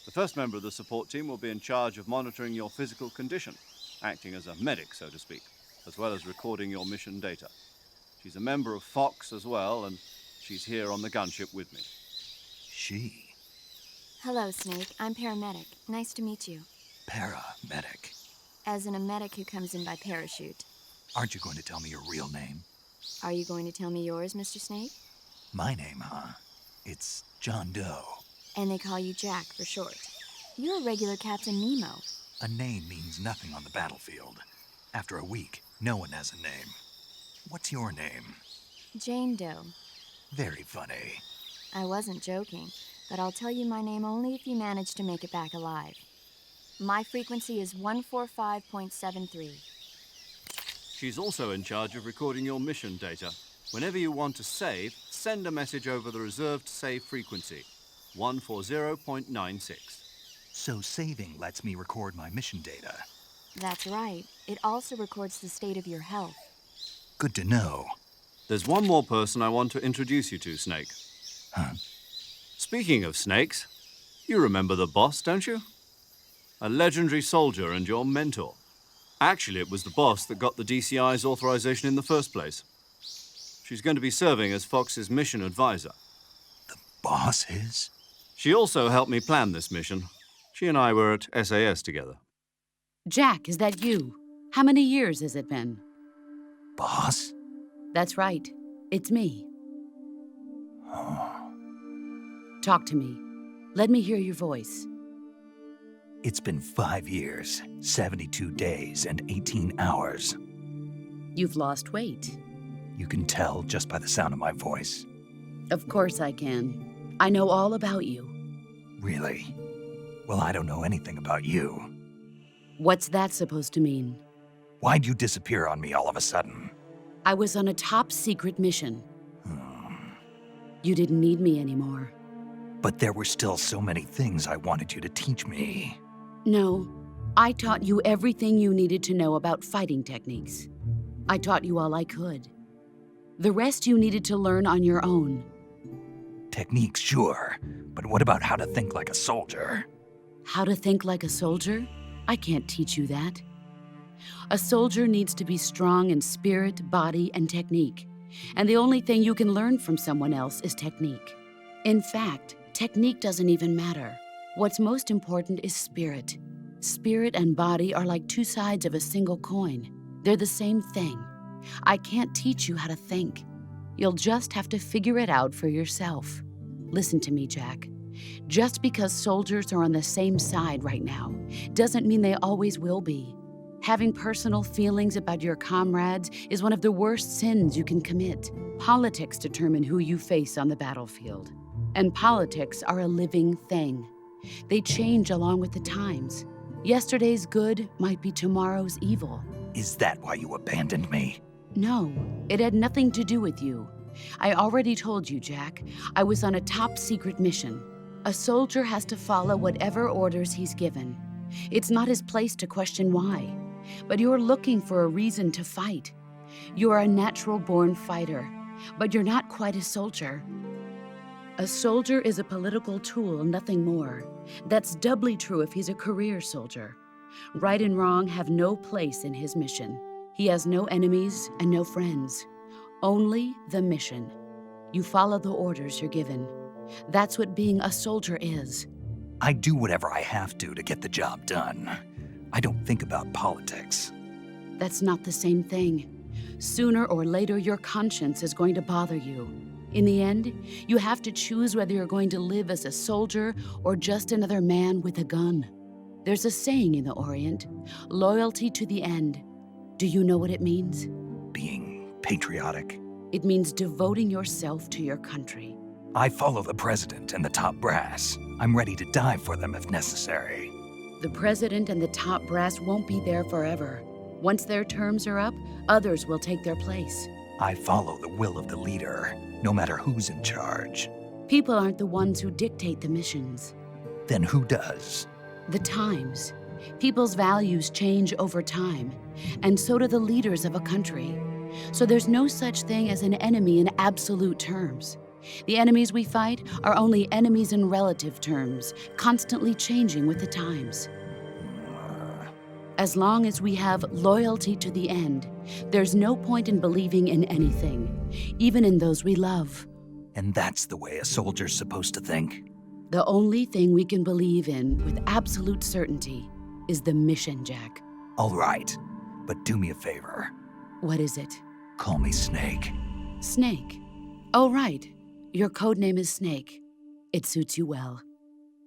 The first member of the support team will be in charge of monitoring your physical condition, acting as a medic, so to speak, as well as recording your mission data. She's a member of Fox as well, and she's here on the gunship with me. She? Hello, Snake. I'm paramedic. Nice to meet you. Paramedic. As in a medic who comes in by parachute. Aren't you going to tell me your real name? Are you going to tell me yours, Mr. Snake? My name, huh? It's John Doe. And they call you Jack for short. You're a regular Captain Nemo. A name means nothing on the battlefield. After a week, no one has a name. What's your name? Jane Doe. Very funny. I wasn't joking, but I'll tell you my name only if you manage to make it back alive. My frequency is 145.73. She's also in charge of recording your mission data. Whenever you want to save, send a message over the reserved save frequency, 140.96. So saving lets me record my mission data. That's right. It also records the state of your health. Good to know. There's one more person I want to introduce you to, Snake. Huh? Speaking of snakes, you remember the boss, don't you? A legendary soldier and your mentor. Actually, it was the boss that got the DCI's authorization in the first place. She's going to be serving as Fox's mission advisor. The boss is? She also helped me plan this mission. She and I were at SAS together. Jack, is that you? How many years has it been? Boss? That's right. It's me. Oh. Talk to me. Let me hear your voice. It's been 5 years, 72 days, and 18 hours. You've lost weight. You can tell just by the sound of my voice. Of course I can. I know all about you. Really? Well, I don't know anything about you. What's that supposed to mean? Why'd you disappear on me all of a sudden? I was on a top-secret mission. You didn't need me anymore. But there were still so many things I wanted you to teach me. No, I taught you everything you needed to know about fighting techniques. I taught you all I could. The rest you needed to learn on your own. Techniques, sure. But what about how to think like a soldier? How to think like a soldier? I can't teach you that. A soldier needs to be strong in spirit, body, and technique. And the only thing you can learn from someone else is technique. In fact, technique doesn't even matter. What's most important is spirit. Spirit and body are like two sides of a single coin. They're the same thing. I can't teach you how to think. You'll just have to figure it out for yourself. Listen to me, Jack. Just because soldiers are on the same side right now doesn't mean they always will be. Having personal feelings about your comrades is one of the worst sins you can commit. Politics determine who you face on the battlefield. And politics are a living thing. They change along with the times. Yesterday's good might be tomorrow's evil. Is that why you abandoned me? No, it had nothing to do with you. I already told you, Jack. I was on a top-secret mission. A soldier has to follow whatever orders he's given. It's not his place to question why. But you're looking for a reason to fight. You're a natural-born fighter, but you're not quite a soldier. A soldier is a political tool, nothing more. That's doubly true if he's a career soldier. Right and wrong have no place in his mission. He has no enemies and no friends. Only the mission. You follow the orders you're given. That's what being a soldier is. I do whatever I have to get the job done. I don't think about politics. That's not the same thing. Sooner or later, your conscience is going to bother you. In the end, you have to choose whether you're going to live as a soldier or just another man with a gun. There's a saying in the Orient, loyalty to the end. Do you know what it means? Being patriotic. It means devoting yourself to your country. I follow the president and the top brass. I'm ready to die for them if necessary. The president and the top brass won't be there forever. Once their terms are up, others will take their place. I follow the will of the leader, no matter who's in charge. People aren't the ones who dictate the missions. Then who does? The times. People's values change over time, and so do the leaders of a country. So there's no such thing as an enemy in absolute terms. The enemies we fight are only enemies in relative terms, constantly changing with the times. As long as we have loyalty to the end, there's no point in believing in anything, even in those we love. And that's the way a soldier's supposed to think? The only thing we can believe in with absolute certainty is the mission, Jack. All right, but do me a favor. What is it? Call me Snake. Snake? Oh, right. Your code name is Snake. It suits you well.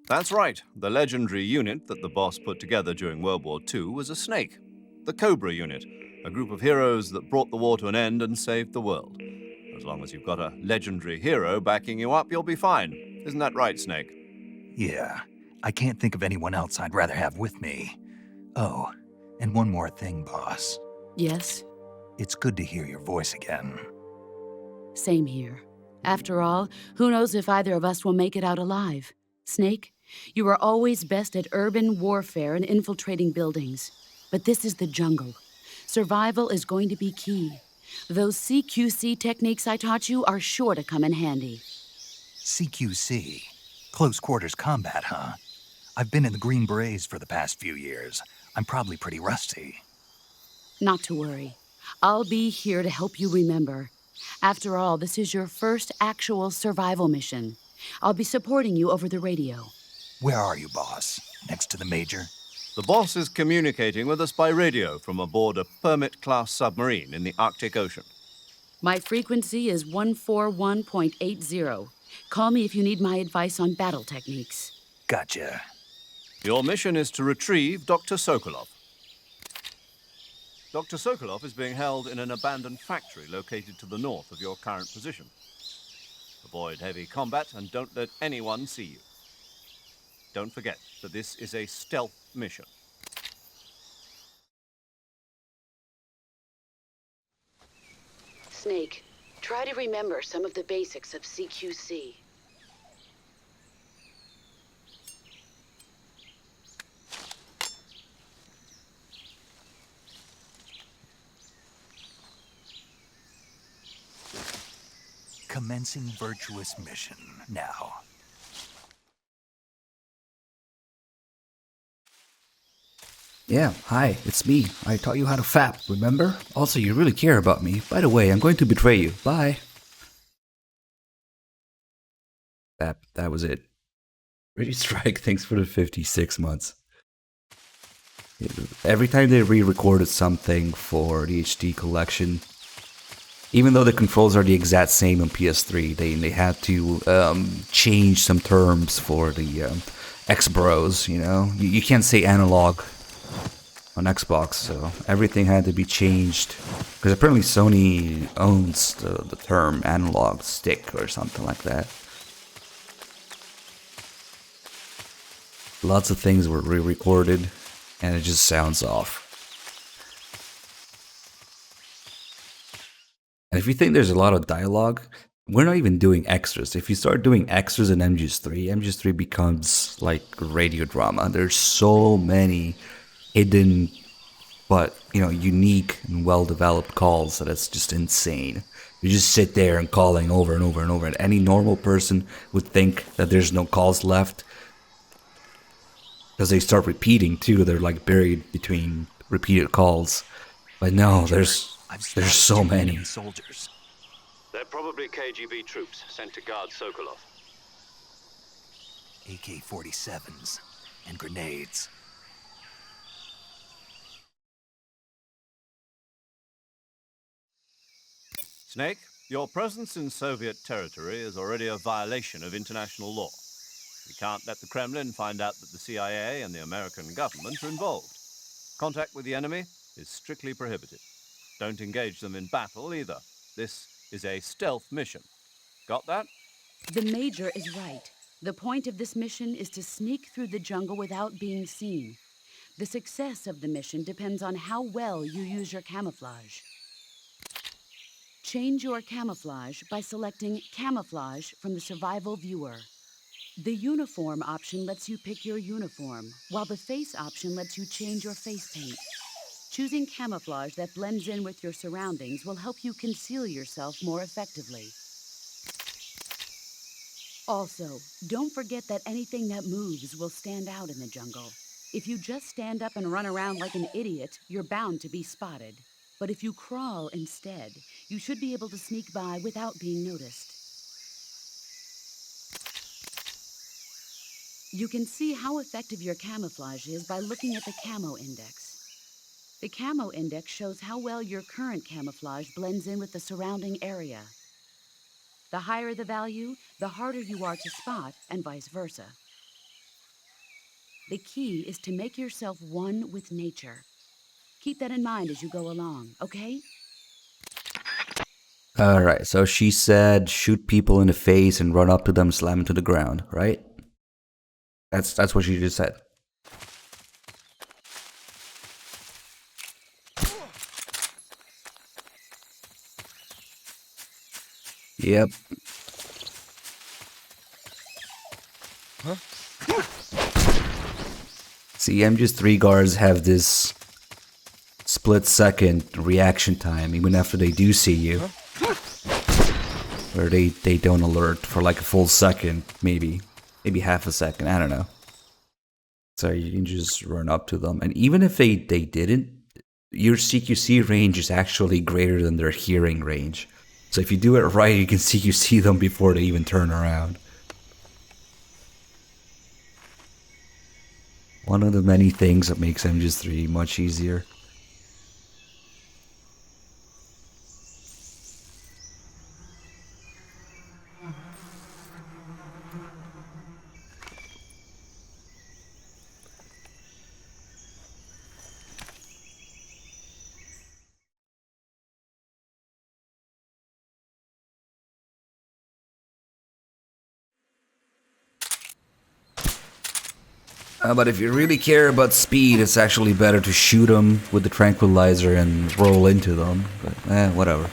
That's right. The legendary unit that the boss put together during World War II was a snake. The Cobra unit, a group of heroes that brought the war to an end and saved the world. As long as you've got a legendary hero backing you up, you'll be fine. Isn't that right, Snake? Yeah, I can't think of anyone else I'd rather have with me. Oh, and one more thing, boss. Yes? It's good to hear your voice again. Same here. After all, who knows if either of us will make it out alive? Snake, you are always best at urban warfare and infiltrating buildings. But this is the jungle. Survival is going to be key. Those CQC techniques I taught you are sure to come in handy. CQC? Close quarters combat, huh? I've been in the Green Berets for the past few years. I'm probably pretty rusty. Not to worry. I'll be here to help you remember. After all, this is your first actual survival mission. I'll be supporting you over the radio. Where are you, boss? Next to the major? The boss is communicating with us by radio from aboard a Permit-class submarine in the Arctic Ocean. My frequency is 141.80. Call me if you need my advice on battle techniques. Gotcha. Your mission is to retrieve Dr. Sokolov. Dr. Sokolov is being held in an abandoned factory located to the north of your current position. Avoid heavy combat and don't let anyone see you. Don't forget that this is a stealth mission. Snake, try to remember some of the basics of CQC. Commencing virtuous mission now. Yeah, hi, it's me. I taught you how to fap, remember? Also, you really care about me. By the way, I'm going to betray you. Bye. That was it. Ready Strike, thanks for the 56 months. Every time they re-recorded something for the HD collection, even though the controls are the exact same on PS3, they had to change some terms for the X-Bros, you know? You can't say analog on Xbox, so everything had to be changed. Because apparently Sony owns the term analog stick or something like that. Lots of things were re-recorded, and it just sounds off. And if you think there's a lot of dialogue, we're not even doing extras. If you start doing extras in MGS3, MGS3 becomes like radio drama. There's so many hidden, but unique and well-developed calls that it's just insane. You just sit there and calling over and over and over, and any normal person would think that there's no calls left. Because they start repeating too. They're like buried between repeated calls. But no, there's so many. Soldiers. They're probably KGB troops sent to guard Sokolov. AK-47s and grenades. Snake, your presence in Soviet territory is already a violation of international law. We can't let the Kremlin find out that the CIA and the American government are involved. Contact with the enemy is strictly prohibited. Don't engage them in battle either. This is a stealth mission. Got that? The Major is right. The point of this mission is to sneak through the jungle without being seen. The success of the mission depends on how well you use your camouflage. Change your camouflage by selecting Camouflage from the Survival Viewer. The Uniform option lets you pick your uniform, while the Face option lets you change your face paint. Choosing camouflage that blends in with your surroundings will help you conceal yourself more effectively. Also, don't forget that anything that moves will stand out in the jungle. If you just stand up and run around like an idiot, you're bound to be spotted. But if you crawl instead, you should be able to sneak by without being noticed. You can see how effective your camouflage is by looking at the Camo Index. The Camo Index shows how well your current camouflage blends in with the surrounding area. The higher the value, the harder you are to spot, and vice versa. The key is to make yourself one with nature. Keep that in mind as you go along, okay? Alright, so she said shoot people in the face and run up to them, slam them to the ground, right? That's what she just said. Yep. Huh? See, MGS3 guards have this split-second reaction time, even after they do see you. Where they don't alert for like a full second, maybe half a second, I don't know. So you can just run up to them. And even if they didn't, your CQC range is actually greater than their hearing range. So if you do it right, you can CQC them before they even turn around. One of the many things that makes MGS3 much easier. But if you really care about speed, it's actually better to shoot them with the tranquilizer and roll into them. But, whatever.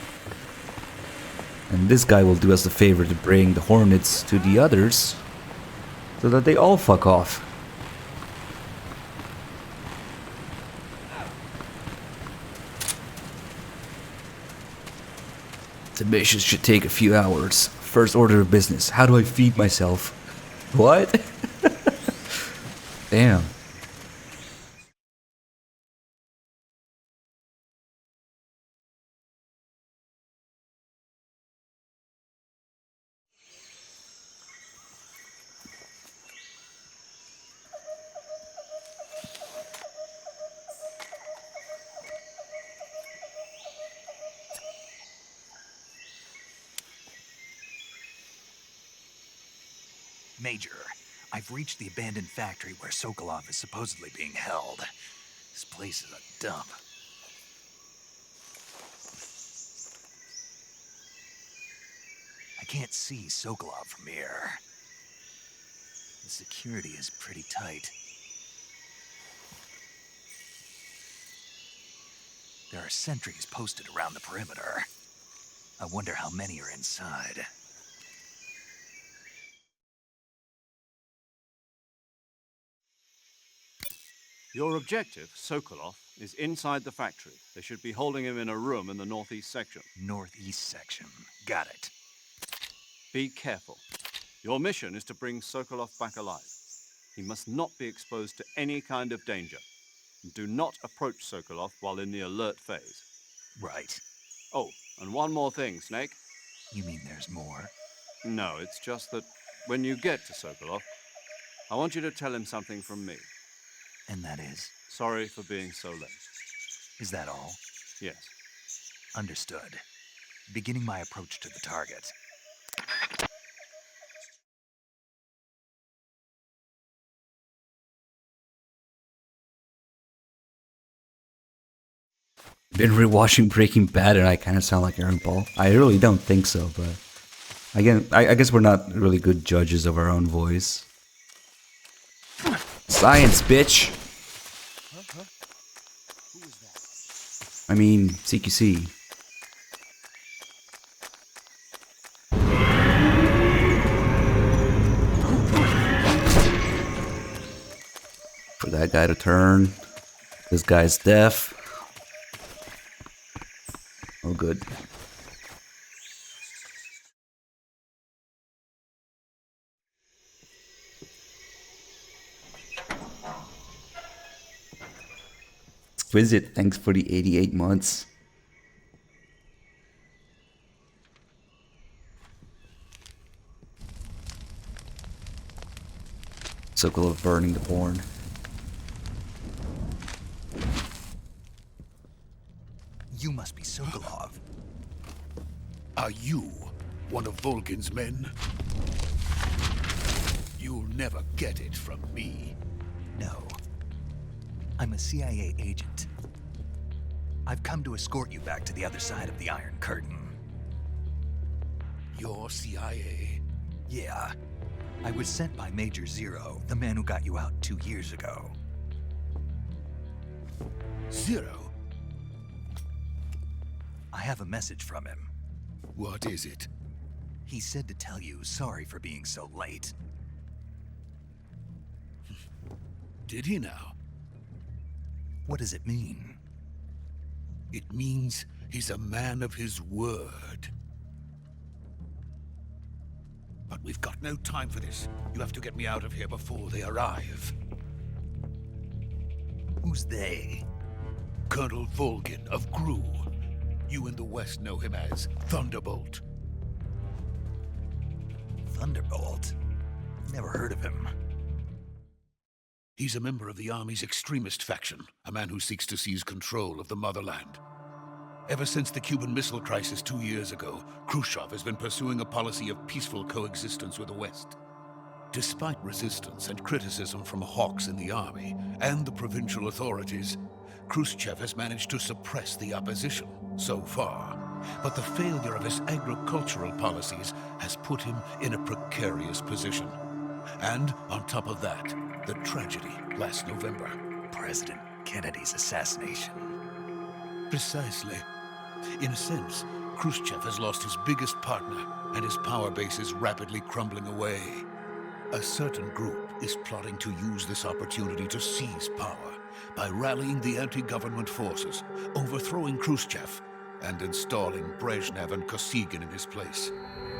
And this guy will do us the favor to bring the Hornets to the others, so that they all fuck off. The mission should take a few hours. First order of business. How do I feed myself? What? Damn. Major, I've reached the abandoned factory where Sokolov is supposedly being held. This place is a dump. I can't see Sokolov from here. The security is pretty tight. There are sentries posted around the perimeter. I wonder how many are inside. Your objective, Sokolov, is inside the factory. They should be holding him in a room in the northeast section. Northeast section. Got it. Be careful. Your mission is to bring Sokolov back alive. He must not be exposed to any kind of danger. And do not approach Sokolov while in the alert phase. Right. Oh, and one more thing, Snake. You mean there's more? No, it's just that when you get to Sokolov, I want you to tell him something from me. And that is? Sorry for being so late. Is that all? Yes. Understood. Beginning my approach to the target. Been rewatching Breaking Bad and I kind of sound like Aaron Paul. I really don't think so, but again, I guess we're not really good judges of our own voice. Science, bitch! I mean, CQC. For that guy to turn. This guy's deaf. Oh, good. Exquisite, thanks for the 88 months. Circle of burning the porn. You must be Sokolov. Are you one of Volgin's men? You'll never get it from me. No. I'm a CIA agent. I've come to escort you back to the other side of the Iron Curtain. You're CIA? Yeah. I was sent by Major Zero, the man who got you out 2 years ago. Zero? I have a message from him. What is it? He said to tell you sorry for being so late. Did he now? What does it mean? It means he's a man of his word. But we've got no time for this. You have to get me out of here before they arrive. Who's they? Colonel Volgin of GRU. You in the West know him as Thunderbolt. Thunderbolt? Never heard of him. He's a member of the Army's extremist faction, a man who seeks to seize control of the motherland. Ever since the Cuban Missile Crisis 2 years ago, Khrushchev has been pursuing a policy of peaceful coexistence with the West. Despite resistance and criticism from hawks in the Army and the provincial authorities, Khrushchev has managed to suppress the opposition so far. But the failure of his agricultural policies has put him in a precarious position. And on top of that, the tragedy last November. President Kennedy's assassination. Precisely. In a sense, Khrushchev has lost his biggest partner, and his power base is rapidly crumbling away. A certain group is plotting to use this opportunity to seize power by rallying the anti-government forces, overthrowing Khrushchev, and installing Brezhnev and Kosygin in his place.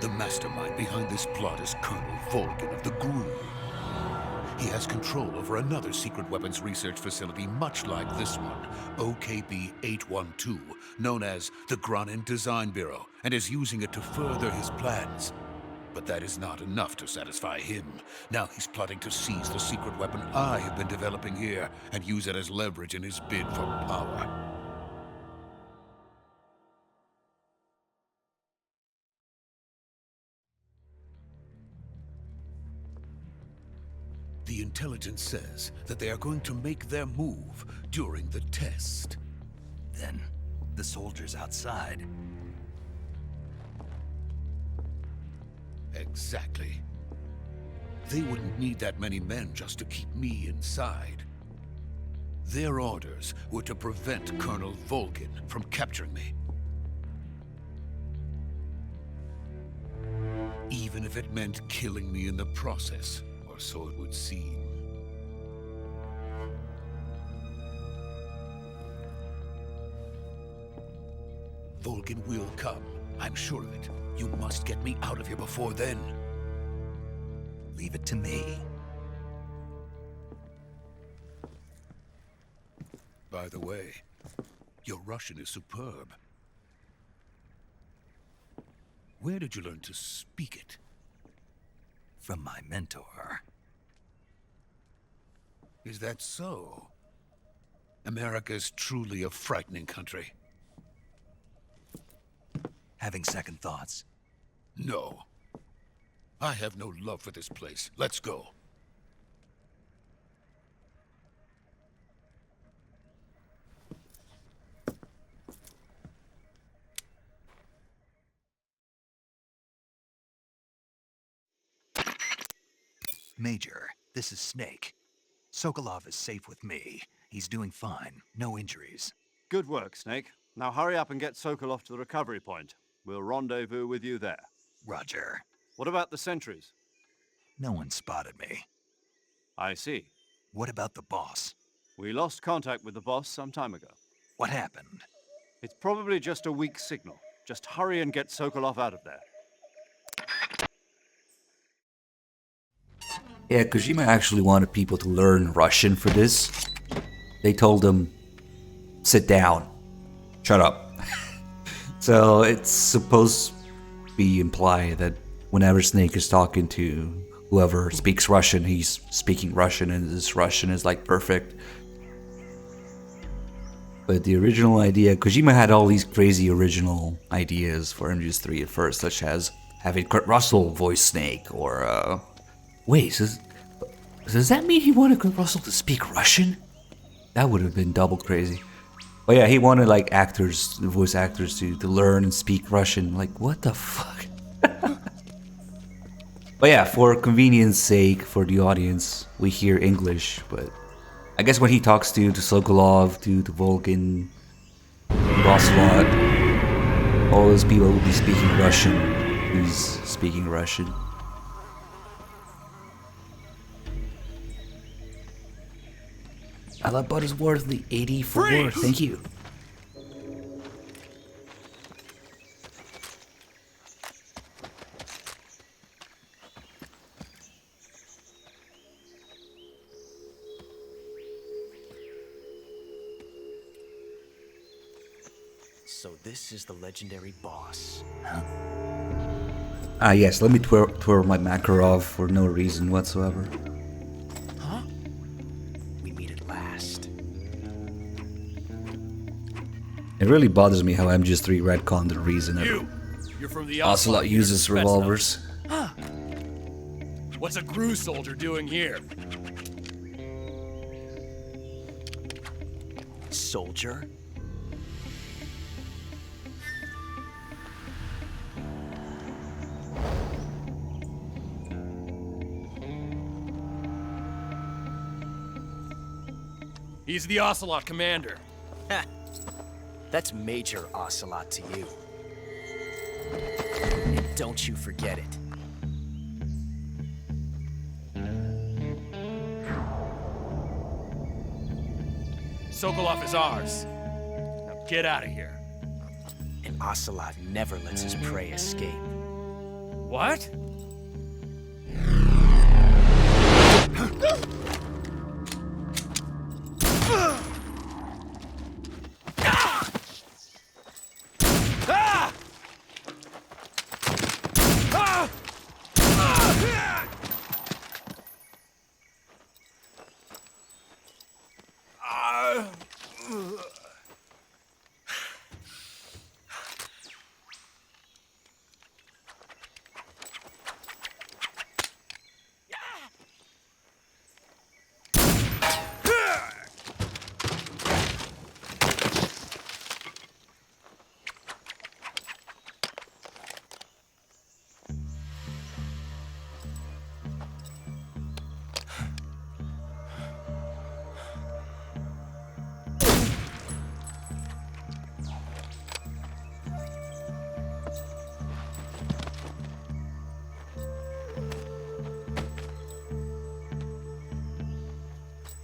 The mastermind behind this plot is Colonel Volgin of the GRU. He has control over another secret weapons research facility much like this one, OKB-812, known as the Granin Design Bureau, and is using it to further his plans. But that is not enough to satisfy him. Now he's plotting to seize the secret weapon I have been developing here and use it as leverage in his bid for power. The intelligence says that they are going to make their move during the test. Then, the soldiers outside. Exactly. They wouldn't need that many men just to keep me inside. Their orders were to prevent Colonel Volgin from capturing me. Even if it meant killing me in the process, or so it would seem. Volgin will come. I'm sure of it. You must get me out of here before then. Leave it to me. By the way, your Russian is superb. Where did you learn to speak it? From my mentor. Is that so? America is truly a frightening country. Having second thoughts? No. I have no love for this place. Let's go. Major, this is Snake. Sokolov is safe with me. He's doing fine. No injuries. Good work, Snake. Now hurry up and get Sokolov to the recovery point. We'll rendezvous with you there. Roger. What about the sentries? No one spotted me. I see. What about the boss? We lost contact with the boss some time ago. What happened? It's probably just a weak signal. Just hurry and get Sokolov out of there. Yeah, Kojima actually wanted people to learn Russian for this. They told him, sit down. Shut up. So it's supposed to be implied that whenever Snake is talking to whoever speaks Russian, he's speaking Russian, and this Russian is like perfect. But the original idea, Kojima had all these crazy original ideas for MGS3 at first, such as having Kurt Russell voice Snake, or wait, does that mean he wanted Kurt Russell to speak Russian? That would have been double crazy. But yeah, he wanted like actors, voice actors to learn and speak Russian. Like, what the fuck? But yeah, for convenience sake, for the audience, we hear English. But I guess when he talks to Sokolov, to Vulcan, Ocelot, all those people will be speaking Russian. He's speaking Russian. I love Buttersworth, 84. Freeze! Thank you. So this is the legendary boss. Ah yes, let me twirl my Makarov for no reason whatsoever. Huh? We meet at last. It really bothers me how MGS3 retconned the reason that You're from the Ocelot uses revolvers. Huh. What's a Gru soldier doing here? Soldier? He's the Ocelot commander. Ha! That's Major Ocelot to you. And don't you forget it. Sokolov is ours. Now get out of here. And Ocelot never lets his prey escape. What?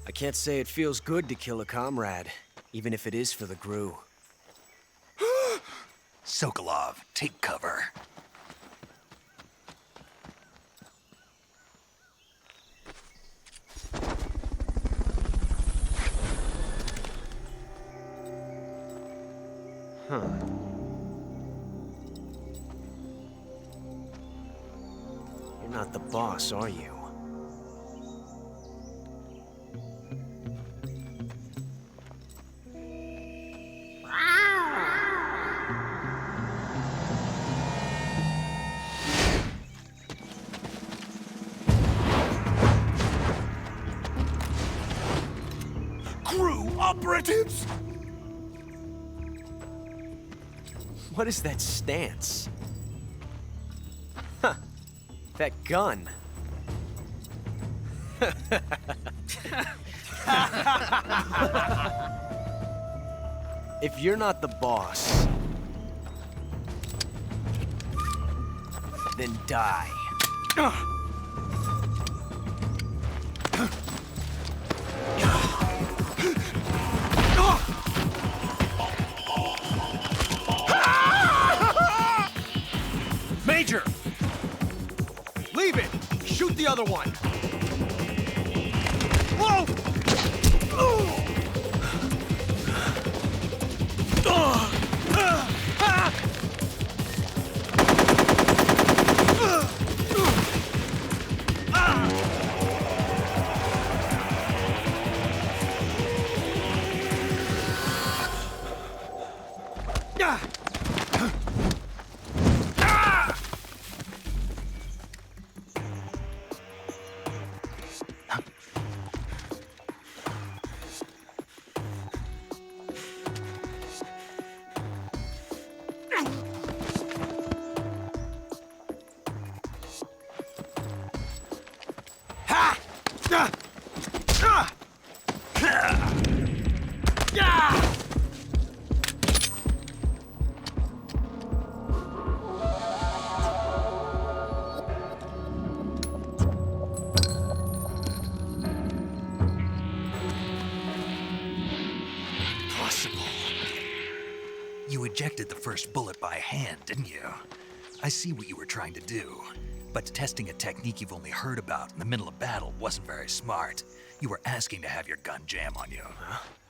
I can't say it feels good to kill a comrade, even if it is for the Gru. Sokolov, take cover. Huh. You're not the boss, are you? Crew operatives! What is that stance? Huh. That gun. If you're not the boss, then die. Major! Leave it! Shoot the other one! Whoa! You ejected the first bullet by hand, didn't you? I see what you were trying to do, but testing a technique you've only heard about in the middle of battle wasn't very smart. You were asking to have your gun jam on you.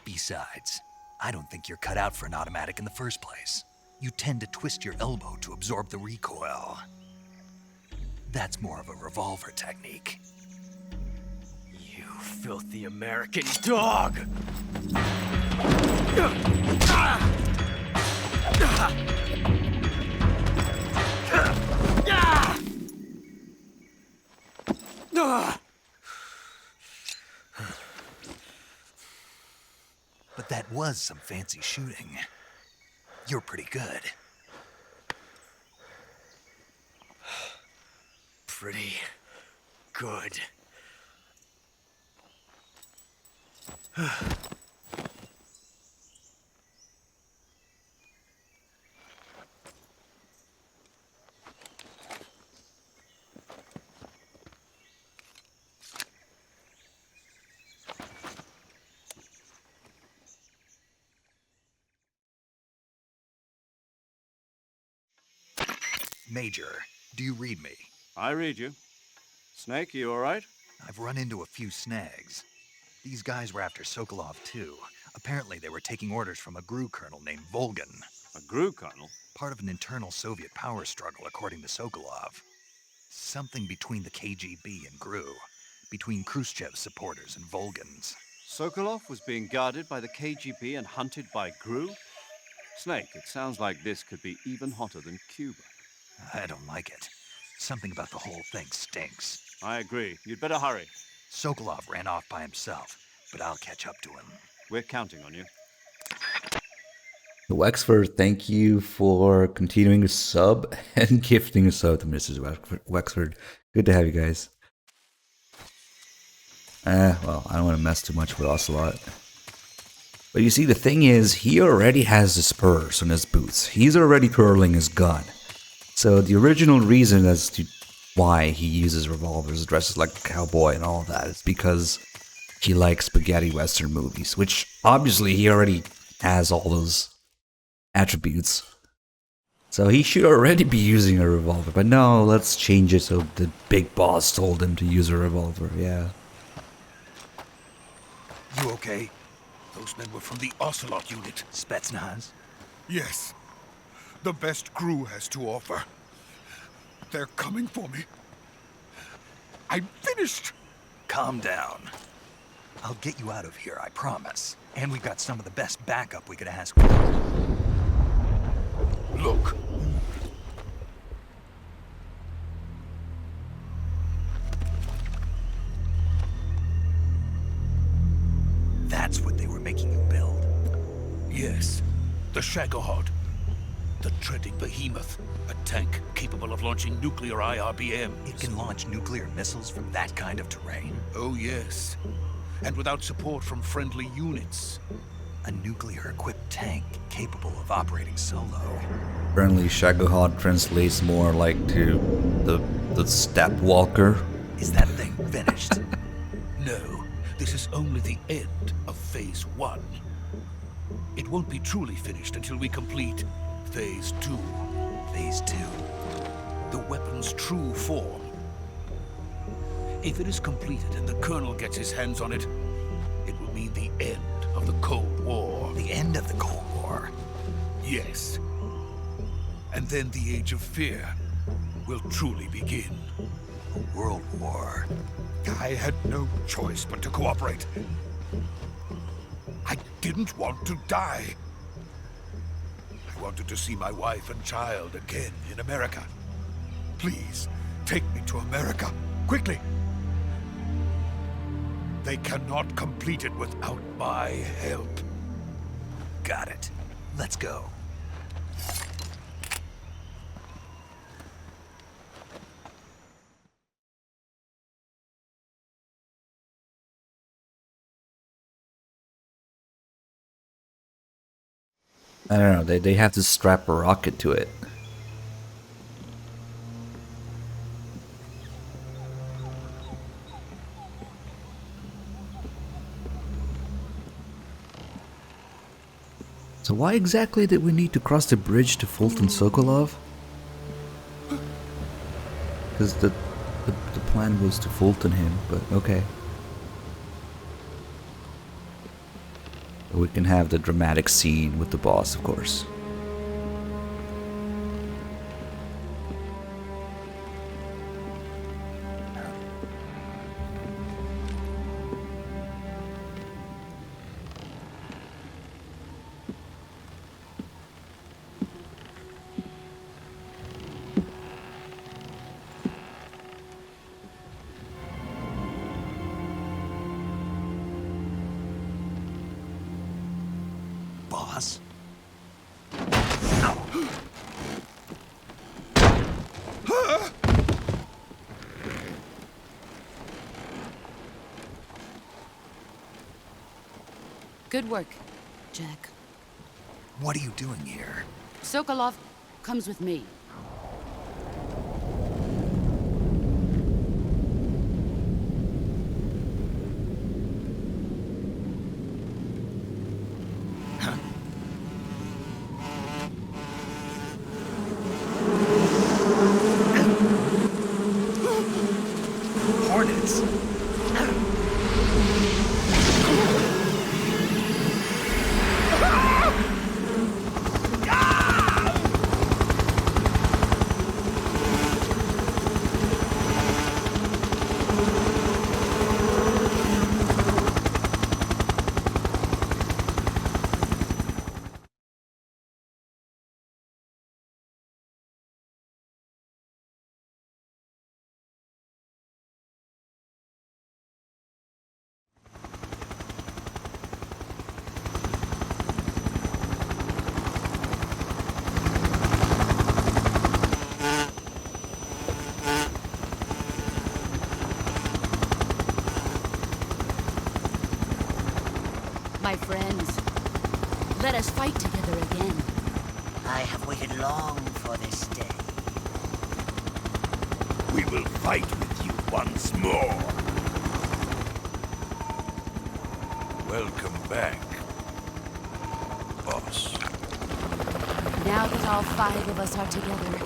Besides, I don't think you're cut out for an automatic in the first place. You tend to twist your elbow to absorb the recoil. That's more of a revolver technique. You filthy American dog! But that was some fancy shooting. You're pretty good. Pretty good. Major, do you read me? I read you. Snake, you all right? I've run into a few snags. These guys were after Sokolov too. Apparently they were taking orders from a GRU colonel named Volgan. A GRU colonel? Part of an internal Soviet power struggle, according to Sokolov. Something between the KGB and GRU. Between Khrushchev's supporters and Volgan's. Sokolov was being guarded by the KGB and hunted by GRU? Snake, it sounds like this could be even hotter than Cuba. I don't like it. Something about the whole thing stinks. I agree. You'd better hurry. Sokolov ran off by himself, but I'll catch up to him. We're counting on you. Wexford, thank you for continuing to sub and gifting a sub to Mrs. Wexford. Good to have you guys. Well, I don't want to mess too much with Ocelot. But you see, the thing is, he already has the spurs on his boots. He's already twirling his gun. So the original reason as to why he uses revolvers, dresses like a cowboy and all of that is because he likes spaghetti western movies, which obviously he already has all those attributes. So he should already be using a revolver, but no, let's change it so the big boss told him to use a revolver, yeah. You okay? Those men were from the Ocelot unit. Spetsnaz? Yes. The best crew has to offer. They're coming for me. I'm finished! Calm down. I'll get you out of here, I promise. And we've got some of the best backup we could ask for. Look. That's what they were making you build? Yes. The Shagohod. The treading behemoth. A tank capable of launching nuclear IRBMs. It can launch nuclear missiles from that kind of terrain? Oh, yes. And without support from friendly units. A nuclear-equipped tank capable of operating solo. Apparently, Shagohod translates more like to the Step Walker. Is that thing finished? No. This is only the end of Phase 1. It won't be truly finished until we complete Phase 2. Phase 2? The weapon's true form. If it is completed and the Colonel gets his hands on it, it will mean the end of the Cold War. The end of the Cold War? Yes. And then the Age of Fear will truly begin. A world war. I had no choice but to cooperate. I didn't want to die. I wanted to see my wife and child again in America. Please, take me to America, quickly. They cannot complete it without my help. Got it. Let's go. I don't know, they have to strap a rocket to it. So why exactly did we need to cross the bridge to Fulton Sokolov? Because the plan was to Fulton him, but okay. We can have the dramatic scene with the boss, of course. Boss? Good work, Jack. What are you doing here? Sokolov comes with me. Hornets? My friends, let us fight together again. I have waited long for this day. We will fight with you once more. Welcome back, boss. Now that all 5 of us are together,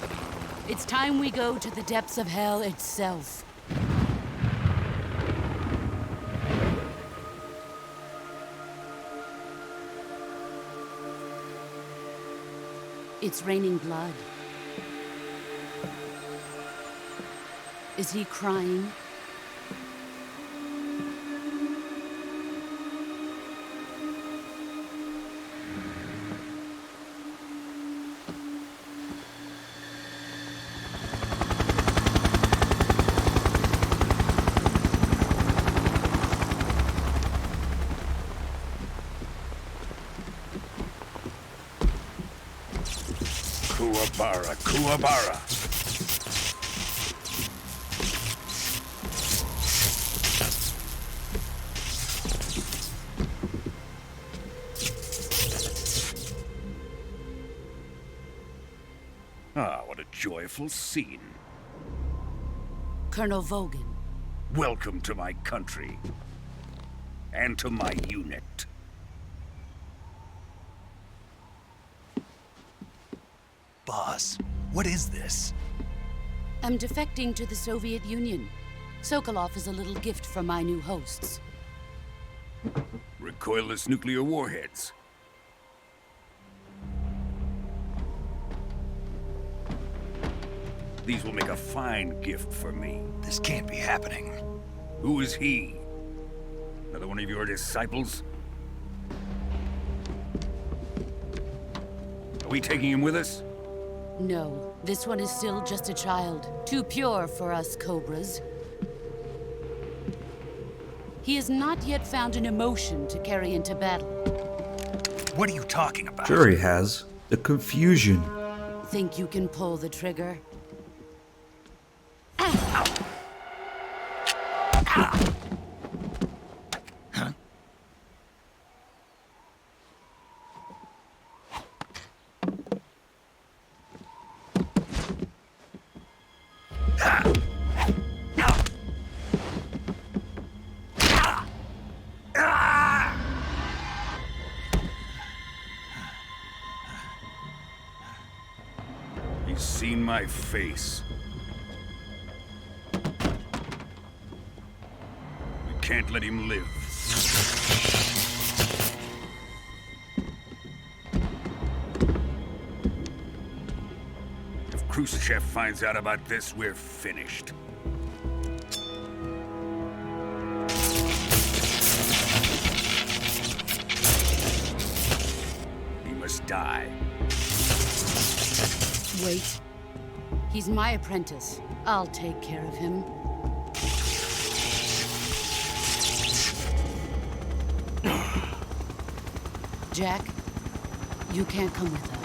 it's time we go to the depths of hell itself. It's raining blood. Is he crying? Kuwabara, Kuwabara. Ah, what a joyful scene. Colonel Vogan. Welcome to my country. And to my unit. Boss, what is this? I'm defecting to the Soviet Union. Sokolov is a little gift from my new hosts. Recoilless nuclear warheads. These will make a fine gift for me. This can't be happening. Who is he? Another one of your disciples? Are we taking him with us? No, this one is still just a child. Too pure for us Cobras. He has not yet found an emotion to carry into battle. What are you talking about? Sure he has. The confusion. Think you can pull the trigger? He's seen my face. We can't let him live. If Khrushchev finds out about this, we're finished. He must die. Wait. He's my apprentice. I'll take care of him. Jack, you can't come with us.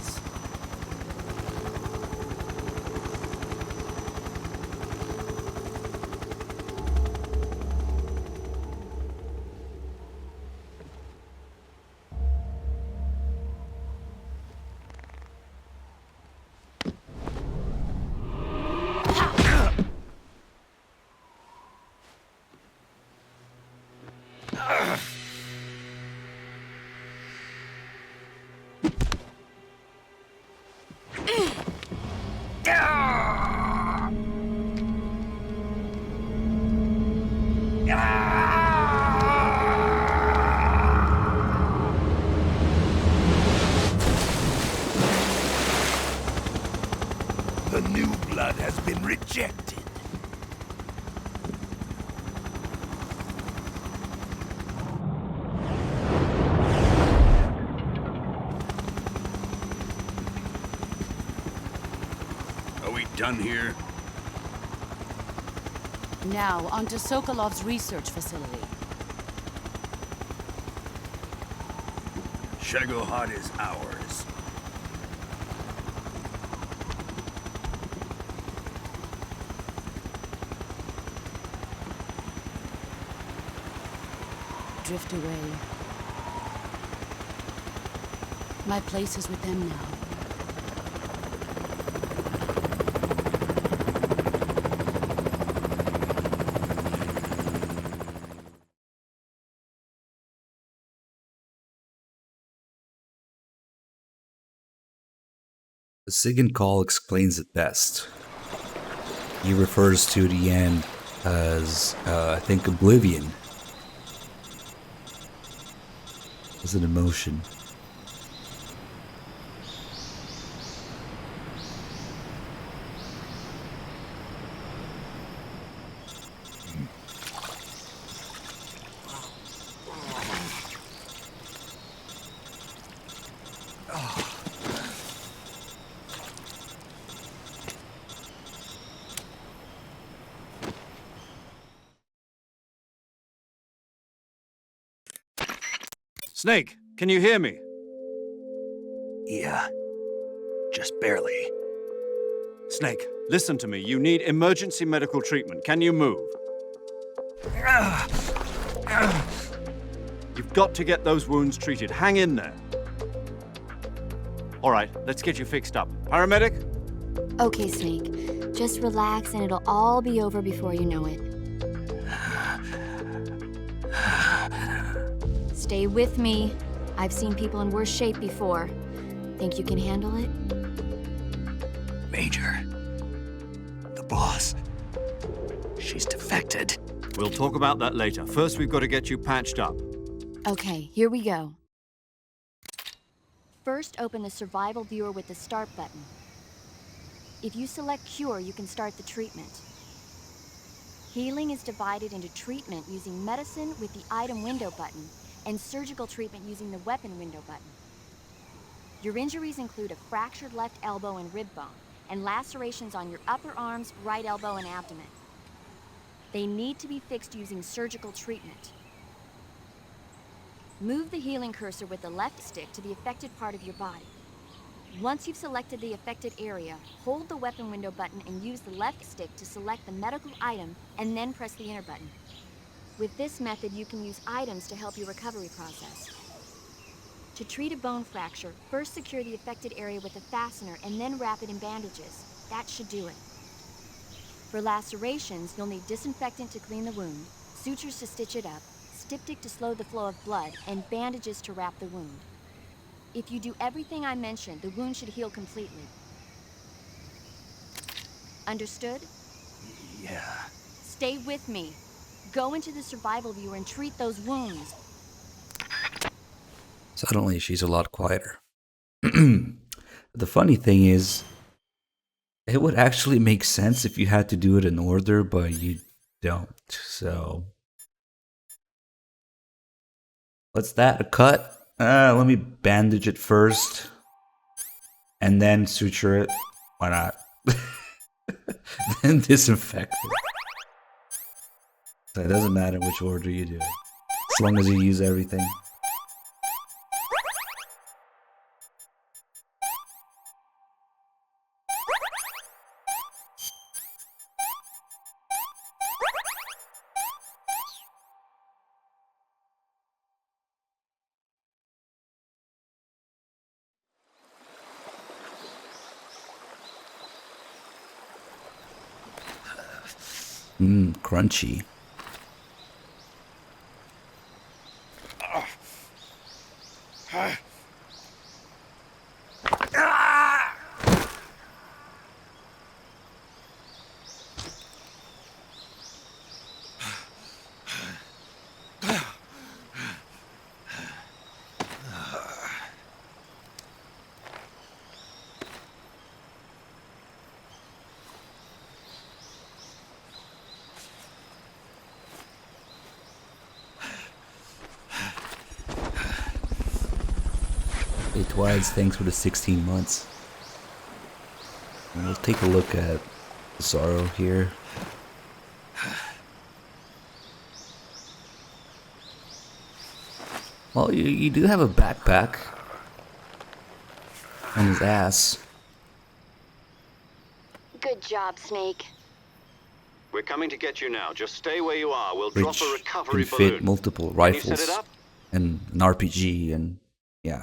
The new blood has been rejected. Are we done here? Now, onto Sokolov's research facility. Shagohod is ours. Drift away. My place is with them now. The SIGINT call explains it best. He refers to the end as, I think, oblivion. As an emotion. Snake, can you hear me? Yeah. Just barely. Snake, listen to me. You need emergency medical treatment. Can you move? You've got to get those wounds treated. Hang in there. All right, let's get you fixed up. Paramedic? Okay, Snake. Just relax and it'll all be over before you know it. Stay with me. I've seen people in worse shape before. Think you can handle it? Major. The boss. She's defected. We'll talk about that later. First, we've got to get you patched up. Okay, here we go. First, open the survival viewer with the start button. If you select cure, you can start the treatment. Healing is divided into treatment using medicine with the item window button and surgical treatment using the weapon window button. Your injuries include a fractured left elbow and rib bone, and lacerations on your upper arms, right elbow, and abdomen. They need to be fixed using surgical treatment. Move the healing cursor with the left stick to the affected part of your body. Once you've selected the affected area, hold the weapon window button and use the left stick to select the medical item and then press the enter button. With this method, you can use items to help your recovery process. To treat a bone fracture, first secure the affected area with a fastener and then wrap it in bandages. That should do it. For lacerations, you'll need disinfectant to clean the wound, sutures to stitch it up, styptic to slow the flow of blood, and bandages to wrap the wound. If you do everything I mentioned, the wound should heal completely. Understood? Yeah. Stay with me. Go into the survival viewer and treat those wounds. Suddenly, she's a lot quieter. The funny thing is, it would actually make sense if you had to do it in order, but you don't. So, what's that? A cut? Let me bandage it first, and then suture it. Why not? Then disinfect it. So it doesn't matter which order you do it, as long as you use everything. Crunchy. Hey Twides, thanks for the 16 months. And we'll take a look at Sorrow here. Well, you do have a backpack on his ass. Good job, Snake. We're coming to get you now. Just stay where you are. We'll Which drop a recovery can fit balloon. multiple Can you set rifles it up? and an RPG and yeah.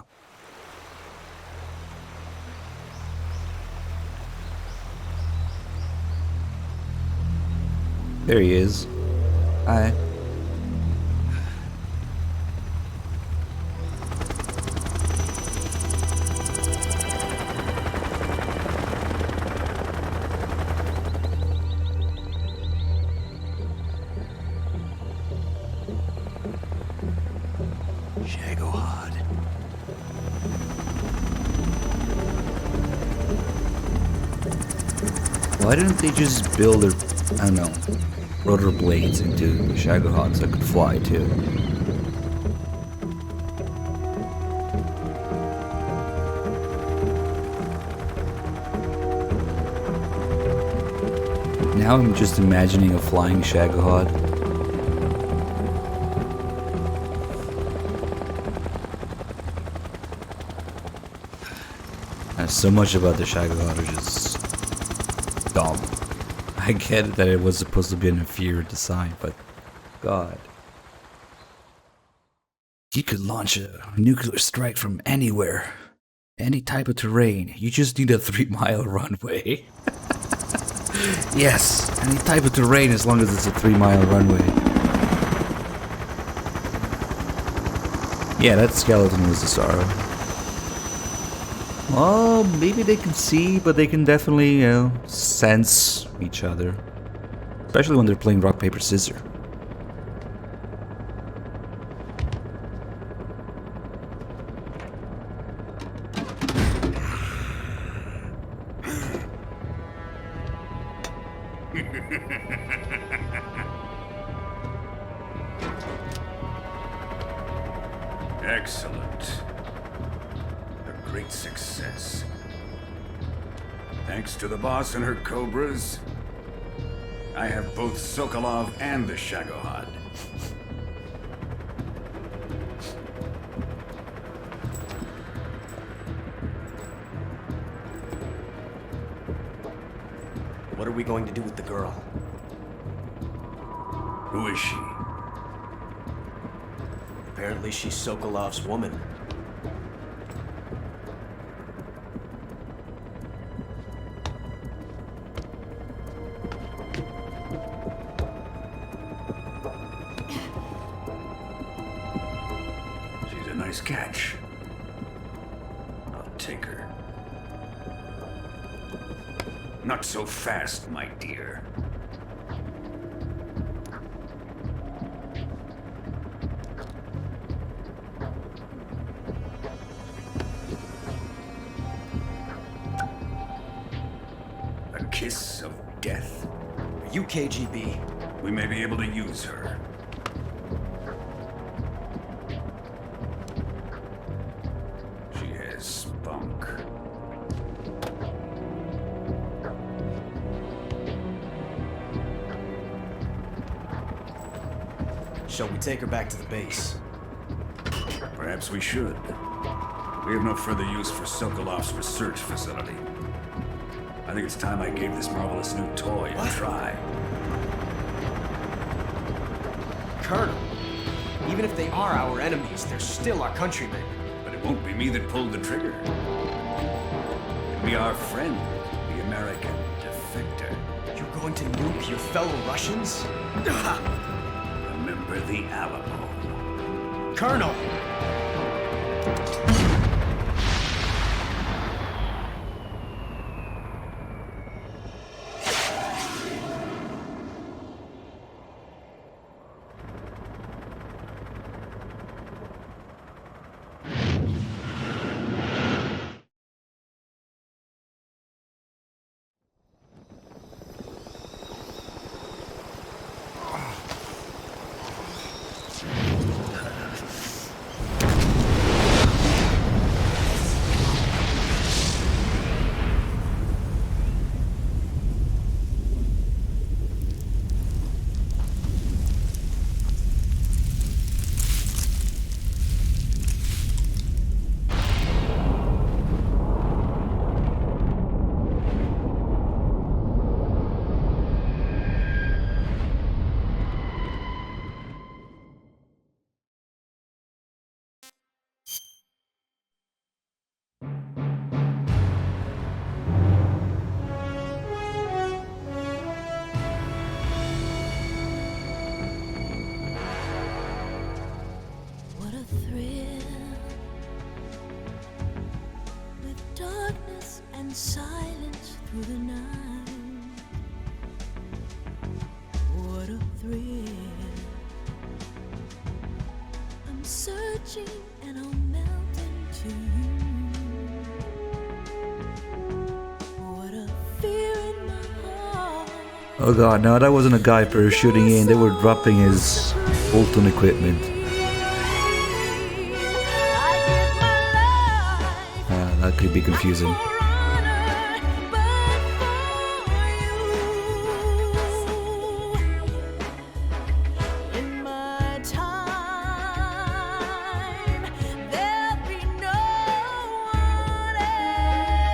There he is. Hi. Why didn't they just build their, I don't know, rotor blades into Shagohod so I could fly too? Now I'm just imagining a flying Shagohod. And so much about the Shadow Hunters is dumb. I get that it was supposed to be an inferior design, but God. You could launch a nuclear strike from anywhere. Any type of terrain. You just need a 3-mile runway. Yes, any type of terrain as long as it's a 3-mile runway. Yeah, that skeleton was a sorrow. Well, maybe they can see, but they can definitely, you know, sense each other. Especially when they're playing rock, paper, scissors. Excellent. A great success. Thanks to the boss and her cobras, I have both Sokolov and the Shagohod. What are we going to do with the girl? Who is she? Apparently she's Sokolov's woman. She's a nice catch. I'll take her. Not so fast, my dear. A kiss of death? Are you KGB? We may be able to use her. She has spunk. Shall we take her back to the base? Perhaps we should. We have no further use for Sokolov's research facility. I think it's time I gave this marvelous new toy a try. Colonel, even if they are our enemies, they're still our countrymen. But it won't be me that pulled the trigger. It'll be our friend, the American defector. You're going to nuke your fellow Russians? Remember the Alamo. Colonel! What a thrill, with darkness and silence through the night. What a thrill, I'm searching and I'll melt into you. What a fear in my heart. Oh god, no, that wasn't a guy parachuting in, they were dropping his Bolton equipment. That could be confusing. In my time, there'll be no one else.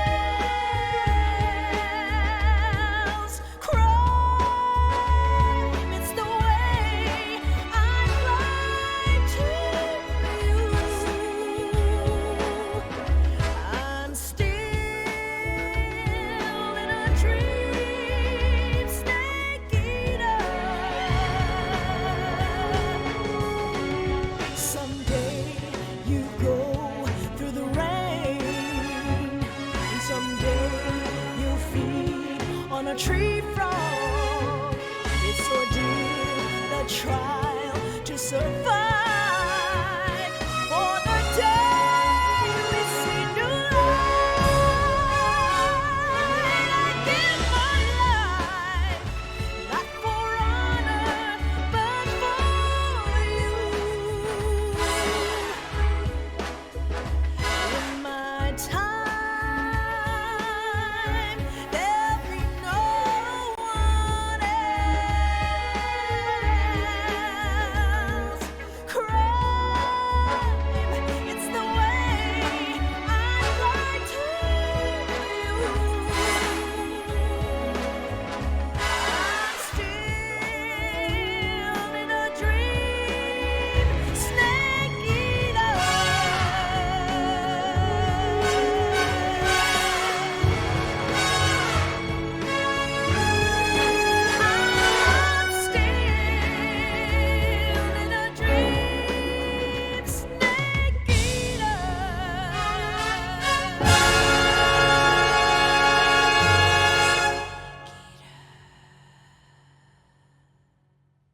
tree frog. It's ordeal, the trial to survive. For the day we see new light, I give my life, not for honor, but for you. In my time, there'll be no one else. Crime, it's the way I lie to you. I'm still in a dream, snake eater. I'm still in a dream, snake eater.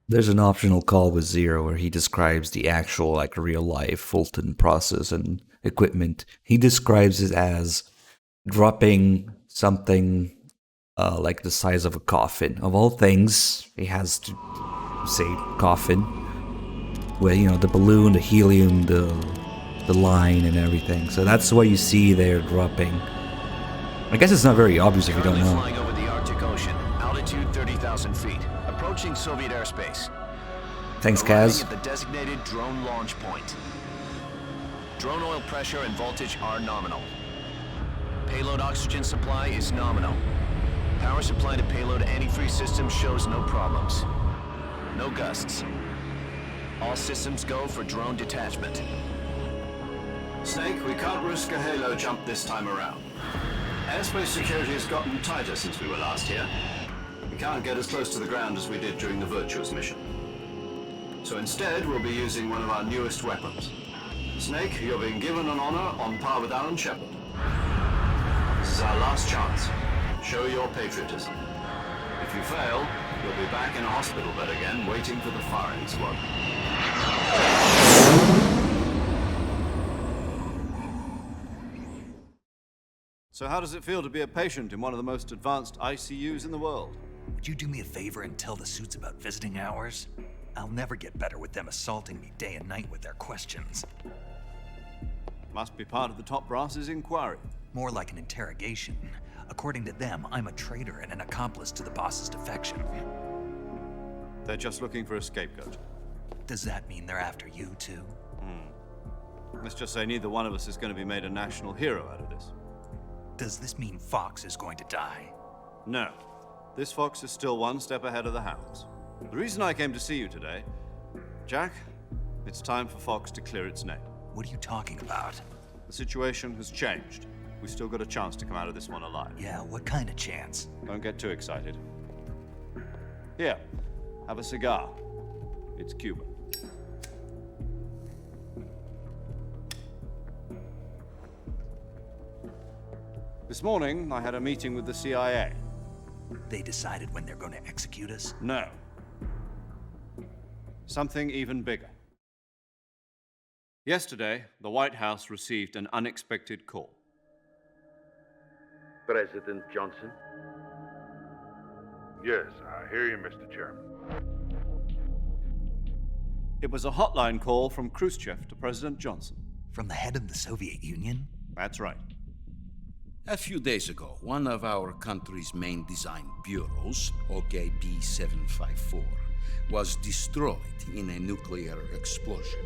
There's an optional call with Zero where he describes the actual, like, real-life Fulton process and equipment. He describes it as dropping something like the size of a coffin. Of all things, he has to say coffin, where, you know, the balloon, the helium, the line and everything. So that's what you see there dropping. I guess it's not very obvious if you don't know. Flying over the Arctic Ocean, altitude 30,000 feet, approaching Soviet airspace. Thanks, Arriving Kaz. at the designated drone launch point. Drone oil pressure and voltage are nominal. Payload oxygen supply is nominal. Power supply to payload antifreeze system shows no problems. No gusts. All systems go for drone detachment. Snake, we can't risk a halo jump this time around. Airspace security has gotten tighter since we were last here. We can't get as close to the ground as we did during the Virtuous mission. So instead, we'll be using one of our newest weapons. Snake, you're being given an honor on par with Alan Shepard. This is our last chance. Show your patriotism. If you fail, you'll be back in a hospital bed again, waiting for the firing squad. So how does it feel to be a patient in one of the most advanced ICUs in the world? Would you do me a favor and tell the suits about visiting hours? I'll never get better with them assaulting me day and night with their questions. Must be part of the top brass's inquiry. More like an interrogation. According to them, I'm a traitor and an accomplice to the boss's defection. They're just looking for a scapegoat. Does that mean they're after you, too? Let's just say neither one of us is going to be made a national hero out of this. Does this mean Fox is going to die? No. This fox is still one step ahead of the hounds. The reason I came to see you today, Jack, it's time for Fox to clear its name. What are you talking about? The situation has changed. We've still got a chance to come out of this one alive. Yeah, what kind of chance? Don't get too excited. Here, have a cigar. It's Cuban. This morning, I had a meeting with the CIA. They decided when they're going to execute us? No. Something even bigger. Yesterday, the White House received an unexpected call. President Johnson? Yes, I hear you, Mr. Chairman. It was a hotline call from Khrushchev to President Johnson. From the head of the Soviet Union? That's right. A few days ago, one of our country's main design bureaus, OKB-754, was destroyed in a nuclear explosion.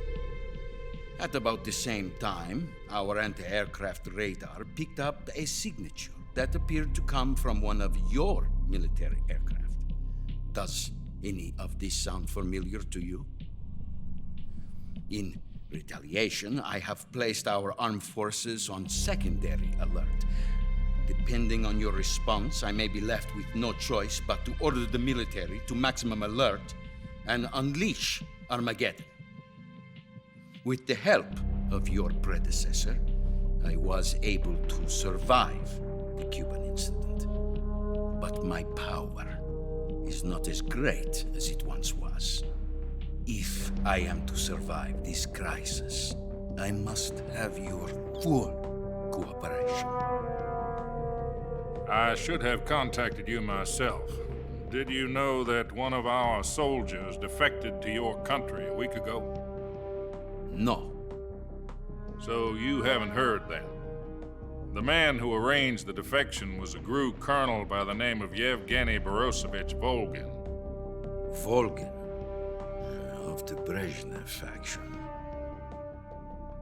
At about the same time, our anti-aircraft radar picked up a signature that appeared to come from one of your military aircraft. Does any of this sound familiar to you? In retaliation, I have placed our armed forces on secondary alert. Depending on your response, I may be left with no choice but to order the military to maximum alert and unleash Armageddon. With the help of your predecessor, I was able to survive the Cuban incident. But my power is not as great as it once was. If I am to survive this crisis, I must have your full cooperation. I should have contacted you myself. Did you know that one of our soldiers defected to your country a week ago? No. So you haven't heard then. The man who arranged the defection was a GRU colonel by the name of Yevgeny Borosovich Volgin. Volgin? Of the Brezhnev faction.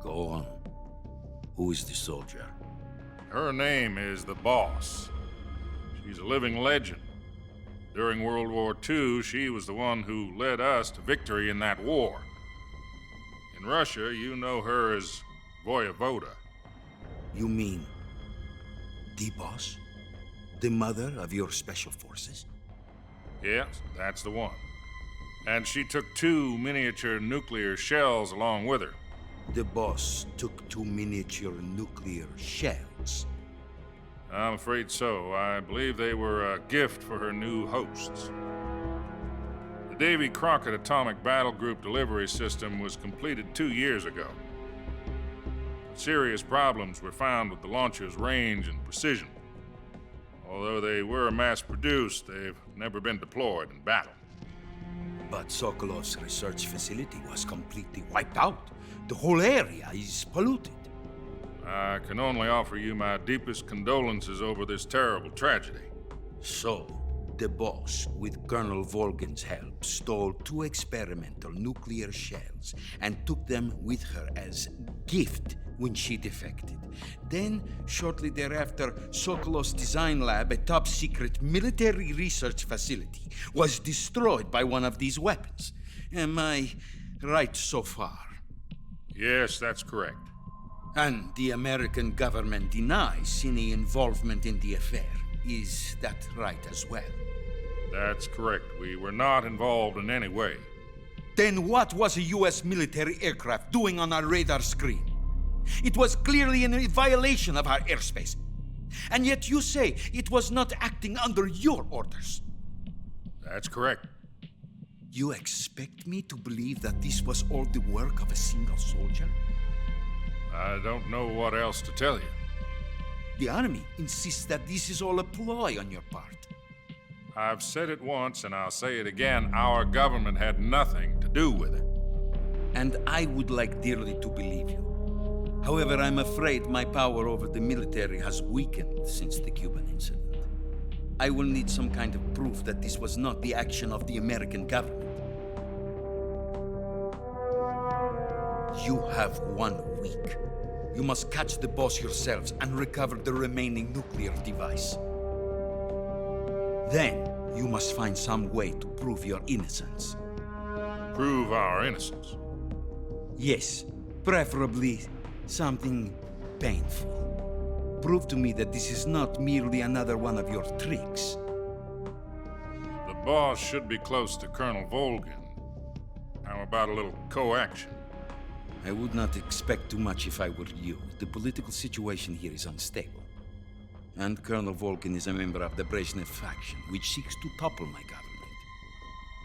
Go on. Who is the soldier? Her name is the Boss. She's a living legend. During World War II, she was the one who led us to victory in that war. In Russia, you know her as Voyevoda. You mean the Boss? The mother of your special forces? Yes, that's the one. And she took 2 miniature nuclear shells along with her. The Boss took 2 miniature nuclear shells? I'm afraid so. I believe they were a gift for her new hosts. The Davy Crockett Atomic Battle Group delivery system was completed 2 years ago. Serious problems were found with the launcher's range and precision. Although they were mass-produced, they've never been deployed in battle. But Sokolov's research facility was completely wiped out. The whole area is polluted. I can only offer you my deepest condolences over this terrible tragedy. So, the Boss, with Colonel Volgin's help, stole 2 experimental nuclear shells and took them with her as gift when she defected. Then, shortly thereafter, Sokolov's design lab, a top-secret military research facility, was destroyed by one of these weapons. Am I right so far? Yes, that's correct. And the American government denies any involvement in the affair. Is that right as well? That's correct. We were not involved in any way. Then what was a U.S. military aircraft doing on our radar screen? It was clearly in violation of our airspace. And yet you say it was not acting under your orders. That's correct. You expect me to believe that this was all the work of a single soldier? I don't know what else to tell you. The Army insists that this is all a ploy on your part. I've said it once and I'll say it again. Our government had nothing to do with it. And I would like dearly to believe you. However, I'm afraid my power over the military has weakened since the Cuban incident. I will need some kind of proof that this was not the action of the American government. You have 1 week. You must catch the Boss yourselves and recover the remaining nuclear device. Then, you must find some way to prove your innocence. Prove our innocence? Yes, preferably something painful. Prove to me that this is not merely another one of your tricks. The Boss should be close to Colonel Volgin. How about a little coaction? I would not expect too much if I were you. The political situation here is unstable. And Colonel Volgin is a member of the Brezhnev faction, which seeks to topple my government.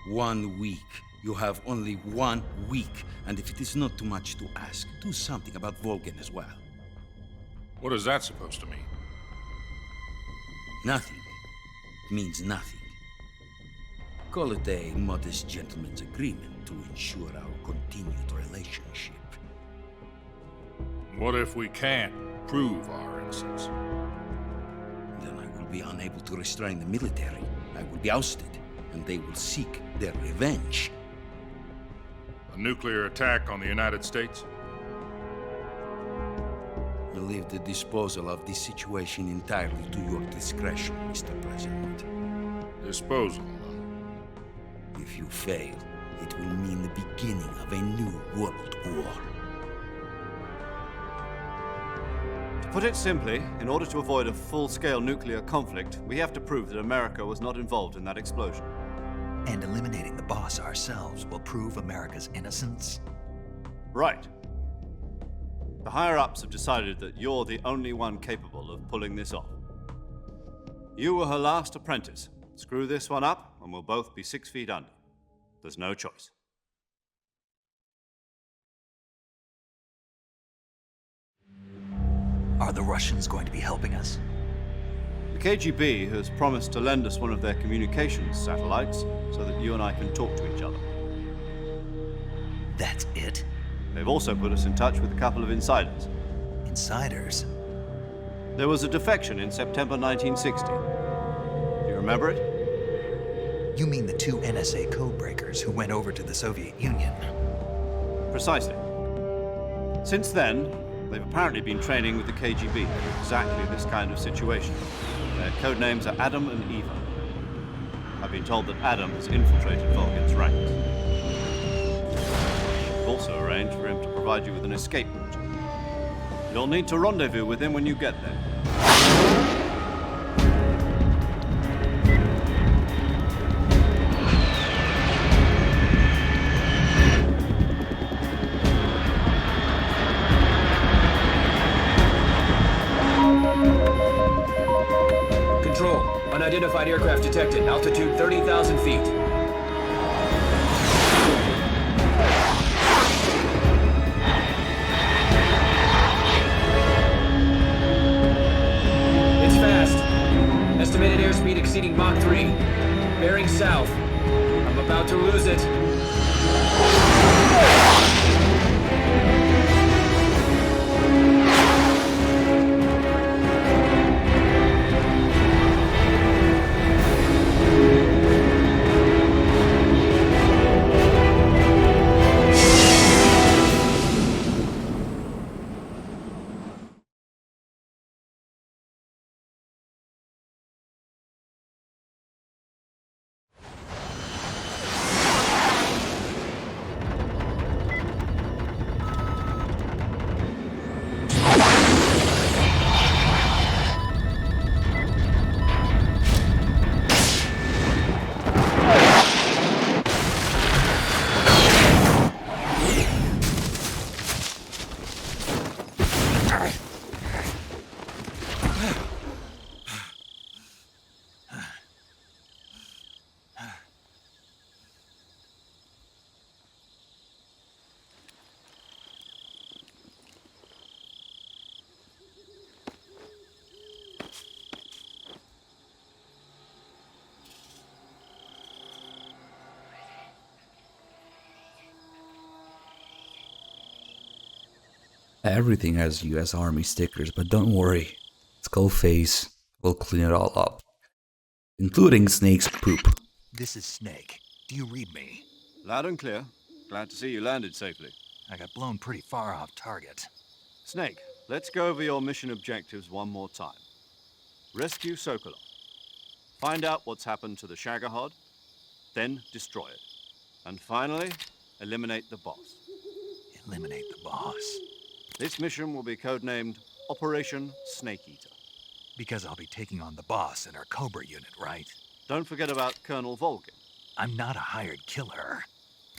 1 week. You have only 1 week, and if it is not too much to ask, do something about Volgin as well. What is that supposed to mean? Nothing. It means nothing. Call it a modest gentleman's agreement to ensure our continued relationship. What if we can't prove our innocence? Then I will be unable to restrain the military. I will be ousted, and they will seek their revenge. A nuclear attack on the United States? I leave the disposal of this situation entirely to your discretion, Mr. President. Disposal? If you fail, it will mean the beginning of a new world war. To put it simply, in order to avoid a full-scale nuclear conflict, we have to prove that America was not involved in that explosion. And eliminating the Boss ourselves will prove America's innocence? Right. The higher-ups have decided that you're the only one capable of pulling this off. You were her last apprentice. Screw this one up, and we'll both be 6 feet under. There's no choice. Are the Russians going to be helping us? The KGB has promised to lend us one of their communications satellites so that you and I can talk to each other. That's it? They've also put us in touch with a couple of insiders. Insiders? There was a defection in September 1960. Do you remember it? You mean the 2 NSA codebreakers who went over to the Soviet Union? Precisely. Since then, they've apparently been training with the KGB for exactly this kind of situation. Their code names are Adam and Eva. I've been told that Adam has infiltrated Volgin's ranks. We've also arranged for him to provide you with an escape route. You'll need to rendezvous with him when you get there. Control, unidentified aircraft detected. Altitude 30,000 feet. It's fast. Estimated airspeed exceeding Mach 3. Bearing south. I'm about to lose it. Everything has US Army stickers, but don't worry. Skullface will clean it all up. Including Snake's poop. This is Snake. Do you read me? Loud and clear. Glad to see you landed safely. I got blown pretty far off target. Snake, let's go over your mission objectives one more time. Rescue Sokolov. Find out what's happened to the Shagohod, then destroy it. And finally, eliminate the boss. Eliminate the boss? This mission will be codenamed Operation Snake Eater. Because I'll be taking on the boss in our Cobra unit, right? Don't forget about Colonel Volgin. I'm not a hired killer.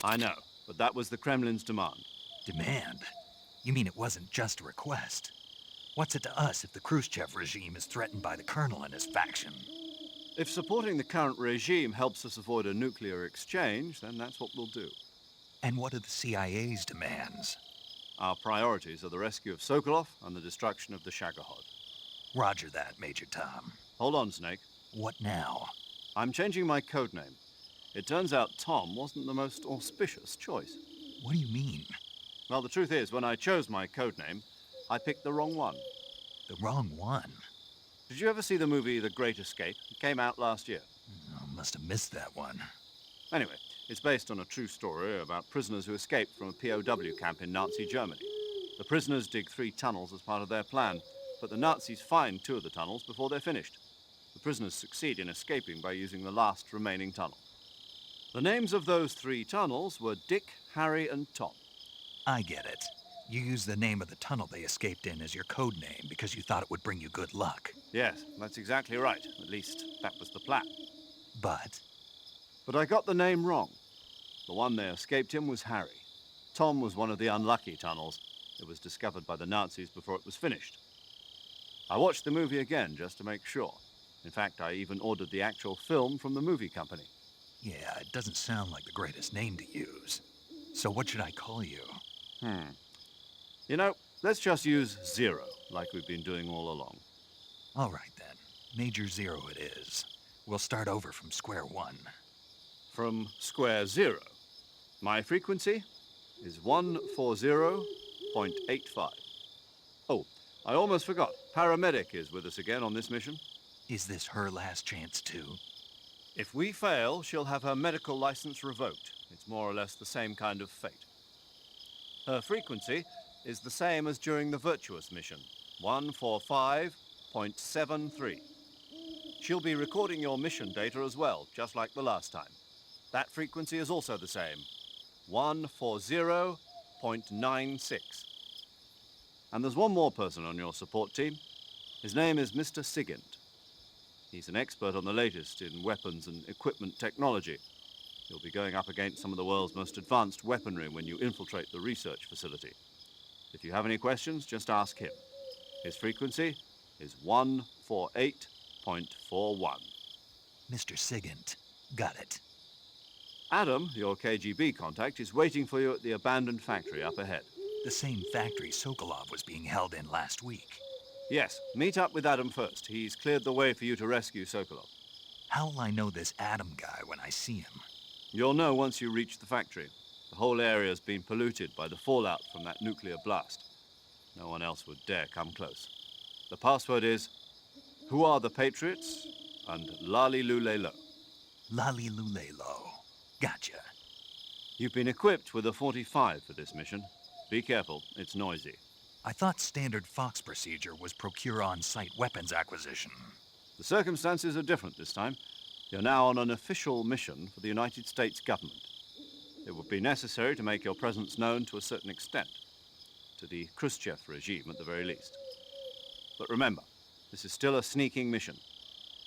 I know, but that was the Kremlin's demand. Demand? You mean it wasn't just a request? What's it to us if the Khrushchev regime is threatened by the Colonel and his faction? If supporting the current regime helps us avoid a nuclear exchange, then that's what we'll do. And what are the CIA's demands? Our priorities are the rescue of Sokolov and the destruction of the Shagohod. Roger that, Major Tom. Hold on, Snake. What now? I'm changing my codename. It turns out Tom wasn't the most auspicious choice. What do you mean? Well, the truth is, when I chose my codename, I picked the wrong one. The wrong one? Did you ever see the movie The Great Escape? It came out last year. Oh, must have missed that one. Anyway, it's based on a true story about prisoners who escaped from a POW camp in Nazi Germany. The prisoners dig 3 tunnels as part of their plan, but the Nazis find 2 of the tunnels before they're finished. The prisoners succeed in escaping by using the last remaining tunnel. The names of those 3 tunnels were Dick, Harry, and Tom. I get it. You used the name of the tunnel they escaped in as your code name because you thought it would bring you good luck. Yes, that's exactly right. At least, that was the plan. But I got the name wrong. The one they escaped in was Harry. Tom was one of the unlucky tunnels. It was discovered by the Nazis before it was finished. I watched the movie again just to make sure. In fact, I even ordered the actual film from the movie company. Yeah, it doesn't sound like the greatest name to use. So what should I call you? You know, let's just use Zero, like we've been doing all along. All right then. Major Zero it is. We'll start over from square one. From square zero. My frequency is 140.85. Oh, I almost forgot. Paramedic is with us again on this mission. Is this her last chance too? If we fail, she'll have her medical license revoked. It's more or less the same kind of fate. Her frequency is the same as during the Virtuous mission, 145.73. She'll be recording your mission data as well, just like the last time. That frequency is also the same, 140.96. And there's one more person on your support team. His name is Mr. Sigint. He's an expert on the latest in weapons and equipment technology. You'll be going up against some of the world's most advanced weaponry when you infiltrate the research facility. If you have any questions, just ask him. His frequency is 148.41. Mr. Sigint. Got it. Adam, your KGB contact, is waiting for you at the abandoned factory up ahead. The same factory Sokolov was being held in last week. Yes, meet up with Adam first. He's cleared the way for you to rescue Sokolov. How'll I know this Adam guy when I see him? You'll know once you reach the factory. The whole area's been polluted by the fallout from that nuclear blast. No one else would dare come close. The password is, "Who are the Patriots?" and "Lali Lule Lo." Lali Lule Lo. Gotcha. You've been equipped with a 45 for this mission. Be careful, it's noisy. I thought standard Fox procedure was procure on-site weapons acquisition. The circumstances are different this time. You're now on an official mission for the United States government. It would be necessary to make your presence known to a certain extent, to the Khrushchev regime at the very least. But remember, this is still a sneaking mission.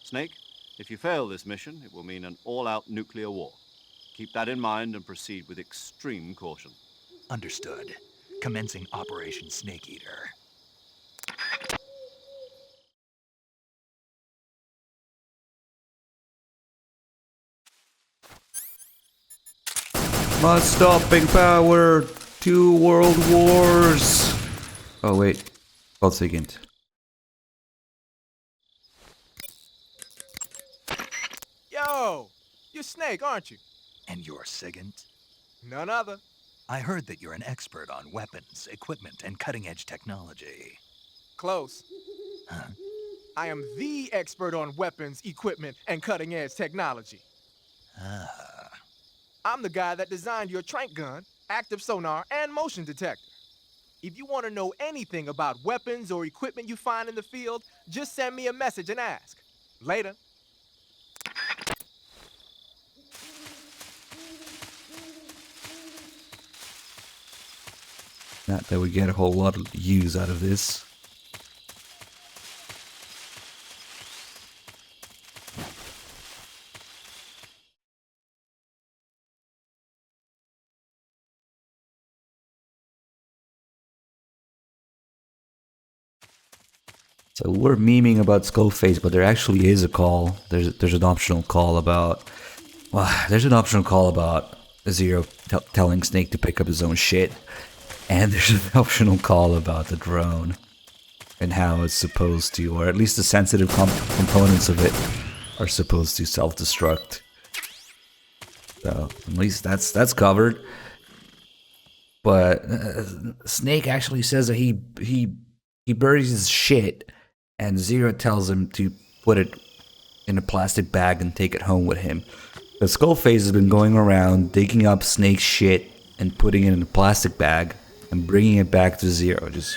Snake, if you fail this mission, it will mean an all-out nuclear war. Keep that in mind and proceed with extreme caution. Understood. Commencing Operation Snake Eater. My stopping power. 2 world wars. Oh wait. Hold a second. Yo! You're Snake, aren't you? And you're Sigint? None other. I heard that you're an expert on weapons, equipment, and cutting-edge technology. Close. Huh? I am the expert on weapons, equipment, and cutting-edge technology. Ah. I'm the guy that designed your trank gun, active sonar, and motion detector. If you want to know anything about weapons or equipment you find in the field, just send me a message and ask. Later. Not that we get a whole lot of use out of this. So we're memeing about Skullface, but there actually is a call. There's an optional call about... Well, there's an optional call about Zero telling Snake to pick up his own shit. And there's an optional call about the drone. And how it's supposed to, or at least the sensitive components of it are supposed to self-destruct. So, at least that's covered. But Snake actually says that he buries his shit, and Zero tells him to put it in a plastic bag and take it home with him. The Skullface has been going around digging up Snake's shit and putting it in a plastic bag and bringing it back to Zero. Just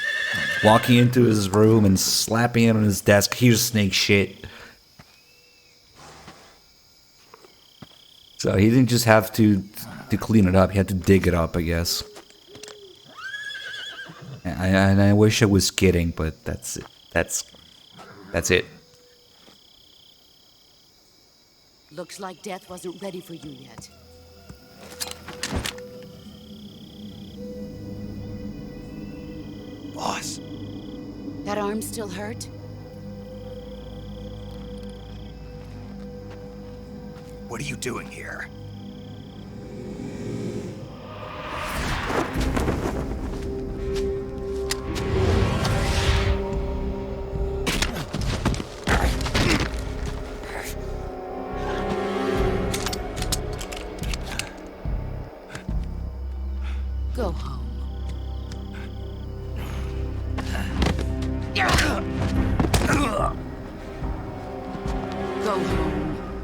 walking into his room and slapping it on his desk. Here's Snake's shit. So he didn't just have to clean it up, he had to dig it up, I guess. And I wish I was kidding, but that's it. That's it. Looks like death wasn't ready for you yet. Boss. That arm still hurt? What are you doing here? Go home. Go home.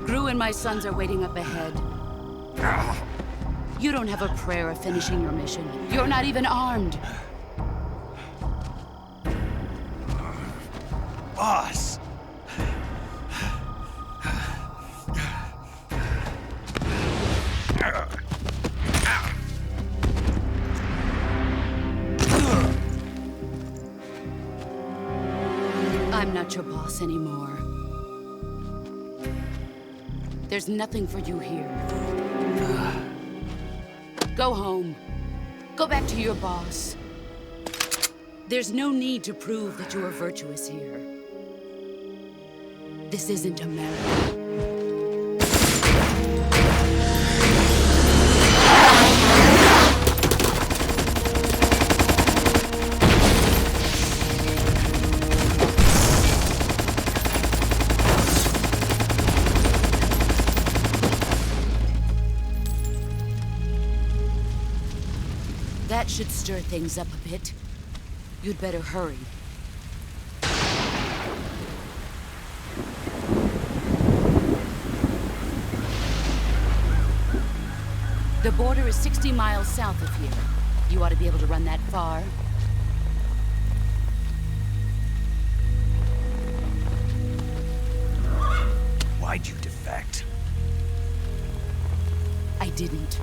Gru and my sons are waiting up ahead. You don't have a prayer of finishing your mission. You're not even armed. Boss! I'm not your boss anymore. There's nothing for you here. Go home. Go back to your boss. There's no need to prove that you are virtuous here. This isn't America. That should stir things up a bit. You'd better hurry. The border is 60 miles south of here. You ought to be able to run that far. Why'd you defect? I didn't.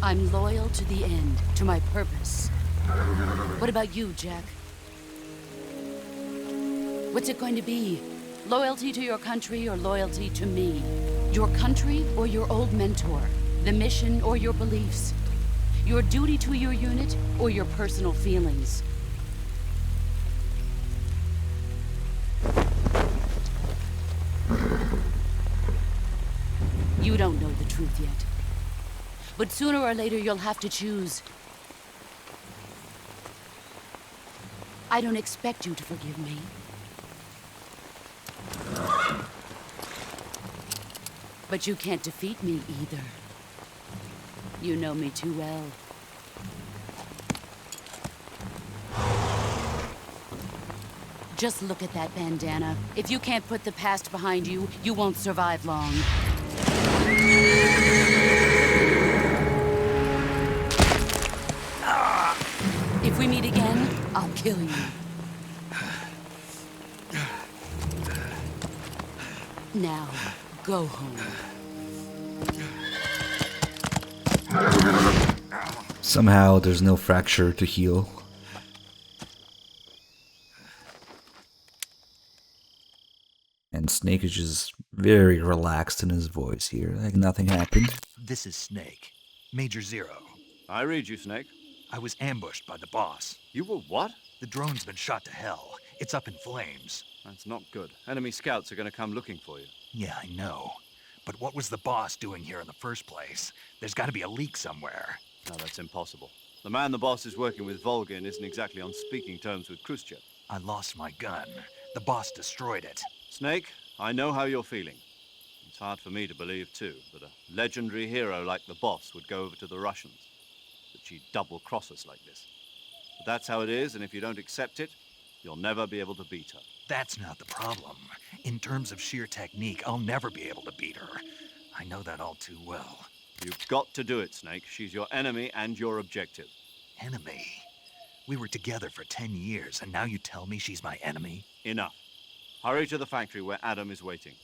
I'm loyal to the end, to my purpose. What about you, Jack? What's it going to be? Loyalty to your country or loyalty to me? Your country or your old mentor? The mission or your beliefs? Your duty to your unit or your personal feelings? You don't know the truth yet. But sooner or later, you'll have to choose. I don't expect you to forgive me. But you can't defeat me either. You know me too well. Just look at that bandana. If you can't put the past behind you, you won't survive long. If we meet again, I'll kill you. Now, go home. Somehow there's no fracture to heal. And Snake is just very relaxed in his voice here, like nothing happened. This is Snake. Major Zero. I read you, Snake. I was ambushed by the boss. You were what? The drone's been shot to hell. It's up in flames. That's not good. Enemy scouts are going to come looking for you. Yeah, I know. But what was the boss doing here in the first place? There's got to be a leak somewhere. No, that's impossible. The man the boss is working with, Volgin, isn't exactly on speaking terms with Khrushchev. I lost my gun. The boss destroyed it. Snake, I know how you're feeling. It's hard for me to believe, too, that a legendary hero like the boss would go over to the Russians. That she'd double-cross us like this. But that's how it is, and if you don't accept it, you'll never be able to beat her. That's not the problem. In terms of sheer technique, I'll never be able to beat her. I know that all too well. You've got to do it, Snake. She's your enemy and your objective. Enemy? We were together for 10 years, and now you tell me she's my enemy? Enough. Hurry to the factory where Adam is waiting.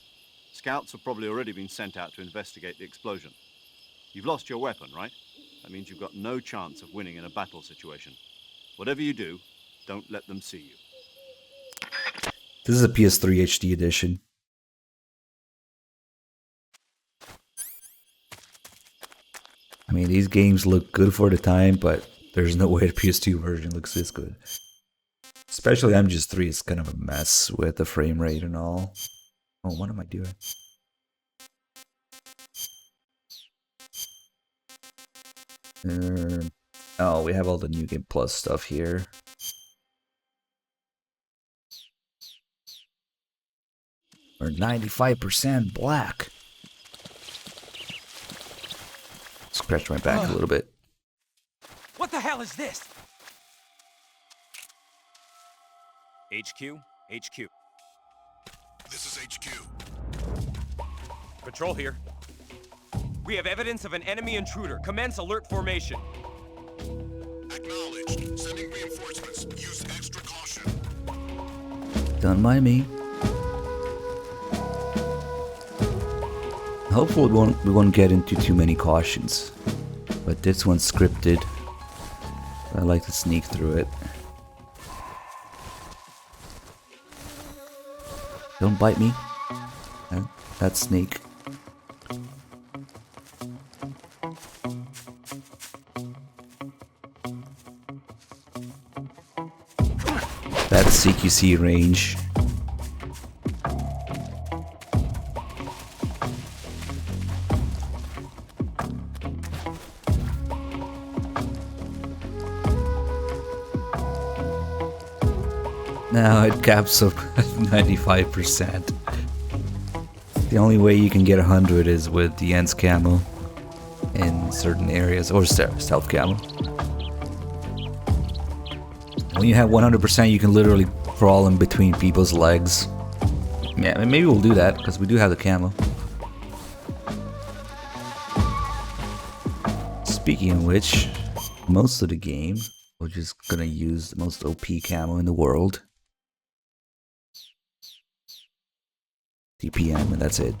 Scouts have probably already been sent out to investigate the explosion. You've lost your weapon, right? That means you've got no chance of winning in a battle situation. Whatever you do, don't let them see you. This is a PS3 HD edition. I mean, these games look good for the time, but there's no way the PS2 version looks this good. Especially MGS3 is kind of a mess with the frame rate and all. Oh, what am I doing? Oh, we have all the New Game Plus stuff here. We're 95% black. Scratch my back a little bit. What the hell is this? HQ? HQ. This is HQ. Patrol here. We have evidence of an enemy intruder. Commence alert formation. Acknowledged. Sending reinforcements. Use extra caution. Don't mind me. Hopefully we won't get into too many cautions. But this one's scripted. I like to sneak through it. Don't bite me. That's snake. That's CQC range. Now it caps up at 95%. The only way you can get 100 is with the Ents camo in certain areas, or stealth camo. When you have 100%, you can literally crawl in between people's legs. Yeah, maybe we'll do that, because we do have the camo. Speaking of which, most of the game, we're just gonna use the most OP camo in the world. TPM, and that's it.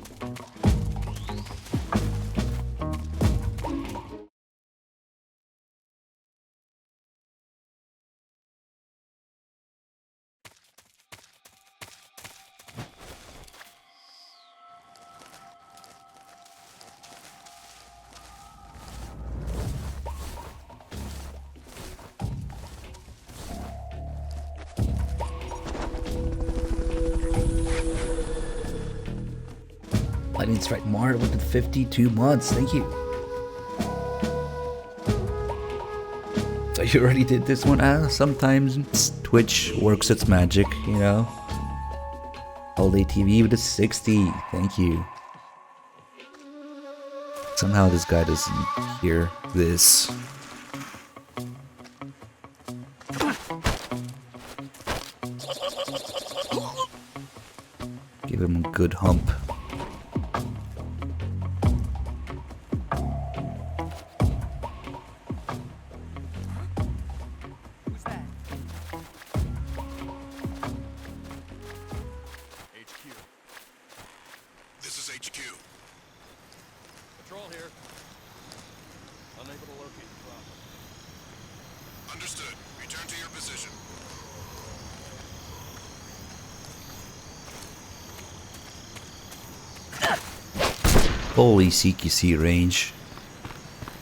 Lightning Strike Mario with the 52 months. Thank you. So you already did this one? Sometimes Twitch works its magic, you know. All Day TV with a 60. Thank you. Somehow this guy doesn't hear this. Give him a good hump. Holy CQC range.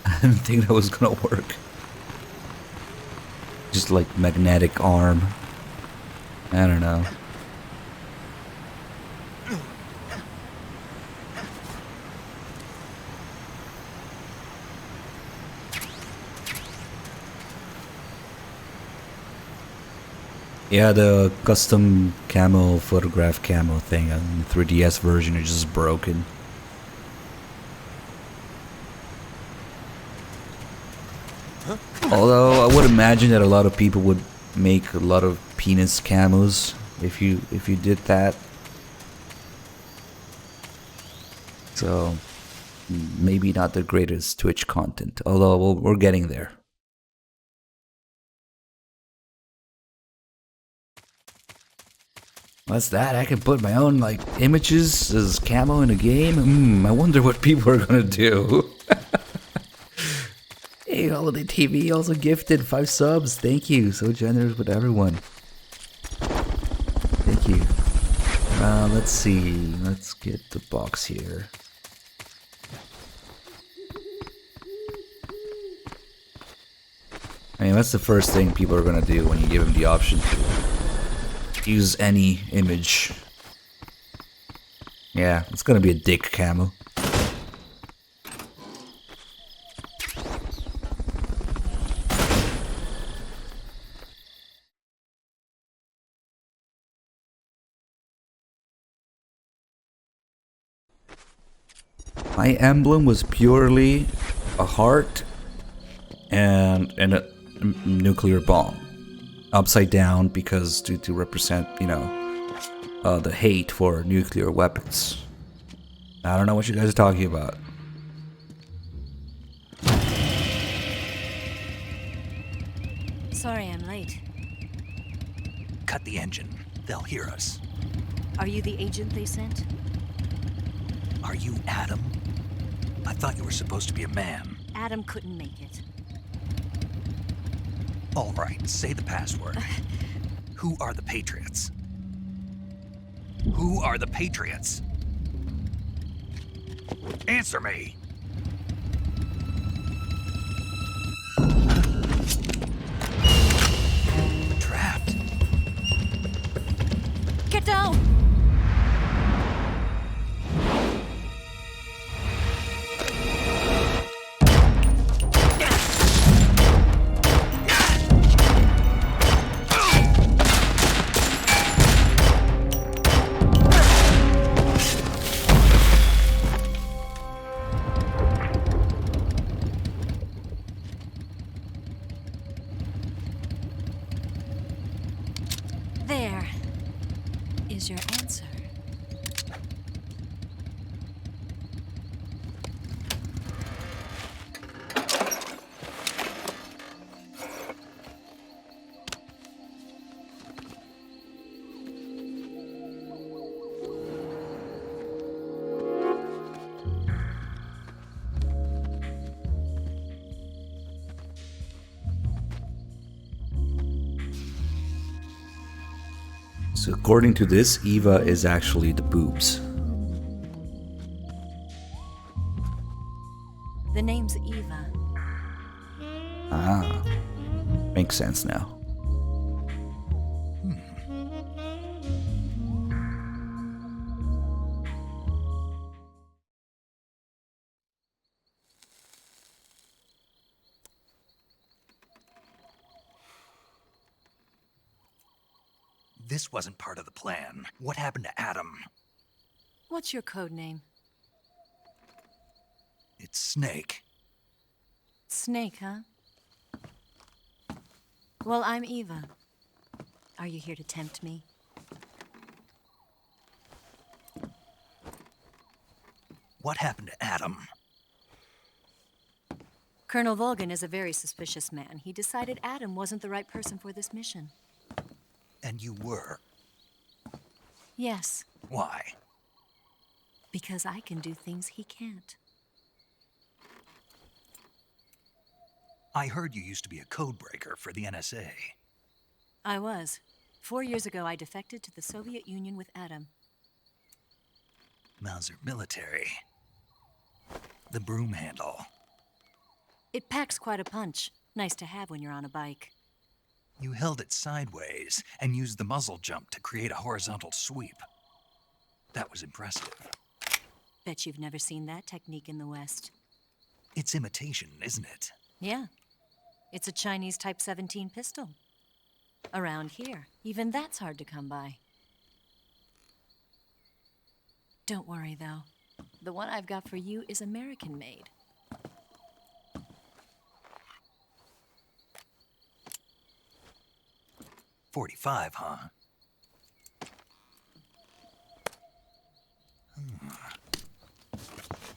I didn't think that was gonna work. Just like magnetic arm. I don't know. Yeah, the custom camo, photograph camo thing on the 3DS version is just broken. Although I would imagine that a lot of people would make a lot of penis camos if you did that. So maybe not the greatest Twitch content, although we're getting there. What's that? I can put my own like images as camo in a game? I wonder what people are gonna do. Hey, Holiday TV also gifted 5 subs. Thank you. So generous with everyone. Thank you. Let's see. Let's get the box here. I mean, that's the first thing people are gonna do when you give them the option to use any image. Yeah, it's gonna be a dick camo. My emblem was purely a heart and a nuclear bomb. Upside down because to represent, you know, the hate for nuclear weapons. I don't know what you guys are talking about. Sorry I'm late. Cut the engine. They'll hear us. Are you the agent they sent? Are you Adam? I thought you were supposed to be a man. Adam couldn't make it. All right, say the password. Who are the Patriots? Who are the Patriots? Answer me! Trapped. Get down! There is your answer. So according to this, Eva is actually the boobs. The name's Eva. Ah, makes sense now. This wasn't part of the plan. What happened to Adam? What's your code name? It's Snake. Snake, huh? Well, I'm Eva. Are you here to tempt me? What happened to Adam? Colonel Volgan is a very suspicious man. He decided Adam wasn't the right person for this mission. And you were. Yes, Why? because I can do things he can't. I heard you used to be a codebreaker for the NSA. I was. 4 years ago, I defected to the Soviet Union with Adam. Mauser military. The broom handle. It packs quite a punch. Nice to have when you're on a bike. You held it sideways and used the muzzle jump to create a horizontal sweep. That was impressive. Bet you've never seen that technique in the West. It's imitation, isn't it? Yeah. It's a Chinese Type 17 pistol. Around here, even that's hard to come by. Don't worry, though. The one I've got for you is American-made. .45, huh?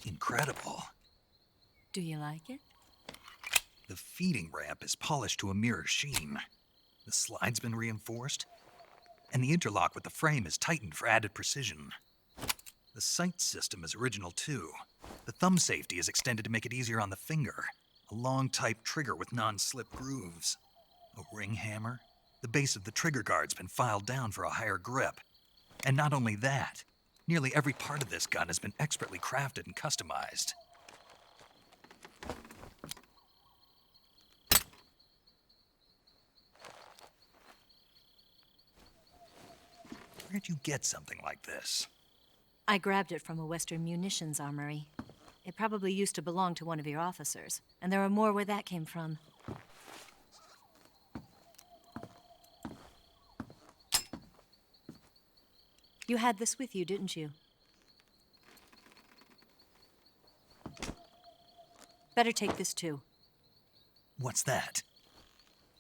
Incredible. Do you like it? The feeding ramp is polished to a mirror sheen. The slide's been reinforced, and the interlock with the frame is tightened for added precision. The sight system is original too. The thumb safety is extended to make it easier on the finger. A long type trigger with non-slip grooves. A ring hammer. The base of the trigger guard's been filed down for a higher grip. And not only that, nearly every part of this gun has been expertly crafted and customized. Where'd you get something like this? I grabbed it from a Western munitions armory. It probably used to belong to one of your officers, and there are more where that came from. You had this with you, didn't you? Better take this too. What's that?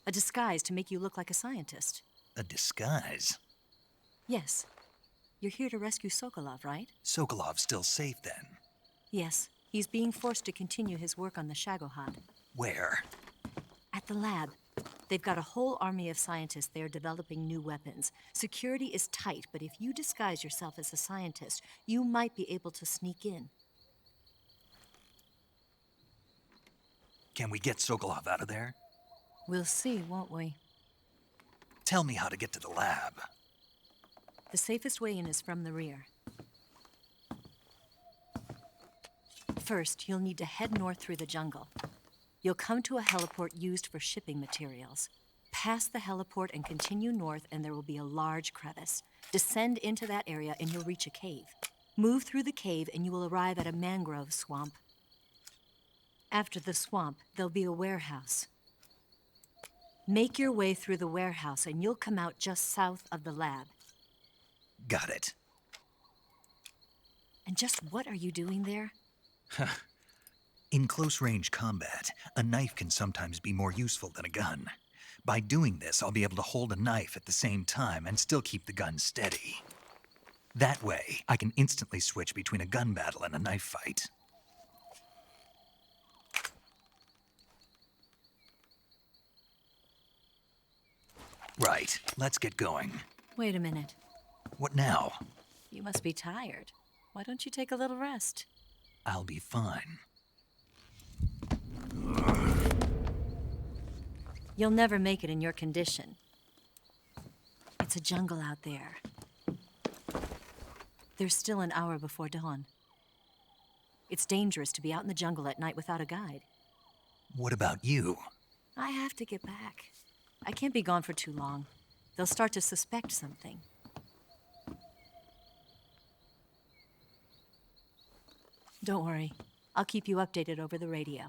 A disguise to make you look like a scientist. A disguise? Yes. You're here to rescue Sokolov, right? Sokolov's still safe then? Yes. He's being forced to continue his work on the Shagohod. Where? At the lab. They've got a whole army of scientists there developing new weapons. Security is tight, but if you disguise yourself as a scientist, you might be able to sneak in. Can we get Sokolov out of there? We'll see, won't we? Tell me how to get to the lab. The safest way in is from the rear. First, you'll need to head north through the jungle. You'll come to a heliport used for shipping materials. Pass the heliport and continue north, and there will be a large crevice. Descend into that area, and you'll reach a cave. Move through the cave, and you will arrive at a mangrove swamp. After the swamp, there'll be a warehouse. Make your way through the warehouse, and you'll come out just south of the lab. Got it. And just what are you doing there? In close-range combat, a knife can sometimes be more useful than a gun. By doing this, I'll be able to hold a knife at the same time and still keep the gun steady. That way, I can instantly switch between a gun battle and a knife fight. Right, let's get going. Wait a minute. What now? You must be tired. Why don't you take a little rest? I'll be fine. You'll never make it in your condition. It's a jungle out there. There's still an hour before dawn. It's dangerous to be out in the jungle at night without a guide. What about you? I have to get back. I can't be gone for too long. They'll start to suspect something. Don't worry. I'll keep you updated over the radio.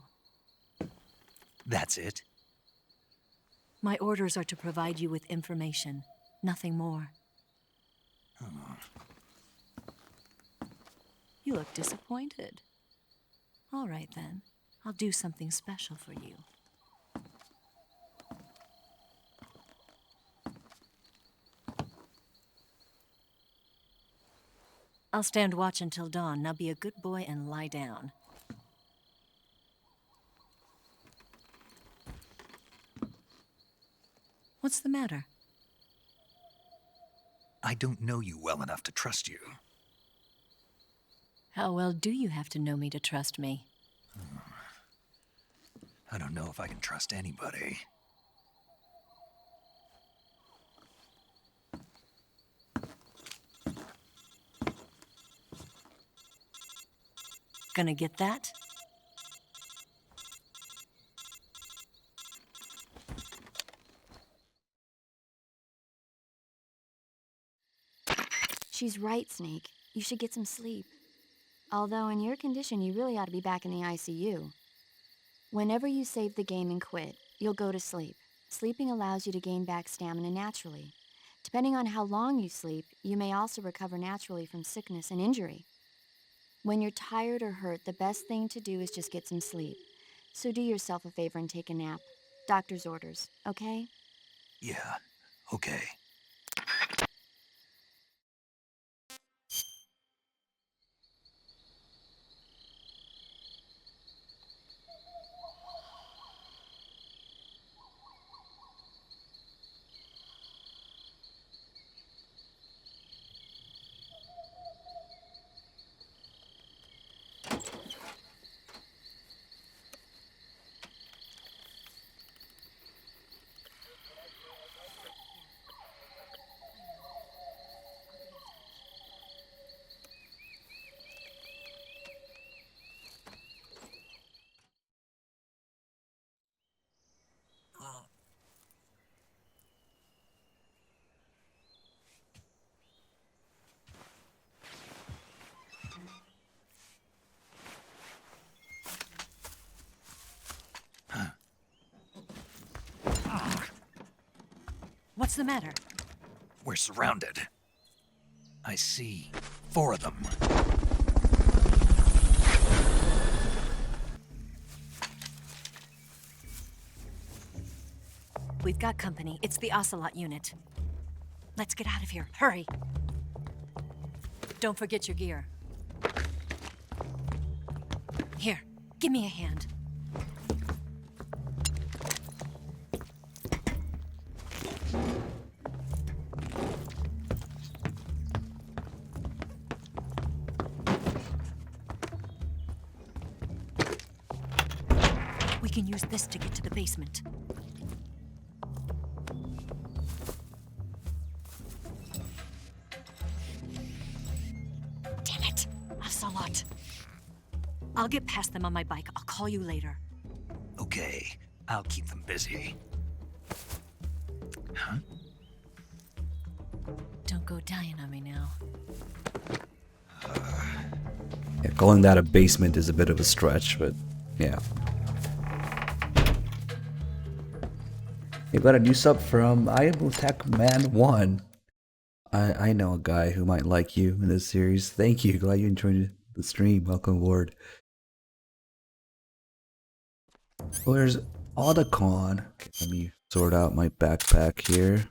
That's it? My orders are to provide you with information, nothing more. You look disappointed. All right, then. I'll do something special for you. I'll stand watch until dawn. Now be a good boy and lie down. What's the matter? I don't know you well enough to trust you. How well do you have to know me to trust me? I don't know if I can trust anybody. Gonna get that? She's right, Snake. You should get some sleep. Although in your condition, you really ought to be back in the ICU. Whenever you save the game and quit, you'll go to sleep. Sleeping allows you to gain back stamina naturally. Depending on how long you sleep, you may also recover naturally from sickness and injury. When you're tired or hurt, the best thing to do is just get some sleep. So do yourself a favor and take a nap. Doctor's orders, okay? Yeah, okay. What's the matter? We're surrounded. I see 4 of them. we've got company. It's the Ocelot unit. Let's get out of here. Hurry. Don't forget your gear. Here, give me a hand. We can use this to get to the basement. Damn it! Ocelot. I'll get past them on my bike. I'll call you later. Okay, I'll keep them busy. Huh? Don't go dying on me now. Yeah, calling that a basement is a bit of a stretch, but yeah. You got a new sub from I Am Attack Man 1. I know a guy who might like you in this series. Thank you. Glad you enjoyed the stream. Welcome aboard. Well, there's Otacon. Okay, let me sort out my backpack here.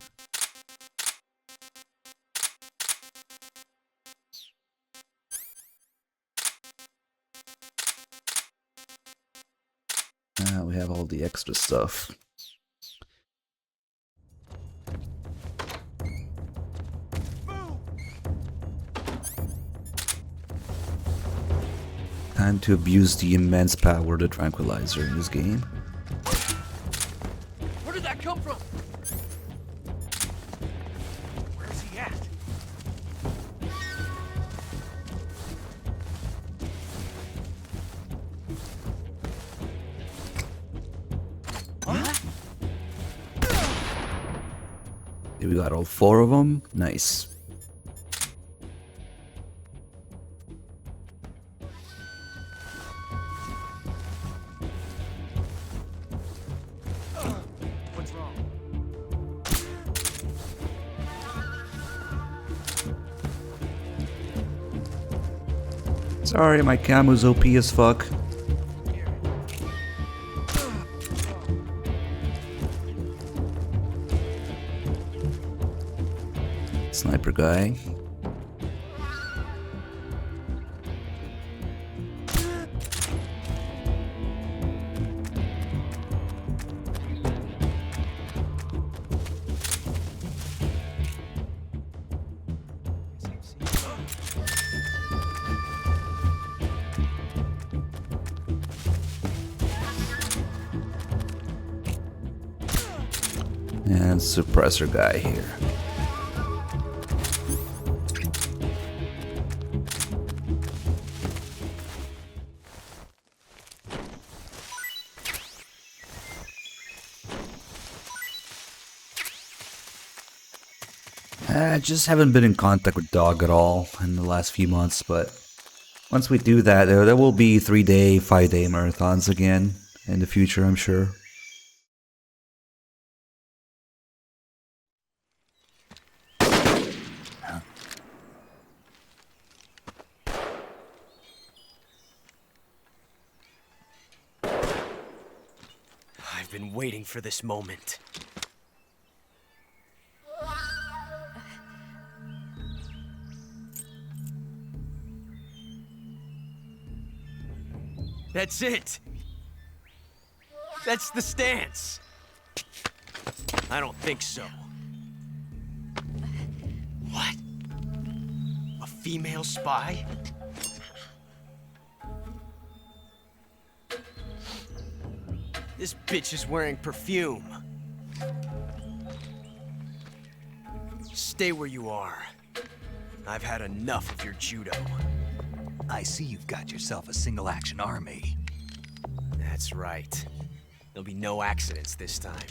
We have all the extra stuff. Time to abuse the immense power of the tranquilizer in this game. Where did that come from? Where's he at? We got all 4 of them. Nice. What's wrong? Sorry, my camo's OP as fuck. Sniper guy. And suppressor guy here. I just haven't been in contact with Dog at all in the last few months, but once we do that, there will be 3-day, 5-day marathons again in the future, I'm sure. I've been waiting for this moment. That's it! That's the stance! I don't think so. What? A female spy? This bitch is wearing perfume. Stay where you are. I've had enough of your judo. I see you've got yourself a single-action army. That's right. There'll be no accidents this time.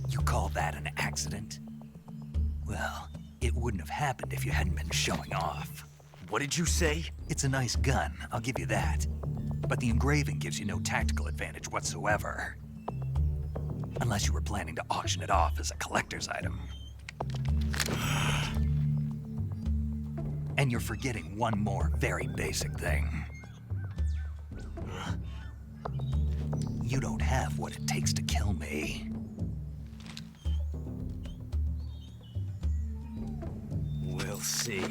You call that an accident? Well, it wouldn't have happened if you hadn't been showing off. What did you say? It's a nice gun, I'll give you that. But the engraving gives you no tactical advantage whatsoever. Unless you were planning to auction it off as a collector's item. And you're forgetting one more very basic thing. You don't have what it takes to kill me. see.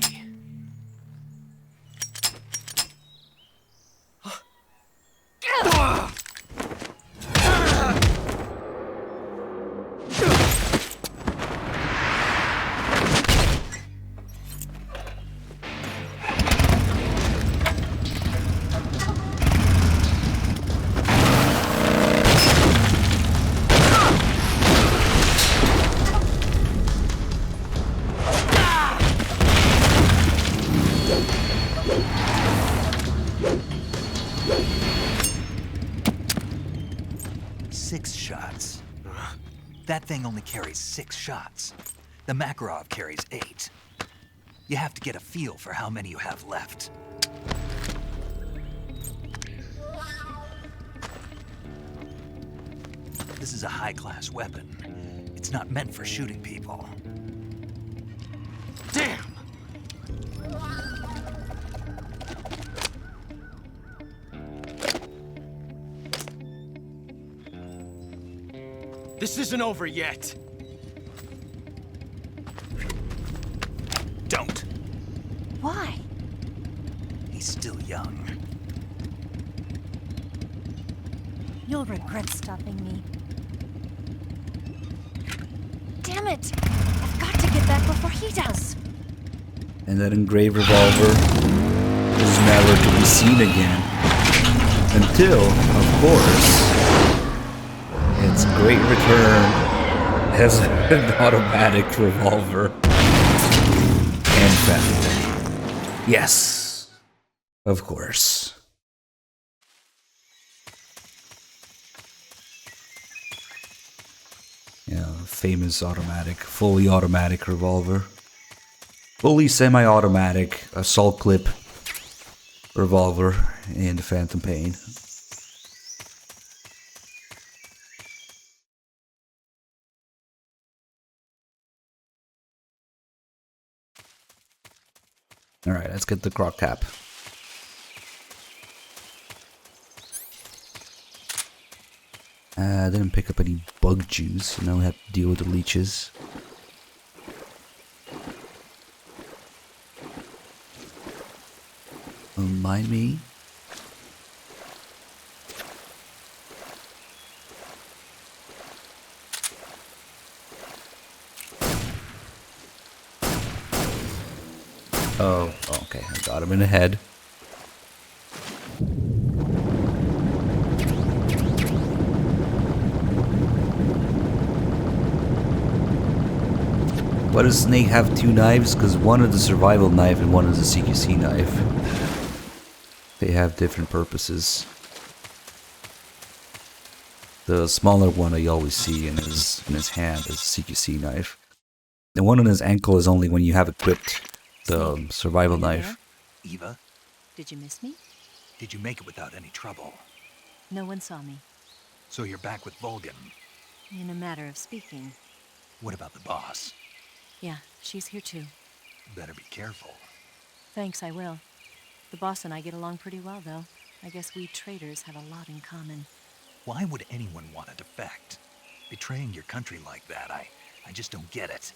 That thing only carries 6 shots. The Makarov carries 8. You have to get a feel for how many you have left. This is a high-class weapon. It's not meant for shooting people. Damn! This isn't over yet. Don't. Why? He's still young. You'll regret stopping me. Damn it! I've got to get back before he does. And that engraved revolver is never to be seen again. Until, of course, its great return as an automatic revolver and found. Yes, of course. Yeah, famous automatic, fully automatic revolver. Fully semi-automatic assault clip revolver in the Phantom Pain. Alright, let's get the croc cap. I didn't pick up any bug juice, so now we have to deal with the leeches. Mind me? Oh, okay, I got him in the head. Why does Snake have 2 knives? Because one is a survival knife and one is a CQC knife. They have different purposes. The smaller one I always see in his hand is a CQC knife. The one on his ankle is only when you have equipped the survival knife. Eva, Did you miss me? did you make it without any trouble? No one saw me. So you're back with Volgan. In a matter of speaking. What about the boss? Yeah, she's here too. Better be careful. Thanks, I will. The boss and I get along pretty well, though. I guess we traitors have a lot in common. Why would anyone want to defect? Betraying your country like that, I just don't get it.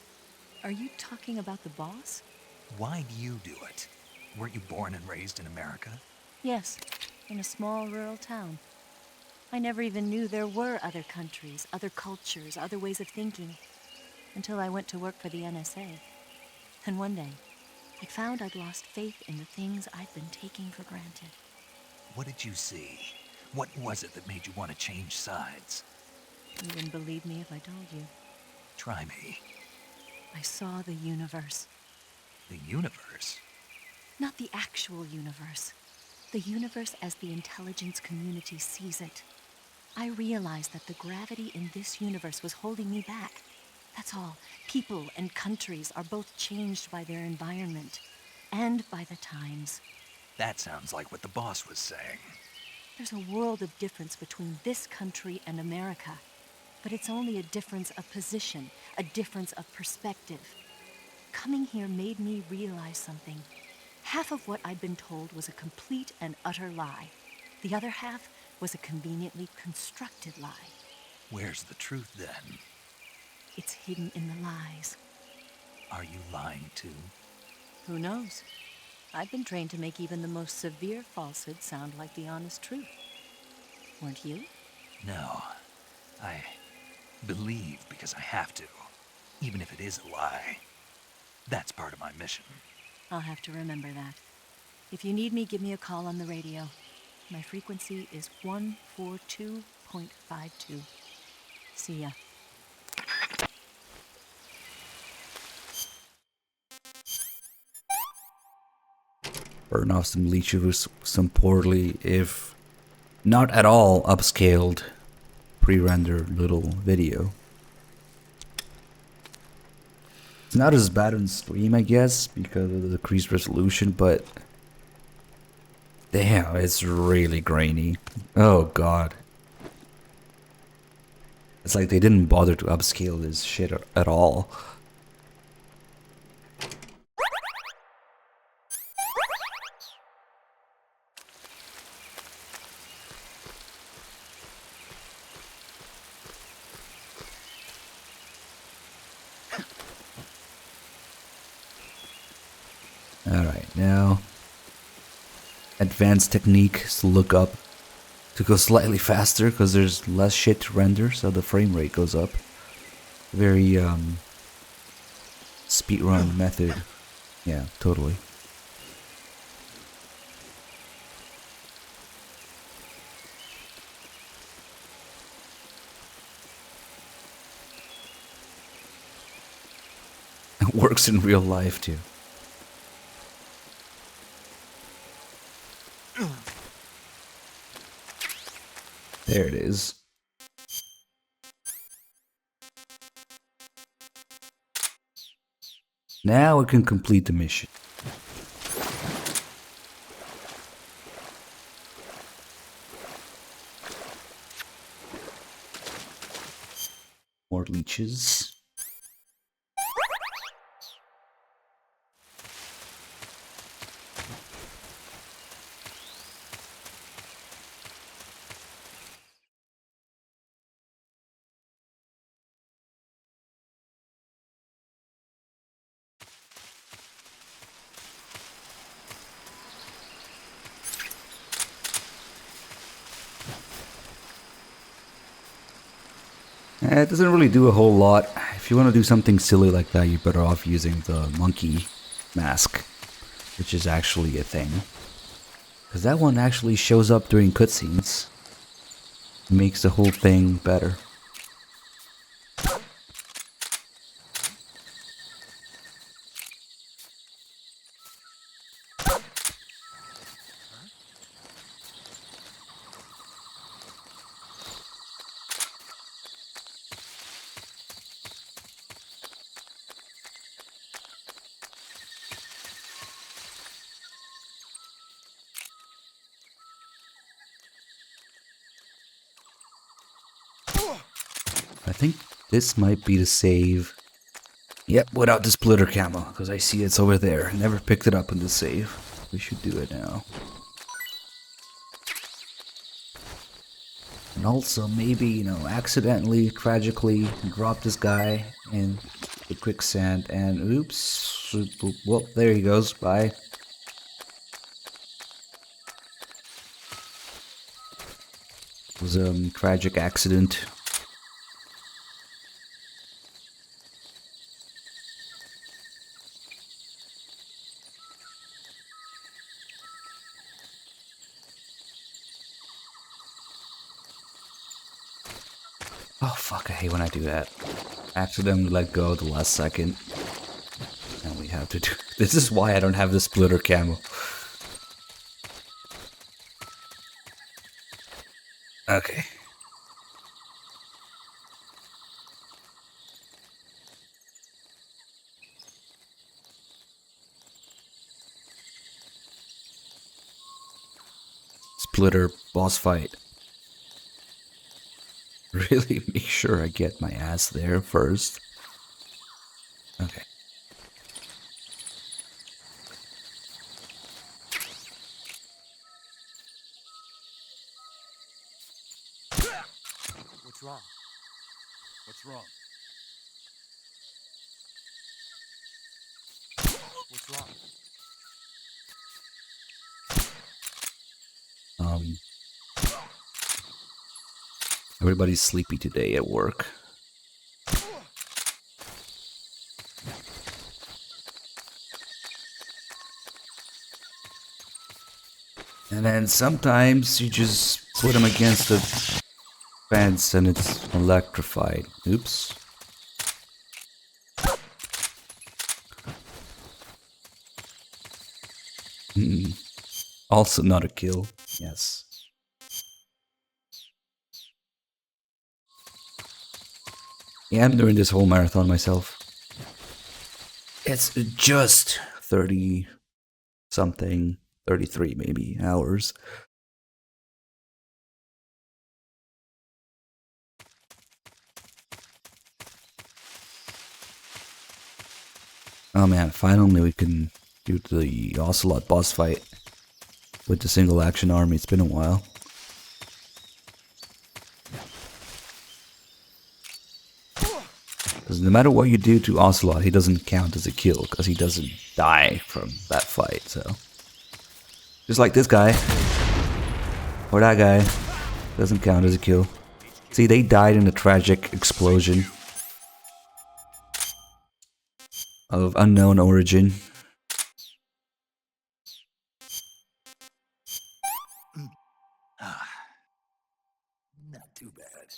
Are you talking about the boss? Why do you do it? Weren't you born and raised in America? Yes, in a small rural town. I never even knew there were other countries, other cultures, other ways of thinking, until I went to work for the NSA. And one day, I found I'd lost faith in the things I'd been taking for granted. What did you see? What was it that made you want to change sides? You wouldn't believe me if I told you. Try me. I saw the universe. The universe? Not the actual universe. The universe as the intelligence community sees it. I realized that the gravity in this universe was holding me back. That's all. People and countries are both changed by their environment and by the times. That sounds like what the boss was saying. There's a world of difference between this country and America, but it's only a difference of position, a difference of perspective. Coming here made me realize something. Half of what I'd been told was a complete and utter lie. The other half was a conveniently constructed lie. Where's the truth then? It's hidden in the lies. Are you lying too? Who knows? I've been trained to make even the most severe falsehood sound like the honest truth. Weren't you? No. I believe because I have to, even if it is a lie. That's part of my mission. I'll have to remember that. If you need me, give me a call on the radio. My frequency is 142.52. See ya. Burn off some leeches with some poorly, if not at all, upscaled, pre-rendered little video. It's not as bad on stream, I guess, because of the decreased resolution, but damn, it's really grainy. Oh god. It's like they didn't bother to upscale this shit at all. Alright, now advanced techniques to look up to go slightly faster because there's less shit to render, so the frame rate goes up. Very speedrun method. Yeah, totally. It works in real life too. There it is. Now we can complete the mission. More leeches. It doesn't really do a whole lot. If you want to do something silly like that, you're better off using the monkey mask, which is actually a thing. Because that one actually shows up during cutscenes. It makes the whole thing better. I think this might be the save. Yep, without the splitter camo, because I see it's over there. Never picked it up in the save. We should do it now. And also maybe, you know, accidentally, tragically drop this guy in the quicksand and oops. Well, there he goes. Bye. It was a tragic accident. Oh fuck, I hate when I do that. Accidentally let go at the last second. And we have to do... This is why I don't have the splitter camo. Okay. Splitter boss fight. Really make sure I get my ass there first. Okay. What's wrong? What's wrong? What's wrong? Everybody's sleepy today at work. And then sometimes you just put them against the fence and it's electrified. Oops. Also not a kill. Yes. Yeah, I'm doing this whole marathon myself. It's just 30 something, 33 maybe hours. Oh man, finally we can do the Ocelot boss fight with the single action army. It's been a while. Because no matter what you do to Ocelot, he doesn't count as a kill because he doesn't die from that fight, so. Just like this guy. Or that guy. Doesn't count as a kill. See, they died in a tragic explosion of unknown origin. Not too bad.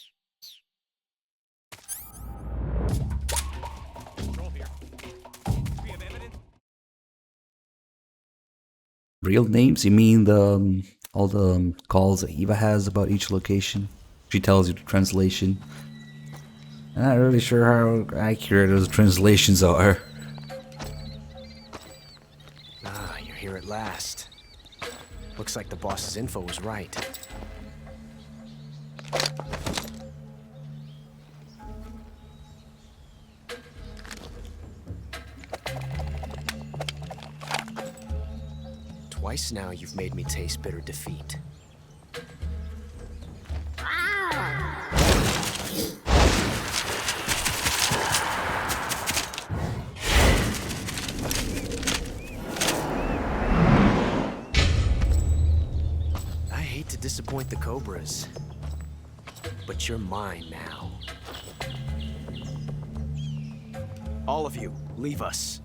Real names? You mean the all the calls that Eva has about each location? She tells you the translation. I'm not really sure how accurate those translations are. Ah, you're here at last. Looks like the boss's info was right. Twice now you've made me taste bitter defeat. I hate to disappoint the Cobras, but you're mine now. All of you, leave us.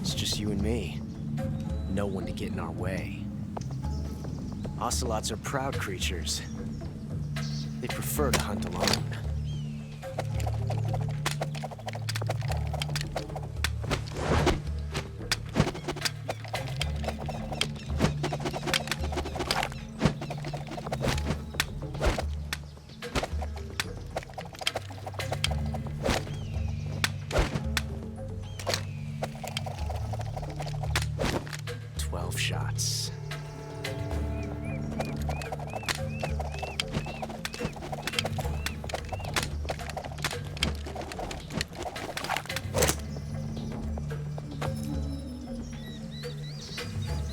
It's just you and me. No one to get in our way. Ocelots are proud creatures. They prefer to hunt alone. Shots.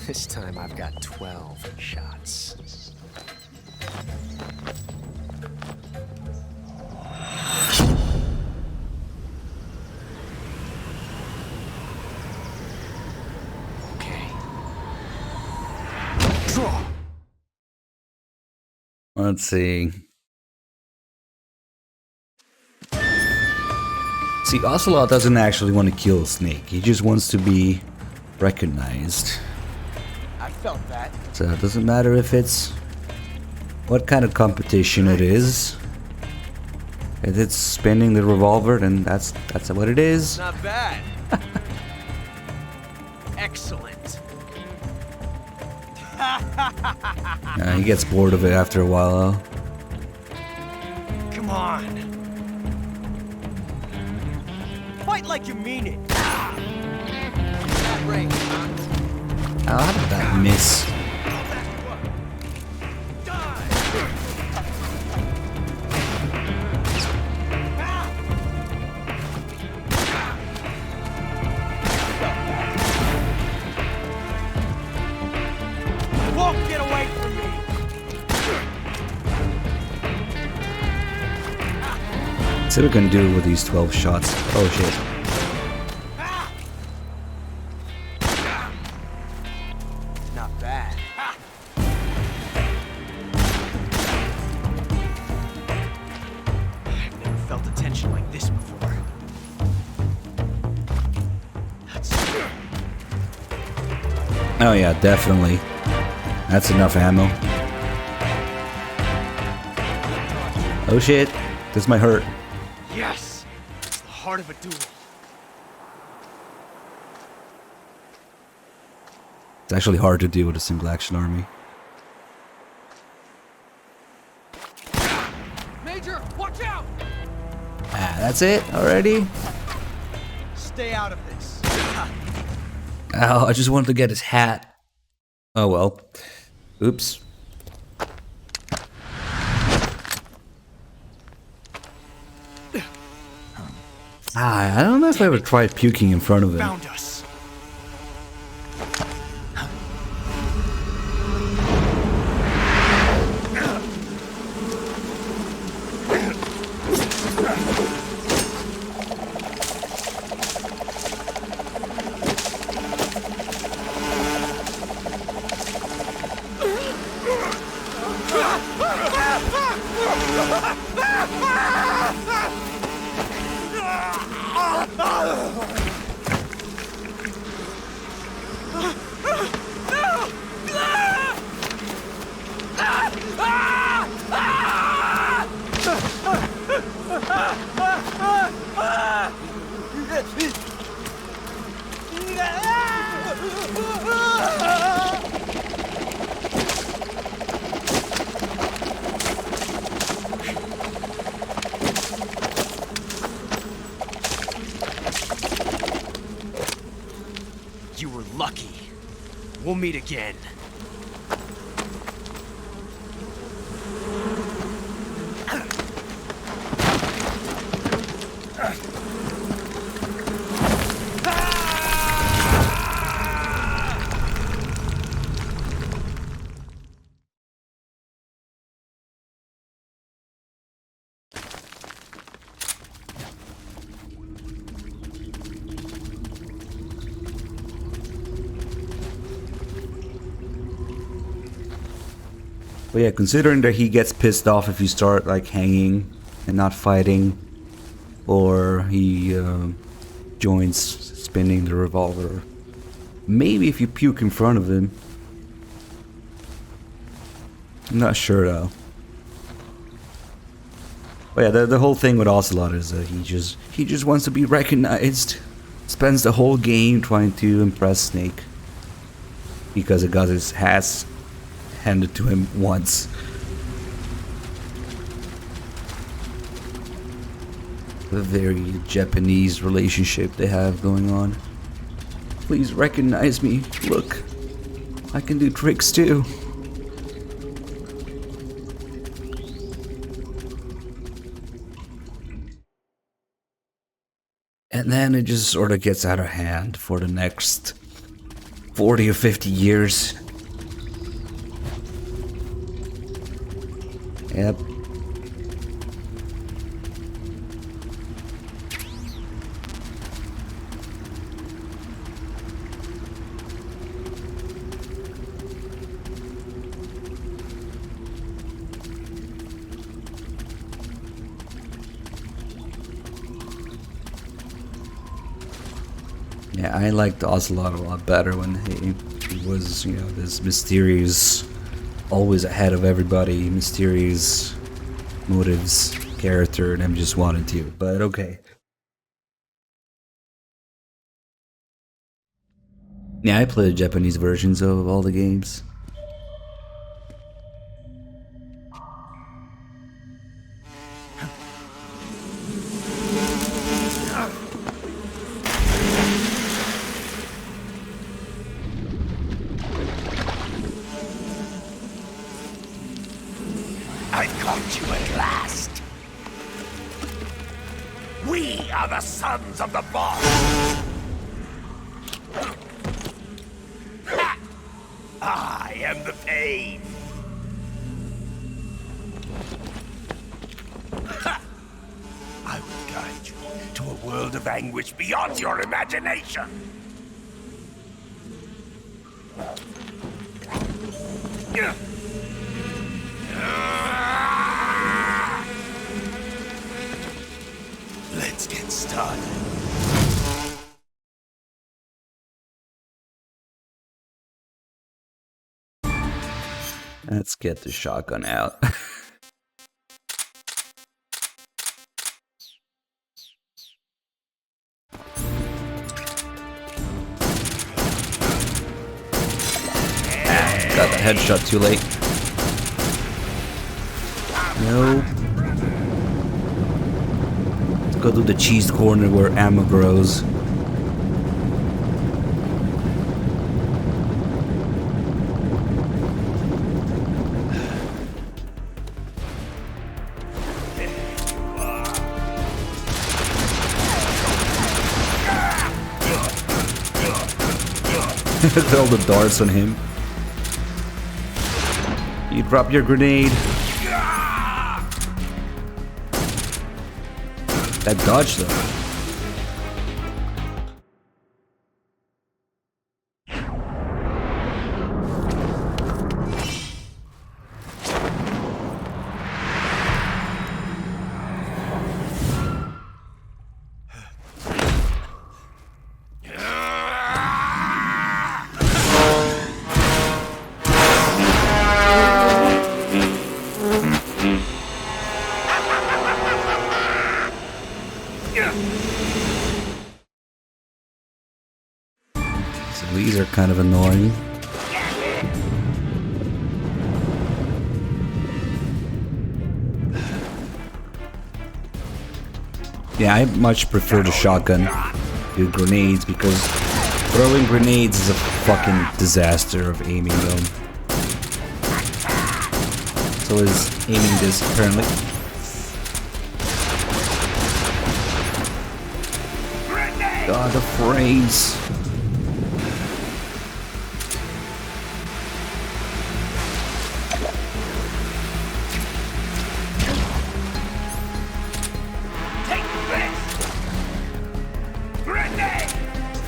This time I've got 12 shots. Let's see. See, Ocelot doesn't actually want to kill Snake. He just wants to be recognized. I felt that. So it doesn't matter if it's what kind of competition it is. If it's spinning the revolver, then that's what it is. Not bad. Excellent. He gets bored of it after a while, though. Come on. Fight like you mean it. That ring. Oh, how did that miss? Get away from me! See what we can do with these 12 shots. Oh shit. Oh yeah, definitely. That's enough ammo. Oh shit, this might hurt. Yes! It's the heart of a duel. It's actually hard to deal with a single action army. Major, watch out! Ah, that's it already? Stay out of this. Oh, I just wanted to get his hat. Oh well. Oops. Ah, I don't know if I ever tried puking in front of him. Found us. You were lucky. We'll meet again. But yeah, considering that he gets pissed off if you start like hanging and not fighting, or he joins spinning the revolver. Maybe if you puke in front of him. I'm not sure though. But yeah, the whole thing with Ocelot is that he just wants to be recognized. Spends the whole game trying to impress Snake because it got his ass handed to him once. The very Japanese relationship they have going on. Please recognize me. Look, I can do tricks too. And then it just sort of gets out of hand for the next 40 or 50 years. Yep. Yeah, I liked Ocelot a lot better when he was, you know, this mysterious, always ahead of everybody, mysterious motives character, and I'm just wanted to, but okay. Yeah, I played Japanese versions of all the games. I caught you at last. We are the sons of the boss. I am the pain. I will guide you to a world of anguish beyond your imagination. Let's get started. Let's get the shotgun out. Got the headshot too late. Nope. Let's go to the cheese corner where ammo grows. All the darts on him. You drop your grenade. That dodge though. These are kind of annoying. Yeah, I much prefer the shotgun to grenades because throwing grenades is a fucking disaster of aiming them. So is aiming this apparently. God, the frames.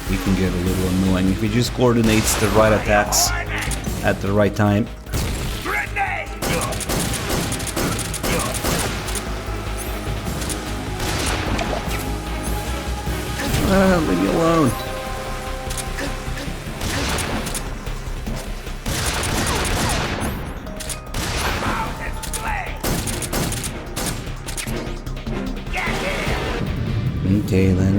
You can get a little annoying if he just coordinates the right attacks at the right time. Leave me alone. Okay then.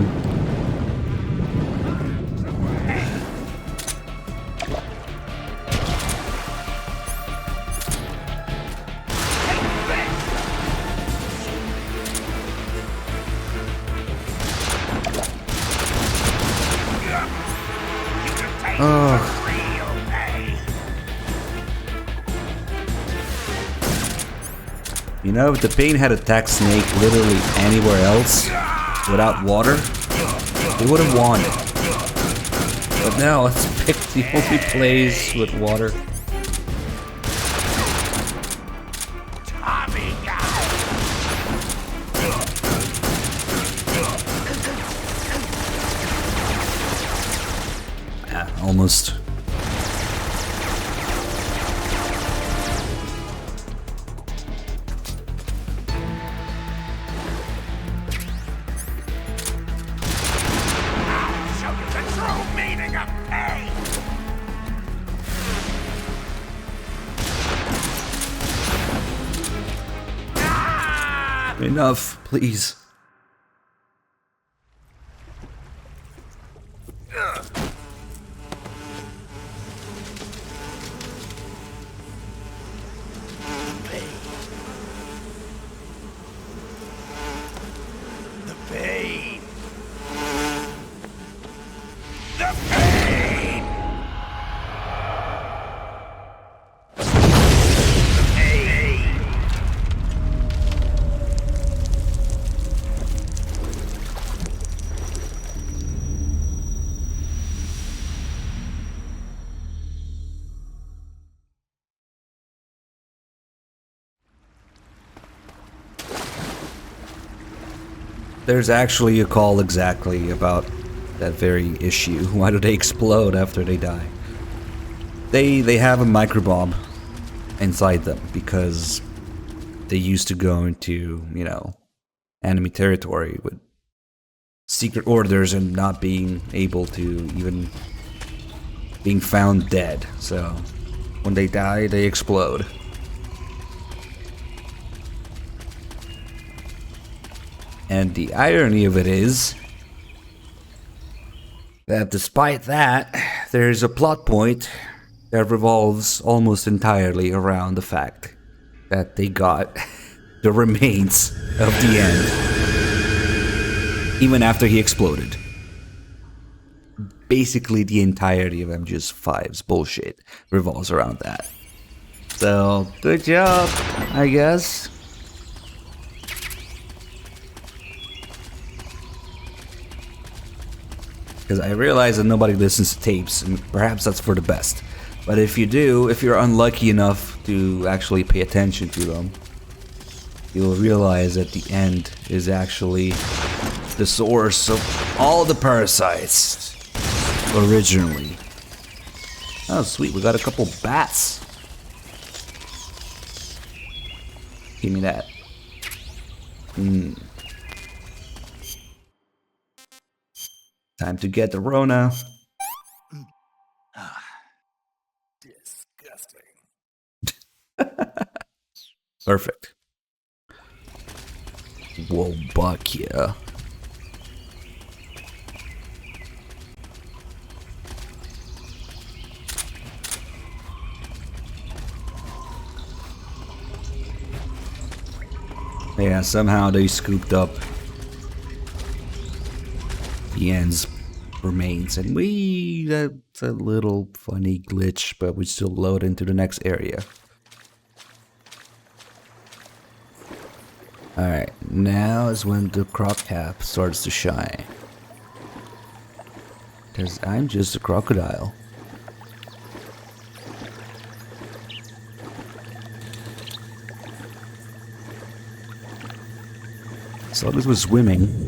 You know, if the Pain had attacked Snake literally anywhere else without water, they would have won. But now let's pick the only place with water. Yeah, almost. Enough, please. There's actually a call exactly about that very issue. Why do they explode after they die? They have a microbomb inside them because they used to go into, you know, enemy territory with secret orders and not being able to even being found dead. So When they die, they explode. And the irony of it is that despite that, there's a plot point that revolves almost entirely around the fact that they got the remains of the end. Even after he exploded. Basically, the entirety of MGS5's bullshit revolves around that. So, good job, I guess. Because I realize that nobody listens to tapes, and perhaps that's for the best. But if you do, if you're unlucky enough to actually pay attention to them, you'll realize that the end is actually the source of all the parasites originally. Oh, sweet, we got a couple bats. Give me that. Time to get the Rona. Disgusting. Perfect. Whoa, buck, yeah. Yeah, somehow they scooped up the end's remains, and that's a little funny glitch, but we still load into the next area. Alright, now is when the crop cap starts to shine. Because I'm just a crocodile. As long as we're swimming.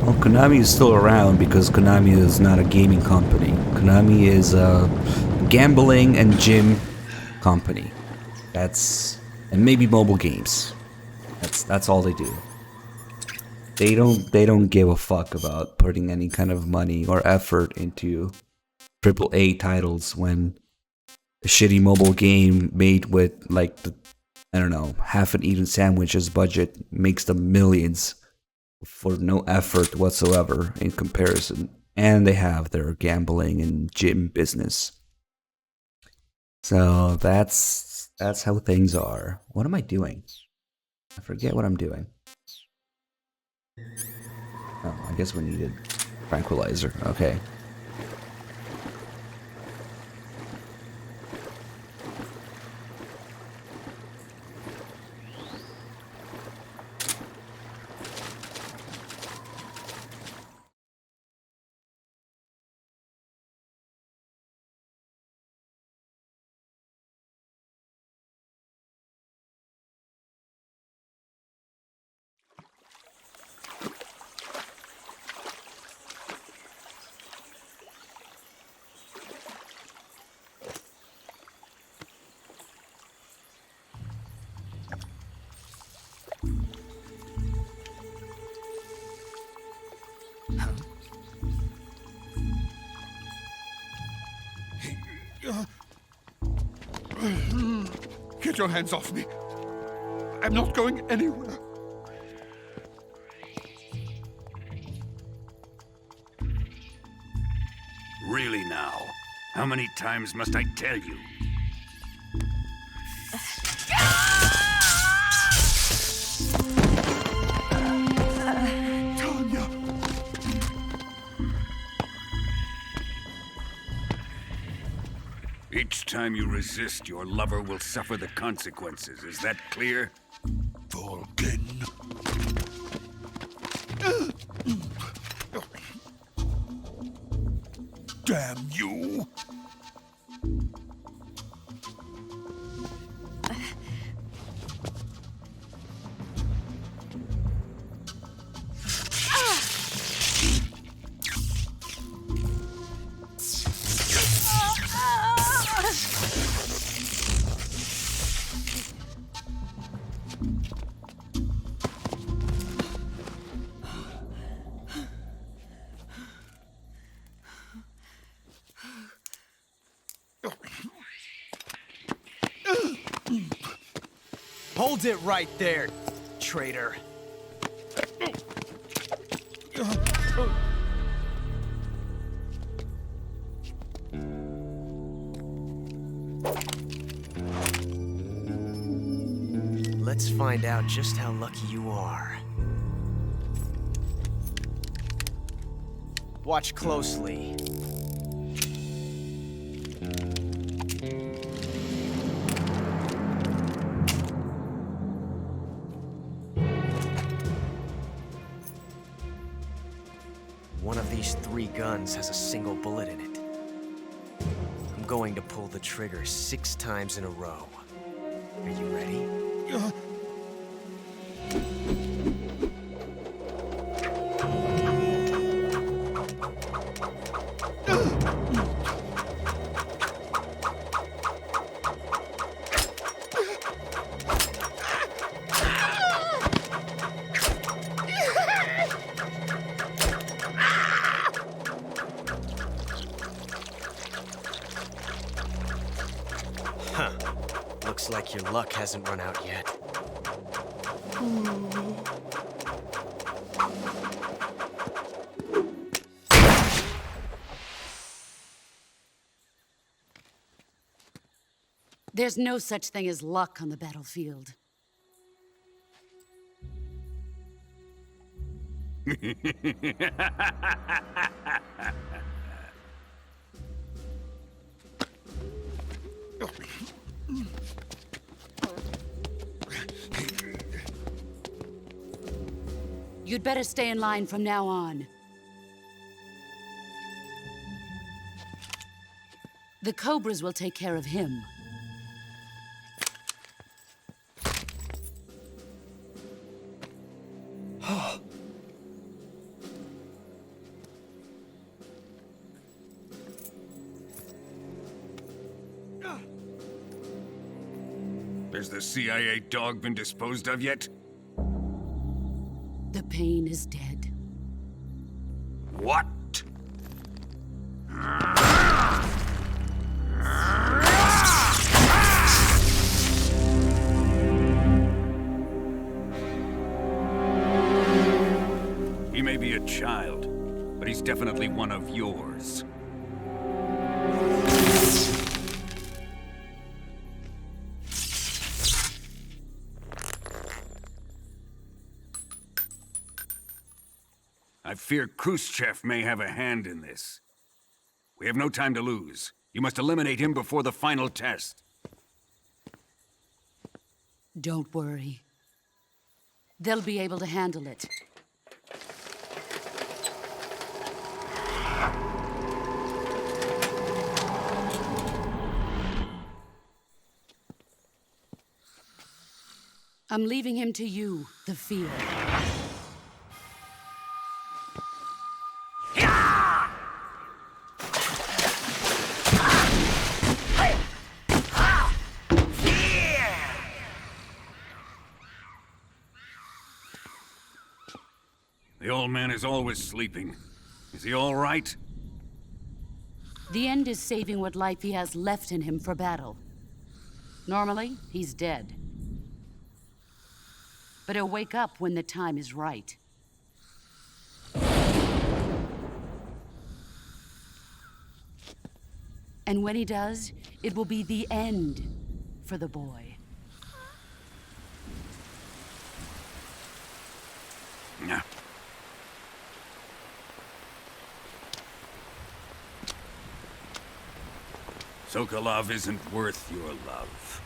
Well, Konami is still around because Konami is not a gaming company. Konami is a gambling and gym company. And maybe mobile games. That's all they do. They don't give a fuck about putting any kind of money or effort into AAA titles when a shitty mobile game made with like I don't know, half an eaten sandwich's budget makes them millions for no effort whatsoever in comparison. And they have their gambling and gym business. So that's how things are. What am I doing? I forget what I'm doing. Oh, I guess we needed tranquilizer. Okay. Get your hands off me. I'm not going anywhere. Really now? How many times must I tell you? Tanya! Each time you resist, your lover will suffer the consequences. Is that clear? Vulcan. Damn you! Hold it right there, traitor. Let's find out just how lucky you are. Watch closely. One of these 3 guns has a single bullet in it. I'm going to pull the trigger 6 times in a row. Are you ready? Huh. Looks like your luck hasn't run out yet. There's no such thing as luck on the battlefield. You'd better stay in line from now on. The Cobras will take care of him. Has the CIA dog been disposed of yet? The pain is dead. What? He may be a child, but he's definitely one of yours. I fear Khrushchev may have a hand in this. We have no time to lose. You must eliminate him before the final test. Don't worry. They'll be able to handle it. I'm leaving him to you, the field. The old man is always sleeping. Is he all right? The end is saving what life he has left in him for battle. Normally, he's dead. But he'll wake up when the time is right. And when he does, it will be the end for the boy. Yeah. Sokolov isn't worth your love.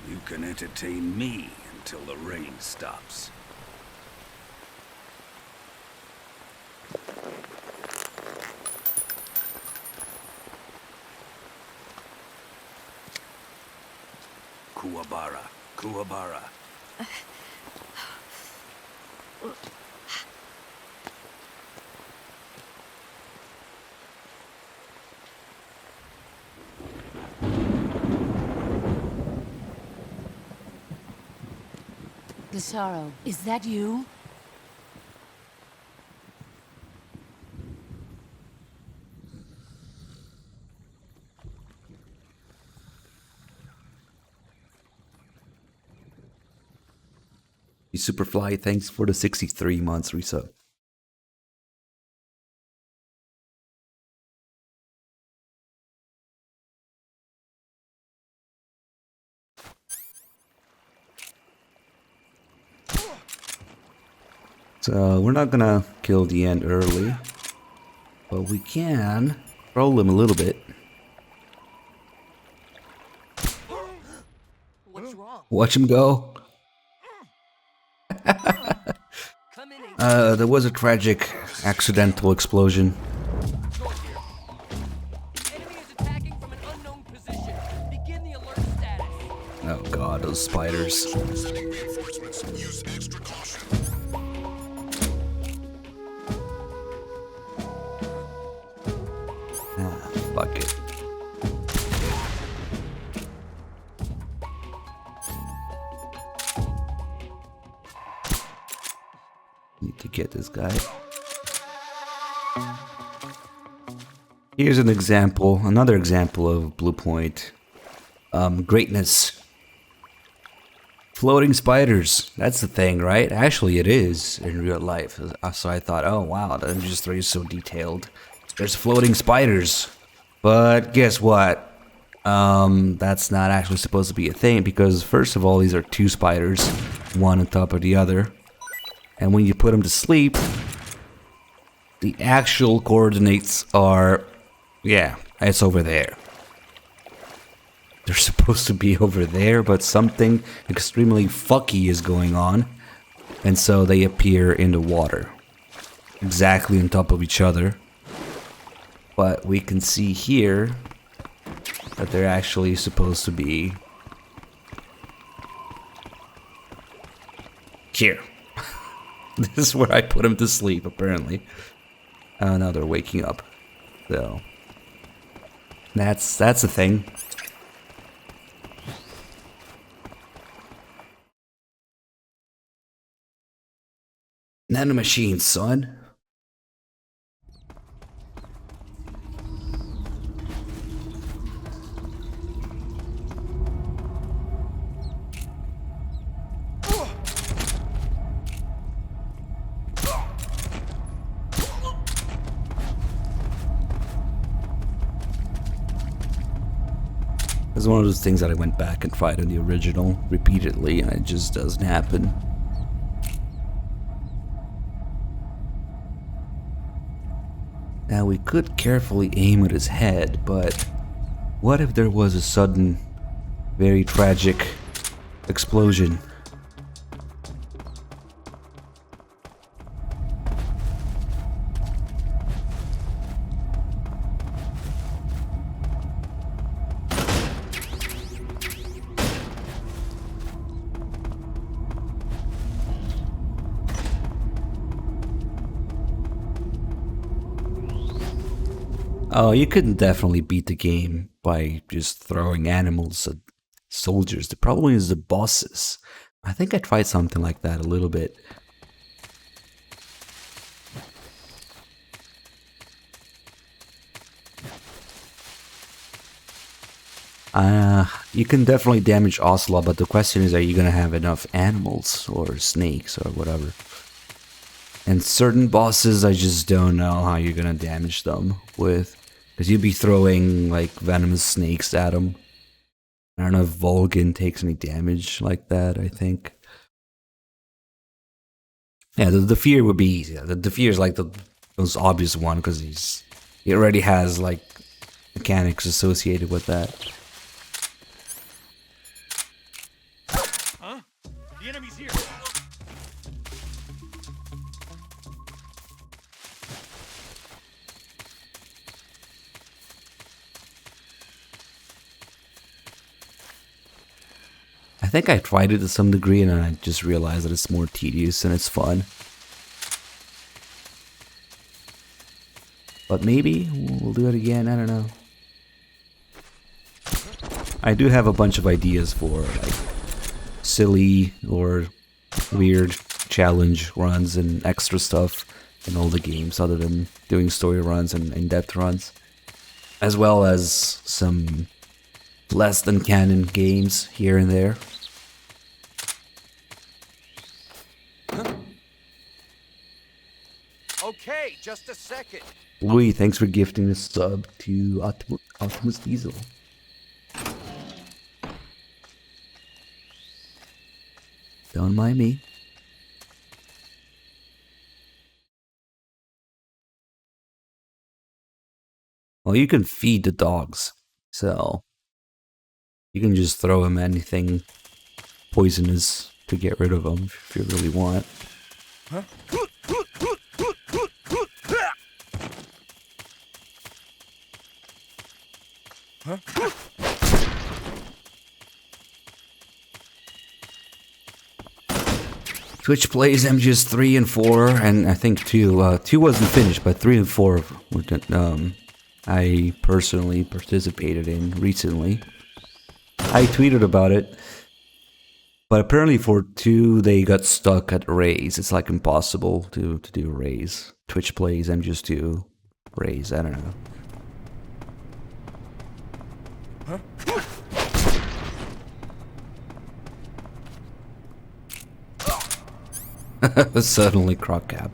You can entertain me until the rain stops. Kuwabara, Kuwabara. The sorrow, is that you? Superfly, thanks for the 63 months resub. So we're not gonna kill the ant early, but we can roll him a little bit. Watch him go. There was a tragic accidental explosion. Oh god, those spiders. Ah, fuck it. Need to get this guy. Here's an example, another example of Blue Point. Greatness. Floating spiders. That's the thing, right? Actually, it is in real life. So I thought, oh wow, the MGS3 is so detailed. There's floating spiders. But guess what? That's not actually supposed to be a thing because first of all, these are two spiders, one on top of the other. And when you put them to sleep, the actual coordinates are, yeah, it's over there. They're supposed to be over there, but something extremely fucky is going on. And so they appear in the water. Exactly on top of each other. But we can see here that they're actually supposed to be here. This is where I put them to sleep, apparently. Oh, now they're waking up. So that's the thing. Nanomachines, son. It's one of those things that I went back and tried in the original repeatedly, and it just doesn't happen. Now we could carefully aim at his head, but what if there was a sudden, very tragic explosion? Oh, you couldn't definitely beat the game by just throwing animals at soldiers. The problem is the bosses. I think I tried something like that a little bit. You can definitely damage Oslo, but the question is, are you gonna have enough animals or snakes or whatever? And certain bosses, I just don't know how you're gonna damage them with. Because you'd be throwing, like, venomous snakes at them. I don't know if Volgin takes any damage like that, I think. Yeah, the fear would be easy. The fear is, like, the most obvious one, because he already has, like, mechanics associated with that. Huh? The enemy's here. I think I tried it to some degree and I just realized that it's more tedious and it's fun. But maybe we'll do it again, I don't know. I do have a bunch of ideas for like silly or weird challenge runs and extra stuff in all the games other than doing story runs and in-depth runs. As well as some less than canon games here and there. Okay, just a second. Louis, thanks for gifting a sub to Optimus Diesel. Don't mind me. Well, you can feed the dogs, so you can just throw them anything poisonous to get rid of them if you really want. Huh? Huh? Twitch plays MGS3 and 4, and I think 2. 2 wasn't finished, but 3 and 4 were, I personally participated in recently. I tweeted about it, but apparently for 2 they got stuck at Raise. It's like impossible to do Raise. Twitch plays MGS2, Raise, I don't know. Suddenly croc cap.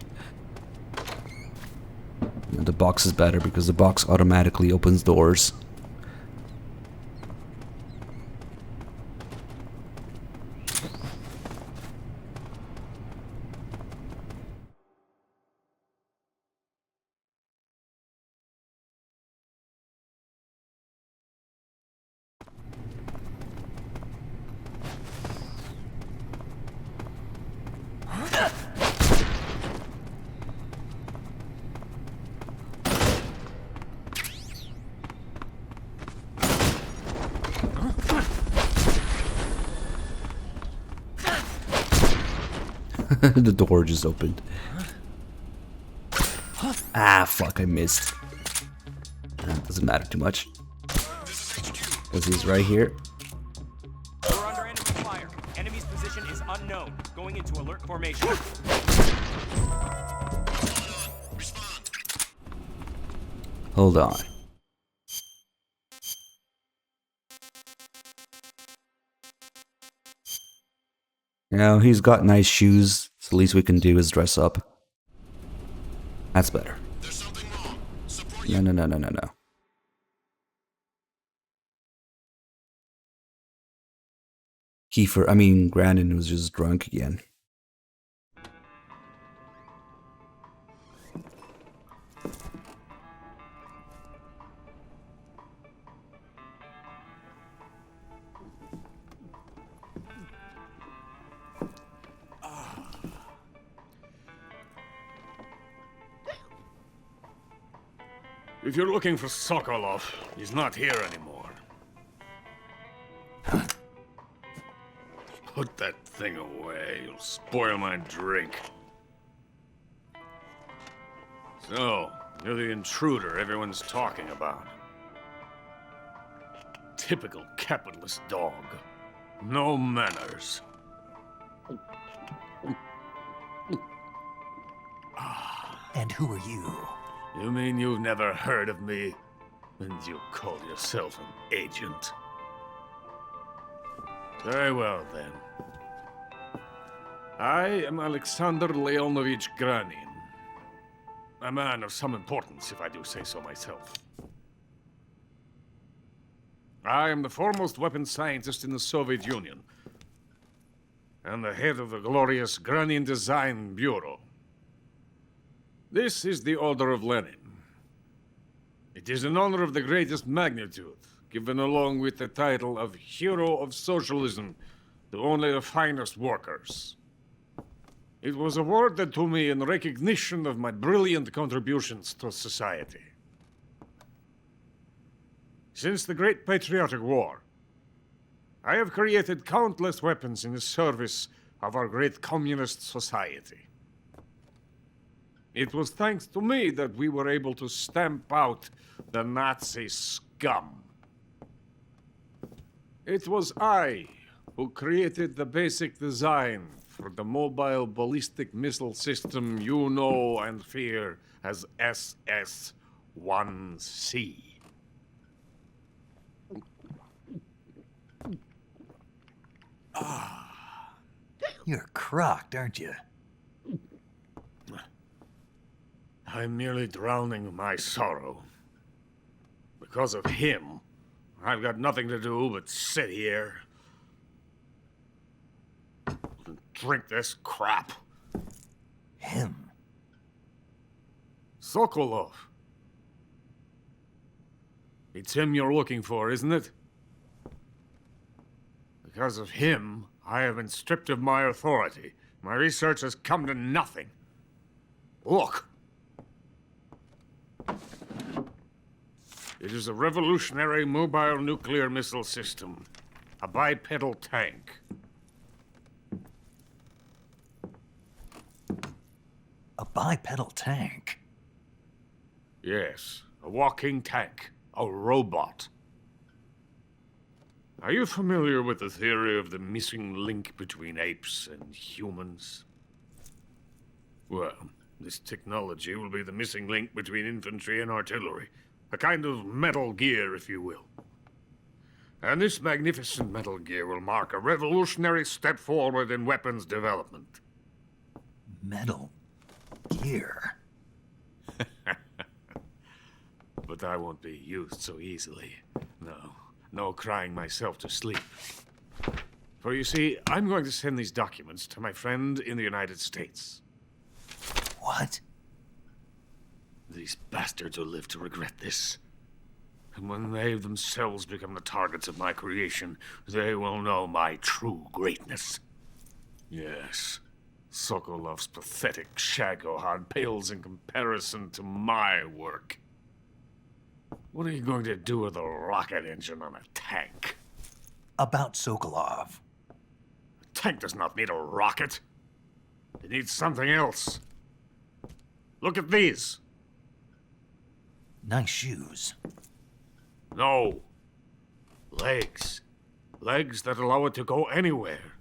And the box is better because the box automatically opens doors. The door just opened. Ah, fuck, I missed. Doesn't matter too much. Because he's right here. We're under enemy fire. Enemy's position is unknown. Going into alert formation. Hold on. You know, he's got nice shoes. So the least we can do is dress up. That's better. No. Grandin was just drunk again. If you're looking for Sokolov, he's not here anymore. Put that thing away. You'll spoil my drink. So, you're the intruder everyone's talking about. Typical capitalist dog. No manners. And who are you? You mean you've never heard of me? And you call yourself an agent? Very well, then. I am Alexander Leonovich Granin. A man of some importance, if I do say so myself. I am the foremost weapons scientist in the Soviet Union, and the head of the glorious Granin Design Bureau. This is the Order of Lenin. It is an honor of the greatest magnitude, given along with the title of Hero of Socialism to only the finest workers. It was awarded to me in recognition of my brilliant contributions to society. Since the Great Patriotic War, I have created countless weapons in the service of our great communist society. It was thanks to me that we were able to stamp out the Nazi scum. It was I who created the basic design for the mobile ballistic missile system you know and fear as SS-1C. You're crocked, aren't you? I'm merely drowning my sorrow. Because of him, I've got nothing to do but sit here and drink this crap. Him? Sokolov. It's him you're looking for, isn't it? Because of him, I have been stripped of my authority. My research has come to nothing. Look. It is a revolutionary mobile nuclear missile system. A bipedal tank. A bipedal tank? Yes, a walking tank. A robot. Are you familiar with the theory of the missing link between apes and humans? Well, this technology will be the missing link between infantry and artillery. A kind of Metal Gear, if you will. And this magnificent Metal Gear will mark a revolutionary step forward in weapons development. Metal Gear? But I won't be used so easily. No crying myself to sleep. For you see, I'm going to send these documents to my friend in the United States. What? These bastards will live to regret this. And when they themselves become the targets of my creation, they will know my true greatness. Yes, Sokolov's pathetic Shagohod pales in comparison to my work. What are you going to do with a rocket engine on a tank? About Sokolov. A tank does not need a rocket. It needs something else. Look at these. Nice shoes. No. Legs. Legs that allow it to go anywhere.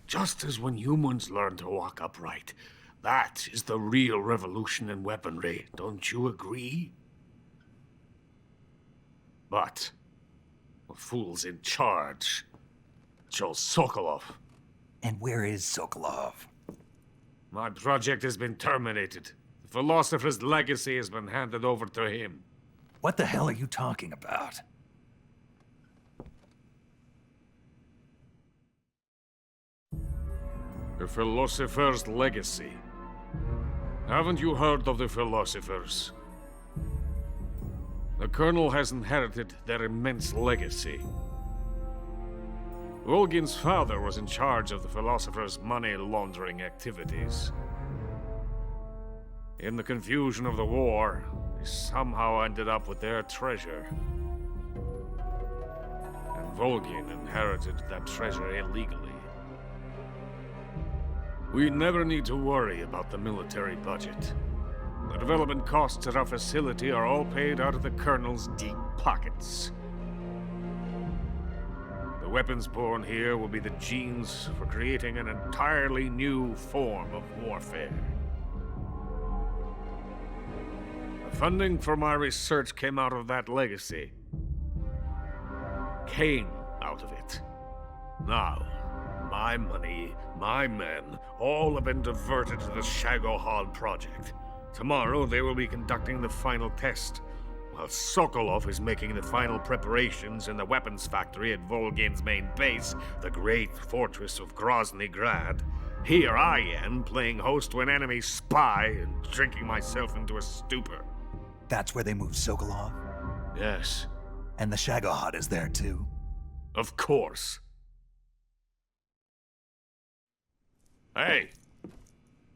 Just as when humans learn to walk upright. That is the real revolution in weaponry. Don't you agree? But the fool's in charge. Joe Sokolov. And where is Sokolov? My project has been terminated. The philosopher's legacy has been handed over to him. What the hell are you talking about? The philosopher's legacy. Haven't you heard of the philosophers? The Colonel has inherited their immense legacy. Volgin's father was in charge of the philosophers' money laundering activities. In the confusion of the war, they somehow ended up with their treasure. And Volgin inherited that treasure illegally. We never need to worry about the military budget. The development costs at our facility are all paid out of the Colonel's deep pockets. The weapons born here will be the genes for creating an entirely new form of warfare. The funding for my research came out of that legacy. Came out of it. Now, my money, my men, all have been diverted to the Shagohod project. Tomorrow, they will be conducting the final test, while Sokolov is making the final preparations in the weapons factory at Volgin's main base, the great fortress of Grozny Grad. Here I am, playing host to an enemy spy and drinking myself into a stupor. That's where they moved Sokolov? Yes. And the Shagohod is there, too? Of course. Hey!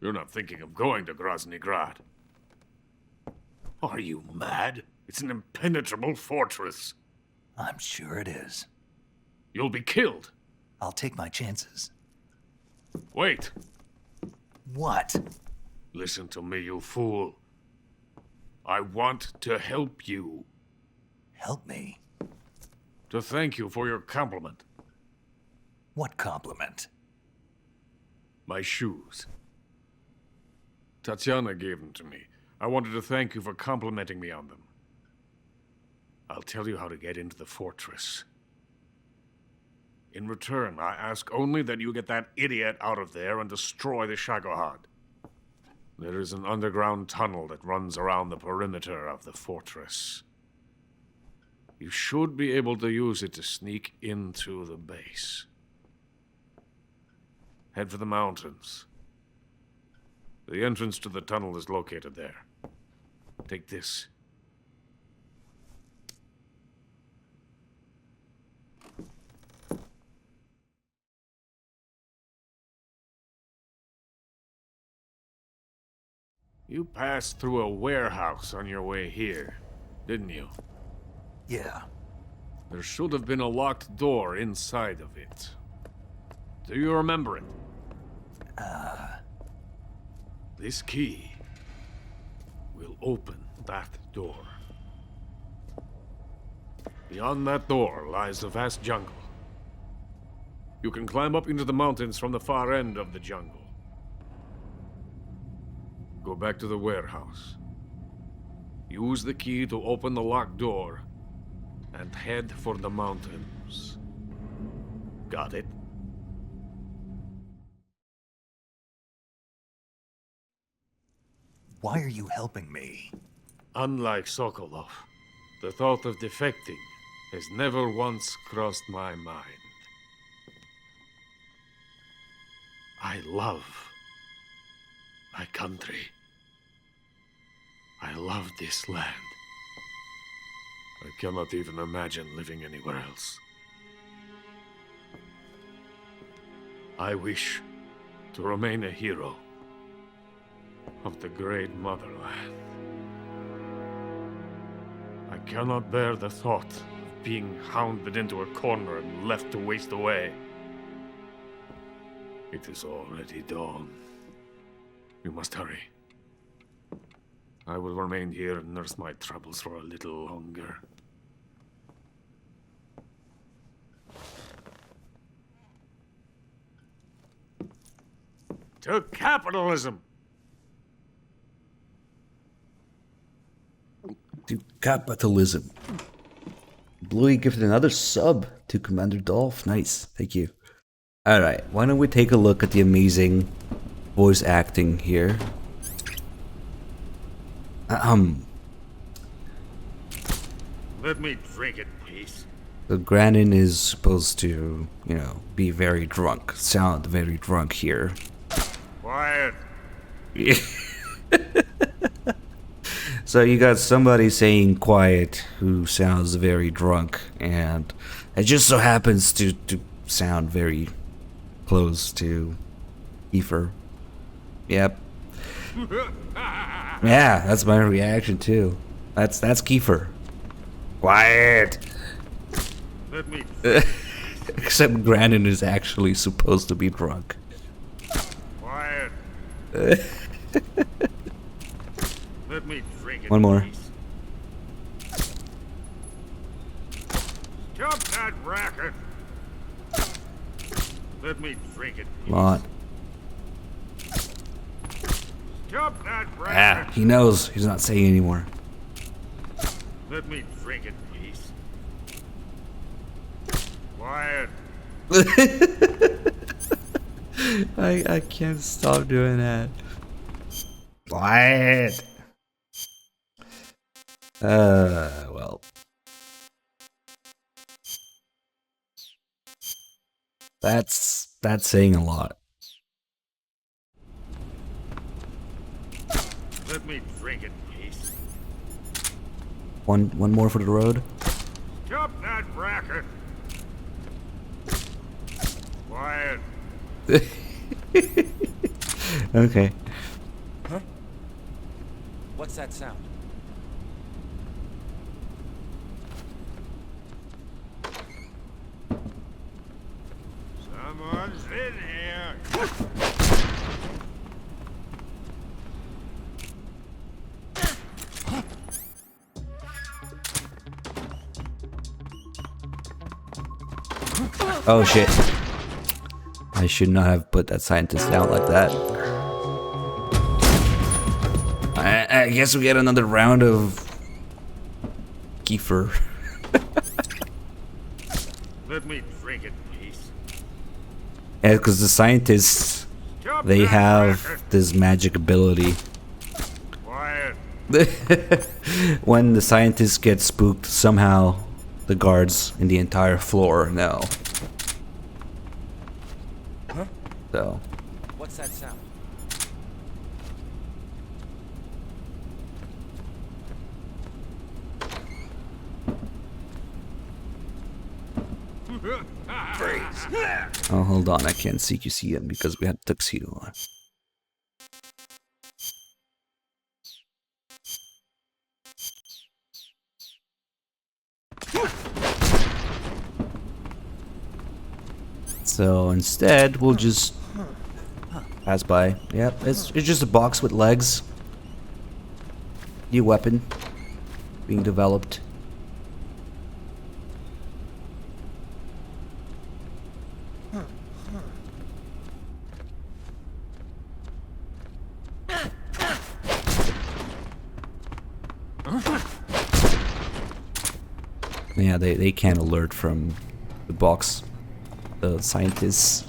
You're not thinking of going to Grozny Grad. Are you mad? It's an impenetrable fortress. I'm sure it is. You'll be killed. I'll take my chances. Wait. What? Listen to me, you fool. I want to help you. Help me? To thank you for your compliment. What compliment? My shoes. Tatiana gave them to me. I wanted to thank you for complimenting me on them. I'll tell you how to get into the fortress. In return, I ask only that you get that idiot out of there and destroy the Shagohod. There is an underground tunnel that runs around the perimeter of the fortress. You should be able to use it to sneak into the base. Head for the mountains. The entrance to the tunnel is located there. Take this. You passed through a warehouse on your way here, didn't you? Yeah. There should have been a locked door inside of it. Do you remember it? This key will open that door. Beyond that door lies a vast jungle. You can climb up into the mountains from the far end of the jungle. Go back to the warehouse. Use the key to open the locked door and head for the mountains. Got it? Why are you helping me? Unlike Sokolov, the thought of defecting has never once crossed my mind. I love my country. I love this land. I cannot even imagine living anywhere else. I wish to remain a hero of the great motherland. I cannot bear the thought of being hounded into a corner and left to waste away. It is already dawn. You must hurry. I will remain here and nurse my troubles for a little longer. To capitalism! To capitalism. Bluey gifted another sub to Commander Dolph. Nice, thank you. Alright, why don't we take a look at the amazing voice acting here. Let me drink it, please. So Granin is supposed to, you know, be very drunk. Sound very drunk here. Quiet. So you got somebody saying quiet who sounds very drunk, and it just so happens to sound very close to Kiefer. Yep. Yeah, that's my reaction too. That's Kiefer. Quiet. Let me. Except Granin is actually supposed to be drunk. Quiet. Let me drink it. One more. Please. Stop that racket. Let me drink it. Come on. Stop that racket. Yeah, he knows. He's not saying anymore. Let me drink it, please. Quiet. I can't stop doing that. Quiet. Well. That's saying a lot. Let me drink it, please. One more for the road. Stop that racket. Quiet. Okay. Huh? What's that sound? Someone's in here. Oh shit. I should not have put that scientist down like that. I guess we get another round of Kiefer. Let me drink it, please. Yeah, because the scientists they have this magic ability. Quiet. When the scientists get spooked, somehow the guards in the entire floor know. Huh? So. What's that sound? Oh, hold on, I can't CQC him because we had tuxedo on. So instead, we'll just pass by. Yep, it's just a box with legs. New weapon being developed. Yeah, they can't alert from the box. The scientists.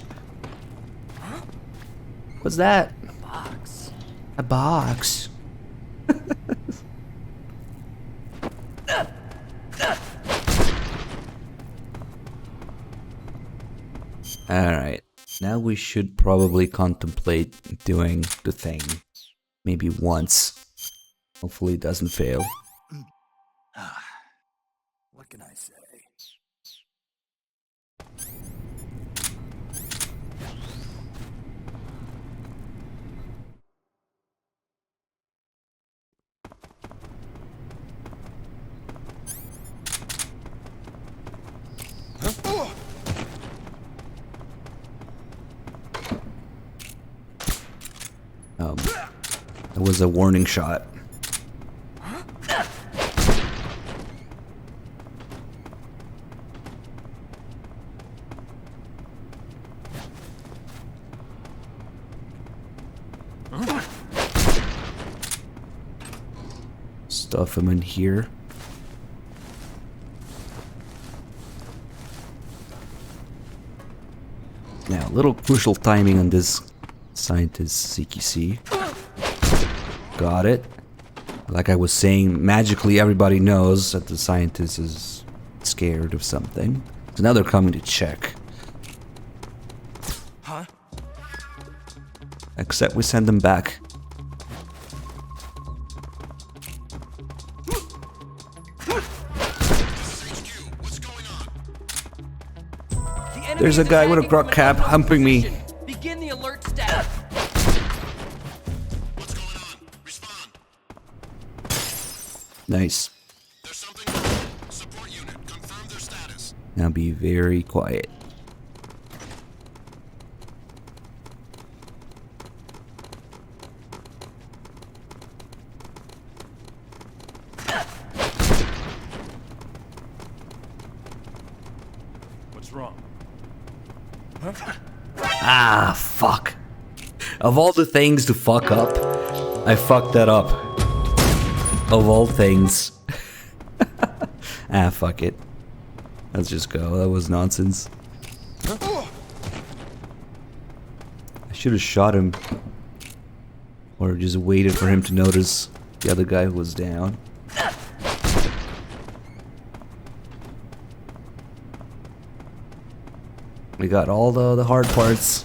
What's that? A box. A box. Alright. Now we should probably contemplate doing the thing. Maybe once. Hopefully it doesn't fail. What can I say? That was a warning shot. Stuff him in here. Now, a little crucial timing on this scientist CQC. Got it. Like I was saying, magically everybody knows that the scientist is scared of something. So now they're coming to check. Huh? Except we send them back. There's a guy with a grog cap humping me. Begin the alert status. Nice. Now be very quiet. What's wrong? Ah, fuck. Of all the things to fuck up, I fucked that up. Of all things. Ah, fuck it. Let's just go. That was nonsense. I should have shot him. Or just waited for him to notice the other guy who was down. We got all the hard parts.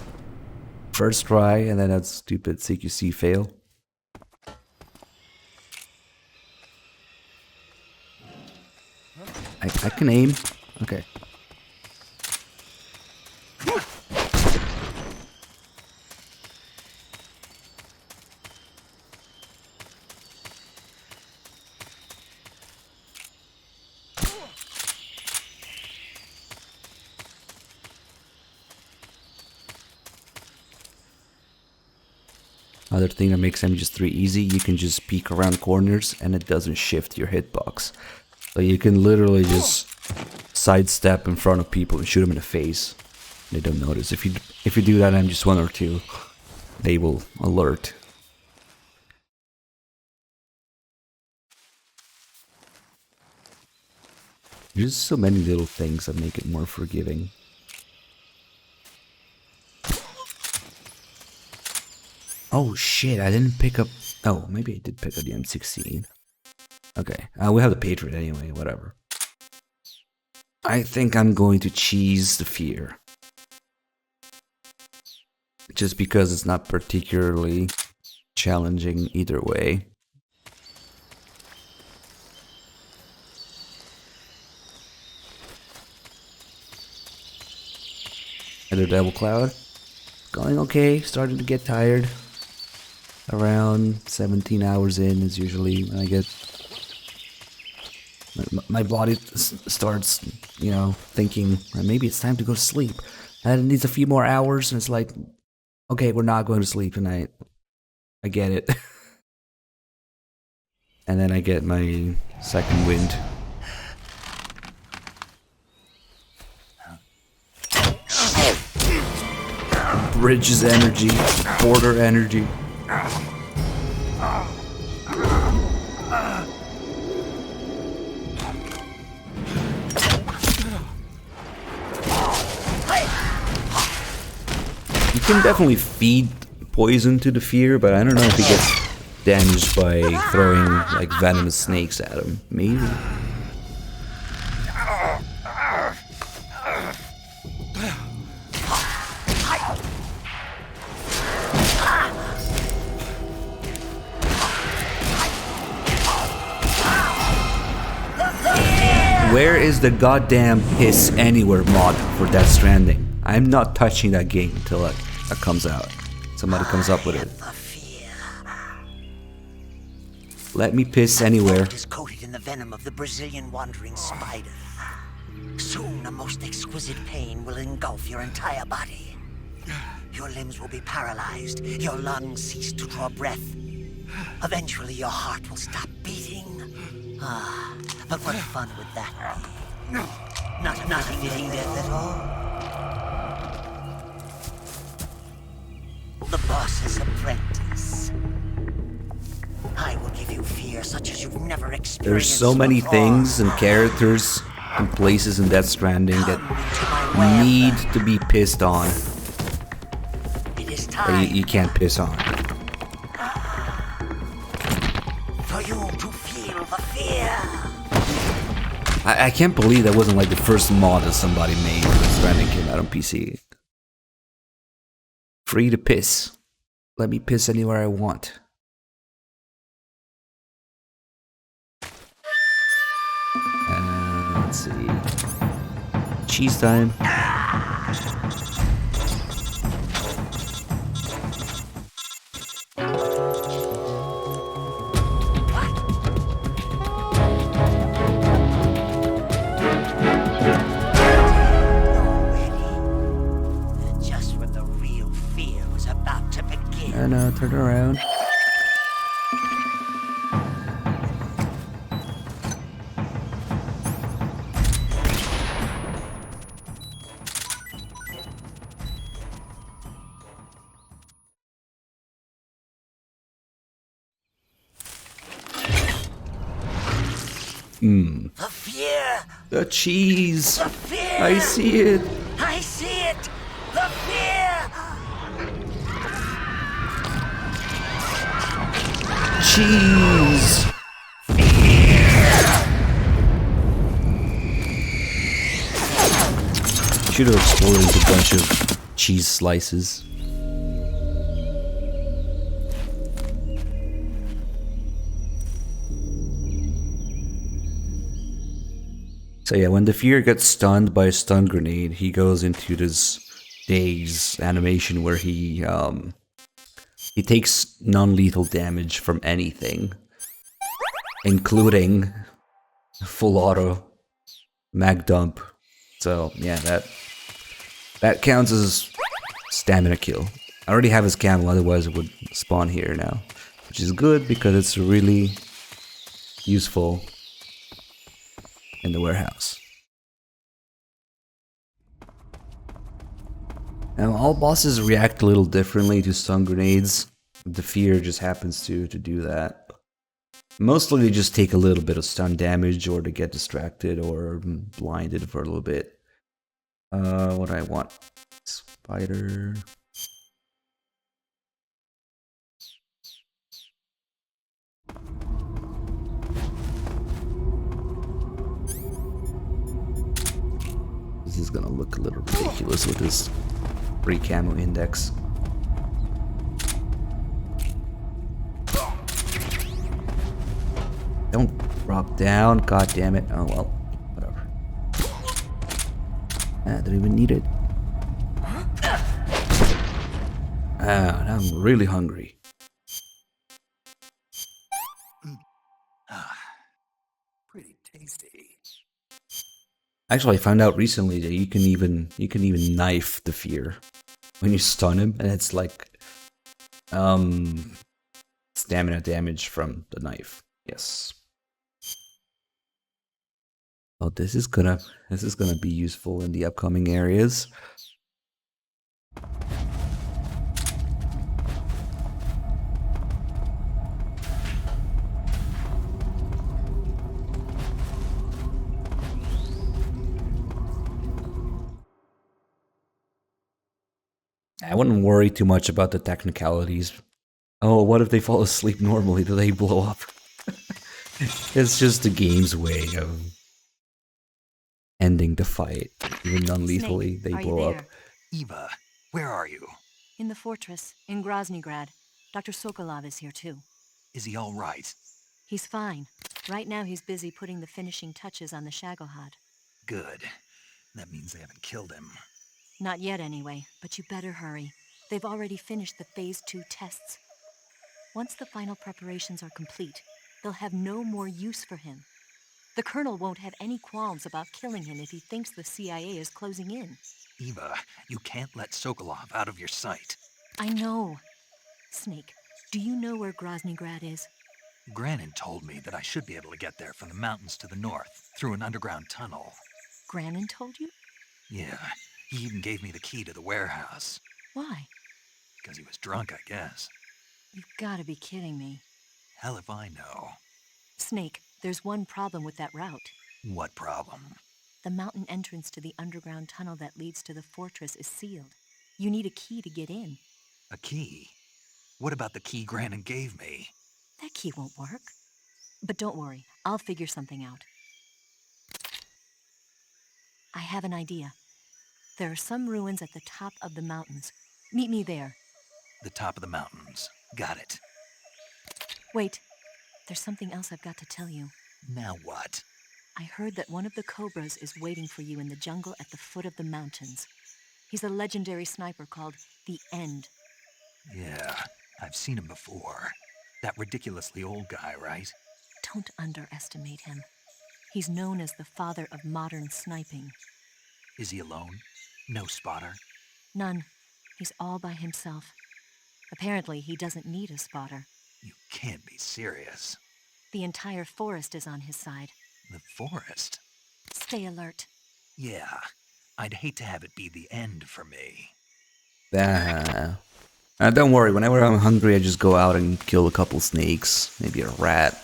First try, and then that stupid CQC fail. I can aim. Okay. Other thing that makes MGS3 easy, you can just peek around corners and it doesn't shift your hitbox. So you can literally just sidestep in front of people and shoot them in the face. They don't notice. If you do that, MGS1 or 2, they will alert. There's so many little things that make it more forgiving. Oh shit, I didn't pick up... Oh, maybe I did pick up the M16. Okay, we have the Patriot anyway, whatever. I think I'm going to cheese the fear. Just because it's not particularly challenging either way. Another Devil Cloud. Going okay, starting to get tired. Around 17 hours in is usually when I get... My body starts, you know, thinking, maybe it's time to go to sleep. And it needs a few more hours, and it's like, okay, we're not going to sleep tonight. I get it. And then I get my second wind. Bridges energy, border energy. You can definitely feed poison to the fear, but I don't know if he gets damaged by throwing like venomous snakes at him. Maybe. Where is the goddamn Piss Anywhere mod for Death Stranding? I'm not touching that game until that comes out. Somebody comes up with it. Let me piss anywhere. Is coated in the venom of the Brazilian wandering spider. Soon, a most exquisite pain will engulf your entire body. Your limbs will be paralyzed. Your lungs cease to draw breath. Eventually, your heart will stop beating. Ah, but what fun would that be? Not feeling death at all? The boss's apprentice. I will give you fear such as you've never experienced. There's so many things and characters and places in Death Stranding that need to be pissed on. But you can't piss on. For you to feel the fear. I can't believe that wasn't like the first mod that somebody made when Death Stranding came out on PC. Free to piss. Let me piss anywhere I want. Let's see. Cheese time. Just when the real fear was about to begin. I know, turn around. The fear! The cheese! The fear! I see it! I see it! The fear! Cheese! Should have exploded into a bunch of cheese slices. So yeah, when the fear gets stunned by a stun grenade, he goes into this daze animation where he takes non-lethal damage from anything, including full auto, mag dump. So yeah, that counts as stamina kill. I already have his camel, otherwise it would spawn here now, which is good because it's really useful in the warehouse. Now all bosses react a little differently to stun grenades. The fear just happens to do that. Mostly they just take a little bit of stun damage or they get distracted or blinded for a little bit. What do I want? Spider. This is gonna look a little ridiculous with this free camo index. Don't drop down, god damn it. Oh well, whatever. I don't even need it. Ah, now I'm really hungry. Pretty tasty. Actually, I found out recently that you can even knife the fear when you stun him, and it's like stamina damage from the knife. Yes. Oh, this is gonna be useful in the upcoming areas. I wouldn't worry too much about the technicalities. Oh, what if they fall asleep normally? Do they blow up? It's just the game's way of ending the fight. Even non-lethally, they blow up. Eva, where are you? In the fortress, in Groznygrad. Dr. Sokolov is here too. Is he all right? He's fine. Right now he's busy putting the finishing touches on the Shagohod. Good. That means they haven't killed him. Not yet anyway, but you better hurry. They've already finished the Phase 2 tests. Once the final preparations are complete, they'll have no more use for him. The Colonel won't have any qualms about killing him if he thinks the CIA is closing in. Eva, you can't let Sokolov out of your sight. I know. Snake, do you know where Groznygrad is? Granin told me that I should be able to get there from the mountains to the north, through an underground tunnel. Granin told you? Yeah, he even gave me the key to the warehouse. Why? Because he was drunk, I guess. You've gotta be kidding me. Hell if I know. Snake, there's one problem with that route. What problem? The mountain entrance to the underground tunnel that leads to the fortress is sealed. You need a key to get in. A key? What about the key Granin gave me? That key won't work. But don't worry, I'll figure something out. I have an idea. There are some ruins at the top of the mountains. Meet me there. The top of the mountains. Got it. Wait, there's something else I've got to tell you. Now what? I heard that one of the Cobras is waiting for you in the jungle at the foot of the mountains. He's a legendary sniper called the End. Yeah, I've seen him before. That ridiculously old guy, right? Don't underestimate him. He's known as the father of modern sniping. Is he alone? No spotter? None. He's all by himself. Apparently, he doesn't need a spotter. You can't be serious. The entire forest is on his side. The forest? Stay alert. Yeah, I'd hate to have it be the end for me. Don't worry, whenever I'm hungry, I just go out and kill a couple snakes, maybe a rat.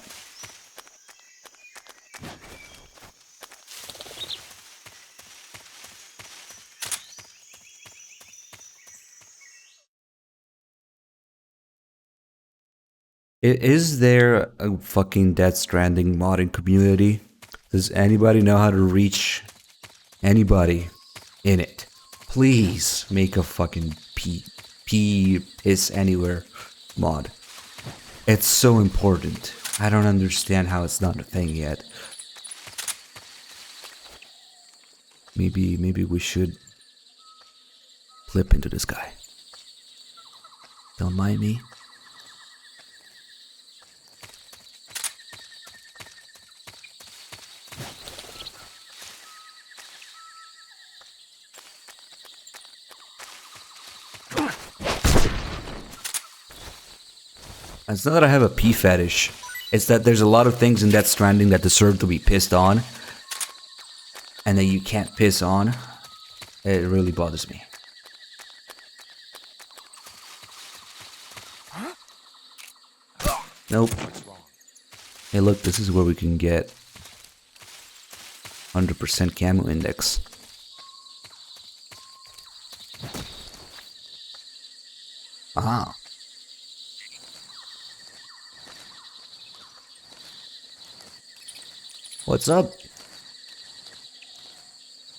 Is there a fucking Death Stranding modding community? Does anybody know how to reach anybody in it? Please make a fucking pee piss anywhere mod. It's so important. I don't understand how it's not a thing yet. Maybe we should flip into this guy. Don't mind me. It's not that I have a pee fetish. It's that there's a lot of things in Death Stranding that deserve to be pissed on. And that you can't piss on. It really bothers me. Nope. Hey look, this is where we can get 100% camo index. Aha. What's up?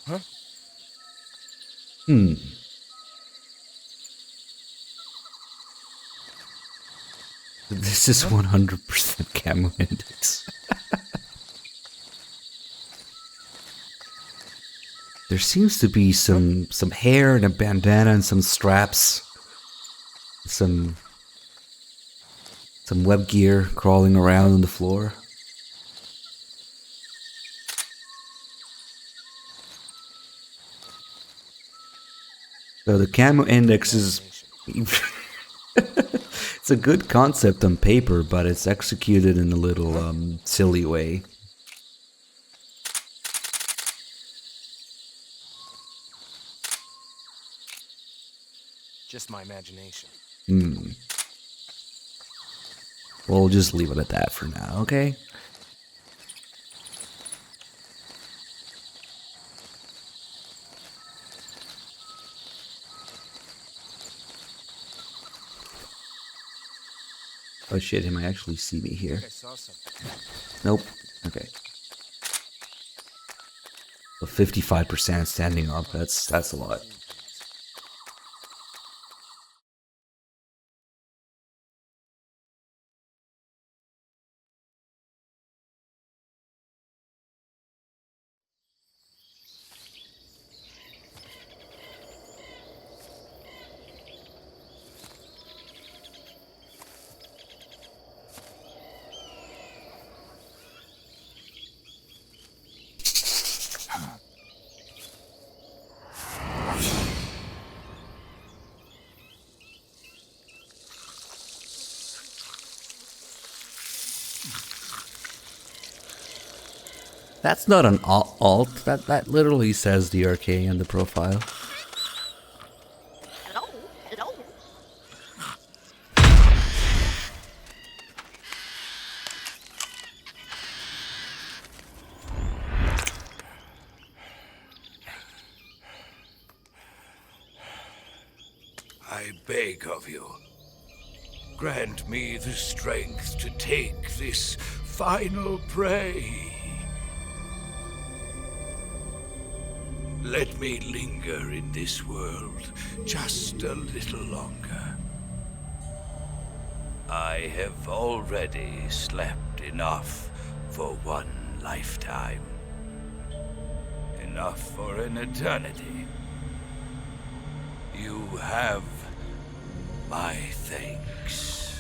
Huh? This is 100% camo index. There seems to be some hair and a bandana and some straps. Some web gear crawling around on the floor. So the camo index is... it's a good concept on paper, but it's executed in a little silly way. Just my imagination. We'll just leave it at that for now, okay? Oh shit, he might actually see me here. Nope. Okay. So 55% standing up, that's a lot. That's not an alt. That literally says DRK on the profile. Hello? Hello? I beg of you, grant me the strength to take this final prey. Let me linger in this world just a little longer. I have already slept enough for one lifetime. Enough for an eternity. You have my thanks.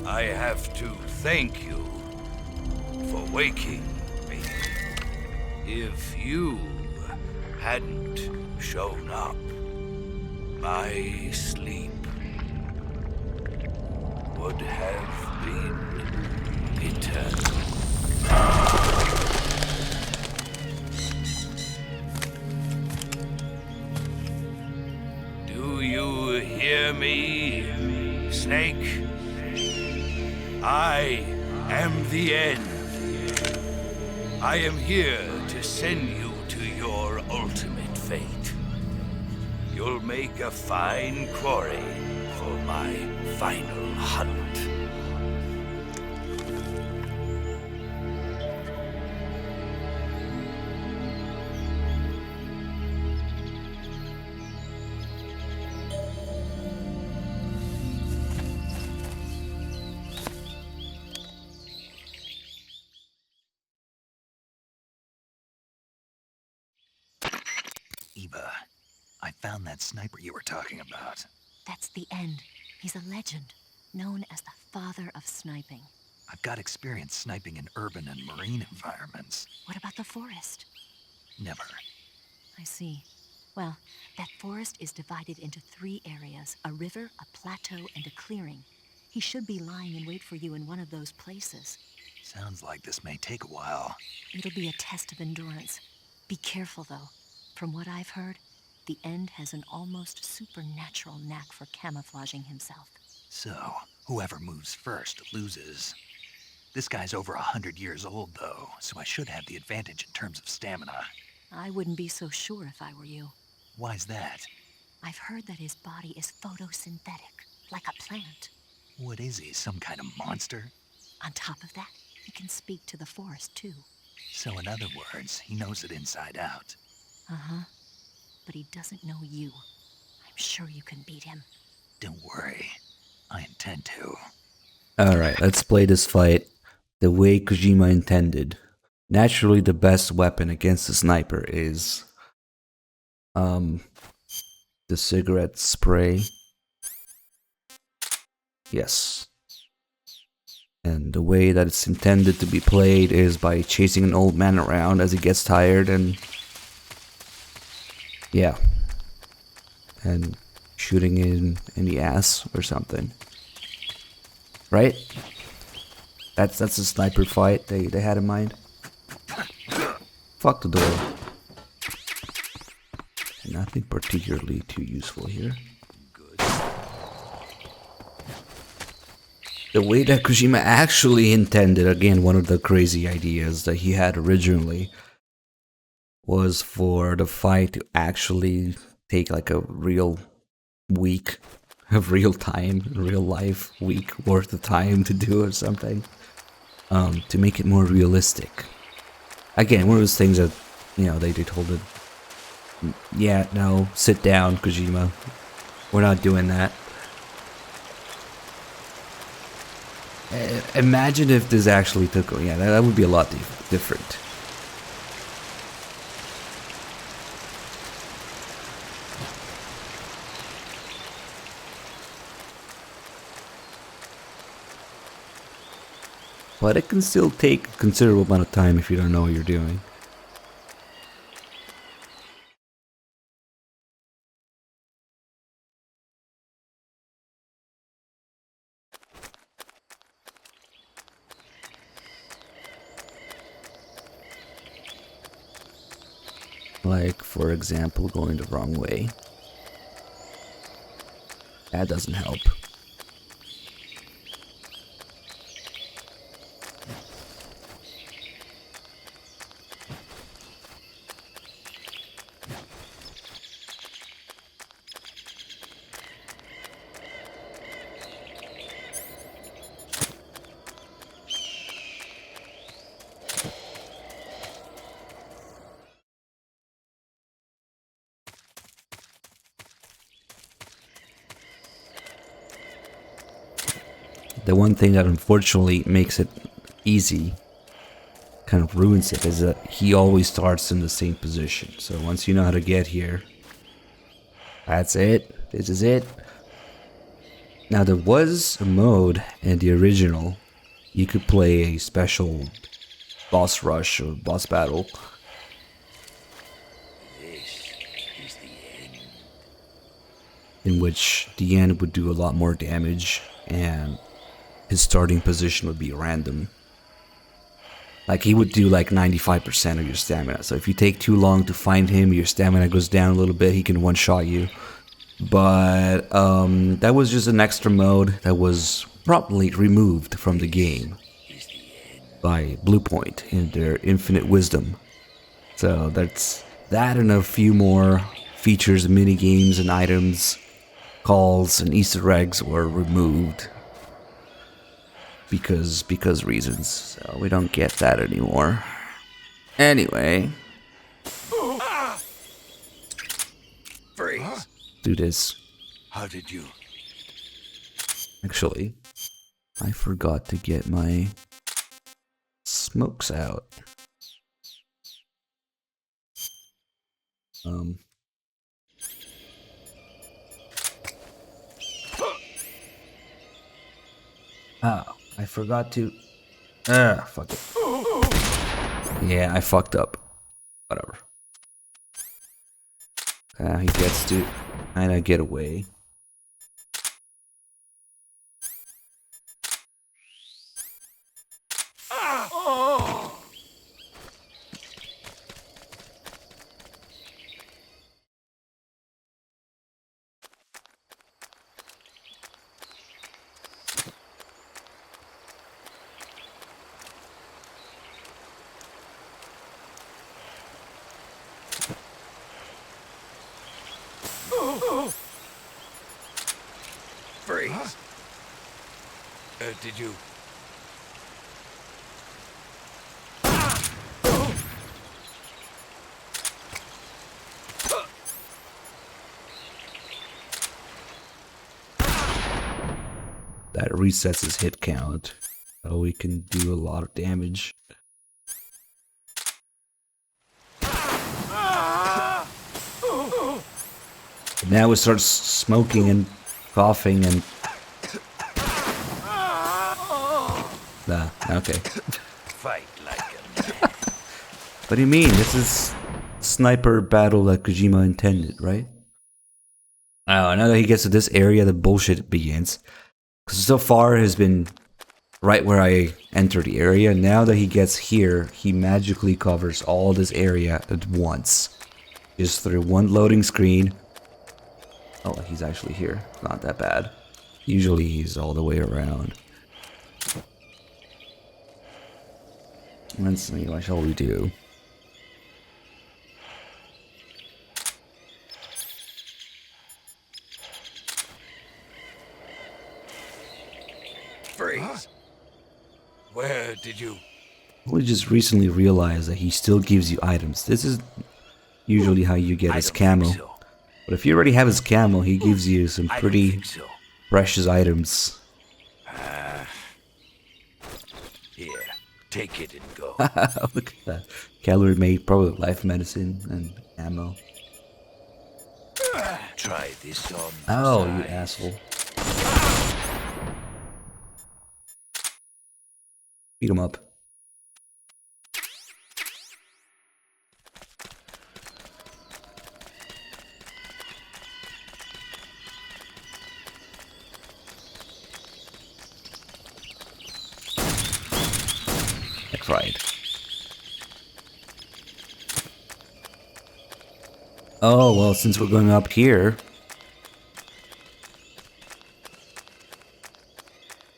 I have to thank you for waking me. If you hadn't shown up, my sleep would have been eternal. Do you hear me, Snake? I am the end. I am here to send you to your ultimate fate. You'll make a fine quarry for my final hunt. Eva, I found that sniper you were talking about. That's the end. He's a legend, known as the father of sniping. I've got experience sniping in urban and marine environments. What about the forest? Never. I see. Well, that forest is divided into 3 areas, a river, a plateau, and a clearing. He should be lying in wait for you in one of those places. Sounds like this may take a while. It'll be a test of endurance. Be careful, though. From what I've heard, the End has an almost supernatural knack for camouflaging himself. So, whoever moves first loses. This guy's over 100 years old, though, so I should have the advantage in terms of stamina. I wouldn't be so sure if I were you. Why's that? I've heard that his body is photosynthetic, like a plant. What is he, some kind of monster? On top of that, he can speak to the forest, too. So in other words, he knows it inside out. Uh-huh. But he doesn't know you. I'm sure you can beat him. Don't worry. I intend to. Alright, let's play this fight the way Kojima intended. Naturally, the best weapon against a sniper is the cigarette spray. Yes. And the way that it's intended to be played is by chasing an old man around as he gets tired and... yeah. And shooting in the ass or something. Right? That's a sniper fight they had in mind. Fuck the door. Nothing particularly too useful here. The way that Kojima actually intended, again, one of the crazy ideas that he had originally, was for the fight to actually take like a real week of real time, real life week worth of time to do or something, to make it more realistic. Again, one of those things that, you know, they told it, yeah, no, sit down, Kojima. We're not doing that. Imagine if this actually took, yeah, that would be a lot different. But it can still take a considerable amount of time if you don't know what you're doing. Like, for example, going the wrong way. That doesn't help. The one thing that unfortunately makes it easy, kind of ruins it, is that he always starts in the same position. So once you know how to get here, that's it. This is it. Now there was a mode in the original. You could play a special boss rush or boss battle. This is the end. In which the end would do a lot more damage and his starting position would be random. Like, he would do like 95% of your stamina. So if you take too long to find him, your stamina goes down a little bit, he can one-shot you. But that was just an extra mode that was promptly removed from the game by Bluepoint in their infinite wisdom. So that's that, and a few more features, mini games and items, calls and Easter eggs were removed. Because reasons. So we don't get that anymore. Anyway. Freeze. Do this. How did you? Actually, I forgot to get my smokes out. Oh, I forgot to... fuck it. Yeah, I fucked up. Whatever. He gets to kinda get away. Freeze. Did you? that resets his hit count. So we can do a lot of damage. Now it starts smoking and coughing and... Nah, okay. Fight like a What do you mean? This is sniper battle that Kojima intended, right? Oh, now that he gets to this area, the bullshit begins. Because so far has been right where I enter the area. Now that he gets here, he magically covers all this area at once. Just through one loading screen. Oh, he's actually here. Not that bad. Usually he's all the way around. Let's see, what shall we do? Freeze! Where did you... We just recently realized that he still gives you items. This is usually how you get his camo. But if you already have his camo, he gives you some pretty precious items. Here, take it and go. Look at that. Calorie made, probably life medicine and ammo. Try this on. Oh, you asshole. Beat him up. I cried. Oh, well, since we're going up here...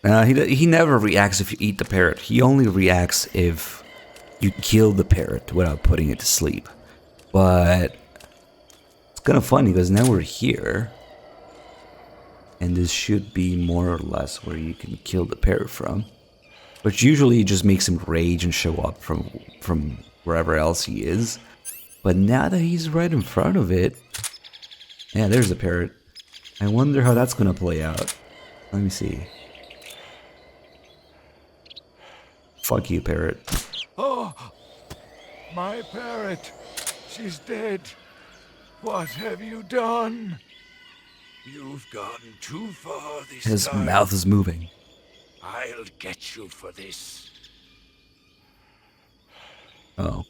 he never reacts if you eat the parrot. He only reacts if you kill the parrot without putting it to sleep. But it's kind of funny because now we're here. And this should be more or less where you can kill the parrot from. Which usually just makes him rage and show up from wherever else he is. But now that he's right in front of it... Yeah, there's the parrot. I wonder how that's going to play out. Let me see. Fuck you, parrot. Oh, my parrot. She's dead. What have you done? You've gone too far this His time. mouth is moving. I'll get you for this. Oh.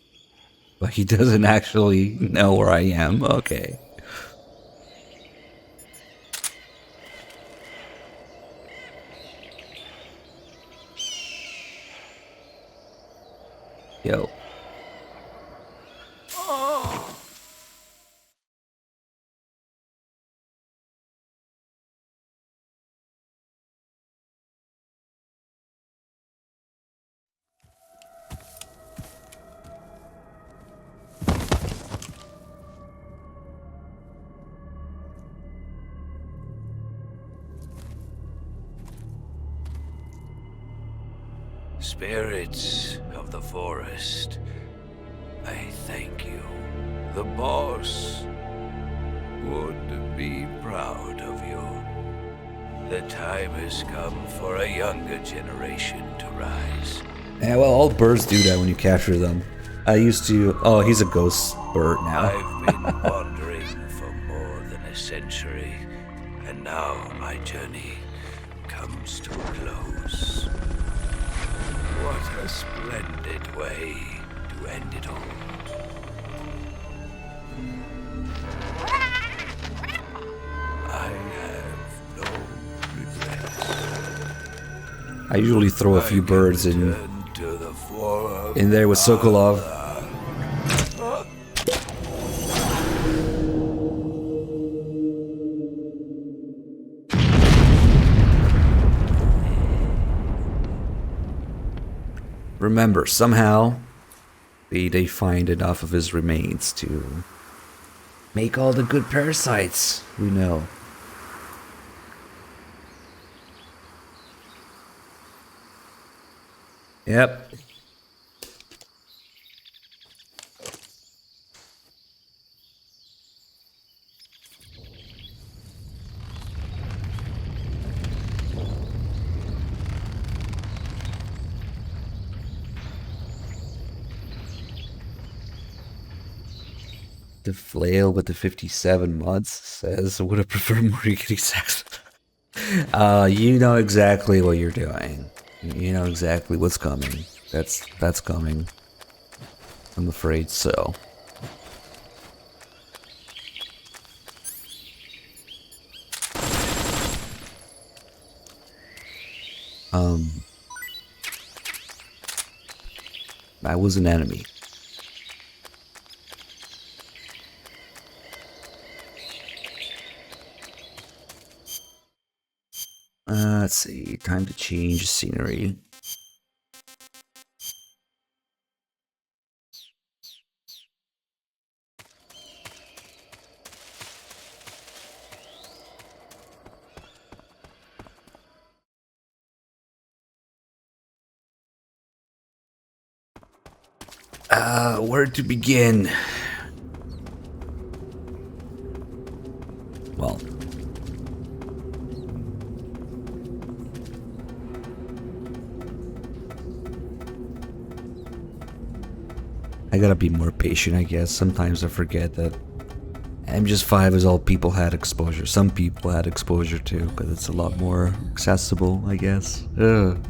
But he doesn't actually know where I am. Okay. Yo. Spirits of the forest, I thank you. The boss would be proud of you. The time has come for a younger generation to rise. Yeah, well, all birds do that when you capture them. I used to... Oh, he's a ghost bird now. I've been wandering for more than a century, and now my journey comes to a close. What a splendid way to end it all. I have no regrets. I usually throw a few birds in there with Sokolov. Remember, somehow they find enough of his remains to make all the good parasites we know. Yep. The flail with the 57 mods says, would have preferred more getting sex. You know exactly what you're doing. You know exactly what's coming. That's coming. I'm afraid so. That was an enemy. Let's see. Time to change scenery. Where to begin? Well, I gotta be more patient, I guess. Sometimes I forget that MGS5 is all people had exposure. Some people had exposure to, but it's a lot more accessible, I guess. Ugh.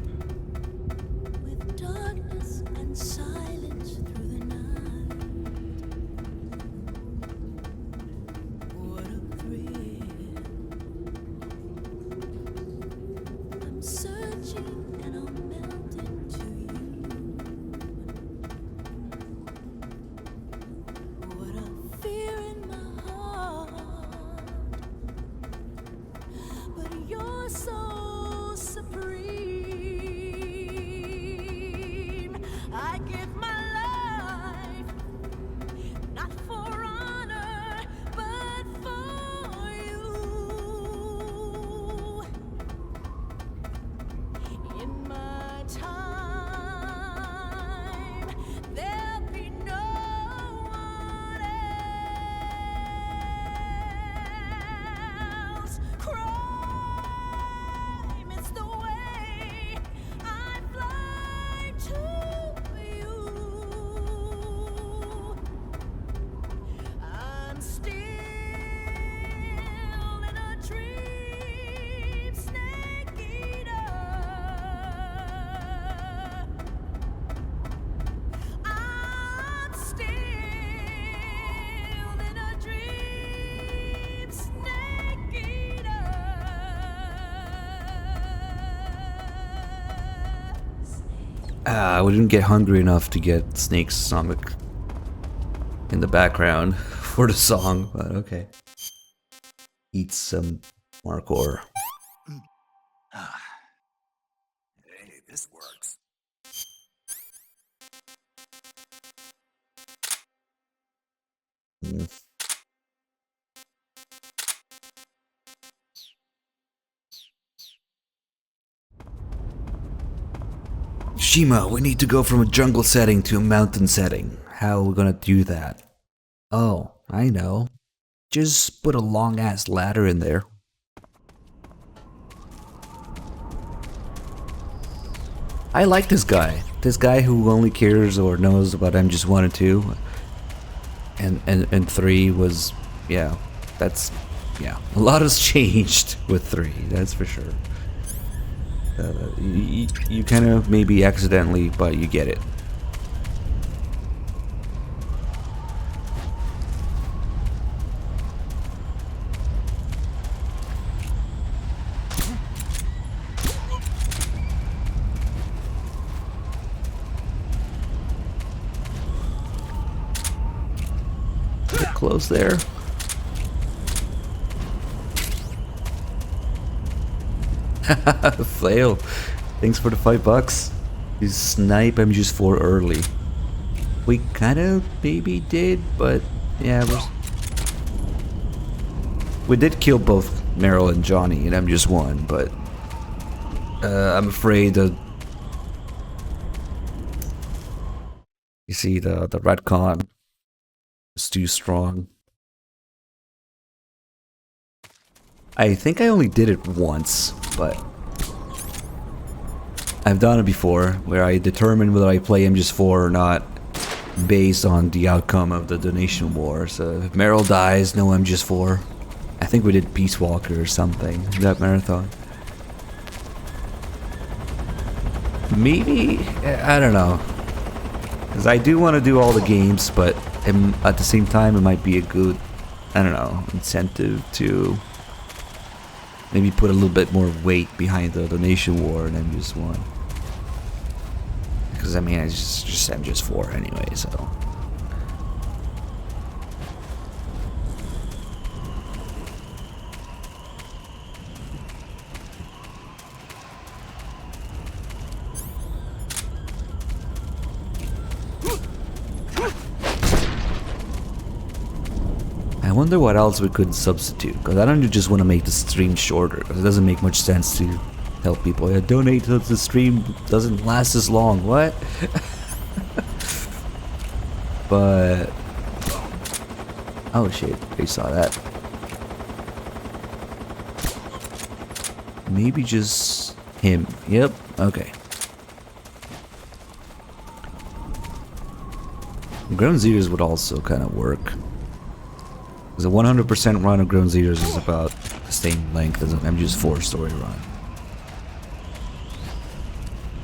I didn't get hungry enough to get Snake's stomach in the background for the song, but okay. Eat some Marcor. Hey, this works. Shima, we need to go from a jungle setting to a mountain setting. How are we gonna do that? Oh, I know. Just put a long ass ladder in there. I like this guy. This guy who only cares or knows about MGS1 and 2. And 3 was, yeah, that's, yeah. A lot has changed with 3, that's for sure. You kind of maybe accidentally, but you get it. Get close there. Flail, thanks for the $5. You snipe MGS4 early. We kind of maybe did, but yeah, we did kill both Meryl and Johnny in MGS1, but I'm afraid that you see the retcon is too strong. I think I only did it once, but I've done it before, where I determine whether I play MGS4 or not based on the outcome of the donation war. So if Meryl dies, no MGS4. I think we did Peace Walker or something, that marathon. Maybe, I don't know. Because I do want to do all the games, but at the same time it might be a good, I don't know, incentive to maybe put a little bit more weight behind the donation war and MGS1. Because I mean, it's just MGS4 anyway, so. I wonder what else we could substitute, because I don't just want to make the stream shorter, because it doesn't make much sense to tell people, yeah, donate so the stream doesn't last as long. What? But oh shit, they saw that. Maybe just him. Yep, okay. Ground Zeroes would also kind of work. Because a 100% run of Ground Zeroes is about the same length as an MGS4 story run.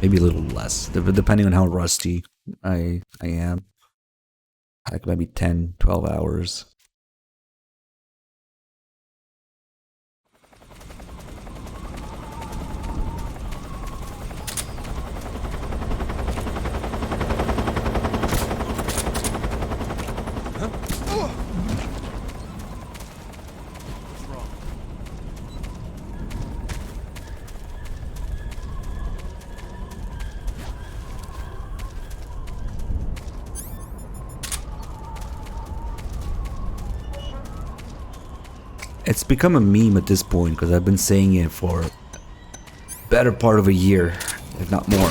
Maybe a little less, depending on how rusty I am. Like maybe 10, 12 hours. It's become a meme at this point because I've been saying it for a better part of a year, if not more,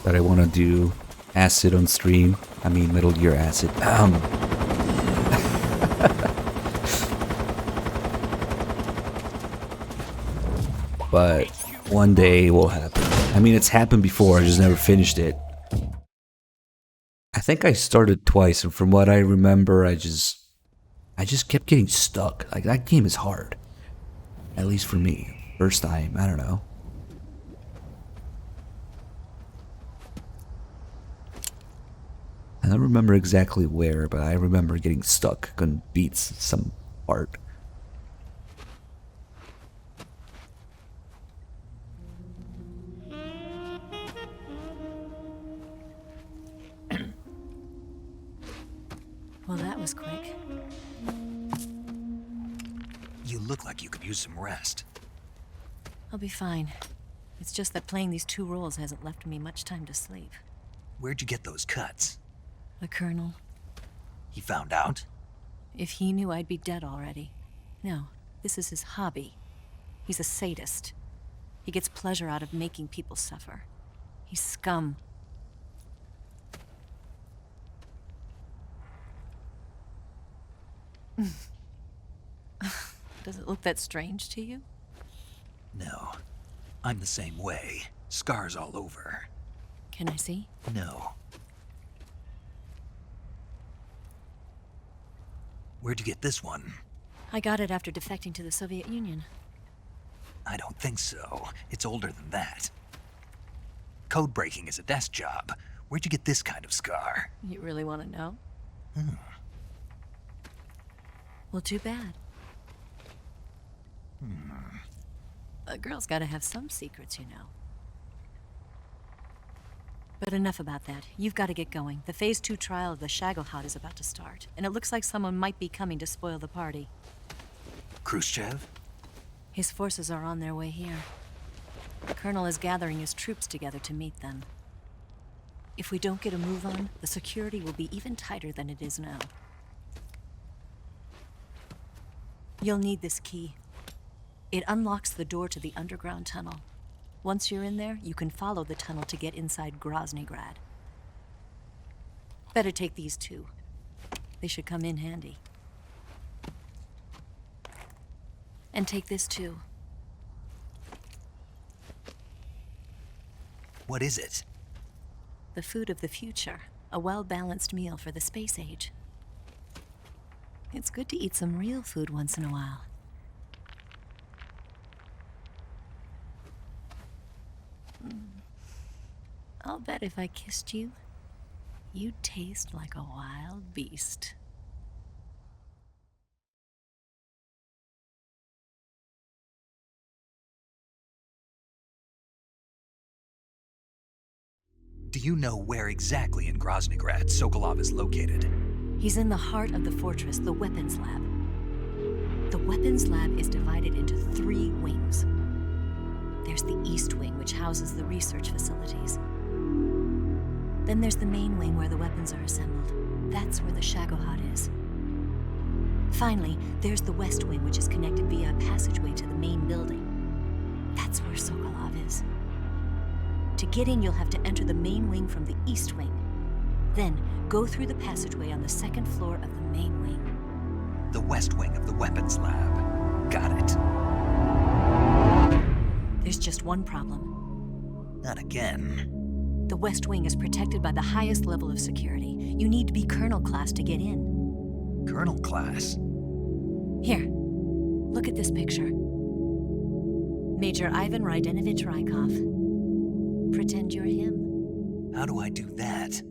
that I want to do acid on stream. I mean Metal Gear Acid. But one day it will happen. I mean, it's happened before, I just never finished it. I think I started twice, and from what I remember, I just kept getting stuck. Like, that game is hard. At least for me. First time, I don't know. I don't remember exactly where, but I remember getting stuck. Couldn't beat some part. Well, that was quick. You look like you could use some rest. I'll be fine. It's just that playing these 2 roles hasn't left me much time to sleep. Where'd you get those cuts? The Colonel. He found out? If he knew, I'd be dead already. No, this is his hobby. He's a sadist. He gets pleasure out of making people suffer. He's scum. Does it look that strange to you? No. I'm the same way. Scars all over. Can I see? No. Where'd you get this one? I got it after defecting to the Soviet Union. I don't think so. It's older than that. Code breaking is a desk job. Where'd you get this kind of scar? You really want to know? Well, too bad. A girl's got to have some secrets, you know. But enough about that. You've got to get going. The Phase 2 trial of the Shagelhot is about to start, and it looks like someone might be coming to spoil the party. Khrushchev? His forces are on their way here. The Colonel is gathering his troops together to meet them. If we don't get a move on, the security will be even tighter than it is now. You'll need this key. It unlocks the door to the underground tunnel. Once you're in there, you can follow the tunnel to get inside Groznygrad. Better take these 2. They should come in handy. And take this too. What is it? The food of the future. A well-balanced meal for the space age. It's good to eat some real food once in a while. I'll bet if I kissed you, you'd taste like a wild beast. Do you know where exactly in Groznygrad Sokolov is located? He's in the heart of the fortress, the weapons lab. The weapons lab is divided into 3 wings. There's the East Wing, which houses the research facilities. Then there's the main wing where the weapons are assembled. That's where the Shagohod is. Finally, there's the West Wing, which is connected via a passageway to the main building. That's where Sokolov is. To get in, you'll have to enter the main wing from the East Wing. Then, go through the passageway on the 2nd floor of the main wing. The West Wing of the weapons lab. Got it. There's just one problem. Not again. The West Wing is protected by the highest level of security. You need to be Colonel class to get in. Colonel class? Here, look at this picture. Major Ivan Rydenovich Rykov. Pretend you're him. How do I do that?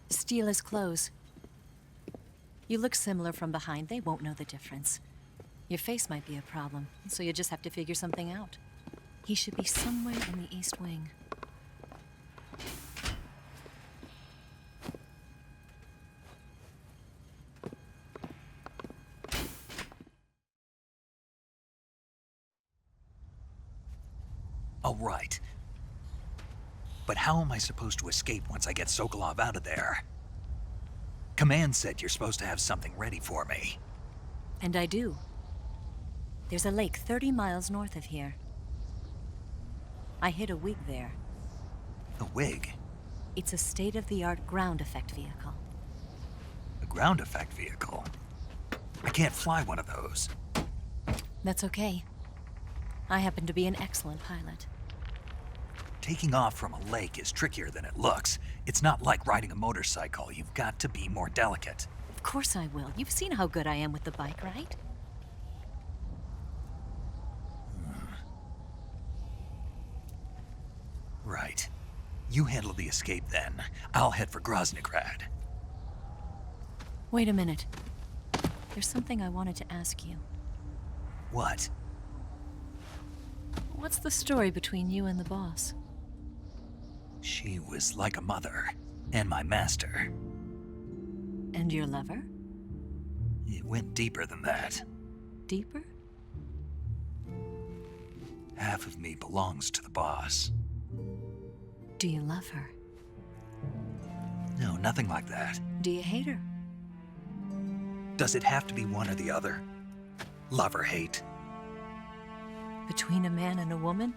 Steal his clothes. You look similar from behind. They won't know the difference. Your face might be a problem, so you just have to figure something out. He should be somewhere in the East Wing. All right. But how am I supposed to escape once I get Sokolov out of there? Command said you're supposed to have something ready for me. And I do. There's a lake 30 miles north of here. I hid a wig there. A wig? It's a state-of-the-art ground effect vehicle. A ground effect vehicle? I can't fly one of those. That's okay. I happen to be an excellent pilot. Taking off from a lake is trickier than it looks. It's not like riding a motorcycle. You've got to be more delicate. Of course I will. You've seen how good I am with the bike, right? Right. You handle the escape then. I'll head for Groznygrad. Wait a minute. There's something I wanted to ask you. What? What's the story between you and the boss? She was like a mother, and my master. And your lover? It went deeper than that. Deeper? Half of me belongs to the boss. Do you love her? No, nothing like that. Do you hate her? Does it have to be one or the other? Love or hate? Between a man and a woman?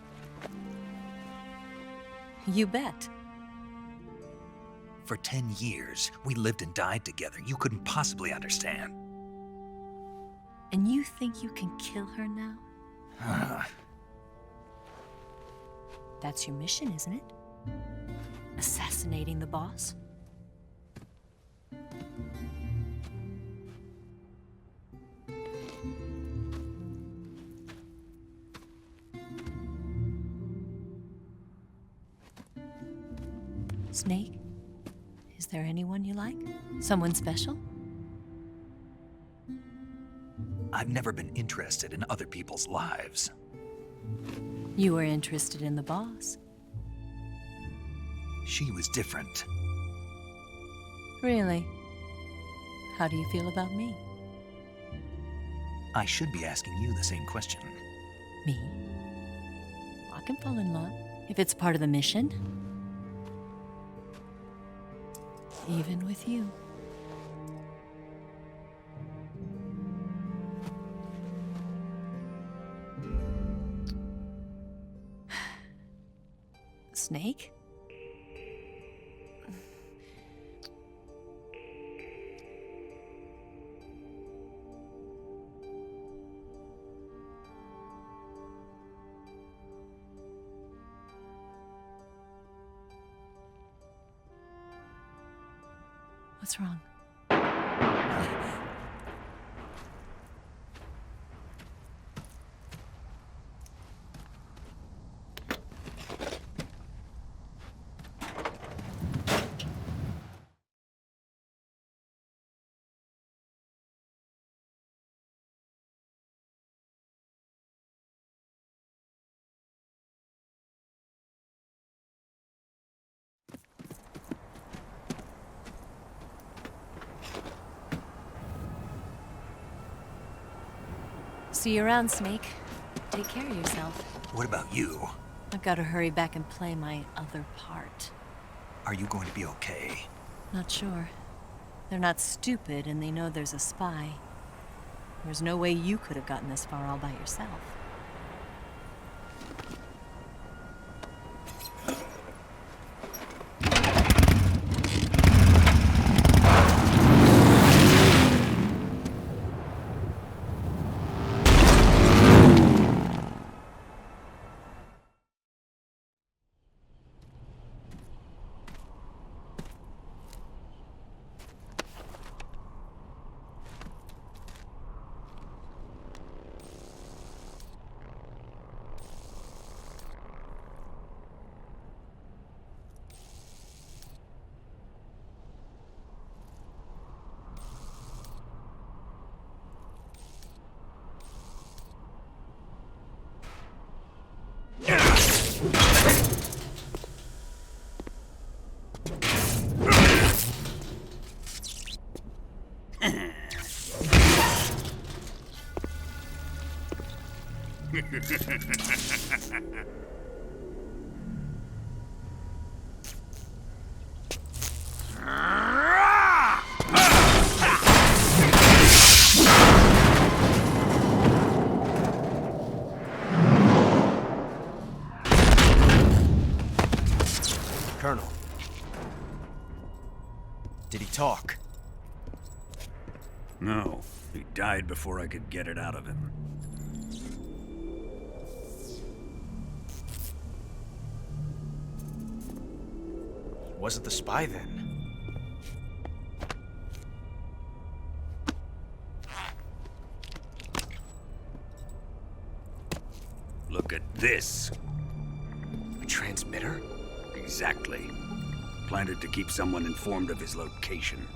You bet. For 10 years, we lived and died together. You couldn't possibly understand. And you think you can kill her now? That's your mission, isn't it? Assassinating the boss? Snake, is there anyone you like? Someone special? I've never been interested in other people's lives. You were interested in the boss. She was different. Really? How do you feel about me? I should be asking you the same question. Me? I can fall in love if it's part of the mission. Even with you. Snake? What's wrong? See you around, Snake. Take care of yourself. What about you? I've got to hurry back and play my other part. Are you going to be okay? Not sure. They're not stupid, and they know there's a spy. There's no way you could have gotten this far all by yourself. Colonel. Did he talk? No, he died before I could get it out of him. Wasn't the spy then? Look at this. A transmitter? Exactly. Planted to keep someone informed of his location.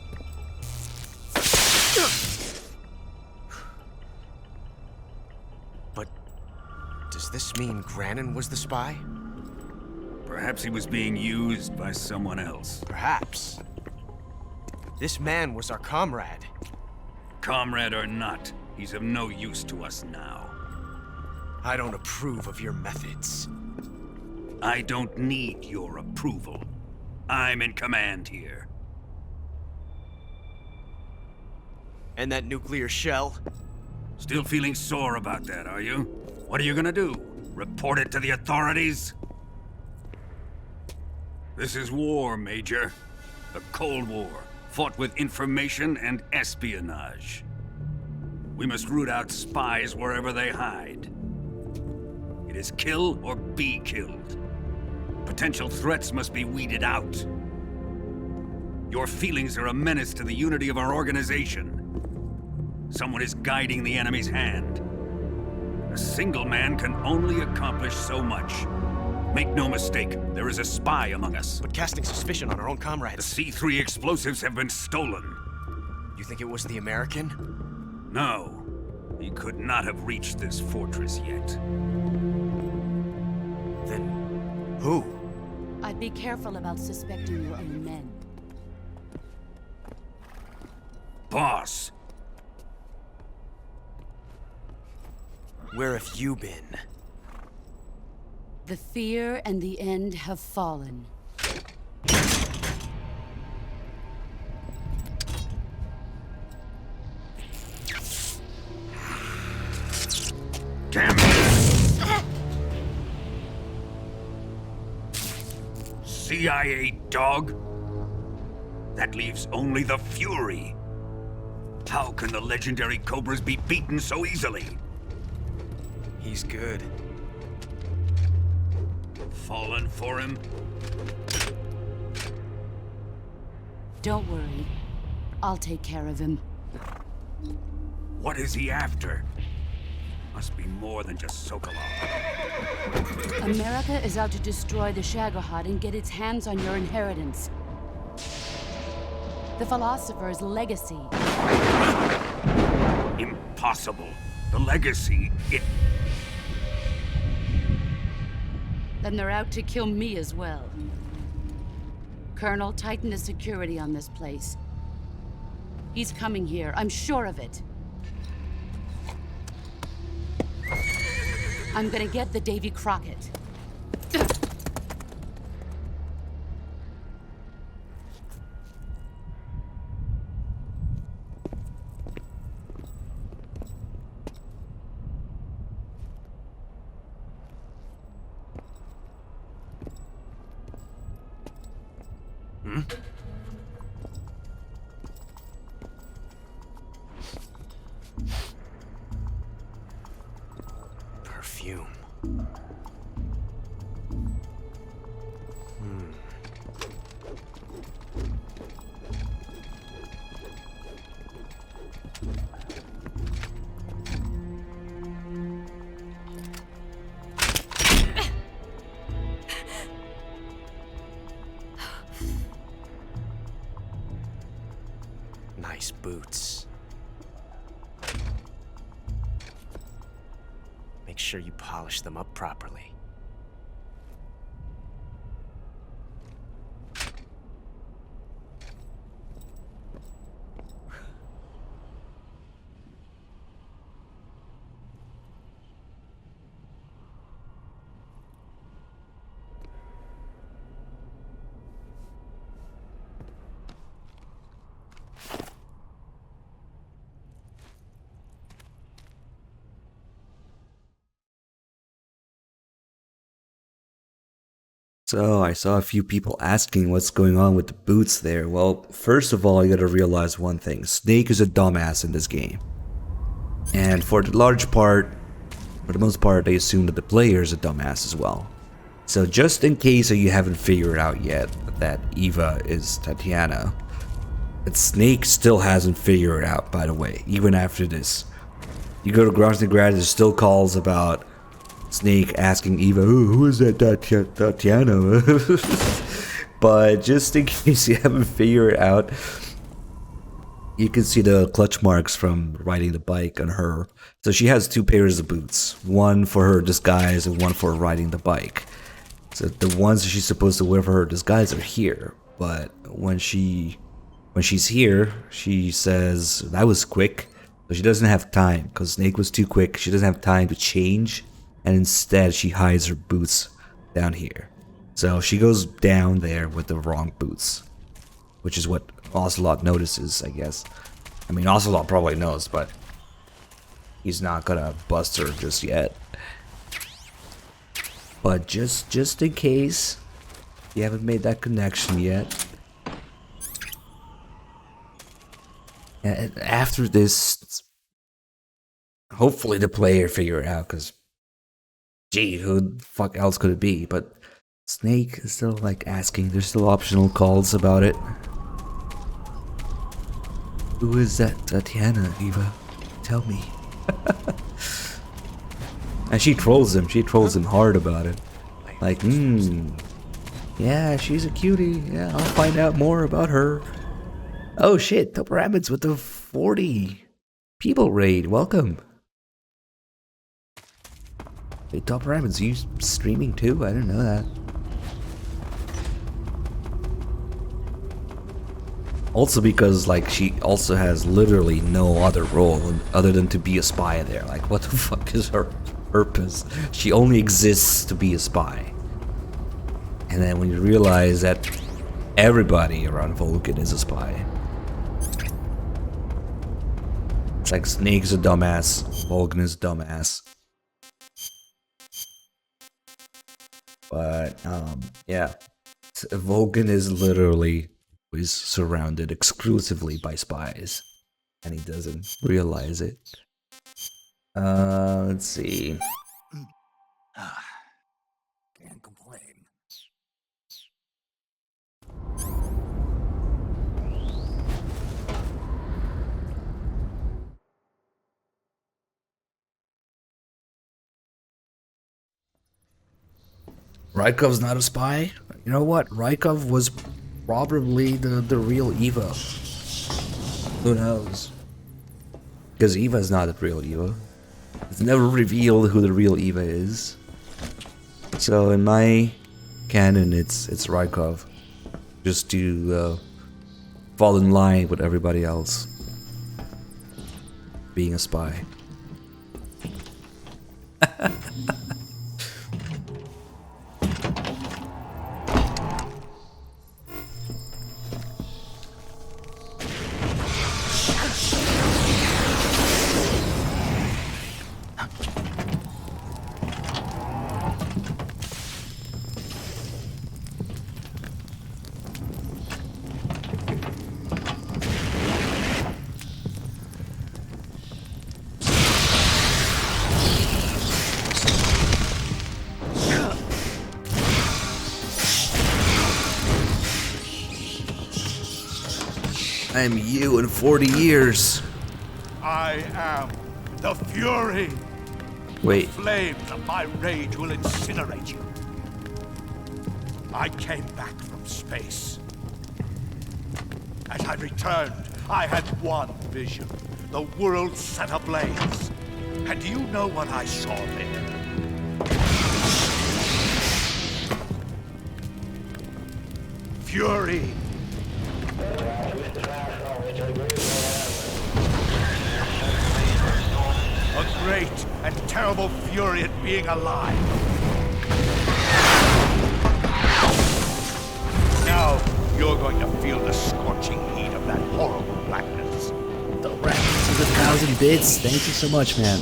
But does this mean Grannon was the spy? Perhaps he was being used by someone else. Perhaps. This man was our comrade. Comrade or not, he's of no use to us now. I don't approve of your methods. I don't need your approval. I'm in command here. And that nuclear shell? Still feeling sore about that, are you? What are you gonna do? Report it to the authorities? This is war, Major. The Cold War, fought with information and espionage. We must root out spies wherever they hide. It is kill or be killed. Potential threats must be weeded out. Your feelings are a menace to the unity of our organization. Someone is guiding the enemy's hand. A single man can only accomplish so much. Make no mistake, there is a spy among us. But casting suspicion on our own comrades. The C3 explosives have been stolen. You think it was the American? No. He could not have reached this fortress yet. Then who? I'd be careful about suspecting your own men. Boss! Where have you been? The fear and the end have fallen. Damn it! CIA dog? That leaves only the Fury. How can the legendary Cobras be beaten so easily? He's good. Fallen for him? Don't worry. I'll take care of him. What is he after? Must be more than just Sokolov. America is out to destroy the Shagohod and get its hands on your inheritance. The philosopher's legacy. Impossible. The legacy, Then they're out to kill me as well. Colonel, tighten the security on this place. He's coming here, I'm sure of it. I'm gonna get the Davy Crockett. Perfume. Nice boots. Make sure you polish them up properly. So I saw a few people asking what's going on with the boots there. Well, first of all, you gotta realize one thing. Snake is a dumbass in this game. And for the most part, they assume that the player is a dumbass as well. So just in case you haven't figured out yet that Eva is Tatiana, that Snake still hasn't figured it out, by the way, even after this. You go to Grosnygrad, there's still calls about Snake asking Eva, who is that Tatiana? But just in case you haven't figured it out, you can see the clutch marks from riding the bike on her. So she has two pairs of boots, one for her disguise and one for riding the bike. So the ones that she's supposed to wear for her disguise are here, but when she's here, she says that was quick. So she doesn't have time because Snake was too quick. She doesn't have time to change. And instead she hides her boots down here. So she goes down there with the wrong boots, which is what Ocelot notices, I guess. I mean, Ocelot probably knows, but he's not gonna bust her just yet. But just in case you haven't made that connection yet, and after this, hopefully the player figure it out, because gee, who the fuck else could it be? But Snake is still like asking, there's still optional calls about it. Who is that Tatiana, Eva? Tell me. And she trolls him hard about it. Like, yeah, she's a cutie. Yeah, I'll find out more about her. Oh shit, Top Rabbits with the 40 people raid. Welcome. Hey, Top Rabbits, you streaming too? I didn't know that. Also because, like, she also has literally no other role other than to be a spy there. Like, what the fuck is her purpose? She only exists to be a spy. And then when you realize that everybody around Vulcan is a spy. It's like Snake's a dumbass, Vulcan is a dumbass. But, yeah. Vulcan is literally surrounded exclusively by spies. And he doesn't realize it. Let's see. Can't complain. Rykov's not a spy? You know what? Rykov was probably the real Eva. Who knows? Because Eva's not the real Eva. It's never revealed who the real Eva is. So in my canon, it's Rykov. Just to fall in line with everybody else. Being a spy. I'm you in 40 years. I am the Fury. Wait. The flames of my rage will incinerate you. I came back from space. As I returned, I had one vision. The world set ablaze. And do you know what I saw there? Fury. A great and terrible fury at being alive. Now you're going to feel the scorching heat of that horrible blackness. The reference to the 1,000 bits. Thank you so much, man.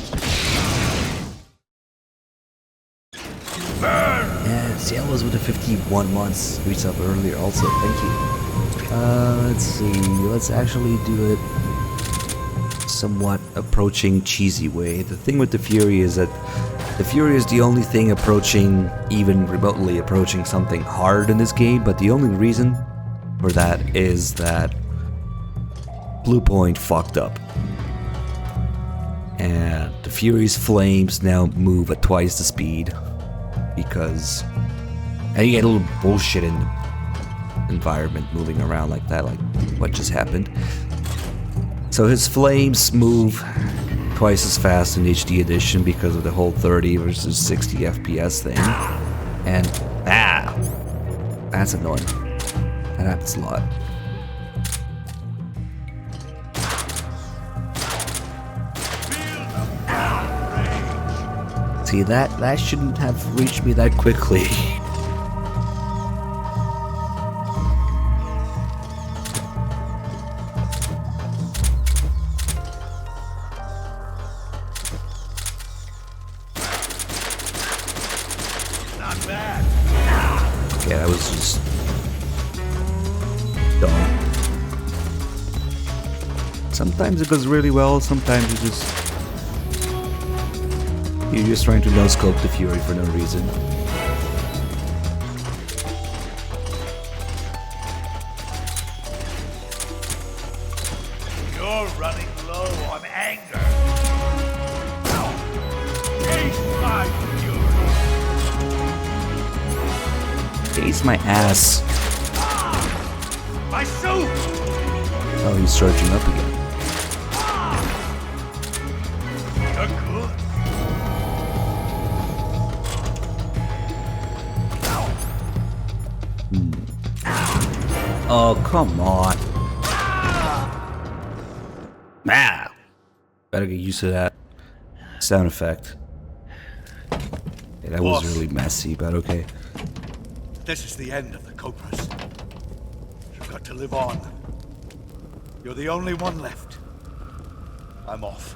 Yeah, Ciel was with the 51 months reached up earlier also. Thank you. Let's see. Let's actually do it somewhat approaching cheesy way. The thing with the Fury is that the Fury is the only thing approaching, even remotely approaching something hard in this game, but the only reason for that is that Bluepoint fucked up. And the Fury's flames now move at twice the speed because and you get a little bullshit in the environment moving around like that, like what just happened. So his flames move twice as fast in HD edition because of the whole 30 versus 60 FPS thing. And that's annoying. That happens a lot. See, that shouldn't have reached me that quickly. Yeah, that was just dumb. Sometimes it goes really well, sometimes you're just trying to no-scope the Fury for no reason. You're running low on anger. Taste my fury. Taste my ass. My suit! Oh, he's charging up again. You're good. Oh, come on. Better get used to that sound effect. Yeah, that was really messy, but okay. This is the end of the Cobras. You've got to live on. You're the only one left. I'm off.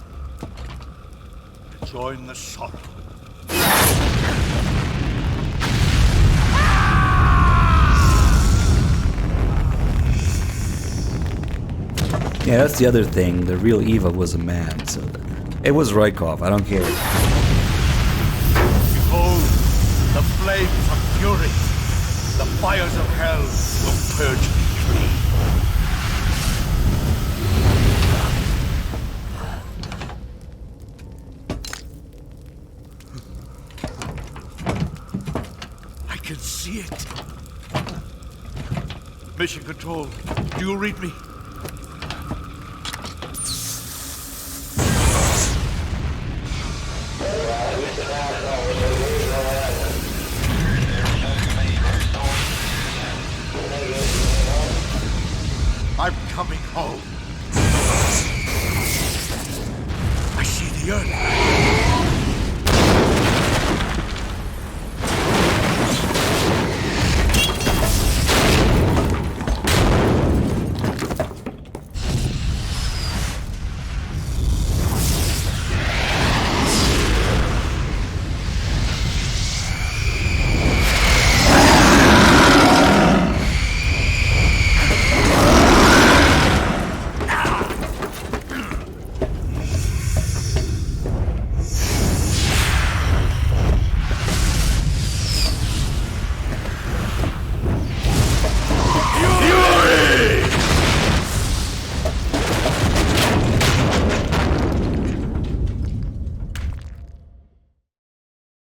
To join the sorrow. Yeah, that's the other thing. The real Eva was a man, so it was Rykov. I don't care. Behold, the flames of fury. The fires of hell will purge me clean. I can Mission Control. Do you read me? I'm coming home. I see the Earth.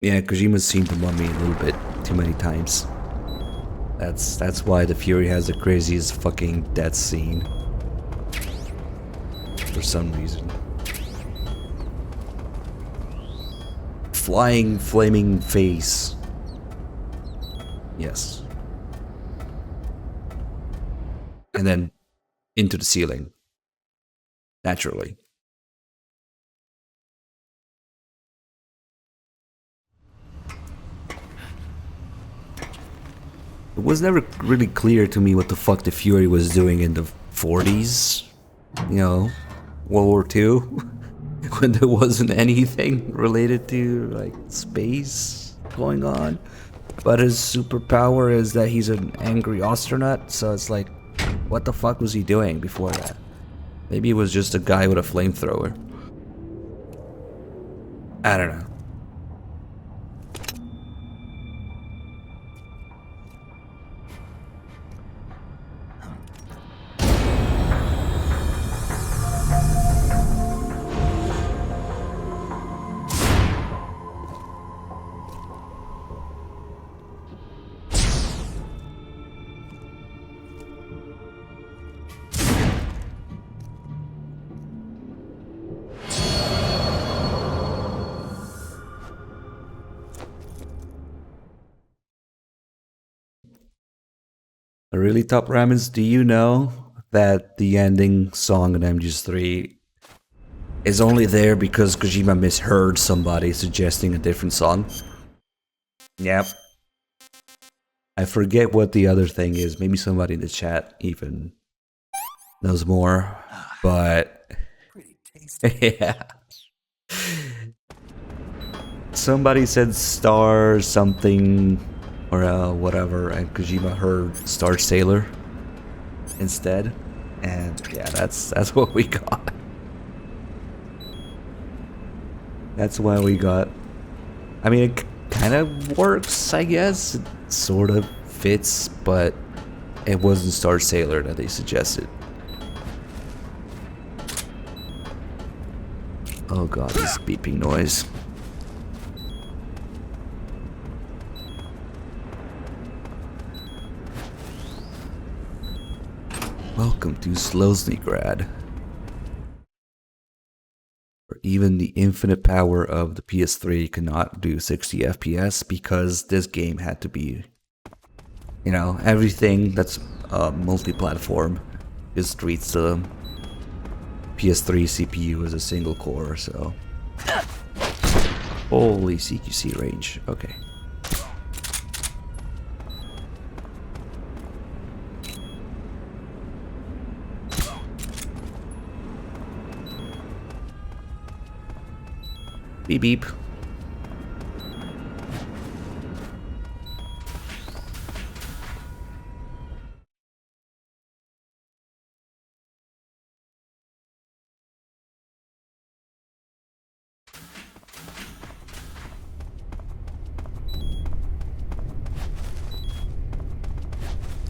Yeah, Kojima's seen the Mummy a little bit too many times. That's why the Fury has the craziest fucking death scene. For some reason. Flying, flaming face. Yes. And then into the ceiling. Naturally. It was never really clear to me what the fuck the Fury was doing in the 40s. You know, World War II. When there wasn't anything related to, like, space going on. But his superpower is that he's an angry astronaut, so it's like, what the fuck was he doing before that? Maybe he was just a guy with a flamethrower. I don't know. Really, Top Ramens, do you know that the ending song in MGS3 is only there because Kojima misheard somebody suggesting a different song? Yep. I forget what the other thing is. Maybe somebody in the chat even knows more. But yeah. Somebody said star something or whatever, and Kojima heard Star Sailor instead, and yeah, that's what we got. That's why we got. I mean, it kind of works, I guess. It sort of fits, but it wasn't Star Sailor that they suggested. Oh god, this beeping noise. Welcome to Sloznygrad. Or even the infinite power of the PS3 cannot do 60 FPS because this game had to be, you know, everything that's multi-platform just treats the PS3 CPU as a single core, so. Holy CQC range, okay. Beep beep.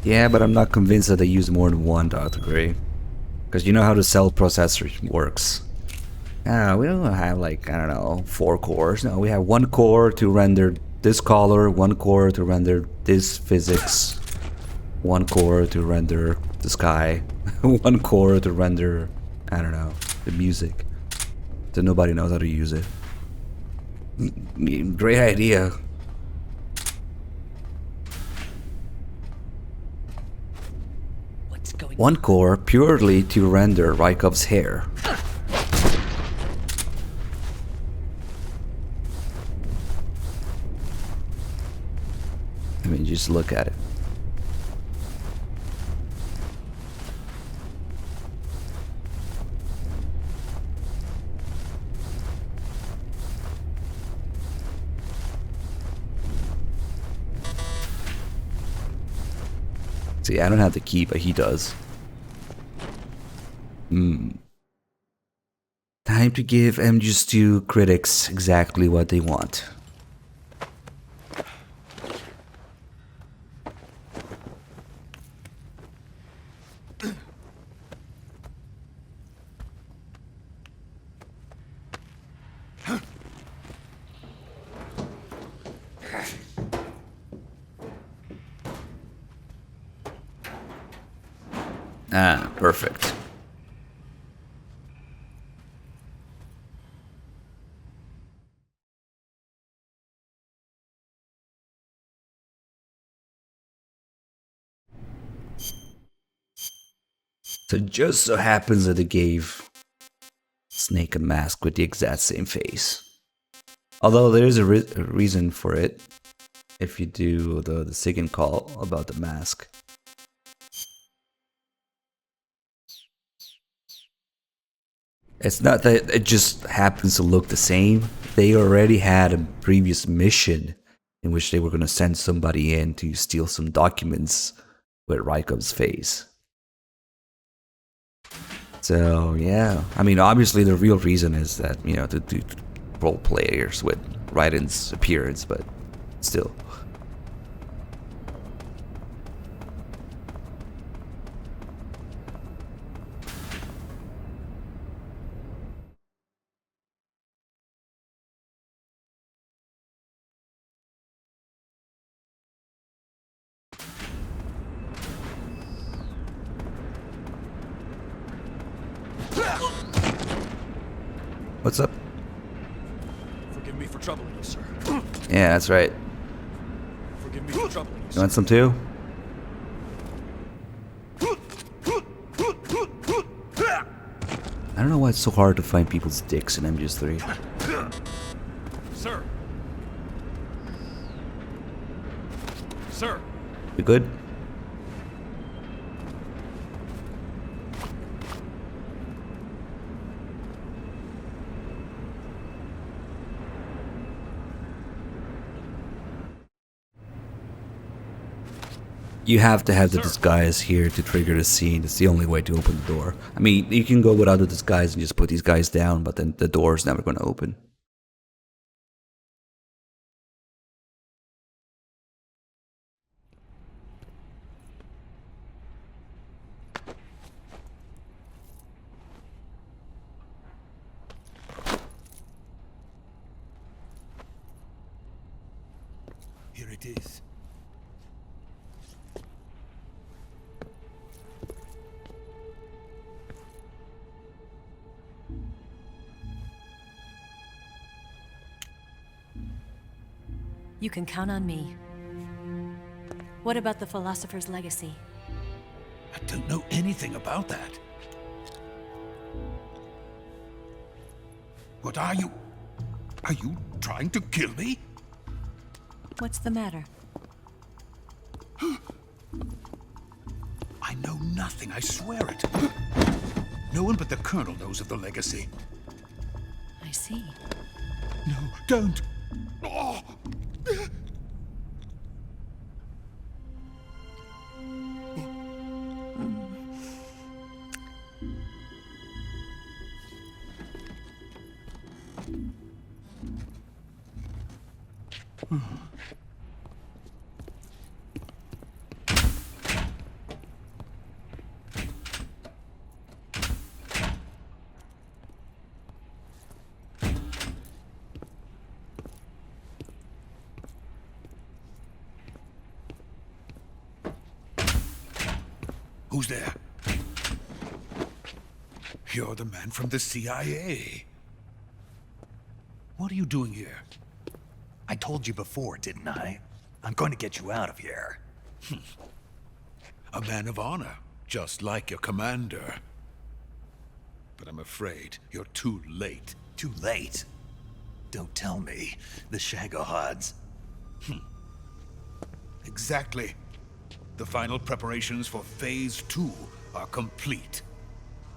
Yeah, but I'm not convinced that they use more than one, Dr. Gray. Because you know how the cell processor works. We don't have, like, I don't know, 4 cores. No, we have 1 core to render this color, 1 core to render this physics, 1 core to render the sky, 1 core to render, I don't know, the music. So nobody knows how to use it. Great idea. What's going 1 core purely to render Rykov's hair. I mean, just look at it. See, I don't have the key, but he does. Time to give MGS2 critics exactly what they want. Ah, perfect. So it just so happens that they gave Snake a mask with the exact same face. Although there is a reason for it, if you do the second call about the mask. It's not that it just happens to look the same. They already had a previous mission in which they were going to send somebody in to steal some documents with Rykov's face. So, yeah. I mean, obviously the real reason is that, you know, to role players with Raiden's appearance, but still. What's up? Forgive me for troubling you, sir. Yeah, that's right. Forgive me for troubling you, You want some too? I don't know why it's so hard to find people's dicks in MGS3. Sir. Sir. You good? You have to have the disguise here to trigger the scene. It's the only way to open the door. I mean, you can go without the disguise and just put these guys down, but then the door is never going to open. Here it is. You can count on me. What about the philosopher's legacy? I don't know anything about that. What are you? Are you trying to kill me? What's the matter? I know nothing, I swear it. No one but the Colonel knows of the legacy. I see. No, don't! Oh. Who's there? You're the man from the CIA. What are you doing here? I told you before, didn't I? I'm going to get you out of here. A man of honor, just like your commander. But I'm afraid you're too late. Too late? Don't tell me. The Shagohods. Exactly. The final preparations for Phase 2 are complete.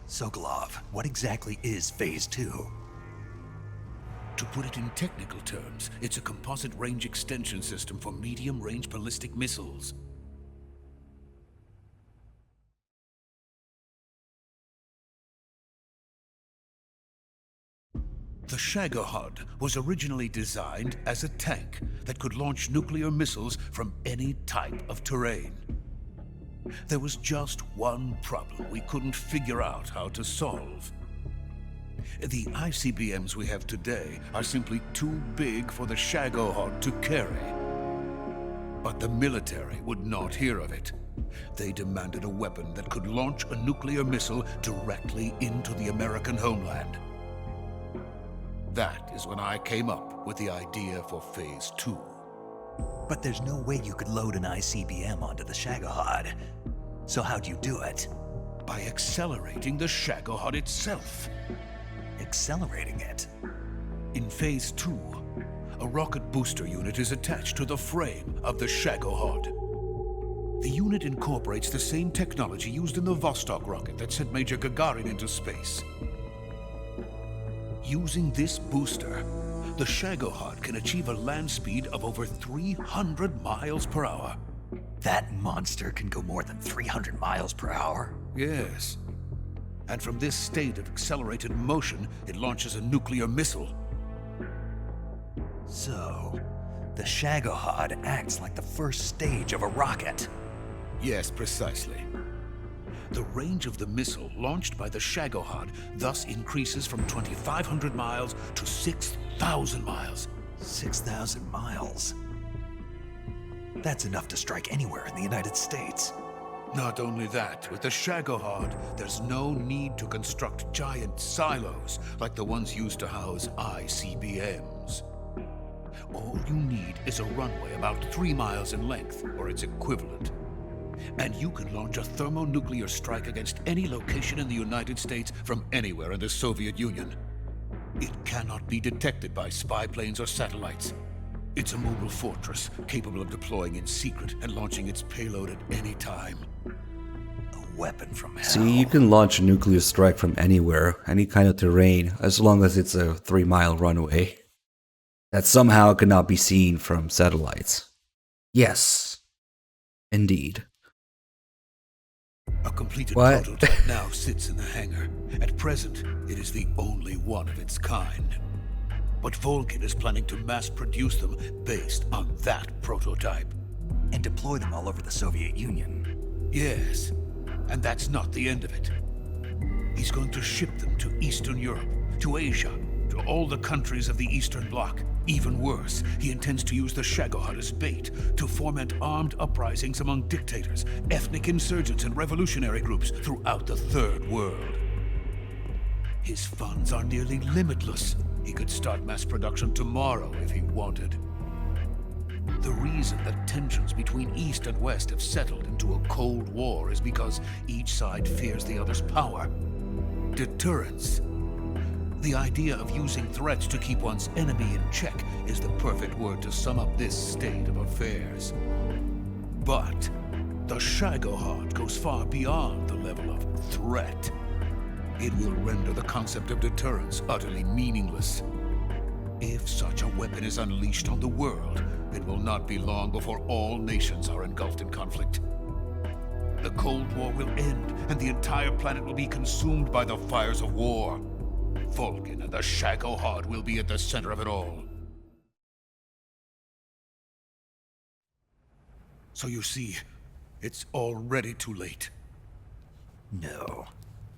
Sokolov, what exactly is Phase 2? To put it in technical terms, it's a composite range extension system for medium-range ballistic missiles. The Shagohod was originally designed as a tank that could launch nuclear missiles from any type of terrain. There was just one problem we couldn't figure out how to solve. The ICBMs we have today are simply too big for the Shagohod to carry. But the military would not hear of it. They demanded a weapon that could launch a nuclear missile directly into the American homeland. That is when I came up with the idea for Phase 2. But there's no way you could load an ICBM onto the Shagohod. So how'd you do it? By accelerating the Shagohod itself. Accelerating it? In Phase 2, a rocket booster unit is attached to the frame of the Shagohod. The unit incorporates the same technology used in the Vostok rocket that sent Major Gagarin into space. Using this booster, the Shagohod can achieve a land speed of over 300 miles per hour. That monster can go more than 300 miles per hour? Yes. And from this state of accelerated motion, it launches a nuclear missile. So, the Shagohod acts like the first stage of a rocket. Yes, precisely. The range of the missile launched by the Shagohod thus increases from 2,500 miles to 6,000 miles. 6,000 miles? That's enough to strike anywhere in the United States. Not only that, with the Shagohod, there's no need to construct giant silos like the ones used to house ICBMs. All you need is a runway about 3 miles in length, or its equivalent. And you can launch a thermonuclear strike against any location in the United States from anywhere in the Soviet Union. It cannot be detected by spy planes or satellites. It's a mobile fortress, capable of deploying in secret and launching its payload at any time. A weapon from hell. See, you can launch a nuclear strike from anywhere, any kind of terrain, as long as it's a 3-mile runway that somehow cannot be seen from satellites. Yes, indeed. A completed prototype now sits in the hangar. At present, it is the only one of its kind. But Volkin is planning to mass produce them based on that prototype. And deploy them all over the Soviet Union. Yes, and that's not the end of it. He's going to ship them to Eastern Europe, to Asia, to all the countries of the Eastern Bloc. Even worse, he intends to use the Shagohod as bait to foment armed uprisings among dictators, ethnic insurgents, and revolutionary groups throughout the Third World. His funds are nearly limitless. He could start mass production tomorrow if he wanted. The reason that tensions between East and West have settled into a Cold War is because each side fears the other's power. Deterrence. The idea of using threats to keep one's enemy in check is the perfect word to sum up this state of affairs. But the Shagohod goes far beyond the level of threat. It will render the concept of deterrence utterly meaningless. If such a weapon is unleashed on the world, it will not be long before all nations are engulfed in conflict. The Cold War will end, and the entire planet will be consumed by the fires of war. Volkin and the Shagohod will be at the center of it all. So you see, it's already too late. No,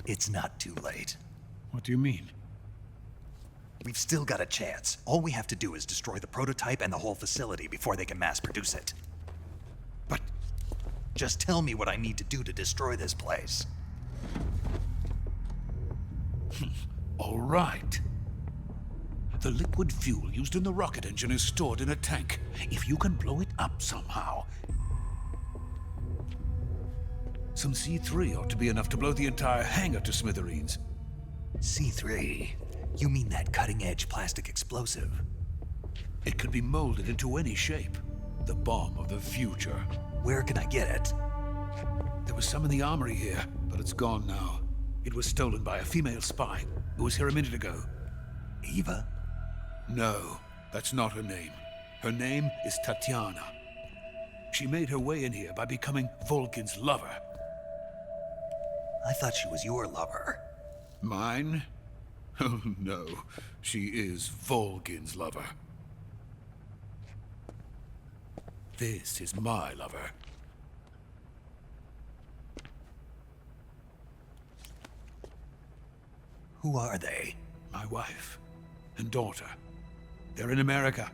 it's not too late. What do you mean? We've still got a chance. All we have to do is destroy the prototype and the whole facility before they can mass produce it. But just tell me what I need to do to destroy this place. All right. The liquid fuel used in the rocket engine is stored in a tank. If you can blow it up somehow... Some C3 ought to be enough to blow the entire hangar to smithereens. C3? You mean that cutting-edge plastic explosive? It could be molded into any shape. The bomb of the future. Where can I get it? There was some in the armory here, but it's gone now. It was stolen by a female spy who was here a minute ago. Eva? No, that's not her name. Her name is Tatiana. She made her way in here by becoming Volkin's lover. I thought she was your lover. Mine? Oh no, she is Volkin's lover. This is my lover. Who are they? My wife and daughter. They're in America.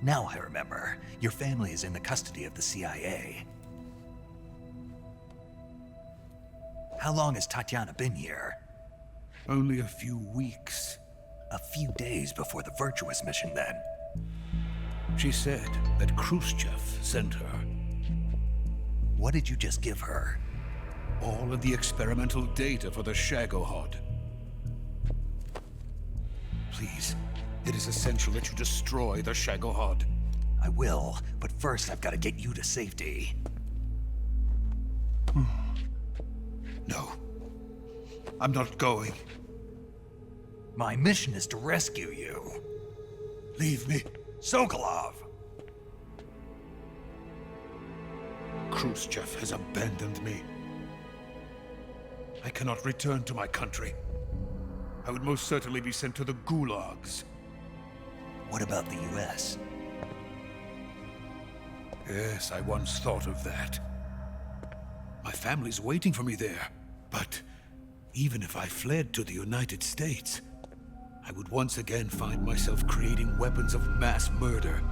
Now I remember. Your family is in the custody of the CIA. How long has Tatiana been here? Only a few weeks. A few days before the Virtuous mission, then. She said that Khrushchev sent her. What did you just give her? All of the experimental data for the Shagohod. Please, it is essential that you destroy the Shagohod. I will, but first I've got to get you to safety. No. I'm not going. My mission is to rescue you. Leave me. Sokolov! Khrushchev has abandoned me. I cannot return to my country. I would most certainly be sent to the gulags. What about the US? Yes, I once thought of that. My family's waiting for me there. But even if I fled to the United States, I would once again find myself creating weapons of mass murder.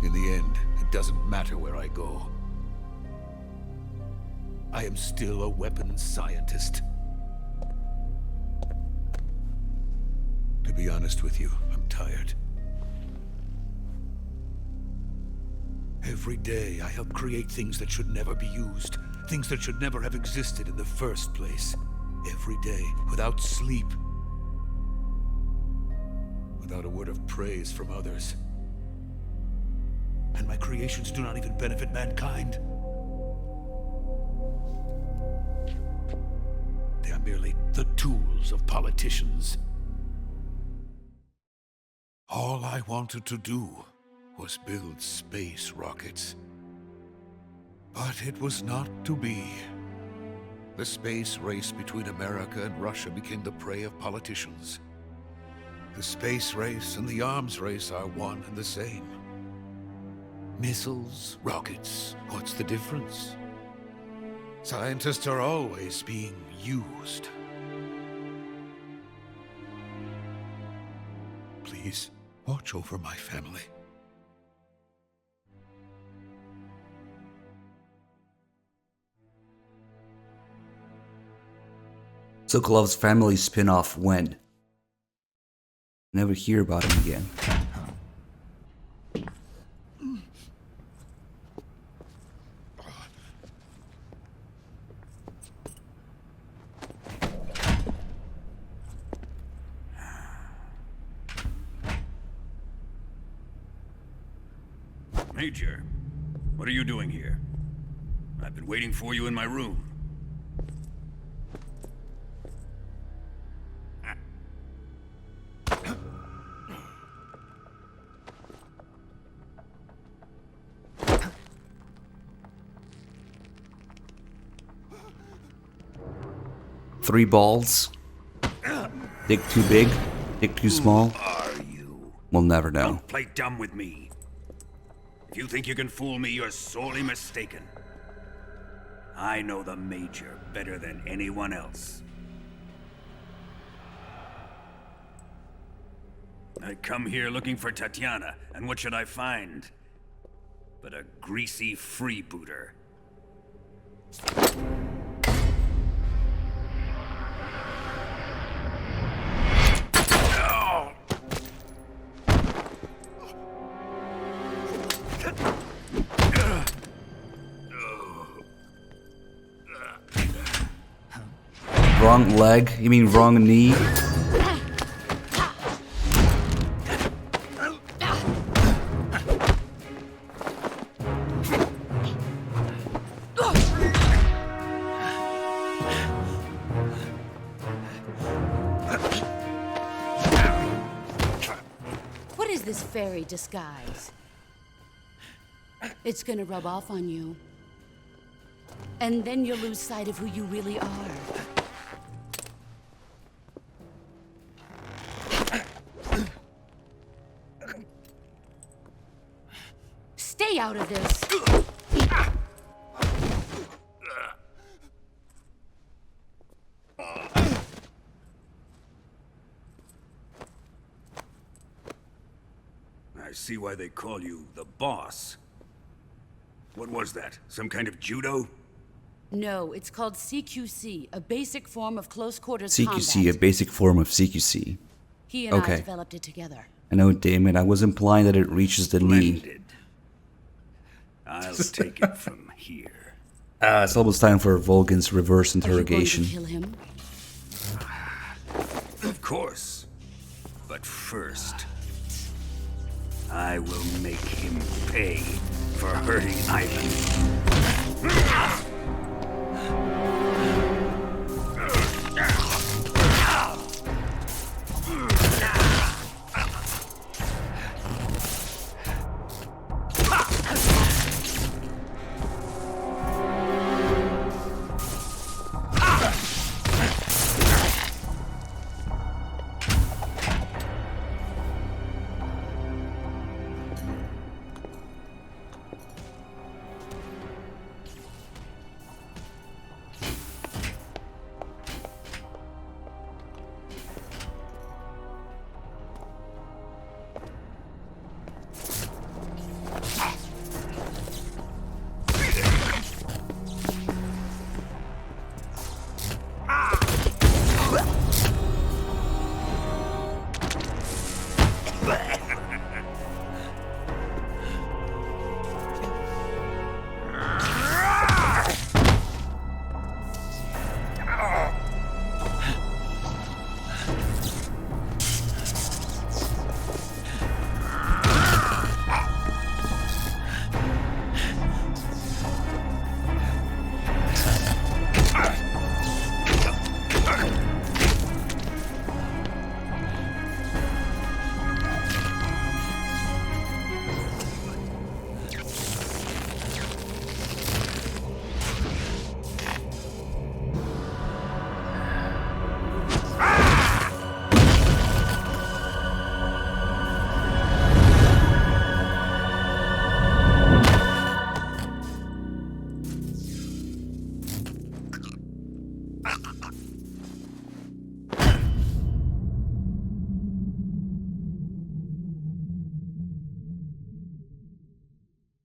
In the end, it doesn't matter where I go. I am still a weapons scientist. To be honest with you, I'm tired. Every day, I help create things that should never be used. Things that should never have existed in the first place. Every day, without sleep. Without a word of praise from others. And my creations do not even benefit mankind. They are merely the tools of politicians. All I wanted to do was build space rockets. But it was not to be. The space race between America and Russia became the prey of politicians. The space race and the arms race are one and the same. Missiles, rockets, what's the difference? Scientists are always being used. Please, watch over my family. Sokolov's family spin-off when? Never hear about him again. Major, what are you doing here? I've been waiting for you in my room. Three balls. Dick too big, dick too small. Who are you? We'll never know. Don't play dumb with me. If you think you can fool me, you're sorely mistaken. I know the Major better than anyone else. I come here looking for Tatiana, and what should I find? but a greasy freebooter. Wrong leg? You mean wrong knee? What is this fairy disguise? It's gonna rub off on you. And then you'll lose sight of who you really are. Stay out of this. I see why they call you the boss. What was that? Some kind of judo? No, it's called CQC, a basic form of close quarters CQC, combat. a basic form of CQC. He and I Okay. developed it together. I know, damn it. I was implying that it reaches the knee. I'll take it from here. It's almost time for Volgan's reverse interrogation. Are you going to kill him? Of course. But first, I will make him pay for hurting Ivan.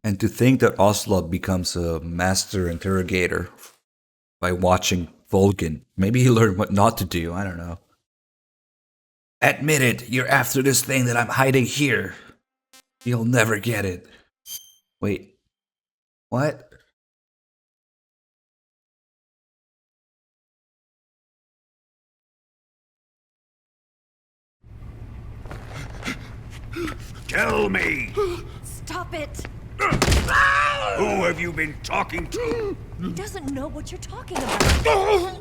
And to think that Ocelot becomes a master interrogator by watching Volgan. Maybe he learned what not to do, I don't know. Admit it, you're after this thing that I'm hiding here. You'll never get it. Wait. What? Tell me! Stop it! Who have you been talking to? He doesn't know what you're talking about.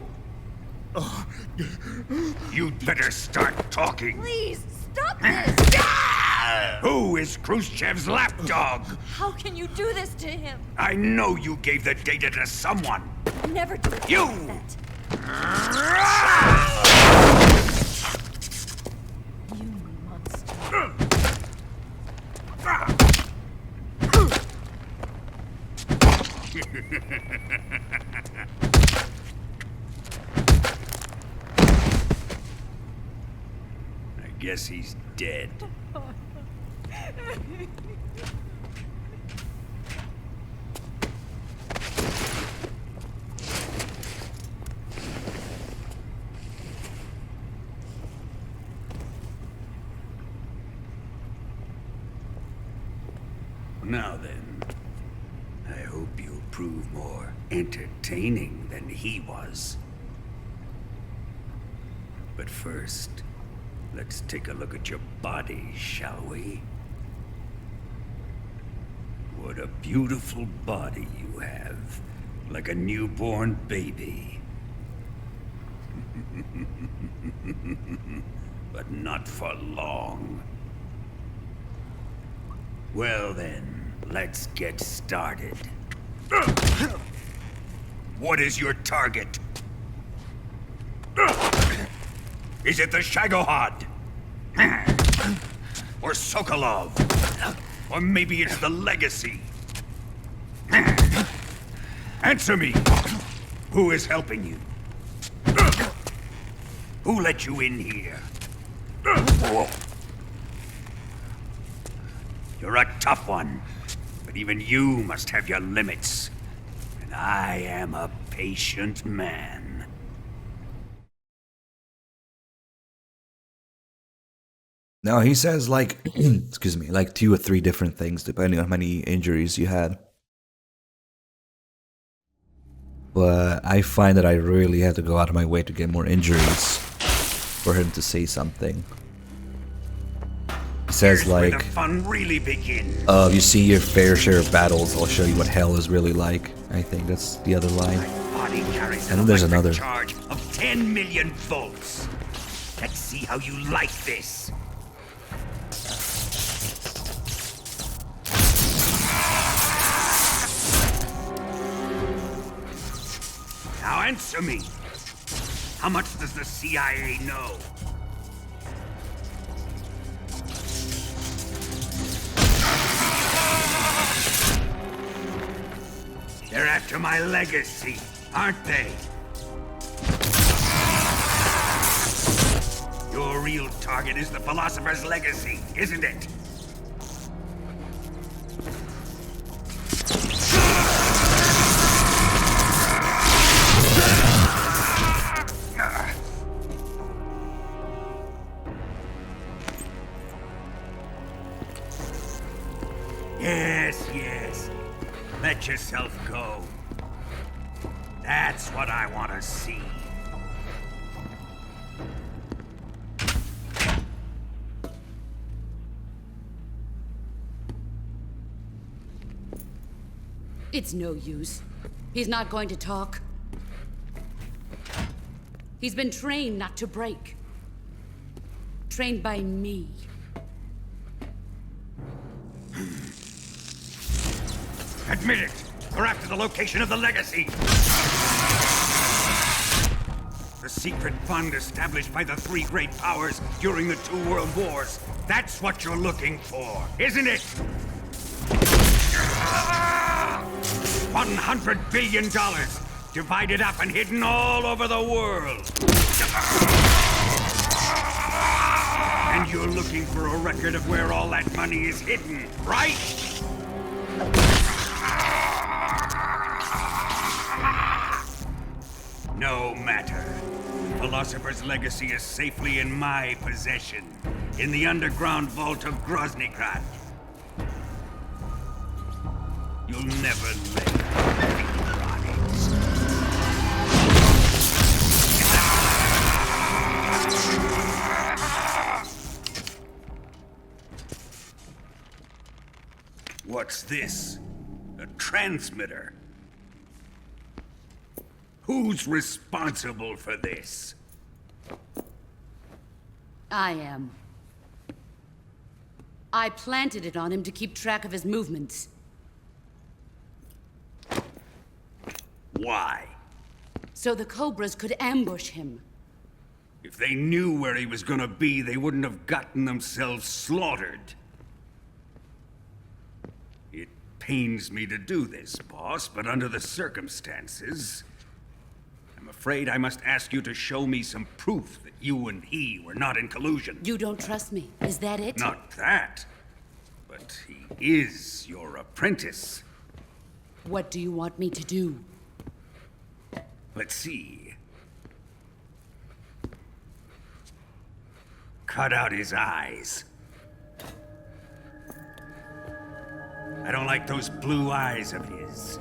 You'd better start talking. Please, stop this! Who is Khrushchev's lapdog? How can you do this to him? I know you gave the data to someone. Never do You! that. You monster. I guess he's dead. Now then, I hope you'll prove more entertaining than he was. But first, let's take a look at your body, shall we? What a beautiful body you have, like a newborn baby. But not for long. Well then, let's get started. What is your target? Is it the Shagohod? Or Sokolov? Or maybe it's the Legacy? Answer me! Who is helping you? Who let you in here? You're a tough one, but even you must have your limits. And I am a patient man. No, he says like, excuse me, like 2 or 3 different things depending on how many injuries you had. But I find that I really have to go out of my way to get more injuries for him to say something. He says Here's where like, the fun really begins. you see your fair share of battles, I'll show you what hell is really like. I think that's the other line. Body carries And an then there's electric another. charge of 10 million volts. Let's see how you like this. Now answer me. How much does the CIA know? They're after my legacy, aren't they? Your real target is the Philosopher's Legacy, isn't it? Yes. Let yourself go. That's what I want to see. It's no use. He's not going to talk. He's been trained not to break. Trained by me. Admit it! We're after the location of the Legacy! The secret fund established by the 3 great powers during the 2 world wars. That's what you're looking for, isn't it? $100 billion, divided up and hidden all over the world. And you're looking for a record of where all that money is hidden, right? No matter. Philosopher's Legacy is safely in my possession, in the underground vault of Groznygrad. You'll never lay finger on it. What's this? A transmitter? Who's responsible for this? I am. I planted it on him to keep track of his movements. Why? So the Cobras could ambush him. If they knew where he was gonna be, they wouldn't have gotten themselves slaughtered. It pains me to do this, boss, but under the circumstances, I'm afraid I must ask you to show me some proof that you and he were not in collusion. You don't trust me, is that it? Not that, but he is your apprentice. What do you want me to do? Let's see. Cut out his eyes. I don't like those blue eyes of his.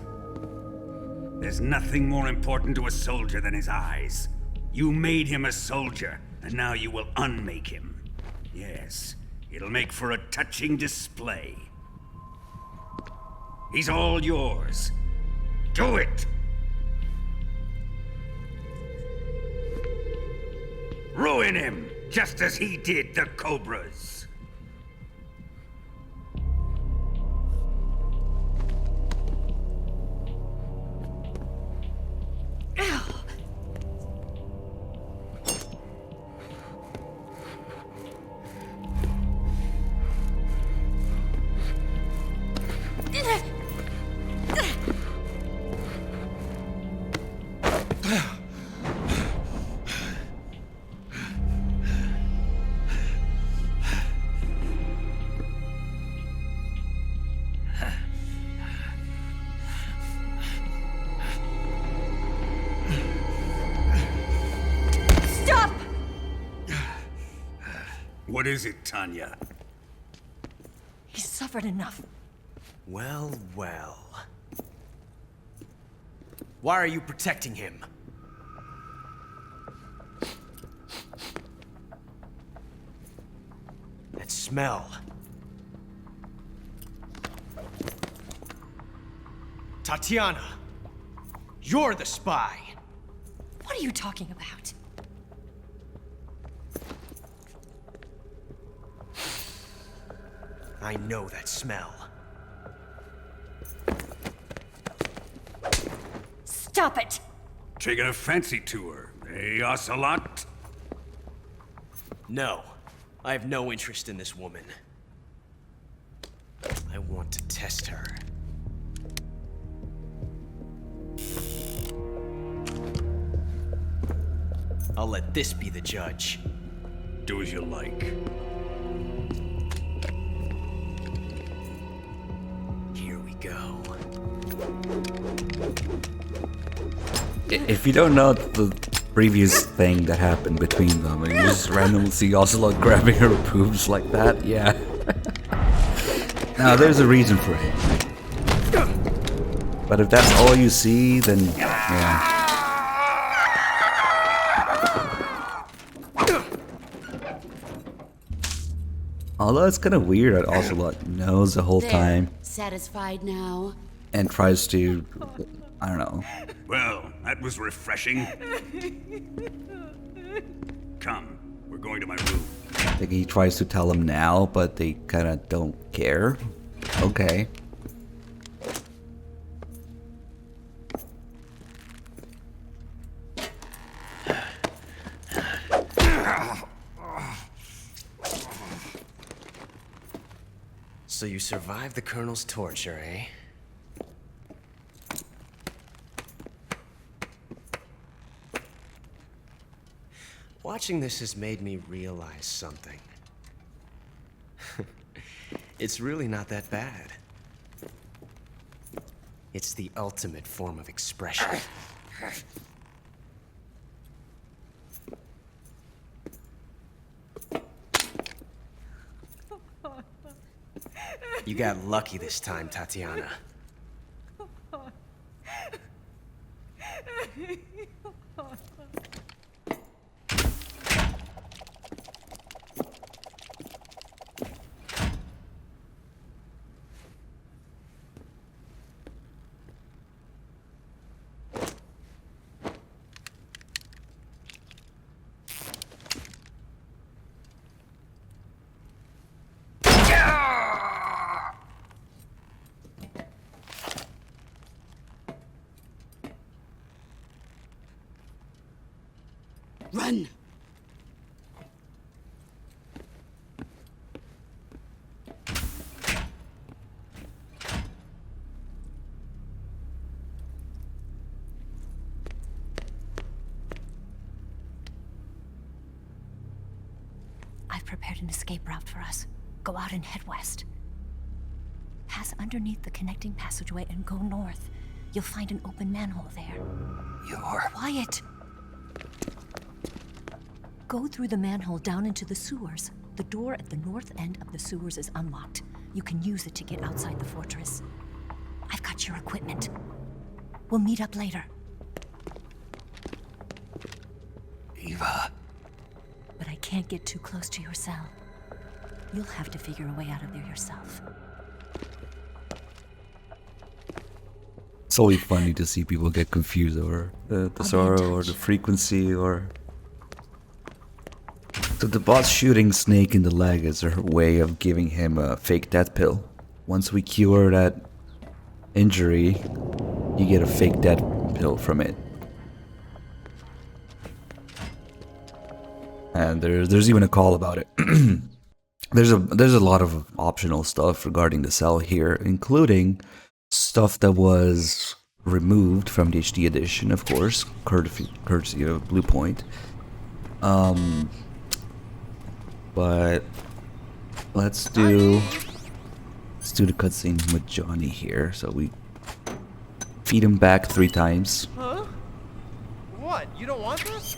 There's nothing more important to a soldier than his eyes. You made him a soldier, and now you will unmake him. Yes, it'll make for a touching display. He's all yours. Do it! Ruin him, just as he did the Cobras. What is it, Tanya? He's suffered enough. Well, well. Why are you protecting him? That smell. Tatiana, you're the spy. What are you talking about? I know that smell. Stop it! Taking a fancy to her, eh, Ocelot? No, I have no interest in this woman. I want to test her. I'll let this be the judge. Do as you like. Here we go. If you don't know the previous thing that happened between them, and you just randomly see Ocelot grabbing her boobs like that, yeah. Now, there's a reason for it. But if that's all you see, then, yeah. Although it's kind of weird that Ocelot knows the whole time Satisfied now? and tries to, I don't know. Well, that was refreshing. Come, we're going to my room. Like he tries to tell them now, but they kind of don't care. Okay. So you survived the Colonel's torture, eh? Watching this has made me realize something. It's really not that bad. It's the ultimate form of expression. You got lucky this time, Tatiana. Run! I've prepared an escape route for us. Go out and head west. Pass underneath the connecting passageway and go north. You'll find an open manhole there. You're... Quiet! Go through the manhole down into the sewers. The door at the north end of the sewers is unlocked. You can use it to get outside the fortress. I've got your equipment. We'll meet up later. Eva. But I can't get too close to your cell. You'll have to figure a way out of there yourself. It's always funny to see people get confused over the sorrow or the frequency or... So the boss shooting Snake in the leg is her way of giving him a fake death pill. Once we cure that injury, you get a fake death pill from it. And there's even a call about it. There's a lot of optional stuff regarding the cell here, including stuff that was removed from the HD edition, of course, courtesy of Bluepoint. But let's do the cutscene with Johnny here. So we feed him back 3 times. Huh? What? You don't want this?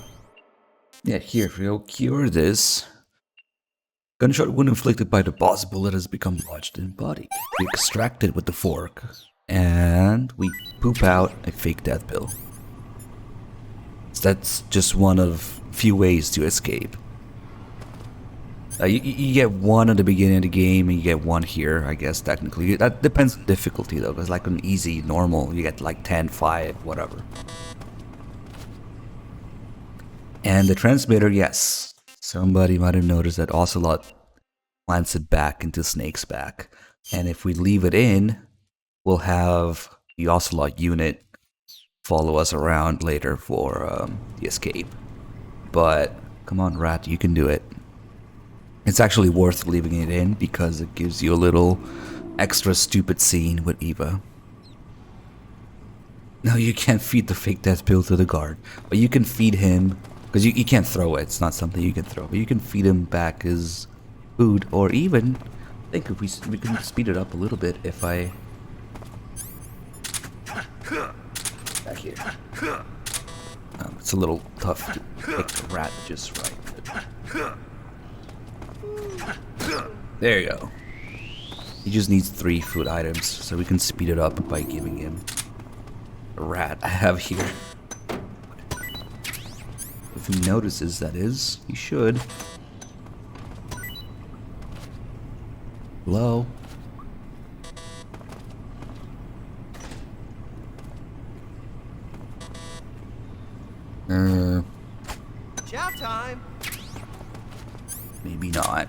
Yeah, here we'll cure this. Gunshot wound inflicted by the boss bullet has become lodged in body. We extract it with the fork, and we poop out a fake death pill. So that's just one of few ways to escape. You get one at the beginning of the game, and you get one here, I guess, technically. That depends on difficulty, though, because like on easy, normal, you get like 10, 5, whatever. And the transmitter, yes. Somebody might have noticed that Ocelot plants it back into Snake's back. And if we leave it in, we'll have the Ocelot unit follow us around later for the escape. But, come on, Rat, you can do it. It's actually worth leaving it in because it gives you a little extra stupid scene with Eva. No, you can't feed the fake death pill to the guard, but you can feed him, because you can't throw it, it's not something you can throw, but you can feed him back his food, or even, I think if we can speed it up a little bit if I... Back here. It's a little tough to pick the rat just right. But... There you go. He just needs 3 food items, so we can speed it up by giving him a rat I have here. If he notices, that is, he should. Hello? Chow time. Maybe not.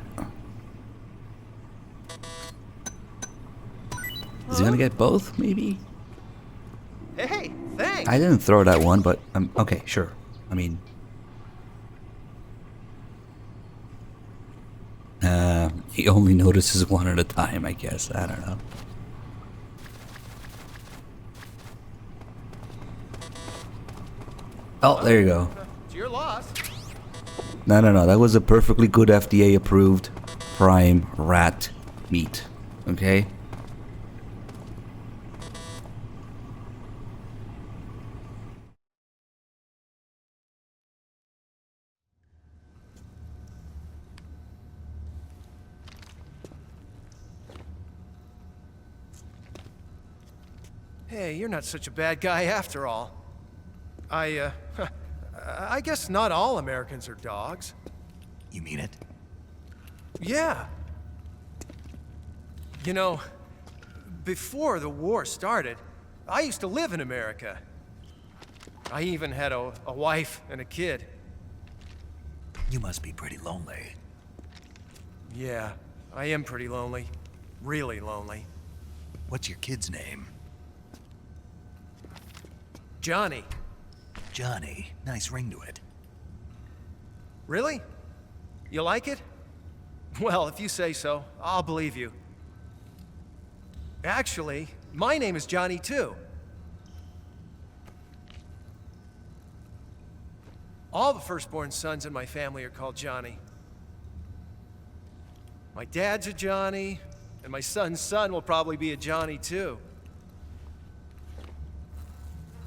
Is he gonna get both? Maybe? Hey, thanks. I didn't throw that one, but okay, sure. I mean, he only notices one at a time, I guess. I don't know. Oh, there you go. It's your loss. No. That was a perfectly good FDA approved prime rat meat. Okay? Hey, you're not such a bad guy after all. I guess not all Americans are dogs. You mean it? Yeah. You know, before the war started, I used to live in America. I even had a wife and a kid. You must be pretty lonely. Yeah, I am pretty lonely. Really lonely. What's your kid's name? Johnny. Johnny. Nice ring to it. Really? You like it? Well, if you say so, I'll believe you. Actually, my name is Johnny too. All the firstborn sons in my family are called Johnny. My dad's a Johnny, and my son's son will probably be a Johnny too.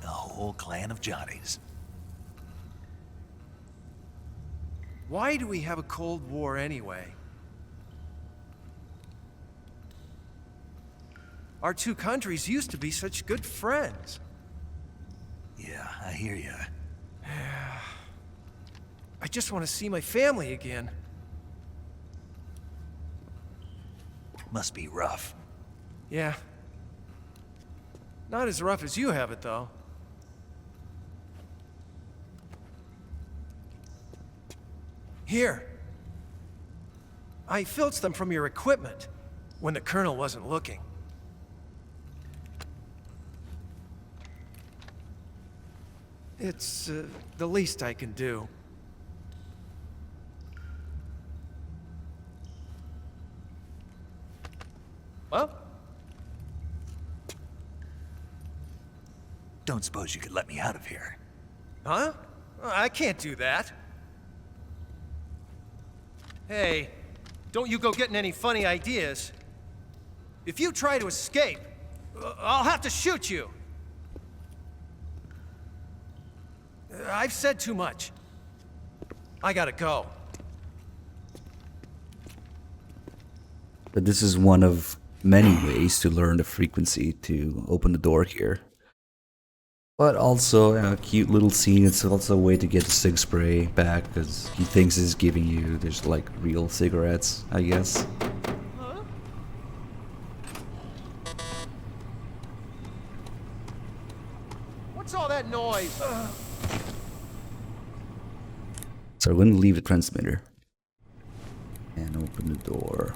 A whole clan of Johnnies. Why do we have a Cold War anyway? Our two countries used to be such good friends. Yeah, I hear ya. I just want to see my family again. Must be rough. Yeah. Not as rough as you have it, though. Here. I filched them from your equipment when the Colonel wasn't looking. It's the least I can do. Well? Don't suppose you could let me out of here? Huh? I can't do that. Hey, don't you go getting any funny ideas. If you try to escape, I'll have to shoot you. I've said too much. I gotta go. But this is one of many ways to learn the frequency to open the door here. But also a cute little scene. It's also a way to get the cig spray back because he thinks he's giving you there's like real cigarettes, I guess. What's all that noise? So we're going to leave the transmitter and open the door.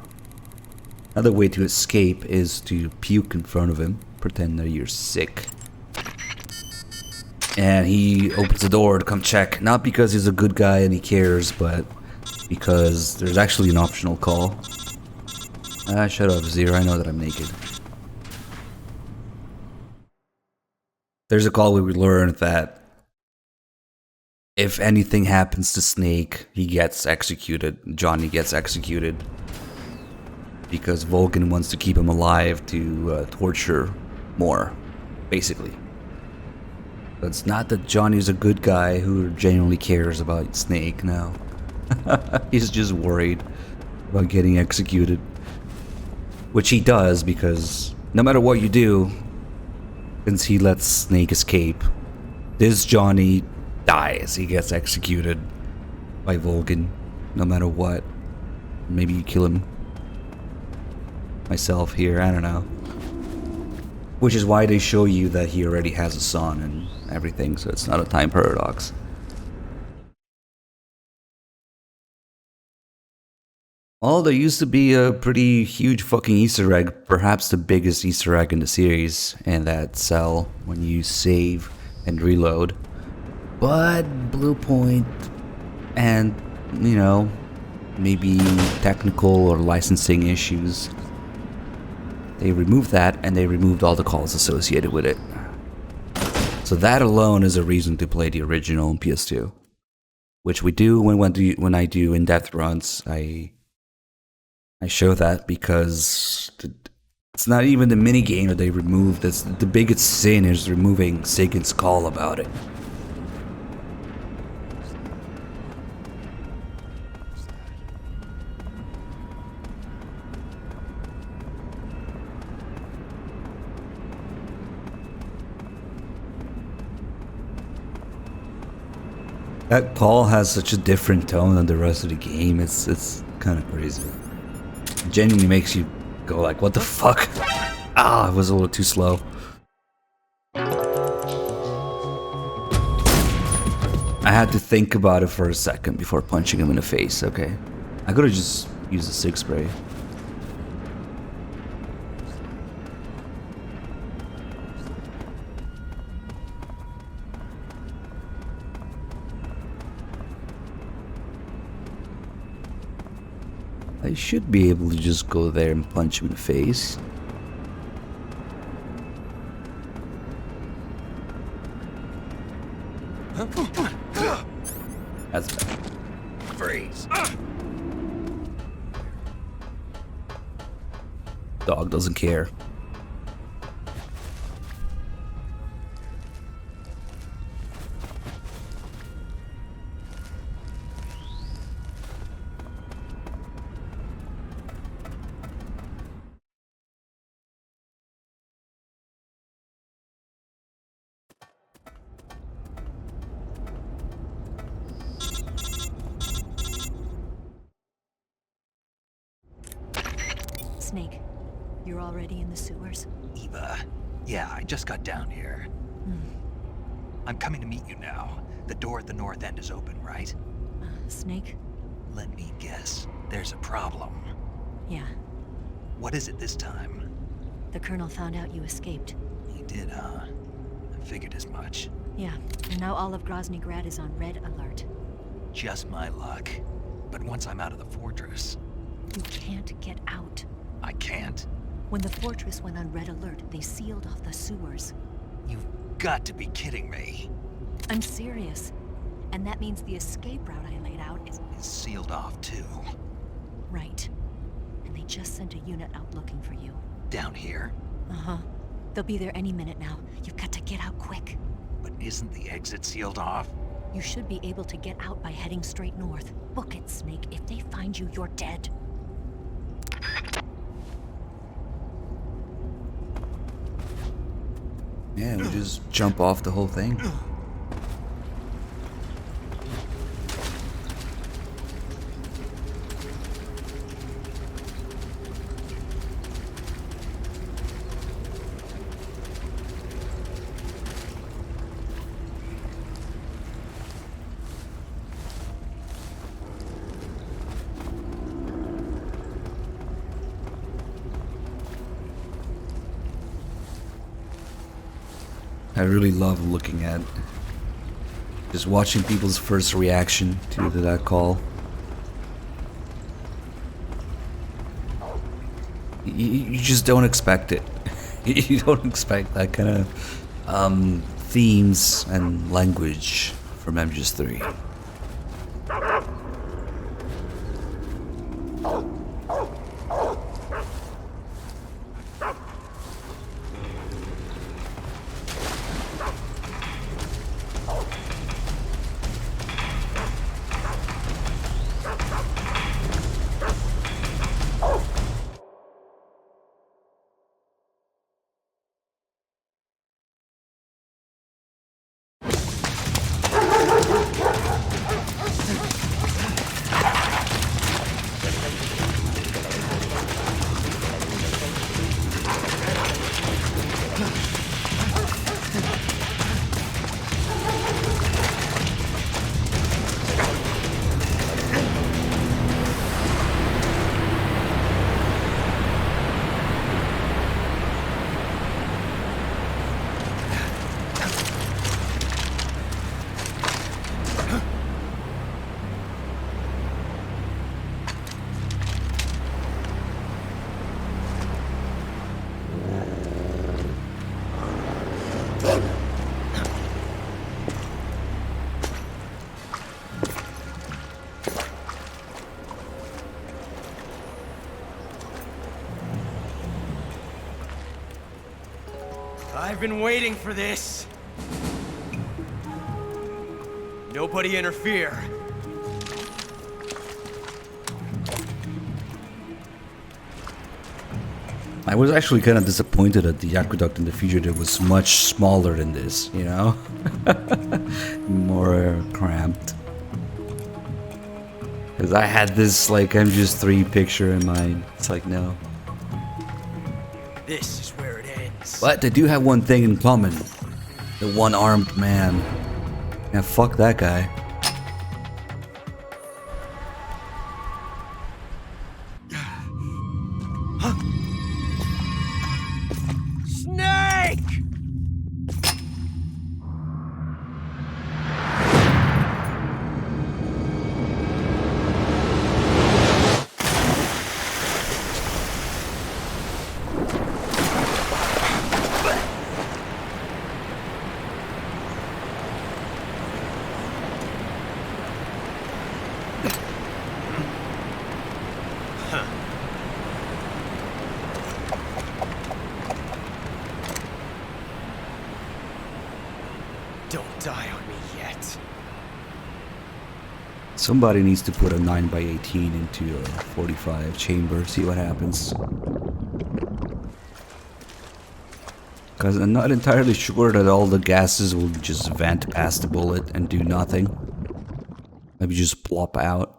Another way to escape is to puke in front of him, pretend that you're sick. And he opens the door to come check, not because he's a good guy and he cares, but because there's actually an optional call. Shut up, Zero, I know that I'm naked. There's a call where we learn that if anything happens to Snake, he gets executed. Johnny gets executed. Because Vulcan wants to keep him alive to torture more, basically. But it's not that Johnny's a good guy who genuinely cares about Snake, no. He's just worried about getting executed. Which he does, because no matter what you do, since he lets Snake escape, this Johnny dies. He gets executed by Vulcan, no matter what. Maybe you kill him. Myself here, I don't know. Which is why they show you that he already has a son and everything, so it's not a time paradox. Well, there used to be a pretty huge fucking Easter egg, perhaps the biggest Easter egg in the series, in that cell when you save and reload. But Blue Point and, you know, maybe technical or licensing issues, they removed that and they removed all the calls associated with it. So that alone is a reason to play the original on PS2. Which we do when I do in-depth runs. I show that because it's not even the minigame that they removed. That's the biggest sin is removing Sagan's call about it. That call has such a different tone than the rest of the game. It's kind of crazy. It genuinely makes you go like, what the fuck? Ah, it was a little too slow. I had to think about it for a second before punching him in the face, okay? I could've just used a cig spray. I should be able to just go there and punch him in the face. That's bad. Freeze. Dog doesn't care. Snake, you're already in the sewers? Eva, yeah, I just got down here. I'm coming to meet you now. The door at the north end is open, right? Snake? Let me guess. There's a problem. Yeah. What is it this time? The Colonel found out you escaped. He did, huh? I figured as much. Yeah, and now all of Grozny Grad is on red alert. Just my luck. But once I'm out of the fortress... You can't get out. I can't? When the fortress went on red alert, they sealed off the sewers. You've got to be kidding me. I'm serious. And that means the escape route I laid out is sealed off, too. Right. And they just sent a unit out looking for you. Down here? Uh-huh. They'll be there any minute now. You've got to get out quick. But isn't the exit sealed off? You should be able to get out by heading straight north. Book it, Snake. If they find you, you're dead. Yeah, we just jump off the whole thing. I really love looking at just watching people's first reaction to that call. You just don't expect it. You don't expect that kind of themes and language from MGS3. I've been waiting for this. Nobody interfere. I was actually kind of disappointed that the aqueduct in the fugitive was much smaller than this, you know? More cramped. Because I had this, like, MGS3 picture in mind. It's like, no. This is where it ends. But they do have one thing in common. The one-armed man. Yeah, fuck that guy. Snake! Don't die on me yet. Somebody needs to put a 9x18 into a 45 chamber, see what happens. Because I'm not entirely sure that all the gases will just vent past the bullet and do nothing. Maybe just plop out.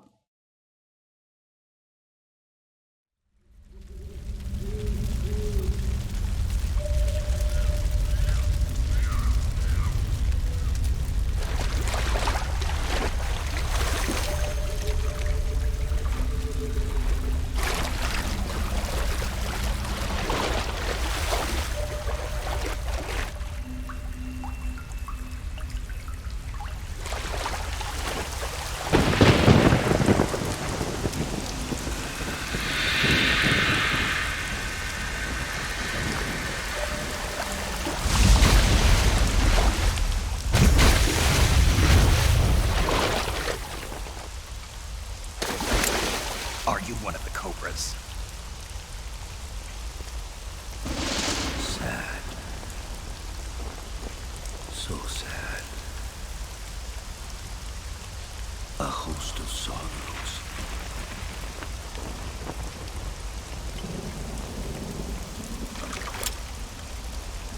Are you one of the Cobras? Sad. So sad. A host of sorrows.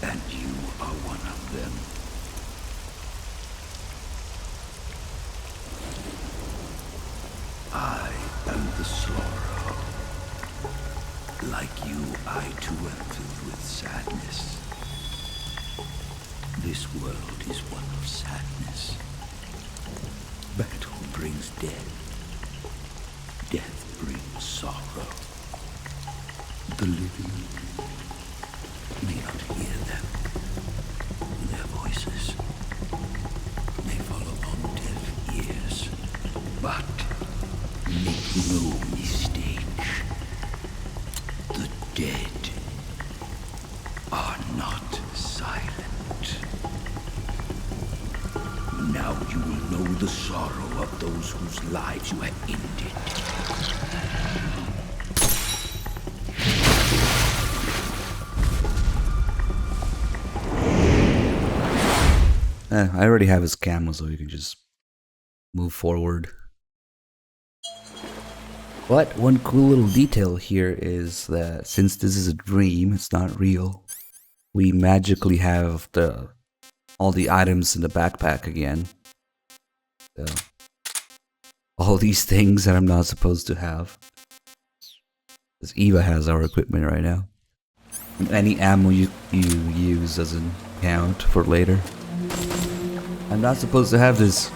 And you are one of them. I am the Sorrow. Like you, I too am filled with sadness. This world is one of sadness. Battle brings death. Death brings sorrow. The living may not hear them. Their voices may fall upon deaf ears. But make no mistake, the dead are not silent. Now you will know the sorrow of those whose lives you have ended. I already have his camo, so you can just move forward. But one cool little detail here is that since this is a dream, it's not real, we magically have all the items in the backpack again. So, all these things that I'm not supposed to have. Because Eva has our equipment right now. And any ammo you use doesn't count for later. I'm not supposed to have this.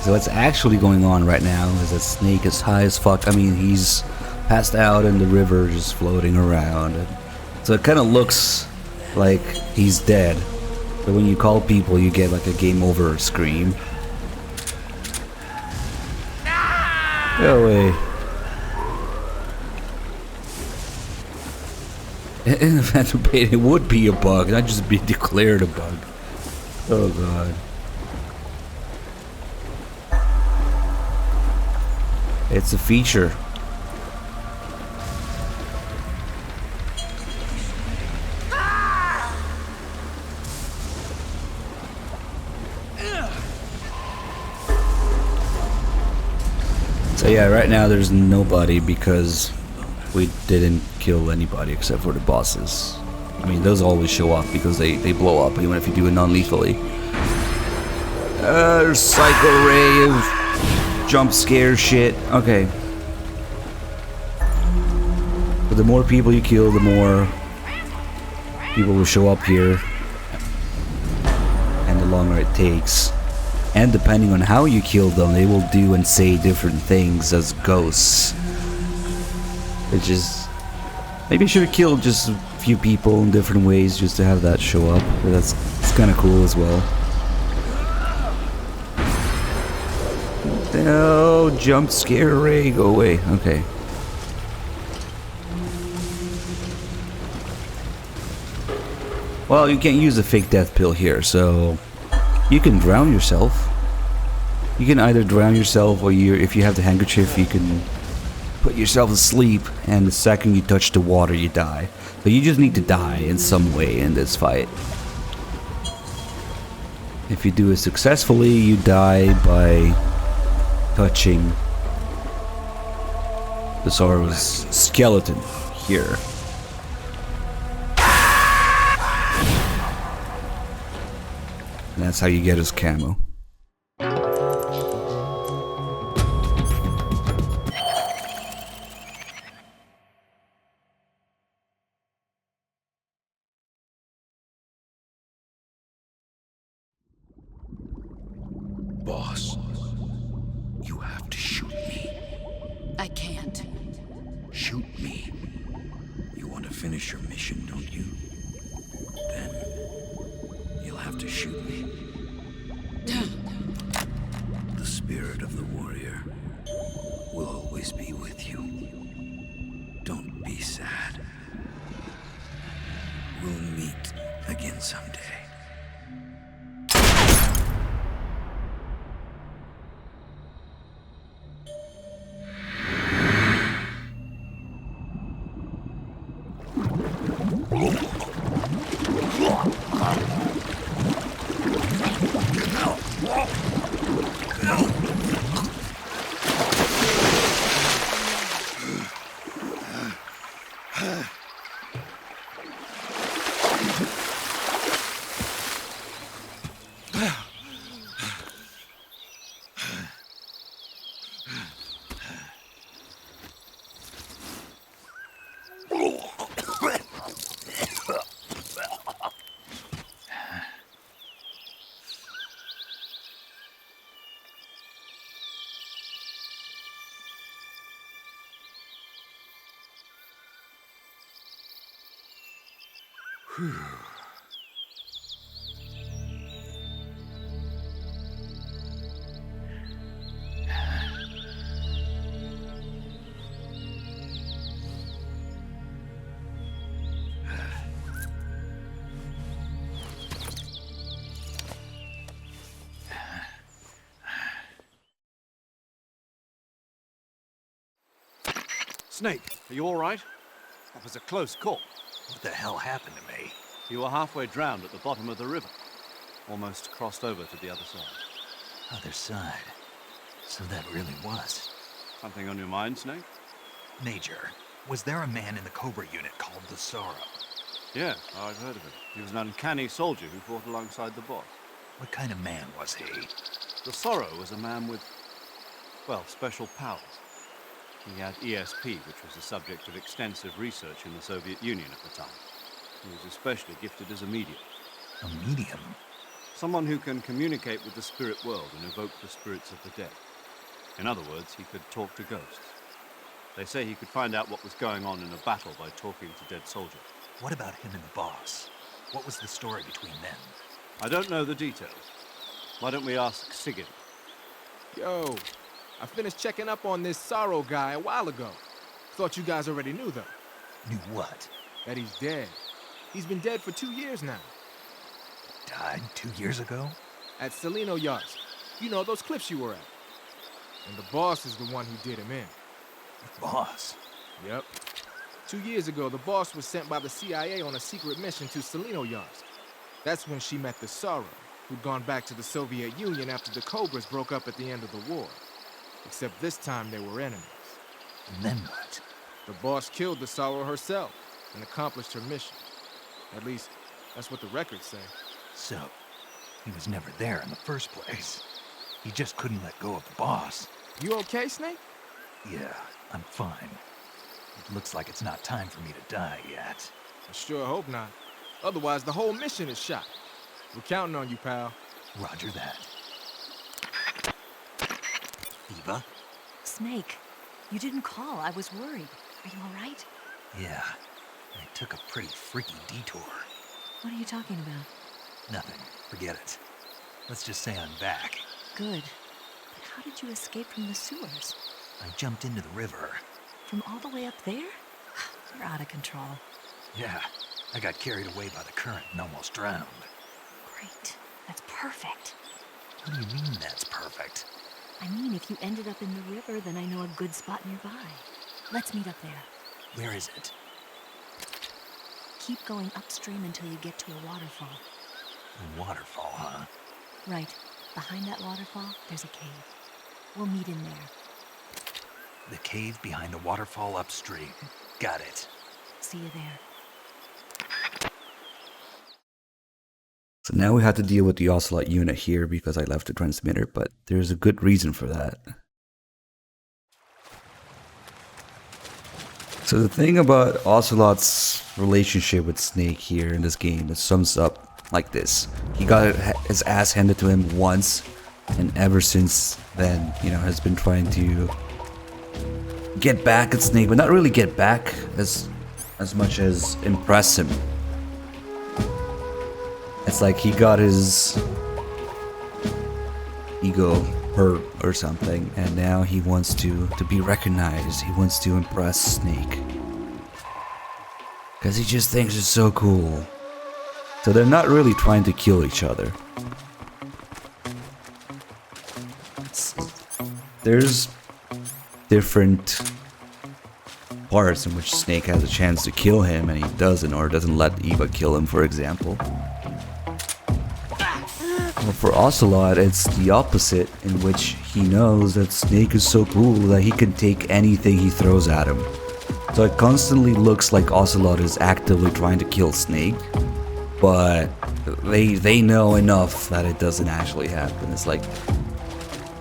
So what's actually going on right now is that Snake is high as fuck. I mean, he's passed out in the river just floating around. And so it kind of looks like he's dead. But when you call people, you get like a game over scream. Go away. In the Phantom Pain, it would be a bug, not just be declared a bug. Oh god. It's a feature. So yeah, right now there's nobody because we didn't kill anybody except for the bosses. I mean, those always show up because they blow up even if you do it non-lethally. There's Psycho Ray of jump scare shit. Okay. But the more people you kill, the more people will show up here. And the longer it takes. And depending on how you kill them, they will do and say different things as ghosts. Which is... maybe I should have killed just a few people in different ways just to have that show up. But it's kind of cool as well. No, jump scare Ray, go away. Okay. Well, you can't use a fake death pill here, so you can drown yourself. You can either drown yourself, or if you have the handkerchief, you can put yourself to sleep, and the second you touch the water, you die. But you just need to die in some way in this fight. If you do it successfully, you die by touching the Sorrow's skeleton here. And that's how you get his camo. Boss, you have to shoot me. I can't. Shoot me. You want to finish your mission, don't you? Then you'll have to shoot me. The spirit of the warrior will always be with you. Don't be sad. We'll meet again someday. Snake, are you all right? That was a close call. What the hell happened to me? You were halfway drowned at the bottom of the river. Almost crossed over to the other side. Other side. So that really was. Something on your mind, Snake? Major, was there a man in the Cobra unit called the Sorrow? Yes, I've heard of him. He was an uncanny soldier who fought alongside the boss. What kind of man was he? The Sorrow was a man with, well, special powers. He had ESP, which was the subject of extensive research in the Soviet Union at the time. He was especially gifted as a medium. A medium? Someone who can communicate with the spirit world and evoke the spirits of the dead. In other words, he could talk to ghosts. They say he could find out what was going on in a battle by talking to dead soldiers. What about him and the boss? What was the story between them? I don't know the details. Why don't we ask Sigurd? Yo, I finished checking up on this Sorrow guy a while ago. Thought you guys already knew, though. Knew what? That he's dead. He's been dead for 2 years now. Died 2 years ago? At Selino-Yarsk. You know, those cliffs you were at. And the boss is the one who did him in. The boss? Yep. 2 years ago, the boss was sent by the CIA on a secret mission to Selino-Yarsk. That's when she met the Sorrow, who'd gone back to the Soviet Union after the Cobras broke up at the end of the war. Except this time they were enemies. And then what? The boss killed the Sorrow herself and accomplished her mission. At least, that's what the records say. So, he was never there in the first place. He just couldn't let go of the boss. You okay, Snake? Yeah, I'm fine. It looks like it's not time for me to die yet. I sure hope not. Otherwise, the whole mission is shot. We're counting on you, pal. Roger that. Eva? Snake, you didn't call. I was worried. Are you all right? Yeah, I took a pretty freaky detour. What are you talking about? Nothing. Forget it. Let's just say I'm back. Good. But how did you escape from the sewers? I jumped into the river. From all the way up there? You're out of control. Yeah, I got carried away by the current and almost drowned. Great. That's perfect. What do you mean that's perfect? I mean, if you ended up in the river, then I know a good spot nearby. Let's meet up there. Where is it? Keep going upstream until you get to a waterfall. A waterfall, huh? Right. Behind that waterfall, there's a cave. We'll meet in there. The cave behind the waterfall upstream. Got it. See you there. So now we have to deal with the Ocelot unit here because I left the transmitter, but there's a good reason for that. So the thing about Ocelot's relationship with Snake here in this game, it sums up like this. He got his ass handed to him once, and ever since then, you know, has been trying to get back at Snake, but not really get back as much as impress him. It's like he got his ego hurt or something, and now he wants to be recognized. He wants to impress Snake. Because he just thinks it's so cool. So they're not really trying to kill each other. There's different parts in which Snake has a chance to kill him and he doesn't, or doesn't let Eva kill him, for example. Well, for Ocelot, it's the opposite, in which he knows that Snake is so cool that he can take anything he throws at him. So it constantly looks like Ocelot is actively trying to kill Snake, but they know enough that it doesn't actually happen. It's like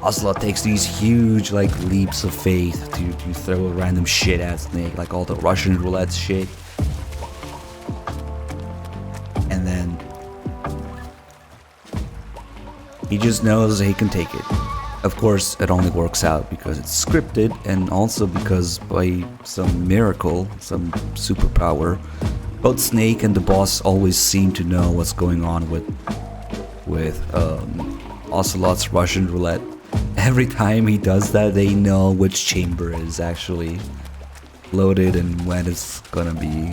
Ocelot takes these huge like leaps of faith to throw random shit at Snake, like all the Russian roulette shit. And then he just knows he can take it. Of course, it only works out because it's scripted, and also because by some miracle, some superpower, Both Snake and the boss always seem to know what's going on with Ocelot's Russian roulette. Every time he does that, they know which chamber is actually loaded and when it's gonna be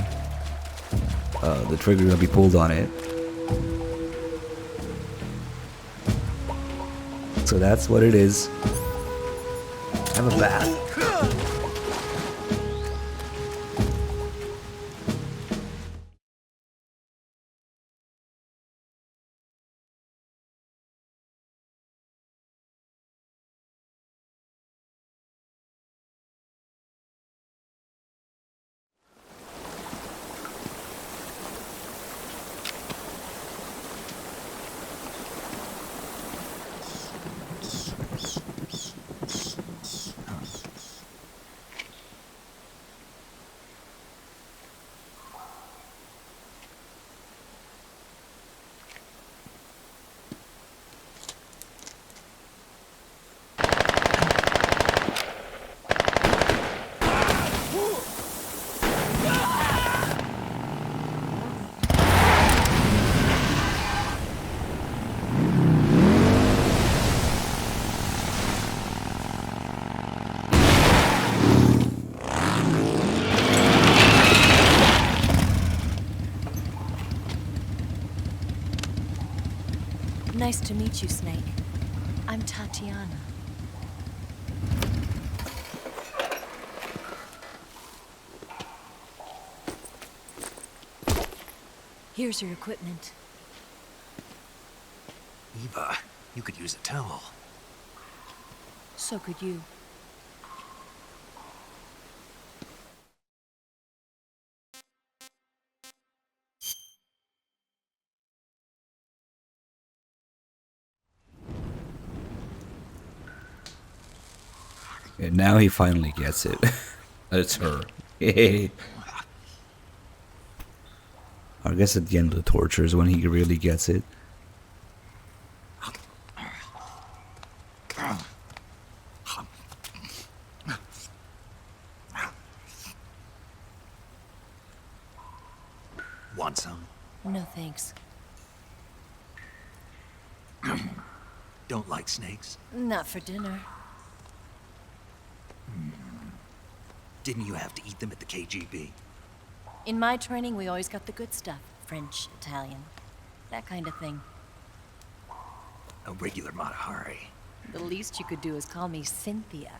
the trigger gonna be pulled on it. So that's what it is. Have a bath. Nice to meet you, Snake. I'm Tatiana. Here's your equipment. Eva, you could use a towel. So could you. And now he finally gets it. It's her. I guess at the end of the torture is when he really gets it. Want some? No thanks. Don't like snakes? Not for dinner. Didn't you have to eat them at the KGB? In my training, we always got the good stuff. French, Italian, that kind of thing. A regular Matahari. The least you could do is call me Cynthia.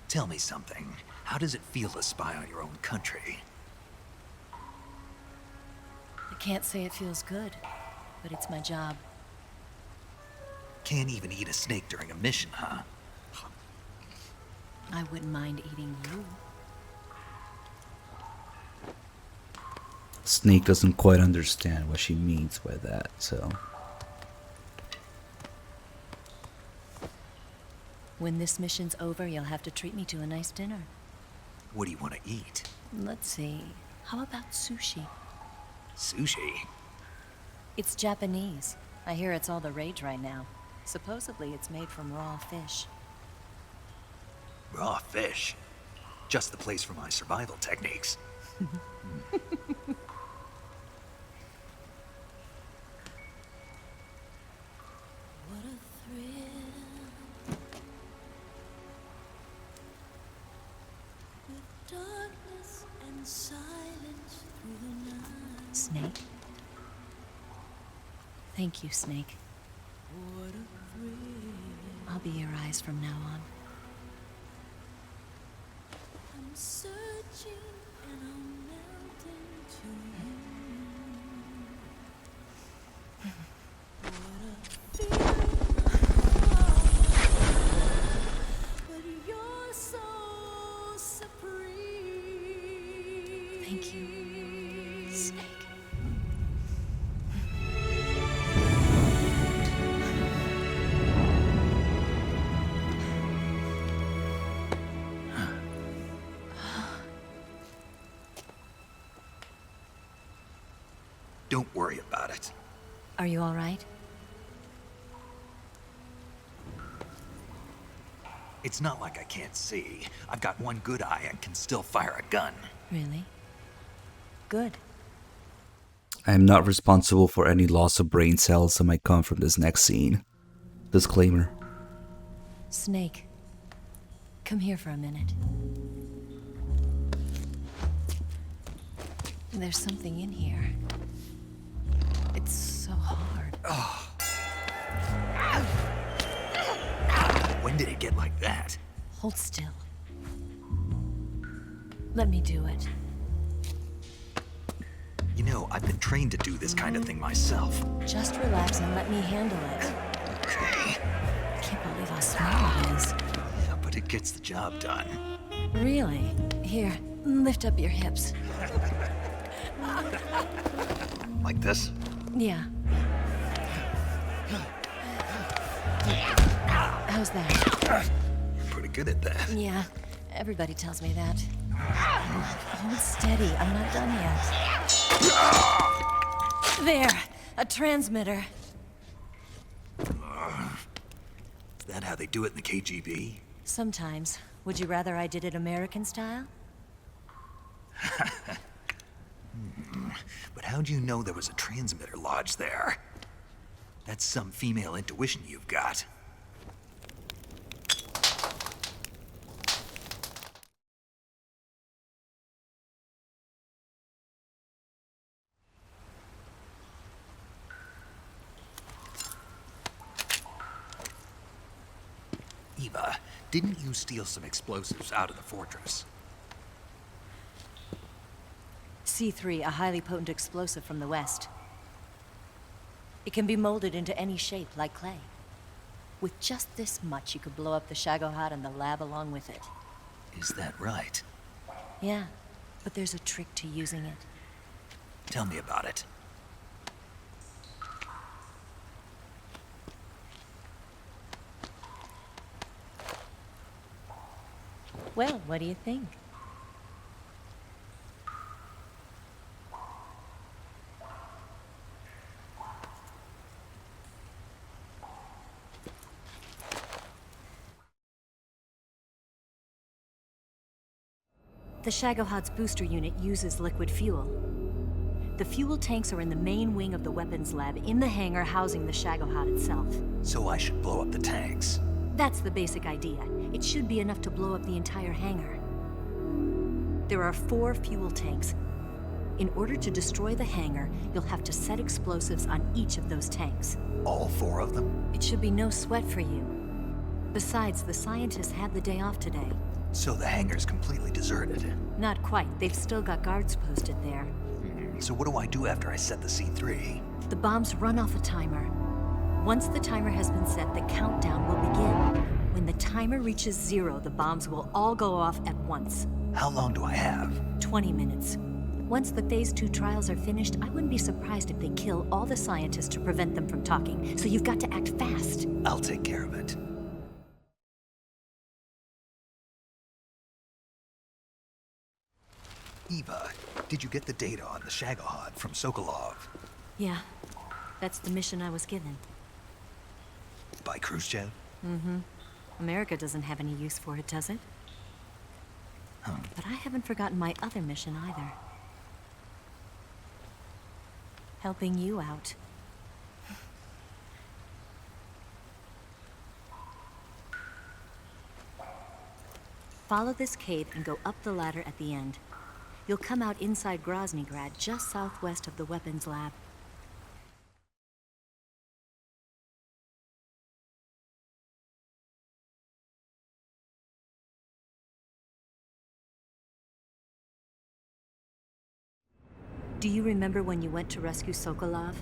Tell me something. How does it feel to spy on your own country? I can't say it feels good, but it's my job. Can't even eat a snake during a mission, huh? I wouldn't mind eating you. Snake doesn't quite understand what she means by that, so... When this mission's over, you'll have to treat me to a nice dinner. What do you want to eat? Let's see. How about sushi? Sushi? It's Japanese. I hear it's all the rage right now. Supposedly, it's made from raw fish. Raw fish? Just the place for my survival techniques. Snake? Thank you, Snake. I'll be your eyes from now on. I'm searching and I'm melting to you. What a feeling, but you're so supreme. Thank you, Snake. Don't worry about it. Are you all right? It's not like I can't see. I've got one good eye and can still fire a gun. Really? Good. I am not responsible for any loss of brain cells that might come from this next scene. Disclaimer. Snake, come here for a minute. There's something in here. It's so hard. When did it get like that? Hold still. Let me do it. You know, I've been trained to do this kind of thing myself. Just relax and let me handle it. Okay. I can't believe how small it is. Yeah, but it gets the job done. Really? Here, lift up your hips. Like this? Yeah. How's that? You're pretty good at that. Yeah, everybody tells me that. Hold steady, I'm not done yet. There, a transmitter. Is that how they do it in the KGB? Sometimes. Would you rather I did it American style? But how'd you know there was a transmitter lodged there? That's some female intuition you've got. Eva, didn't you steal some explosives out of the fortress? C3, a highly potent explosive from the west. It can be molded into any shape, like clay. With just this much, you could blow up the Shagohod and the lab along with it. Is that right? Yeah, but there's a trick to using it. Tell me about it. Well, what do you think? The Shagohod's booster unit uses liquid fuel. The fuel tanks are in the main wing of the weapons lab in the hangar housing the Shagohod itself. So I should blow up the tanks. That's the basic idea. It should be enough to blow up the entire hangar. There are 4 fuel tanks. In order to destroy the hangar, you'll have to set explosives on each of those tanks. All 4 of them? It should be no sweat for you. Besides, the scientists had the day off today. So the hangar's completely deserted. Not quite. They've still got guards posted there. So what do I do after I set the C3? The bombs run off a timer. Once the timer has been set, the countdown will begin. When the timer reaches 0, the bombs will all go off at once. How long do I have? 20 minutes. Once the Phase 2 trials are finished, I wouldn't be surprised if they kill all the scientists to prevent them from talking. So you've got to act fast. I'll take care of it. Eva, did you get the data on the Shagohod from Sokolov? Yeah, that's the mission I was given. By Khrushchev? Mm-hmm. America doesn't have any use for it, does it? But I haven't forgotten my other mission either. Helping you out. Follow this cave and go up the ladder at the end. You'll come out inside Groznygrad, just southwest of the weapons lab. Do you remember when you went to rescue Sokolov?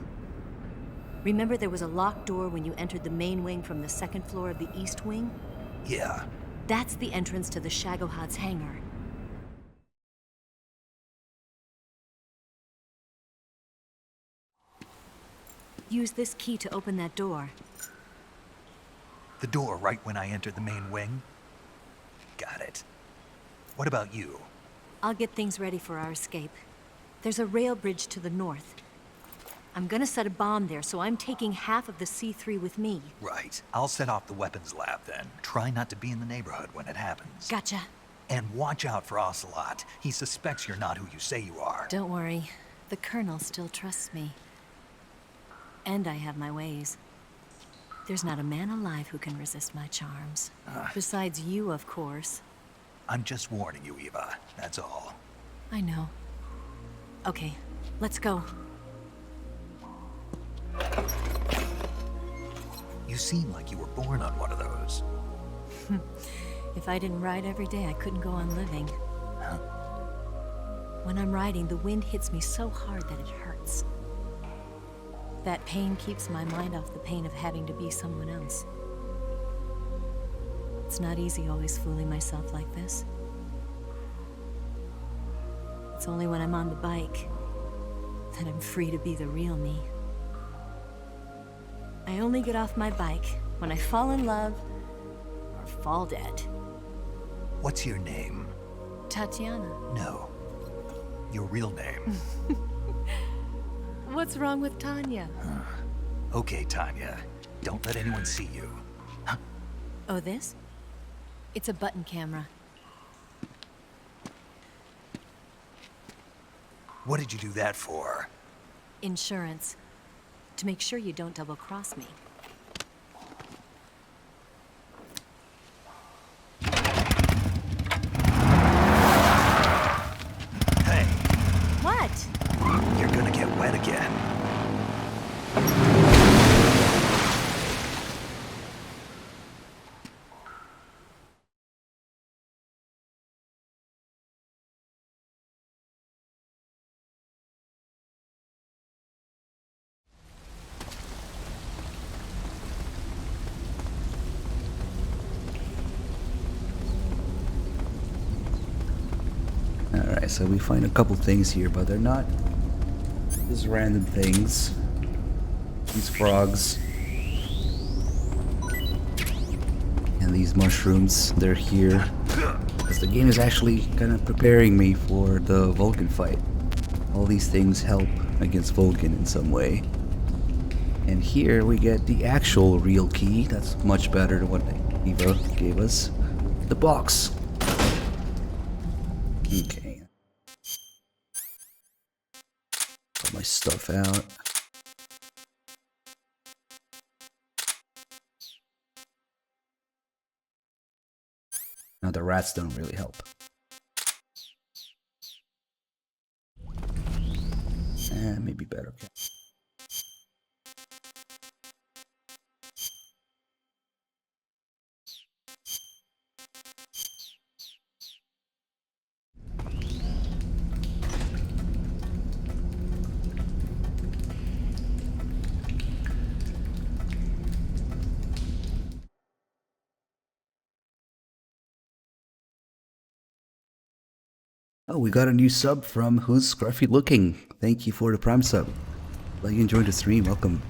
Remember there was a locked door when you entered the main wing from the 2nd floor of the East Wing? Yeah. That's the entrance to the Shagohod's hangar. Use this key to open that door. The door right when I entered the main wing? Got it. What about you? I'll get things ready for our escape. There's a rail bridge to the north. I'm gonna set a bomb there, so I'm taking half of the C3 with me. Right. I'll set off the weapons lab then. Try not to be in the neighborhood when it happens. Gotcha. And watch out for Ocelot. He suspects you're not who you say you are. Don't worry. The Colonel still trusts me. And I have my ways. There's not a man alive who can resist my charms. Besides you, of course. I'm just warning you, Eva. That's all. I know. Okay, let's go. You seem like you were born on one of those. If I didn't ride every day, I couldn't go on living. When I'm riding, the wind hits me so hard that it hurts. That pain keeps my mind off the pain of having to be someone else. It's not easy always fooling myself like this. It's only when I'm on the bike that I'm free to be the real me. I only get off my bike when I fall in love or fall dead. What's your name? Tatiana. No. Your real name. What's wrong with Tanya? Okay, Tanya. Don't let anyone see you. Oh, this? It's a button camera. What did you do that for? Insurance. To make sure you don't double-cross me. Hey. What? You're gonna get wet again. Alright, so we find a couple things here, but they're not just random things. These frogs. And these mushrooms, they're here. Because the game is actually kind of preparing me for the Vulcan fight. All these things help against Vulcan in some way. And here we get the actual real key. That's much better than what Eva gave us. The box. Okay. Put my stuff out. Now the rats don't really help. Maybe better. Okay. Oh, we got a new sub from Who's Scruffy Looking. Thank you for the Prime sub. Glad you enjoyed the stream. Welcome.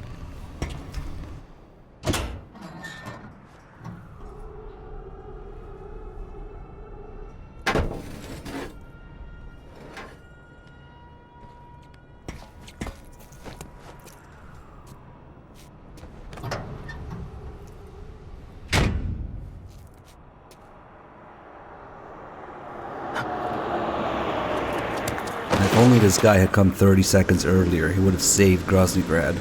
If only this guy had come 30 seconds earlier, he would have saved Groznygrad.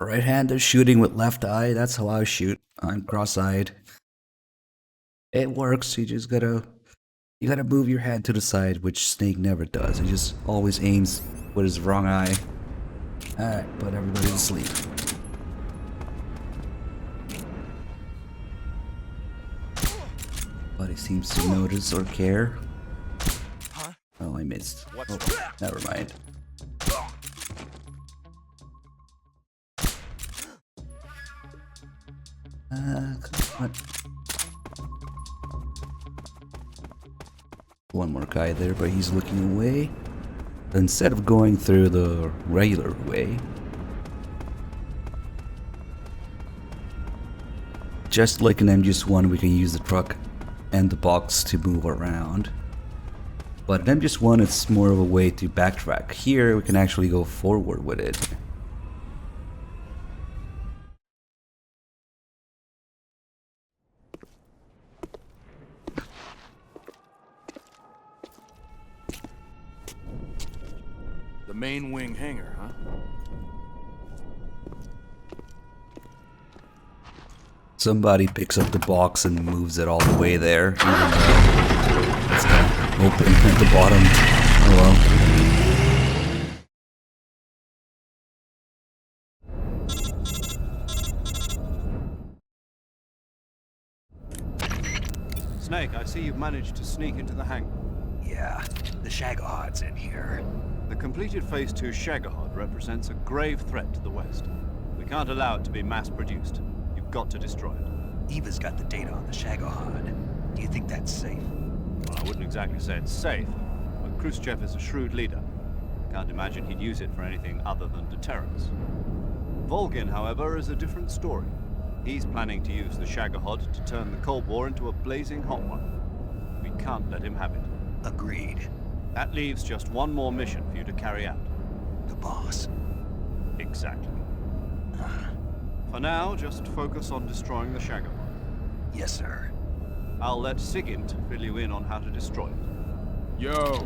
Right-hander shooting with left eye, that's how I shoot. I'm cross-eyed. It works, you just gotta move your head to the side, which Snake never does. He just always aims with his wrong eye. Alright, put everybody to sleep. Nobody seems to notice or care. Oh, I missed. Oh, never mind. Come on. One more guy there, but he's looking away. Instead of going through the regular way, just like in MGS1, we can use the truck and the box to move around. But in MGS1, it's more of a way to backtrack. Here, we can actually go forward with it. The main wing hangar, huh? Somebody picks up the box and moves it all the way there. Even though it's kind of open at the bottom. Oh well. Snake, I see you've managed to sneak into the hangar. Yeah, the Shagohod's in here. The completed Phase 2 Shagohod represents a grave threat to the West. We can't allow it to be mass-produced. You've got to destroy it. Eva's got the data on the Shagohod. Do you think that's safe? Well, I wouldn't exactly say it's safe, but Khrushchev is a shrewd leader. I can't imagine he'd use it for anything other than deterrence. Volgin, however, is a different story. He's planning to use the Shagohod to turn the Cold War into a blazing hot one. We can't let him have it. Agreed. That leaves just one more mission for you to carry out. The boss. Exactly. For now, just focus on destroying the Shagohod. Yes, sir. I'll let Sigint fill you in on how to destroy it. Yo,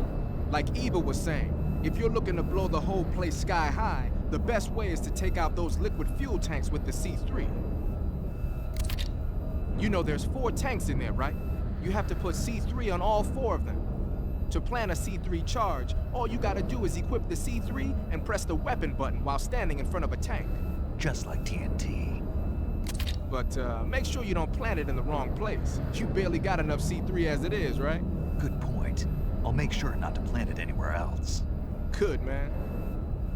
like Eva was saying, if you're looking to blow the whole place sky high, the best way is to take out those liquid fuel tanks with the C3. You know there's 4 tanks in there, right? You have to put C3 on all 4 of them. To plan a C3 charge, all you gotta do is equip the C3 and press the weapon button while standing in front of a tank. Just like TNT. But make sure you don't plant it in the wrong place. You barely got enough C3 as it is, right? Good point. I'll make sure not to plant it anywhere else. Good, man.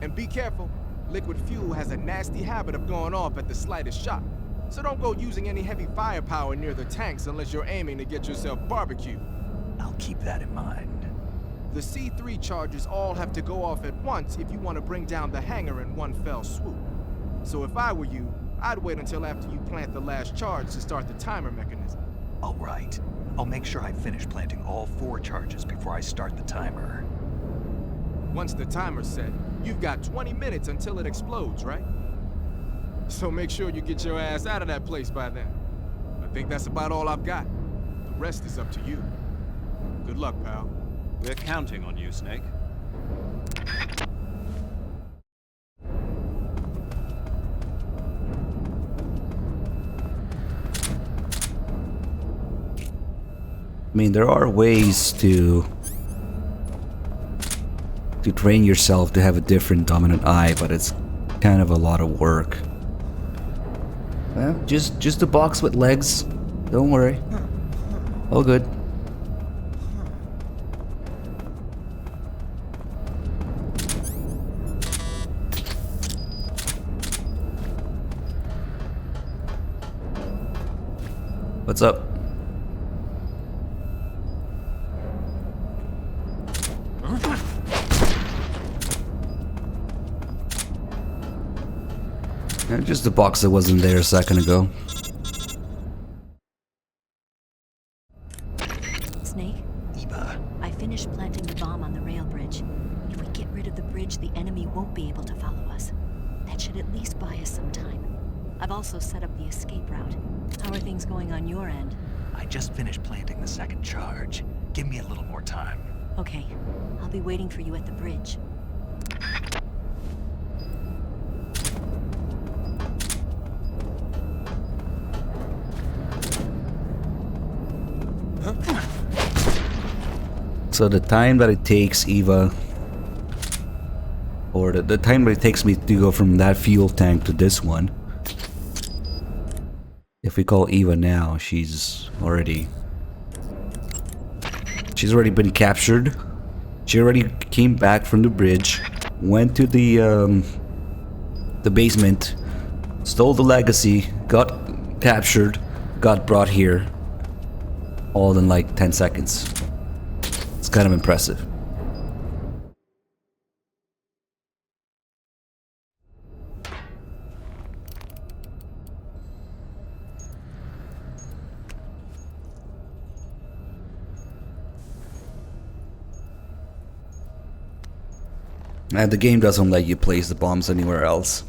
And be careful. Liquid fuel has a nasty habit of going off at the slightest shock. So don't go using any heavy firepower near the tanks unless you're aiming to get yourself barbecued. I'll keep that in mind. The C3 charges all have to go off at once if you want to bring down the hangar in one fell swoop. So if I were you, I'd wait until after you plant the last charge to start the timer mechanism. All right. I'll make sure I finish planting all 4 charges before I start the timer. Once the timer's set, you've got 20 minutes until it explodes, right? So make sure you get your ass out of that place by then. I think that's about all I've got. The rest is up to you. Good luck, pal. We're counting on you, Snake. I mean, there are ways to train yourself to have a different dominant eye, but it's kind of a lot of work. Well, just a box with legs. Don't worry. All good. What's up? Just the box that wasn't there a second ago. Snake? Eva. I finished planting the bomb on the rail bridge. If we get rid of the bridge, the enemy won't be able to follow us. That should at least buy us some time. I've also set up the escape route. How are things going on your end? I just finished planting the 2nd charge. Give me a little more time. Okay. I'll be waiting for you at the bridge. So the time that it takes Eva, or the time that it takes me to go from that fuel tank to this one, if we call Eva now, she's already been captured. She already came back from the bridge, went to the basement, stole the legacy, got captured, got brought here, all in like 10 seconds. It's kind of impressive. And the game doesn't let you place the bombs anywhere else.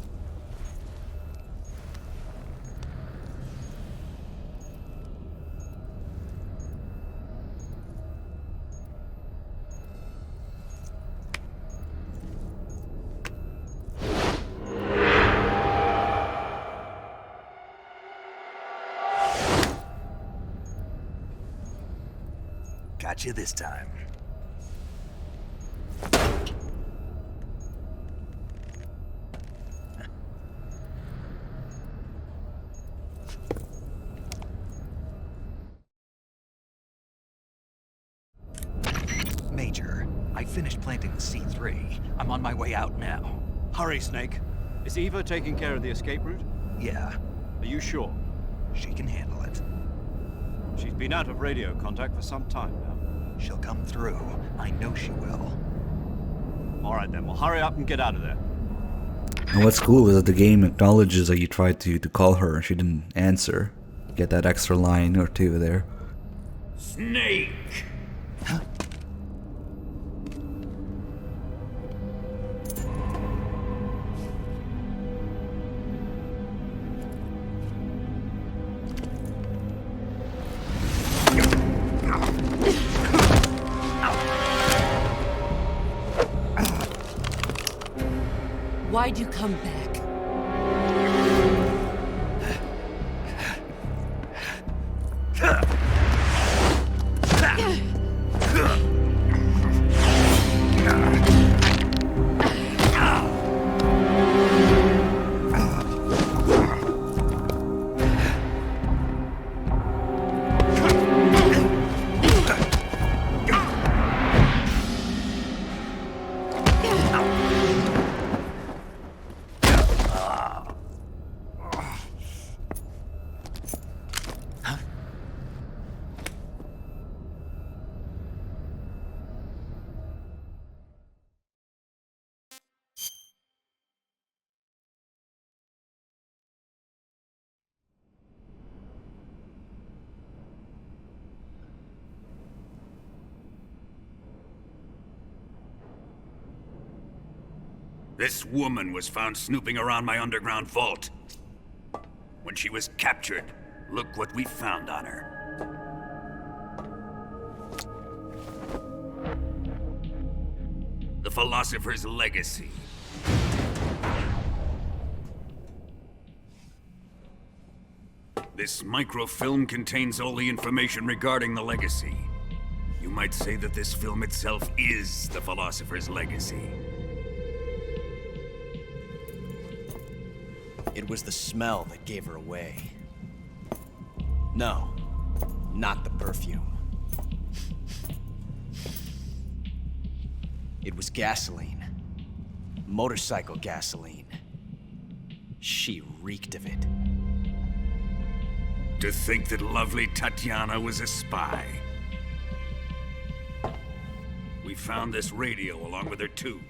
Got you this time. Major, I finished planting the C3. I'm on my way out now. Hurry, Snake. Is Eva taking care of the escape route? Yeah. Are you sure? She can handle it. She's been out of radio contact for some time now. She'll come through. I know she will. All right then, well hurry up and get out of there. And what's cool is that the game acknowledges that you tried to call her and she didn't answer. Get that extra line or two there. Snake! Why'd you come back? This woman was found snooping around my underground vault. When she was captured, look what we found on her. The Philosopher's Legacy. This microfilm contains all the information regarding the Legacy. You might say that this film itself is the Philosopher's Legacy. It was the smell that gave her away. No, not the perfume. It was gasoline. Motorcycle gasoline. She reeked of it. To think that lovely Tatiana was a spy. We found this radio along with her too.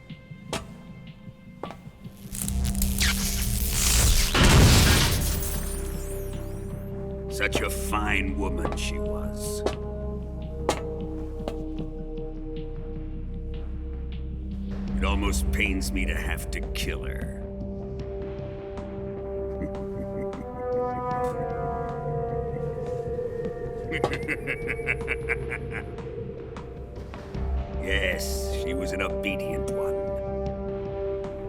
Such a fine woman she was. It almost pains me to have to kill her. Yes, she was an obedient one.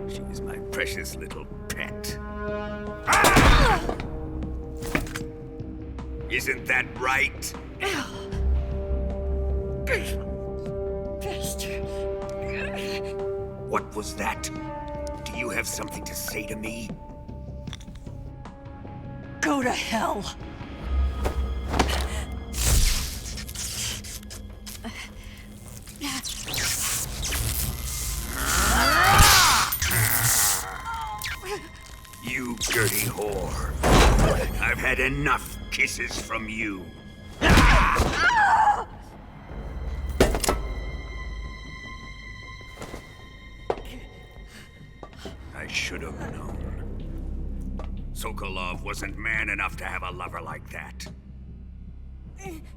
She was my precious little pet. Ah! Isn't that right? What was that? Do you have something to say to me? Go to hell. You dirty whore. I've had had enough kisses from you. I should have known. Sokolov wasn't man enough to have a lover like that.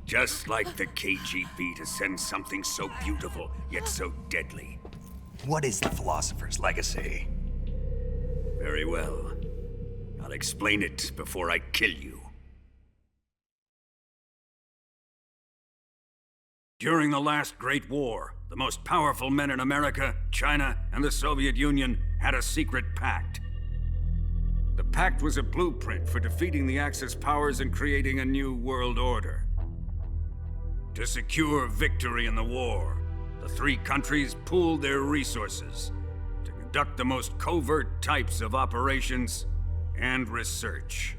Just like the KGB to send something so beautiful, yet so deadly. What is the Philosopher's Legacy? Very well. I'll explain it before I kill you. During the last Great War, the most powerful men in America, China, and the Soviet Union had a secret pact. The pact was a blueprint for defeating the Axis powers and creating a new world order. To secure victory in the war, the three countries pooled their resources to conduct the most covert types of operations and research.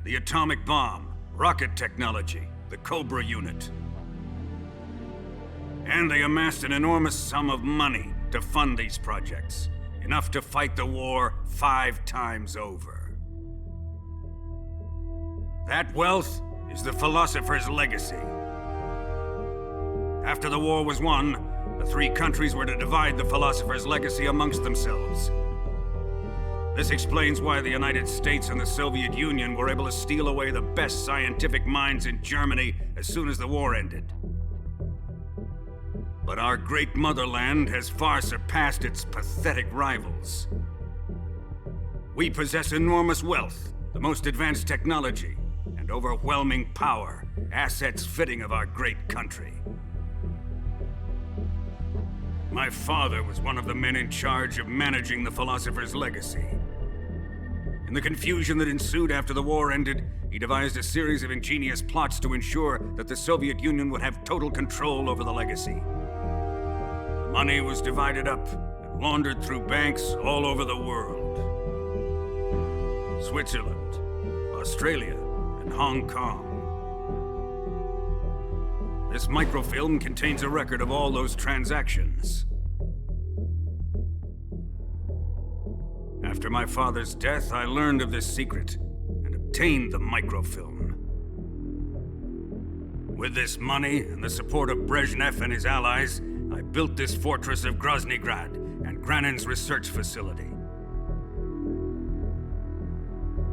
The atomic bomb, rocket technology, the Cobra unit. And they amassed an enormous sum of money to fund these projects, enough to fight the war 5 times over. That wealth is the Philosopher's Legacy. After the war was won, the three countries were to divide the Philosopher's Legacy amongst themselves. This explains why the United States and the Soviet Union were able to steal away the best scientific minds in Germany as soon as the war ended. But our great motherland has far surpassed its pathetic rivals. We possess enormous wealth, the most advanced technology, and overwhelming power, assets fitting of our great country. My father was one of the men in charge of managing the Philosopher's Legacy. In the confusion that ensued after the war ended, he devised a series of ingenious plots to ensure that the Soviet Union would have total control over the legacy. The money was divided up and laundered through banks all over the world. Switzerland, Australia, and Hong Kong. This microfilm contains a record of all those transactions. After my father's death, I learned of this secret and obtained the microfilm. With this money and the support of Brezhnev and his allies, I built this fortress of Groznygrad and Granin's research facility.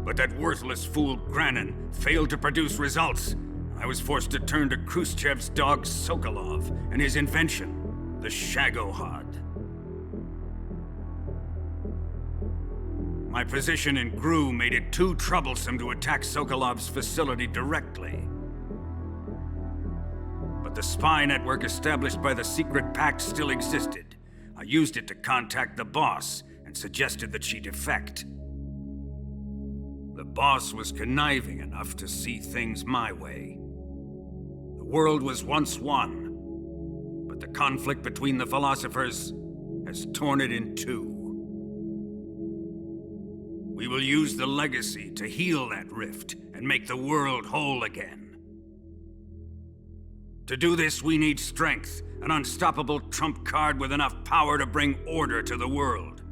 But that worthless fool Granin failed to produce results. I was forced to turn to Khrushchev's dog Sokolov and his invention, the Shagohod. My position in GRU made it too troublesome to attack Sokolov's facility directly. But the spy network established by the secret pact still existed. I used it to contact the boss and suggested that she defect. The boss was conniving enough to see things my way. The world was once one, but the conflict between the philosophers has torn it in two. We will use the legacy to heal that rift and make the world whole again. To do this, we need strength, an unstoppable trump card with enough power to bring order to the world.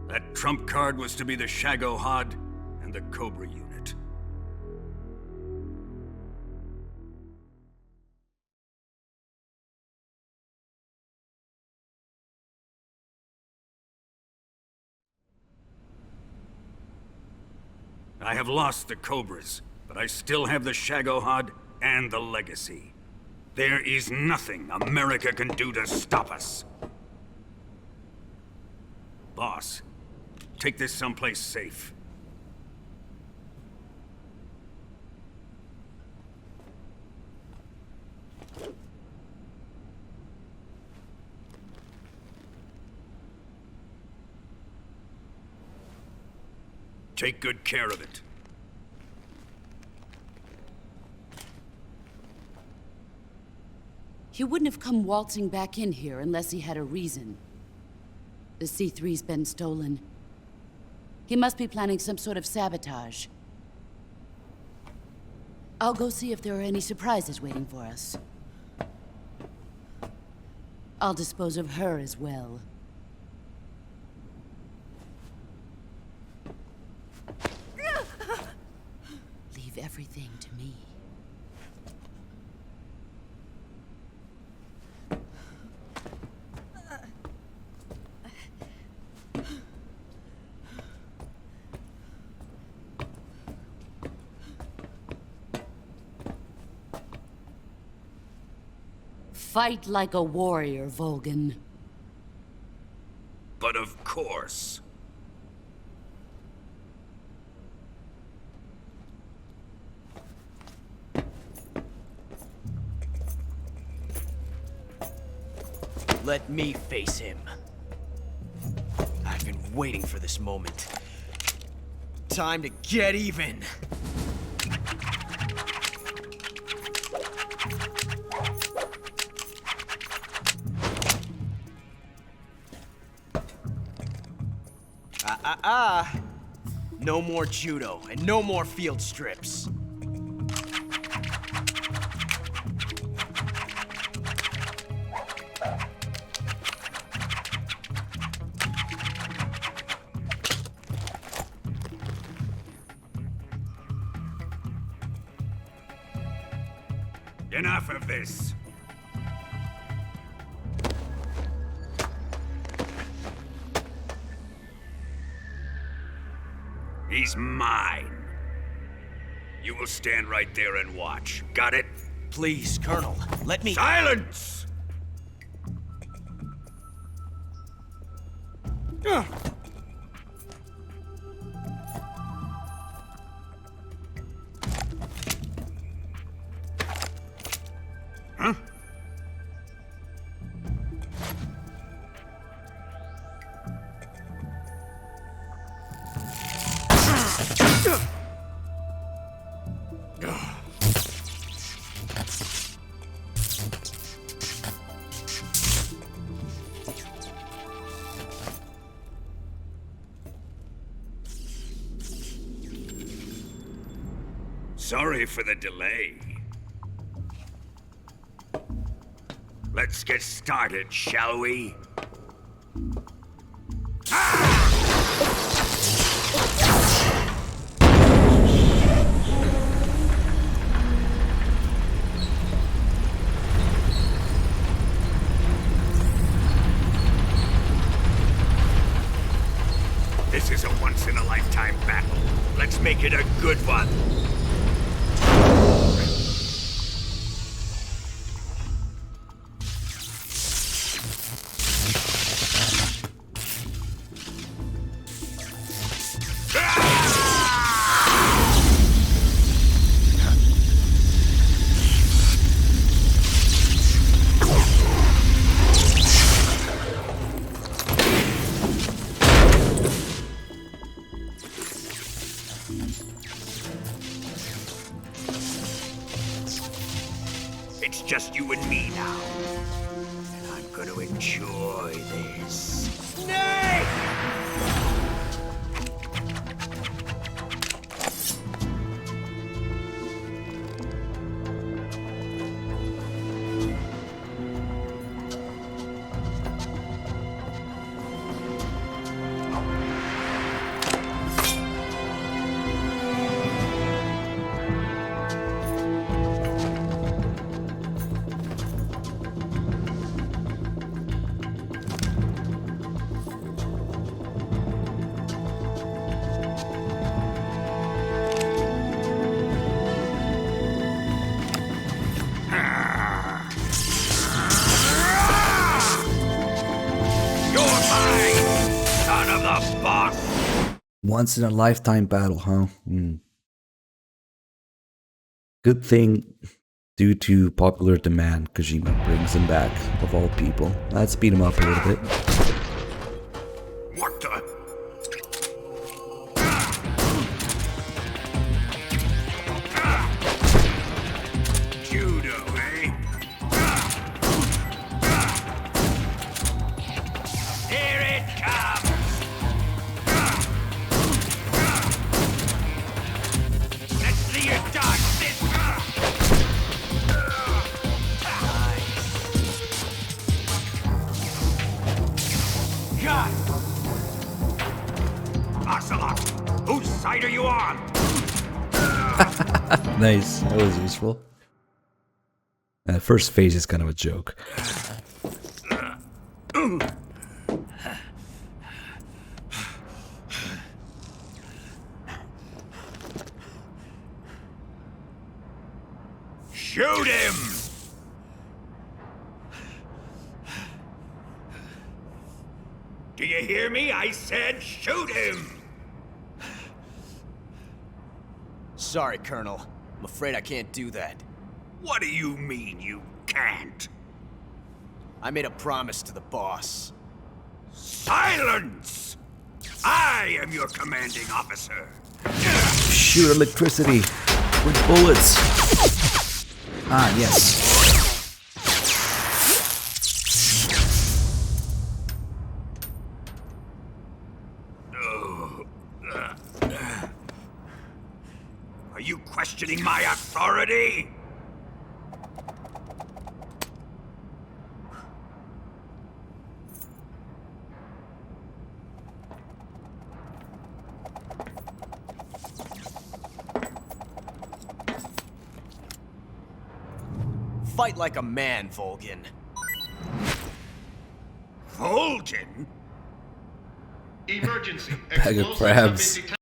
That trump card was to be the Shagohod and the Cobra unit. I have lost the Cobras, but I still have the Shagohod and the legacy. There is nothing America can do to stop us. Boss, take this someplace safe. Take good care of it. He wouldn't have come waltzing back in here unless he had a reason. The C3's been stolen. He must be planning some sort of sabotage. I'll go see if there are any surprises waiting for us. I'll dispose of her as well. everything to me. Fight like a warrior, Volgan. But of course. Let me face him. I've been waiting for this moment. Time to get even. No more judo, and no more field strips. Enough of this. He's mine. You will stand right there and watch. Got it? Please, Colonel, let me— Silence! Huh? Sorry for the delay. Let's get started, shall we? This is a once-in-a-lifetime battle. Let's make it a good one. It's just you and me now. And I'm gonna enjoy this. Snake! Once in a lifetime battle, huh? Good thing, due to popular demand, Kojima brings him back, of all people. Let's speed him up a little bit. What the? Judo, eh? Here it comes! Let's see you dodge this! God! Nice. That was useful. That first phase is kind of a joke. Shoot him! Do you hear me? I said shoot him! Sorry, Colonel. I'm afraid I can't do that. What do you mean you can't? I made a promise to the boss. Silence! I am your commanding officer. Shoot electricity with bullets. Ah, yes. Are you questioning my authority? Fight like a man, Volgin. Volgin? Emergency. Bag of crabs.